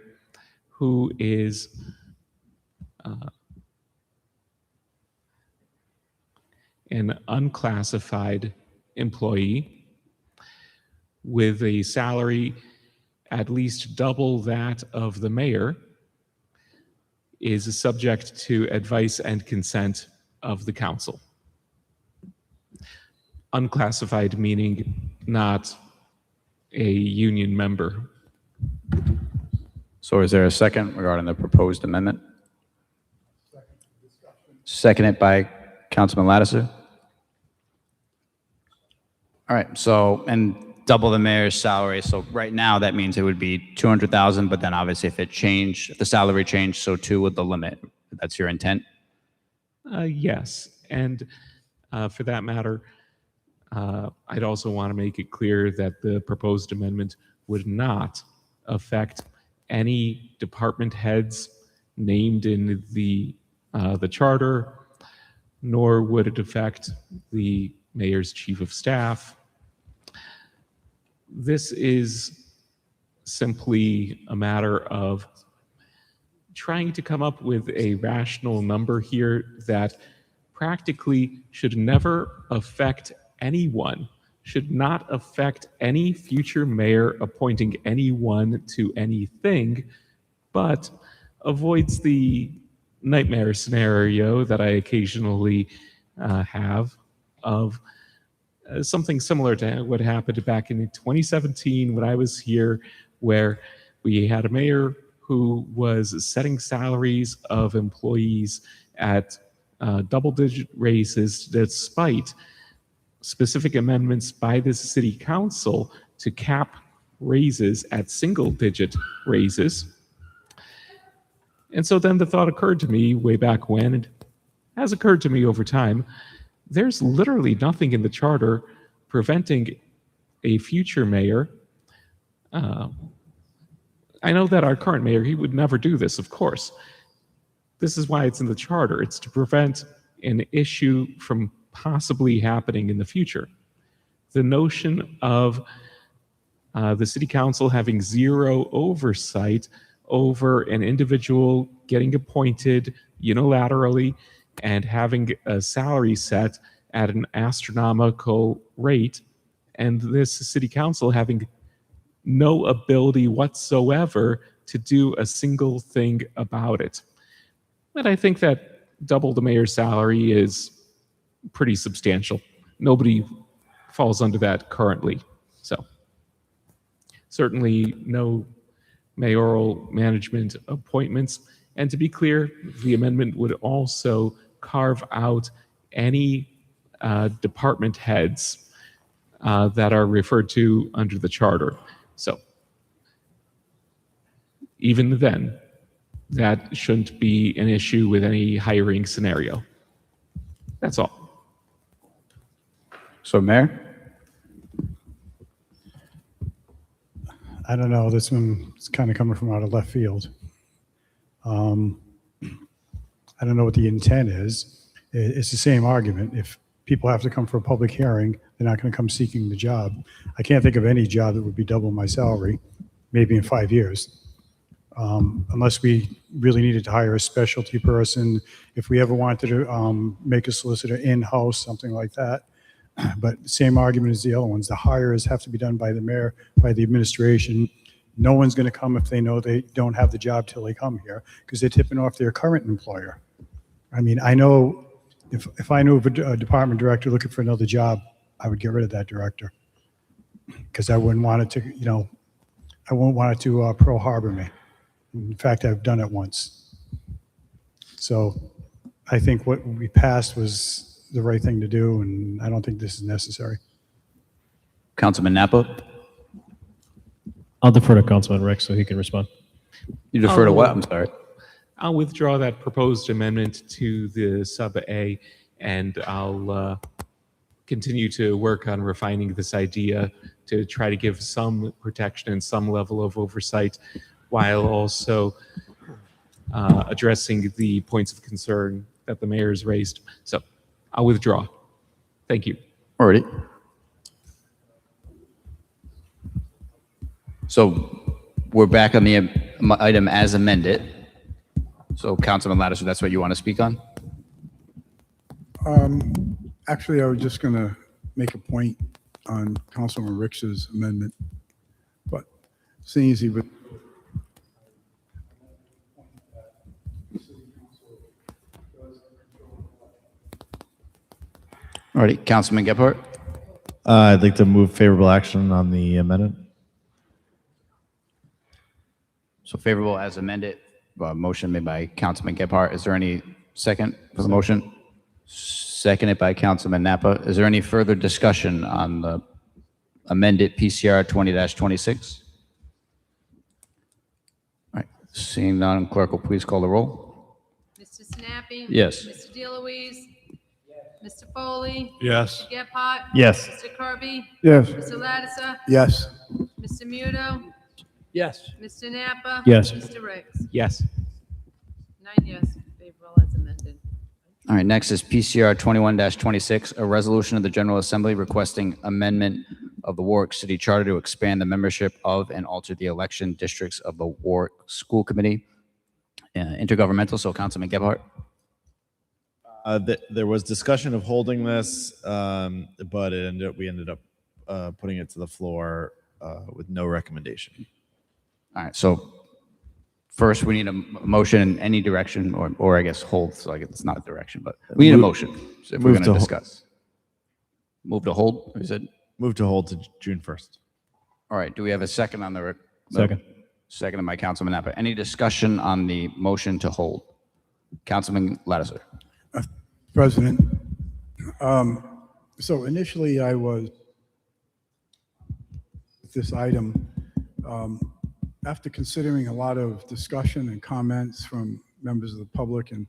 who is an unclassified employee with a salary at least double that of the mayor is subject to advice and consent of the council. Unclassified meaning not a union member. So is there a second regarding the proposed amendment? Seconded by Councilman Lattiser. All right, so, and double the mayor's salary. So right now, that means it would be 200,000, but then obviously if it changed, if the salary changed, so too would the limit. That's your intent? Yes, and for that matter, I'd also want to make it clear that the proposed amendment would not affect any department heads named in the charter, nor would it affect the mayor's chief of staff. This is simply a matter of trying to come up with a rational number here that practically should never affect anyone, should not affect any future mayor appointing anyone to anything, but avoids the nightmare scenario that I occasionally have of something similar to what happened back in 2017 when I was here, where we had a mayor who was setting salaries of employees at double-digit raises despite specific amendments by the city council to cap raises at single-digit raises. And so then the thought occurred to me way back when, and has occurred to me over time, there's literally nothing in the charter preventing a future mayor. I know that our current mayor, he would never do this, of course. This is why it's in the charter. It's to prevent an issue from possibly happening in the future. The notion of the city council having zero oversight over an individual getting appointed unilaterally and having a salary set at an astronomical rate, and this city council having no ability whatsoever to do a single thing about it. And I think that double the mayor's salary is pretty substantial. Nobody falls under that currently. So certainly no mayoral management appointments. And to be clear, the amendment would also carve out any department heads that are referred to under the charter. So even then, that shouldn't be an issue with any hiring scenario. That's all. So, Mayor? I don't know, this one is kind of coming from out of left field. I don't know what the intent is. It's the same argument. If people have to come for a public hearing, they're not going to come seeking the job. I can't think of any job that would be double my salary, maybe in 5 years. Unless we really needed to hire a specialty person, if we ever wanted to make a solicitor in-house, something like that. But same argument as the other ones. The hires have to be done by the mayor, by the administration. No one's going to come if they know they don't have the job till they come here, because they're tipping off their current employer. I mean, I know if I knew of a department director looking for another job, I would get rid of that director, because I wouldn't want it to, I wouldn't want it to Pearl Harbor me. In fact, I've done it once. So I think what we passed was the right thing to do, and I don't think this is necessary. Councilman Napa? I'll defer to Councilman Rick so he can respond. You defer to what? I'm sorry. I'll withdraw that proposed amendment to the sub A, and I'll continue to work on refining this idea to try to give some protection and some level of oversight, while also addressing the points of concern that the mayor's raised. So I'll withdraw. Thank you. All right. So we're back on the item as amended. So Councilman Lattiser, that's what you want to speak on? Actually, I was just going to make a point on Councilman Rick's amendment, but seeing as he would. All right, Councilman Gephardt. I'd like to move favorable action on the amendment. So favorable as amended, motion made by Councilman Gephardt. Is there any second for the motion? Seconded by Councilman Napa. Is there any further discussion on the amended PCR 20-26? All right, seeing none, clerk will please call the roll. Mr. Sinapi? Yes. Mr. DeLuise? Mr. Foley? Yes. Mr. Gephardt? Yes. Mr. Kirby? Yes. Mr. Lattiser? Yes. Mr. Muto? Yes. Mr. Napa? Yes. Mr. Ricks? Yes. 9 yes, favorable as amended. All right, next is PCR 21-26, a resolution of the General Assembly requesting amendment of the Warwick City Charter to expand the membership of and alter the election districts of the Warwick School Committee. Intergovernmental, so Councilman Gephardt. There was discussion of holding this, but we ended up putting it to the floor with no recommendation. All right, so first we need a motion in any direction, or I guess hold, so I guess it's not a direction, but we need a motion if we're going to discuss. Move to hold, or is it? Move to hold to June 1st. All right, do we have a second on the? Second. Seconded by Councilman Napa. Any discussion on the motion to hold? Councilman Lattiser. President, so initially I was this item after considering a lot of discussion and comments from members of the public and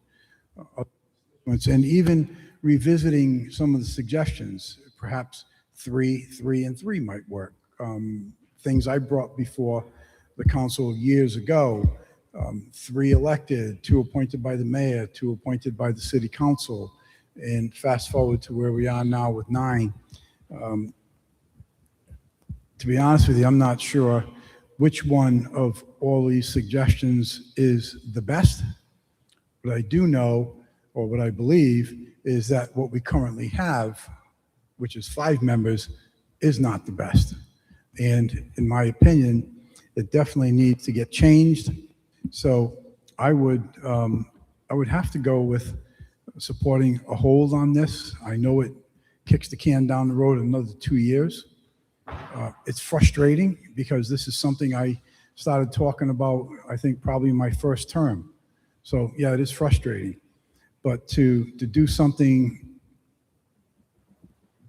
even revisiting some of the suggestions, perhaps three and three might work. Things I brought before the council years ago, 3 elected, 2 appointed by the mayor, 2 appointed by the city council, and fast forward to where we are now with 9. To be honest with you, I'm not sure which one of all these suggestions is the best. What I do know, or what I believe, is that what we currently have, which is 5 members, is not the best. And in my opinion, it definitely needs to get changed. So I would have to go with supporting a hold on this. I know it kicks the can down the road another 2 years. It's frustrating because this is something I started talking about, I think, probably in my first term. So, yeah, it is frustrating. But to do something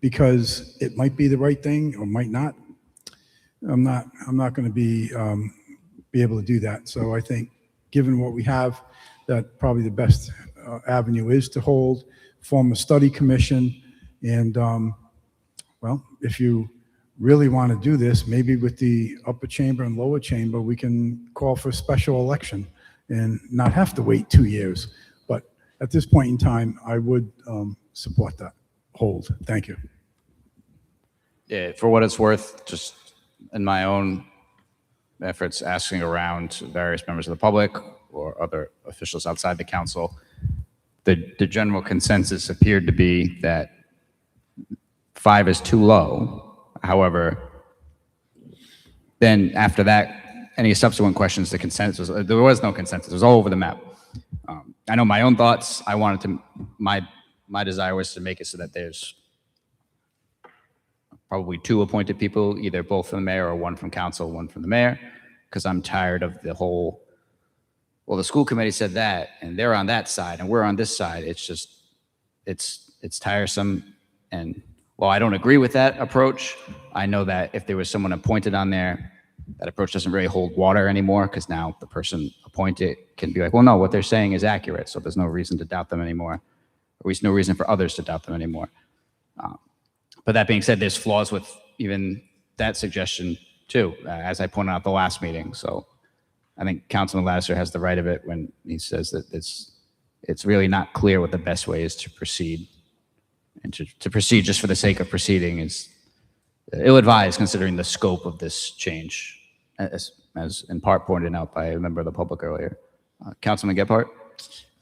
because it might be the right thing or might not, I'm not going to be able to do that. So I think, given what we have, that probably the best avenue is to form a study commission. And, well, if you really want to do this, maybe with the upper chamber and lower chamber, we can call for a special election and not have to wait 2 years. But at this point in time, I would support that hold. Thank you. Yeah, for what it's worth, just in my own efforts asking around various members of the public or other officials outside the council, the general consensus appeared to be that 5 is too low. However, then after that, any subsequent questions, the consensus, there was no consensus. It was all over the map. I know my own thoughts. I wanted to, my desire was to make it so that there's probably 2 appointed people, either both from the mayor or 1 from council, 1 from the mayor, because I'm tired of the whole, well, the school committee said that, and they're on that side, and we're on this side. It's just, it's tiresome. And while I don't agree with that approach, I know that if there was someone appointed on there, that approach doesn't really hold water anymore, because now the person appointed can be like, well, no, what they're saying is accurate, so there's no reason to doubt them anymore, or at least no reason for others to doubt them anymore. But that being said, there's flaws with even that suggestion too, as I pointed out the last meeting. So I think Councilman Lasser has the right of it when he says that it's really not clear what the best way is to proceed. And to proceed just for the sake of proceeding is ill-advised, considering the scope of this change, as in part pointed out by a member of the public earlier. Councilman Gephardt?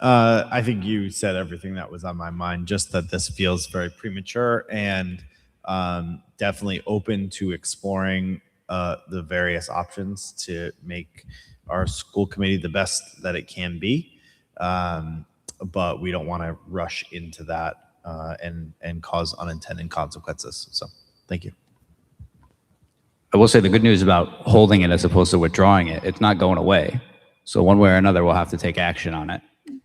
I think you said everything that was on my mind, just that this feels very premature and definitely open to exploring the various options to make our school committee the best that it can be. But we don't want to rush into that and cause unintended consequences. So thank you. I will say the good news about holding it as opposed to withdrawing it, it's not going away. So one way or another, we'll have to take action on it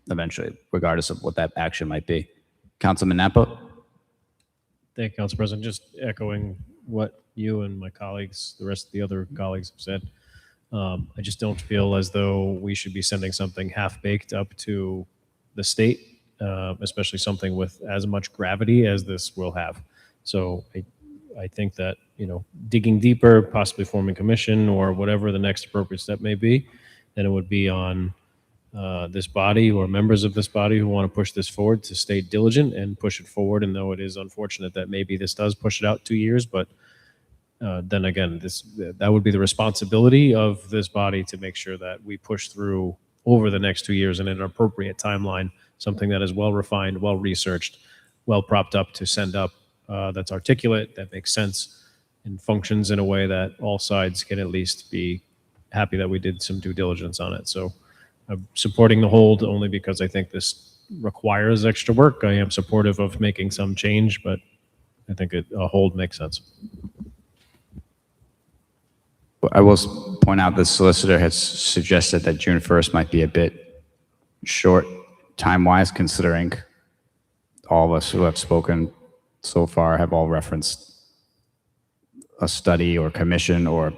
eventually, regardless of what that action might be. Councilman Napa? Thank you, Council President. Just echoing what you and my colleagues, the rest of the other colleagues have said. I just don't feel as though we should be sending something half-baked up to the state, especially something with as much gravity as this will have. So I think that, digging deeper, possibly forming commission or whatever the next appropriate step may be, then it would be on this body or members of this body who want to push this forward to stay diligent and push it forward. And though it is unfortunate that maybe this does push it out 2 years, but then again, that would be the responsibility of this body to make sure that we push through over the next 2 years in an appropriate timeline, something that is well refined, well researched, well propped up to send up, that's articulate, that makes sense, and functions in a way that all sides can at least be happy that we did some due diligence on it. So I'm supporting the hold only because I think this requires extra work. I am supportive of making some change, but I think a hold makes sense. I will point out the solicitor has suggested that June 1st might be a bit short time-wise, considering all of us who have spoken so far have all referenced a study or commission or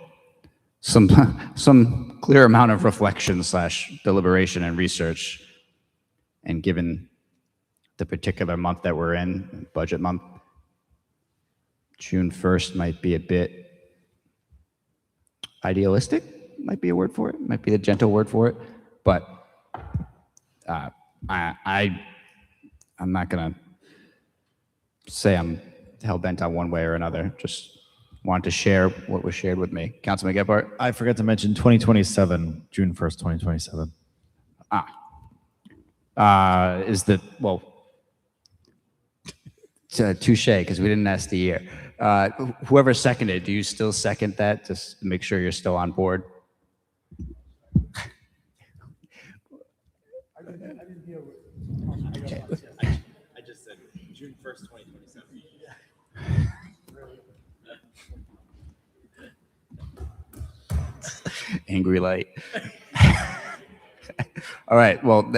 some clear amount of reflection / deliberation and research. And given the particular month that we're in, budget month, June 1st might be a bit idealistic, might be a word for it, might be a gentle word for it. But I'm not going to say I'm hell-bent on one way or another. Just wanted to share what was shared with me. Councilman Gephardt? I forgot to mention 2027, June 1st, 2027. Touche, because we didn't ask the year. Whoever seconded, do you still second that, just to make sure you're still on board? June 1st, 2027. Angry light. All right, well,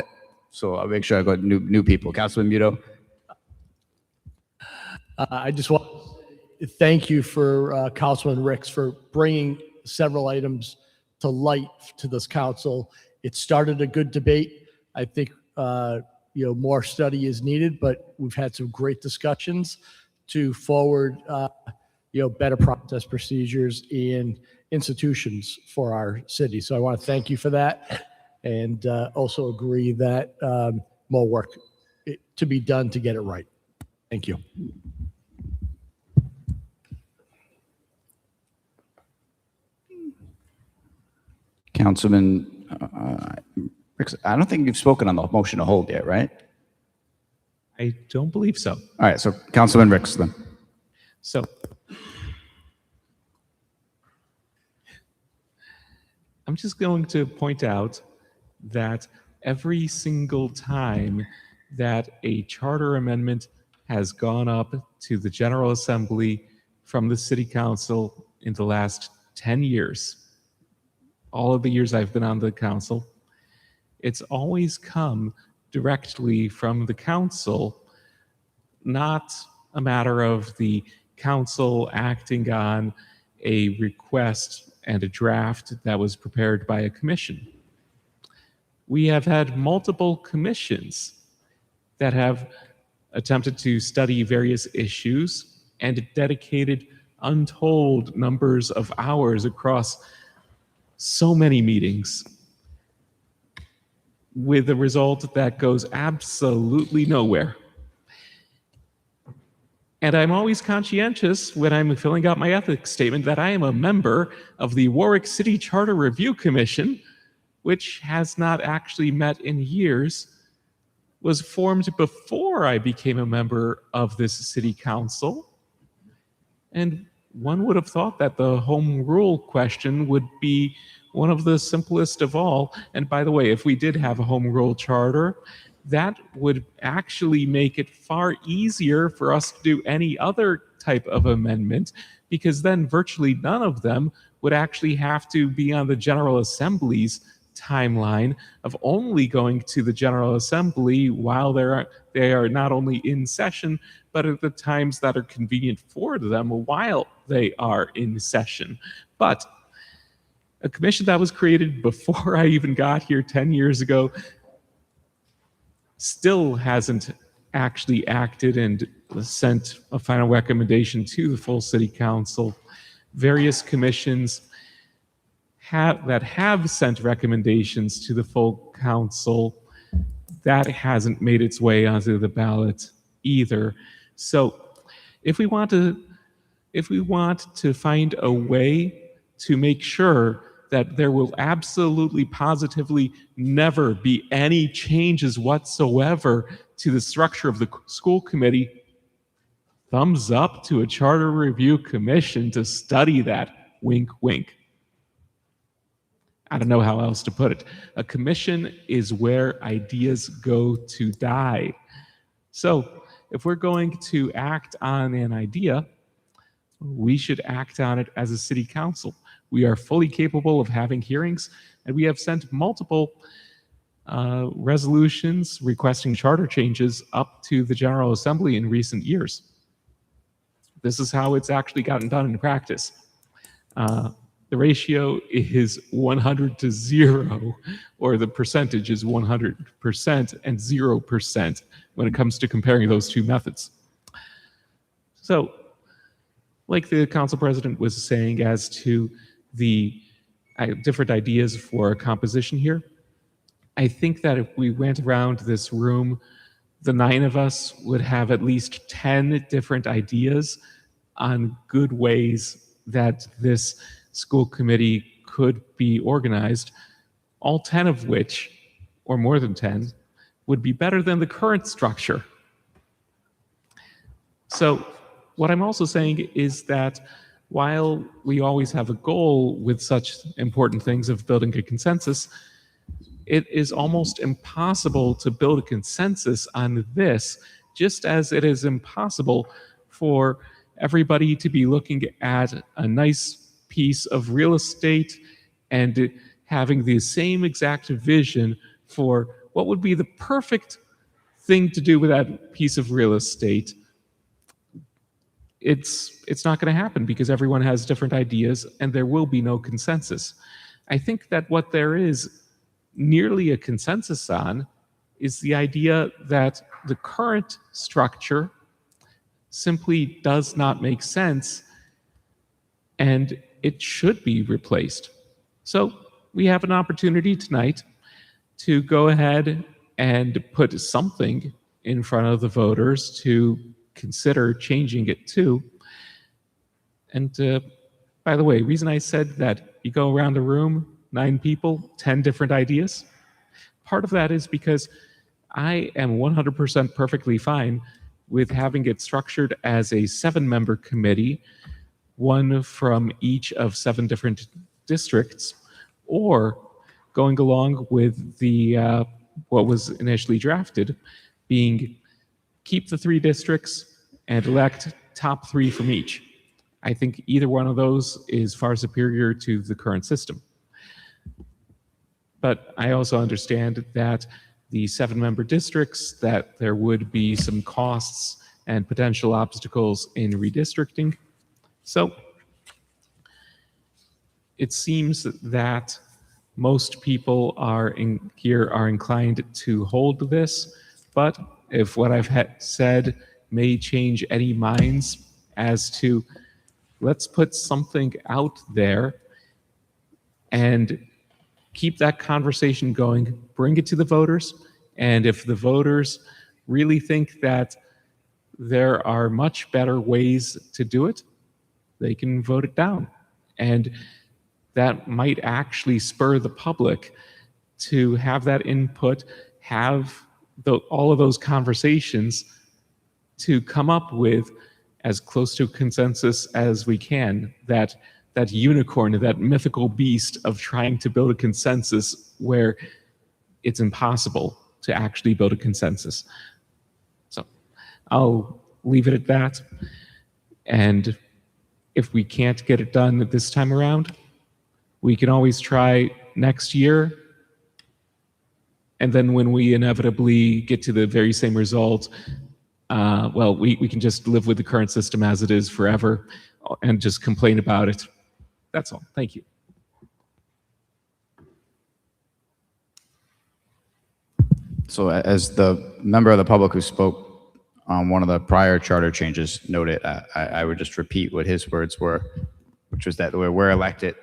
so I'll make sure I got new people. Councilman Muto? I just want to thank you for Councilman Ricks for bringing several items to light to this council. It started a good debate. I think more study is needed, but we've had some great discussions to forward better process procedures and institutions for our city. So I want to thank you for that, and also agree that more work to be done to get it right. Thank you. Councilman Ricks, I don't think you've spoken on the motion to hold yet, right? I don't believe so. All right, so Councilman Ricks then. So I'm just going to point out that every single time that a charter amendment has gone up to the General Assembly from the City Council in the last 10 years, all of the years I've been on the council, it's always come directly from the council, not a matter of the council acting on a request and a draft that was prepared by a commission. We have had multiple commissions that have attempted to study various issues and dedicated untold numbers of hours across so many meetings, with a result that goes absolutely nowhere. And I'm always conscientious when I'm filling out my ethics statement that I am a member of the Warwick City Charter Review Commission, which has not actually met in years, was formed before I became a member of this city council. And one would have thought that the home rule question would be one of the simplest of all. And by the way, if we did have a home rule charter, that would actually make it far easier for us to do any other type of amendment, because then virtually none of them would actually have to be on the General Assembly's timeline of only going to the General Assembly while they are not only in session, but at the times that are convenient for them while they are in session. But a commission that was created before I even got here 10 years ago still hasn't actually acted and sent a final recommendation to the full city council. Various commissions that have sent recommendations to the full council, that hasn't made its way onto the ballot either. So if we want to find a way to make sure that there will absolutely positively never be any changes whatsoever to the structure of the school committee, thumbs up to a charter review commission to study that. Wink, wink. I don't know how else to put it. A commission is where ideas go to die. So if we're going to act on an idea, we should act on it as a city council. We are fully capable of having hearings, and we have sent multiple resolutions requesting charter changes up to the General Assembly in recent years. This is how it's actually gotten done in practice. The ratio is 100 to 0, or the percentage is 100% and 0% when it comes to comparing those two methods. So, like the council president was saying as to the different ideas for a composition here, I think that if we went around this room, the 9 of us would have at least 10 different ideas on good ways that this school committee could be organized, all 10 of which, or more than 10, would be better than the current structure. So what I'm also saying is that while we always have a goal with such important things of building a consensus, it is almost impossible to build a consensus on this just as it is impossible for everybody to be looking at a nice piece of real estate and having the same exact vision for what would be the perfect thing to do with that piece of real estate. It's not going to happen because everyone has different ideas and there will be no consensus. I think that what there is nearly a consensus on is the idea that the current structure simply does not make sense and it should be replaced. So we have an opportunity tonight to go ahead and put something in front of the voters to consider changing it to. And by the way, reason I said that you go around the room, 9 people, 10 different ideas, part of that is because I am 100% perfectly fine with having it structured as a 7-member committee, 1 from each of 7 different districts, or going along with the what was initially drafted, being keep the 3 districts and elect top 3 from each. I think either one of those is far superior to the current system. But I also understand that the 7-member districts, that there would be some costs and potential obstacles in redistricting. So it seems that most people here are inclined to hold this, but if what I've said may change any minds as to let's put something out there and keep that conversation going, bring it to the voters, and if the voters really think that there are much better ways to do it, they can vote it down. And that might actually spur the public to have that input, have all of those conversations to come up with as close to consensus as we can, that unicorn, that mythical beast of trying to build a consensus where it's impossible to actually build a consensus. So I'll leave it at that. And if we can't get it done this time around, we can always try next year. And then when we inevitably get to the very same result, well, we can just live with the current system as it is forever and just complain about it. That's all. Thank you. So as the member of the public who spoke on one of the prior charter changes noted, I would just repeat what his words were, which was that we're elected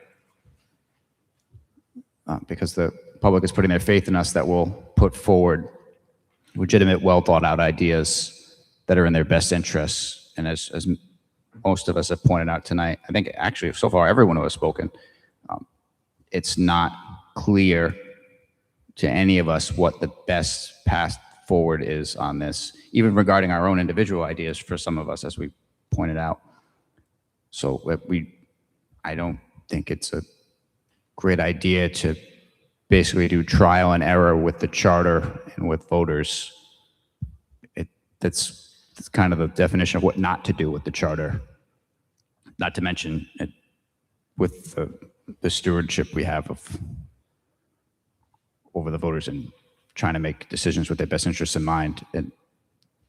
because the public is putting their faith in us that we'll put forward legitimate, well thought out ideas that are in their best interests. And as most of us have pointed out tonight, I think actually so far everyone who has spoken, it's not clear to any of us what the best path forward is on this, even regarding our own individual ideas for some of us, as we pointed out. So I don't think it's a great idea to basically do trial and error with the charter and with voters. That's kind of the definition of what not to do with the charter. Not to mention it with the stewardship we have over the voters and trying to make decisions with their best interests in mind, and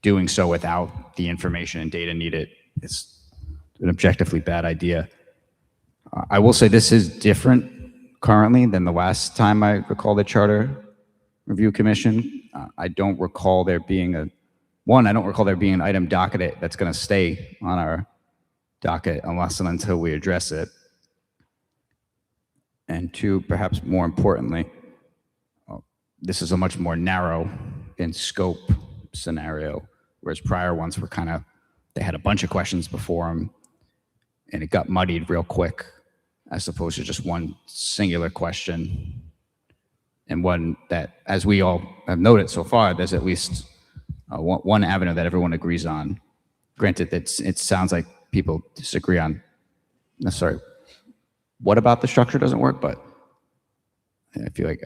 doing so without the information and data needed is an objectively bad idea. I will say this is different currently than the last time I recall the Charter Review Commission. I don't recall there being an item docketed that's going to stay on our docket unless and until we address it. And 2, perhaps more importantly, this is a much more narrow in scope scenario, whereas prior ones were they had a bunch of questions before them and it got muddied real quick, as opposed to just one singular question, and one that, as we all have noted so far, there's at least one avenue that everyone agrees on. Granted, it sounds like people disagree on necessarily what about the structure doesn't work, but I feel like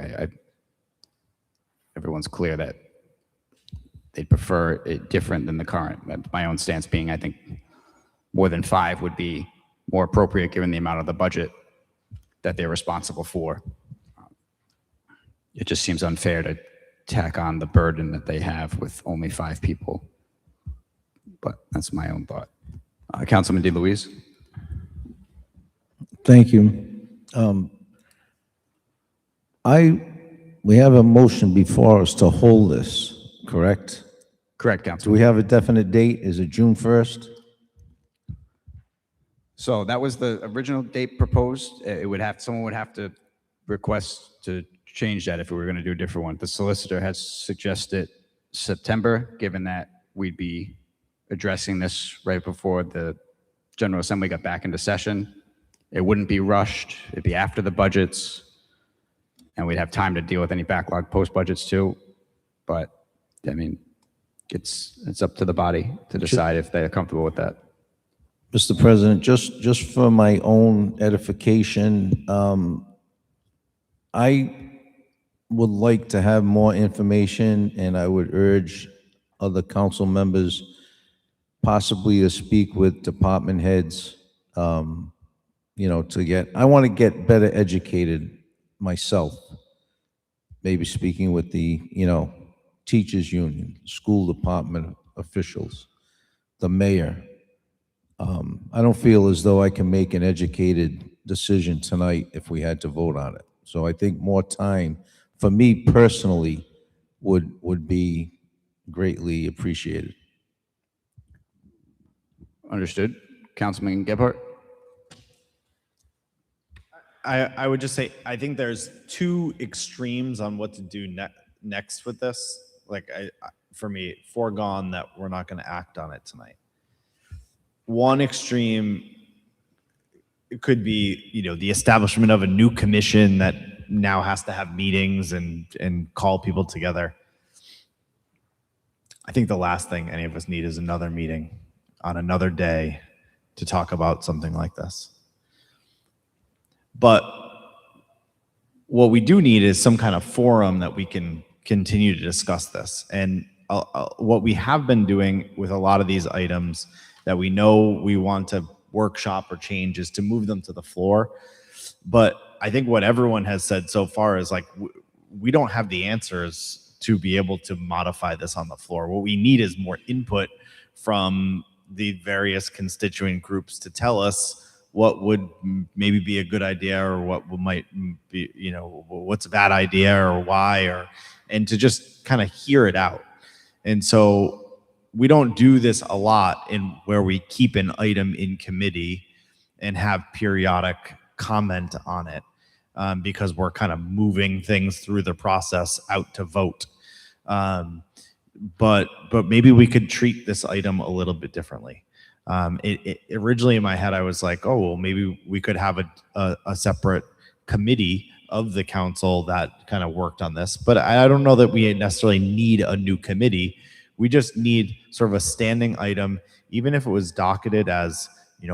everyone's clear that they'd prefer it different than the current. My own stance being, I think more than 5 would be more appropriate given the amount of the budget that they're responsible for. It just seems unfair to tack on the burden that they have with only 5 people. But that's my own thought. Councilman DeLuise? Thank you. We have a motion before us to hold this, correct? Correct, Do Councilman. we have a definite date? Is it June 1st? So that was the original date proposed. Someone would have to request to change that if we were going to do a different one. The solicitor has suggested September, given that we'd be addressing this right before the General Assembly got back into session. It wouldn't be rushed. It'd be after the budgets, and we'd have time to deal with any backlog post-budgets too. But, I mean, it's up to the body to decide if they're comfortable with that. Mr. President, just for my own edification, I would like to have more information, and I would urge other council members possibly to speak with department heads, I want to get better educated myself. Maybe speaking with the, teachers union, school department officials, the mayor. I don't feel as though I can make an educated decision tonight if we had to vote on it. So I think more time, for me personally, would be greatly appreciated. Understood. Councilman Gebhardt? I would just say, I think there's 2 extremes on what to do next with this. Like, for me, foregone that we're not going to act on it tonight. One extreme, it could be, the establishment of a new commission that now has to have meetings and call people together. I think the last thing any of us need is another meeting on another day to talk about something like this. But what we do need is some kind of forum that we can continue to discuss this. And what we have been doing with a lot of these items that we know we want to workshop or change is to move them to the floor. But I think what everyone has said so far is like, we don't have the answers to be able to modify this on the floor. What we need is more input from the various constituent groups to tell us what would maybe be a good idea or what might be, what's a bad idea or why, and to just kind of hear it out. And so we don't do this a lot in where we keep an item in committee and have periodic comment on it because we're kind of moving things through the process out to vote. But maybe we could treat this item a little bit differently. Originally in my head, I was like, oh, well, maybe we could have a separate committee of the council that kind of worked on this. But I don't know that we necessarily need a new committee. We just need sort of a standing item, even if it was docketed as,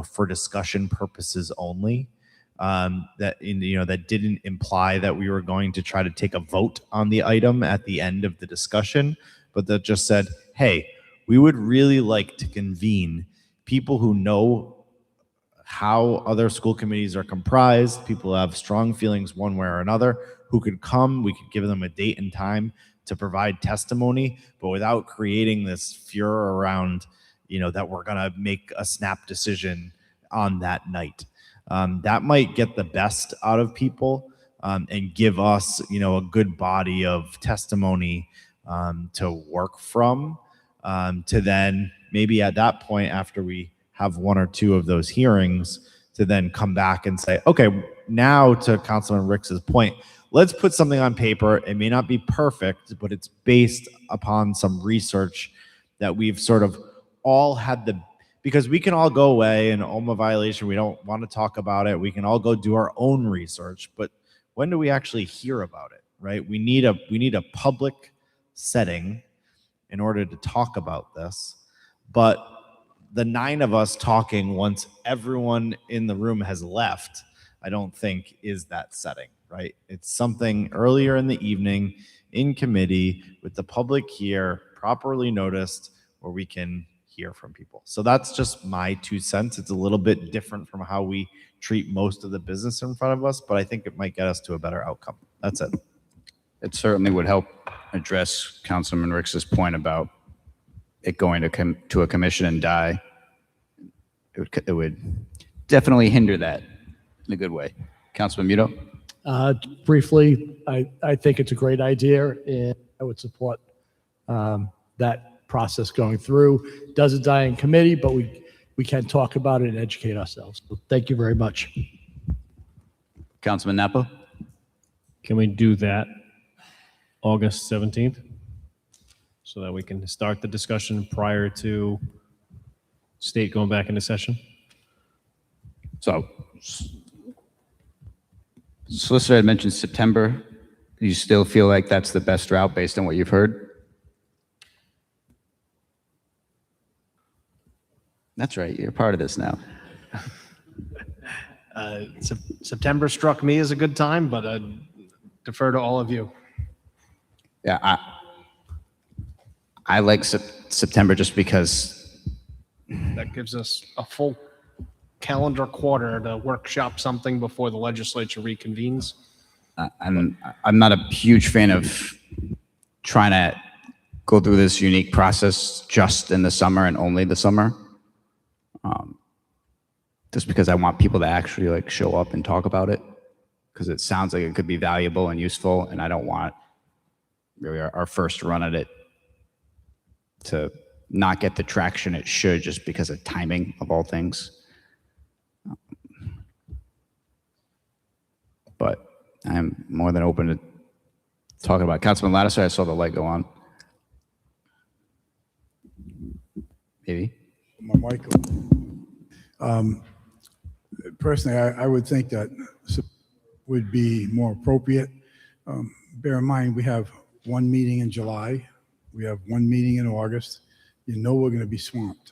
for discussion purposes only, that didn't imply that we were going to try to take a vote on the item at the end of the discussion, but that just said, hey, we would really like to convene people who know how other school committees are comprised, people who have strong feelings one way or another, who could come, we could give them a date and time to provide testimony, but without creating this furor around, that we're gonna make a snap decision on that night. That might get the best out of people and give us, a good body of testimony to work from, to then maybe at that point, after we have 1 or 2 of those hearings, to then come back and say, okay, now to Councilman Ricks's point, let's put something on paper. It may not be perfect, but it's based upon some research that we've sort of all had because we can all go away and OMA violation, we don't want to talk about it. We can all go do our own research, but when do we actually hear about it, right? We need a public setting in order to talk about this. But the 9 of us talking once everyone in the room has left, I don't think is that setting, right? It's something earlier in the evening in committee with the public here, properly noticed where we can hear from people. So that's just my 2 cents. It's a little bit different from how we treat most of the business in front of us, but I think it might get us to a better outcome. That's it. It certainly would help address Councilman Ricks's point about it going to a commission and die. It would definitely hinder that in a good way. Councilman Muto? Briefly, I think it's a great idea, and I would support that process going through. Doesn't die in committee, but we can talk about it and educate ourselves. So thank you very much. Councilman Napa? Can we do that August 17th? So that we can start the discussion prior to state going back into session? So, Solicitor had mentioned September. Do you still feel like that's the best route based on what you've heard? That's right, you're part of this now. September struck me as a good time, but I defer to all of you. Yeah, I like September just because That gives us a full calendar quarter to workshop something before the legislature reconvenes. I'm not a huge fan of trying to go through this unique process just in the summer and only the summer. Just because I want people to actually like show up and talk about it, because it sounds like it could be valuable and useful, and I don't want really our first run at it to not get the traction it should just because of timing of all things. But I'm more than open to talking about it. Councilman Lattiser, I saw the light go on. Maybe. My mic. Personally, I would think that would be more appropriate. Bear in mind, we have one meeting in July. We have one meeting in August. You know we're going to be swamped.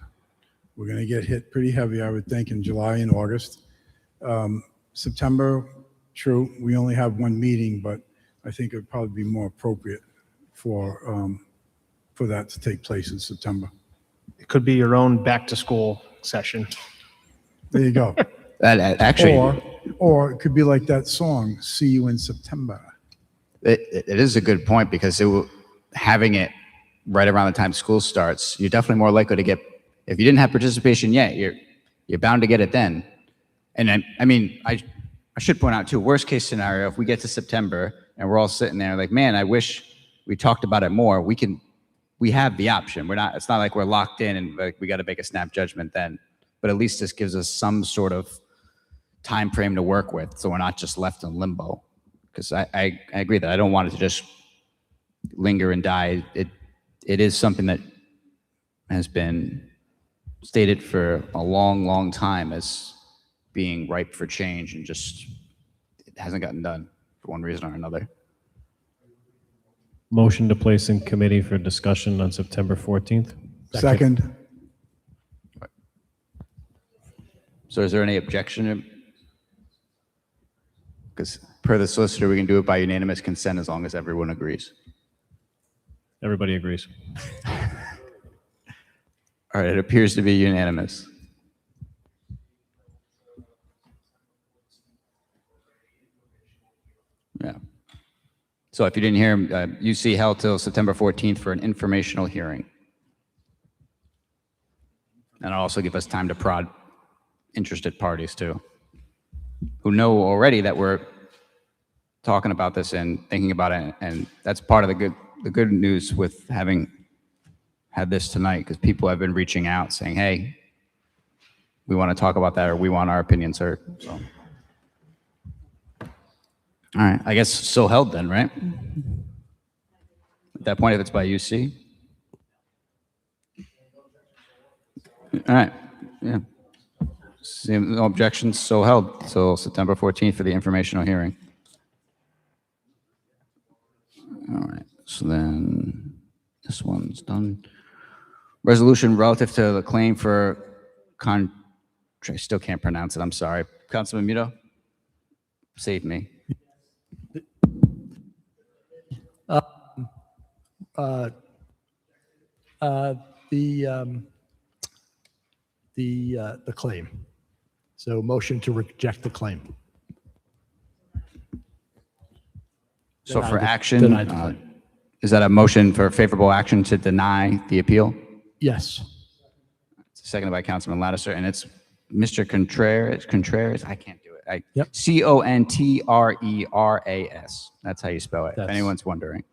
We're going to get hit pretty heavy, I would think, in July and August. September, true, we only have one meeting, but I think it would probably be more appropriate for that to take place in September. It could be your own back-to-school session. There you go. That actually, or it could be like that song, "See You in September." it is a good point, because having it right around the time school starts, you're definitely more likely to get, if you didn't have participation yet, you're bound to get it then. And I mean, I should point out too, worst case scenario, if we get to September and we're all sitting there like, man, I wish we talked about it more, we have the option. It's not like we're locked in and like we got to make a snap judgment then, but at least this gives us some sort of time frame to work with, so we're not just left in limbo. Because I agree that I don't want it to just linger and die. It is something that has been stated for a long, long time as being ripe for change, and just it hasn't gotten done for one reason or another. Motion to place in committee for discussion on September 14th. Second. So is there any objection? Because per the solicitor, we can do it by unanimous consent as long as everyone agrees. Everybody agrees. All right, it appears to be unanimous. Yeah. So if you didn't hear him, UC held till September 14th for an informational hearing. And it'll also give us time to prod interested parties too, who know already that we're talking about this and thinking about it. And that's part of the good news with having had this tonight, because people have been reaching out saying, hey, we want to talk about that, or we want our opinions heard. So. All right, I guess so held then, right? At that point, if it's by UC. All right, yeah. No objections, so held till September 14th for the informational hearing. All right, so then this one's done. Resolution relative to the claim for I still can't pronounce it, I'm sorry. Councilman Muto, save me. the claim. So motion to reject the claim. So Deny for the- action, deny the claim. is that a motion for favorable action to deny the appeal? Yes. Seconded by Councilman Lattiser, and it's Mr. Contreras, I can't do it. Yep. Contreras. That's how you spell it, if anyone's wondering.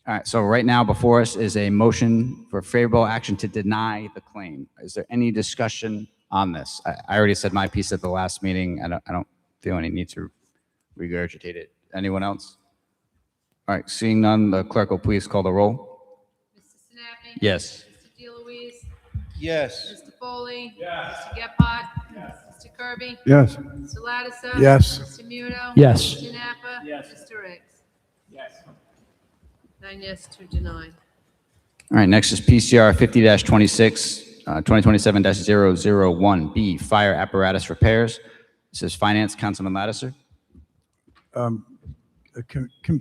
All right, so right now before us is a motion for favorable action to deny the claim. Is there any discussion on this? I already said my piece at the last meeting. I don't feel any need to regurgitate it. Anyone else? All right, seeing none, the clerk will please call the roll. Mr. Sinapi? Yes. Mr. DeLuise? Yes. Mr. Foley? Yes. Mr. Gephardt? Yes. Mr. Kirby? Yes. Mr. Lattiser? Yes. Mr. Muno? Yes. Mr. Napa? Yes. Mr. Ricks? Yes. 9 yes to deny. All right, next is PCR 50-26, 2027-001B, fire apparatus repairs. This is Finance, Councilman Lattiser. The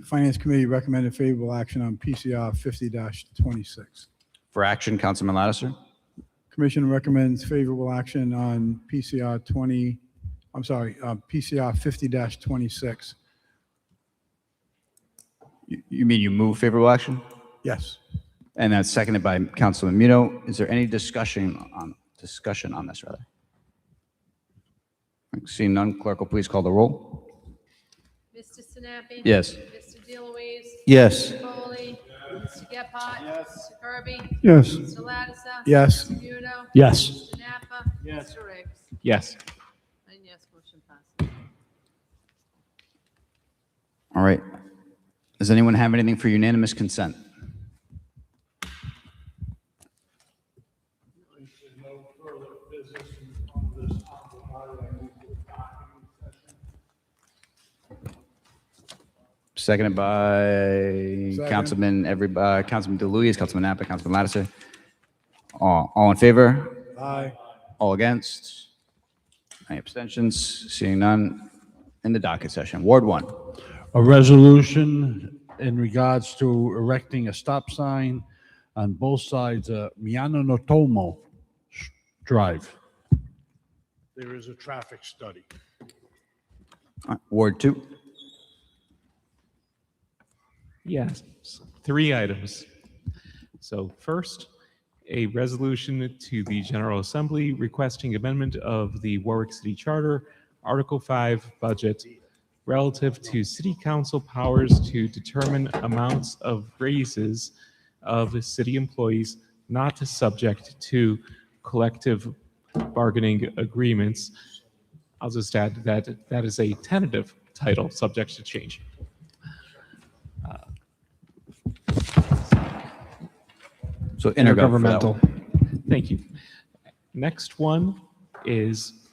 Finance Committee recommended favorable action on PCR 50-26. For action, Councilman Lattiser. Commission recommends favorable action on PCR 50-26. You mean you move favorable action? Yes. And that's seconded by Councilman Muno. Is there any discussion on this, rather? Seeing none, clerk will please call the roll. Mr. Sinapi? Yes. Mr. DeLuise? Yes. Mr. Foley? Mr. Gephardt? Yes. Mr. Kirby? Yes. Mr. Lattiser? Yes. Mr. Muno? Yes. Mr. Napa? Yes. Mr. Ricks? Yes. 9 yes, motion passes. All right. Does anyone have anything for unanimous consent? Seconded by Councilman DeLuise, Councilman Napa, Councilman Lattiser. All in favor? Aye. All against? Any abstentions? Seeing none. In the docket session. Ward 1. A resolution in regards to erecting a stop sign on both sides of Miyano no Tomo Drive. There is a traffic study. Ward 2. Yes, 3 items. So first, a resolution to the General Assembly requesting amendment of the Warwick City Charter, Article 5 budget relative to City Council powers to determine amounts of raises of city employees not subject to collective bargaining agreements. I'll just add that that is a tentative title subject to change. So intergovernmental. Thank you. Next one is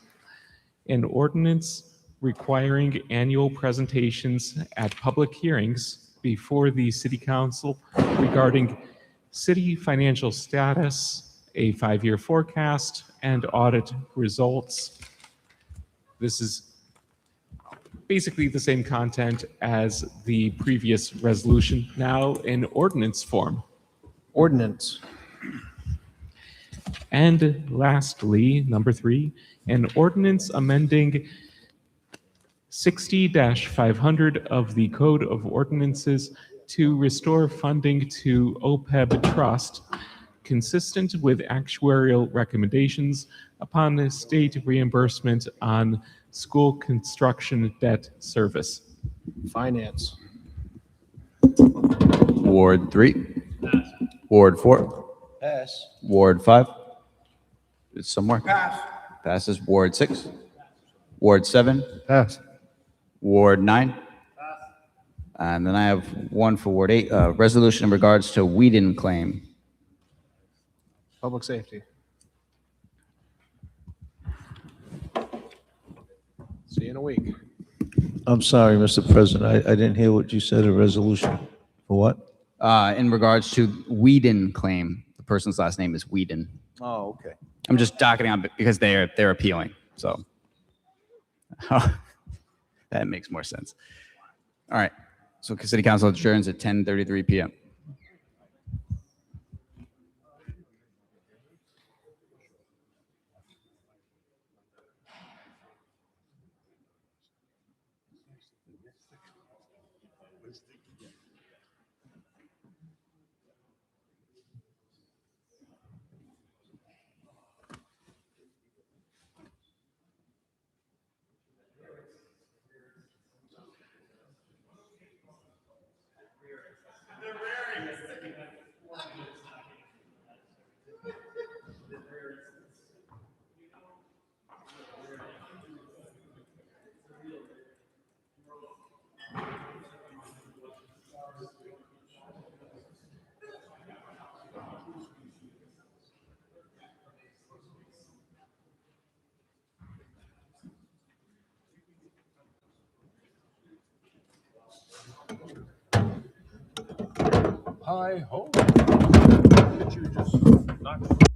an ordinance requiring annual presentations at public hearings before the City Council regarding city financial status, a 5-year forecast, and audit results. This is basically the same content as the previous resolution, now in ordinance form. Ordinance. And lastly, number 3, an ordinance amending 60-500 of the Code of Ordinances to restore funding to OPEB Trust, consistent with actuarial recommendations upon the state reimbursement on school construction debt service. Finance. Ward 3. Ward 4. Pass. Ward 5. It's somewhere. Pass. Passes. Ward 6. Ward 7. Pass. Ward 9. And then I have one for Ward 8, resolution in regards to Whedon claim. Public safety. See you in a week. I'm sorry, Mr. President, I didn't hear what you said, a resolution. For what? In regards to Whedon claim. The person's last name is Whedon. Oh, okay. I'm just docketing on because they're appealing. So that makes more sense. All right. So City Council adjourns at 10:33 p.m. Hi ho. Look at you just knocked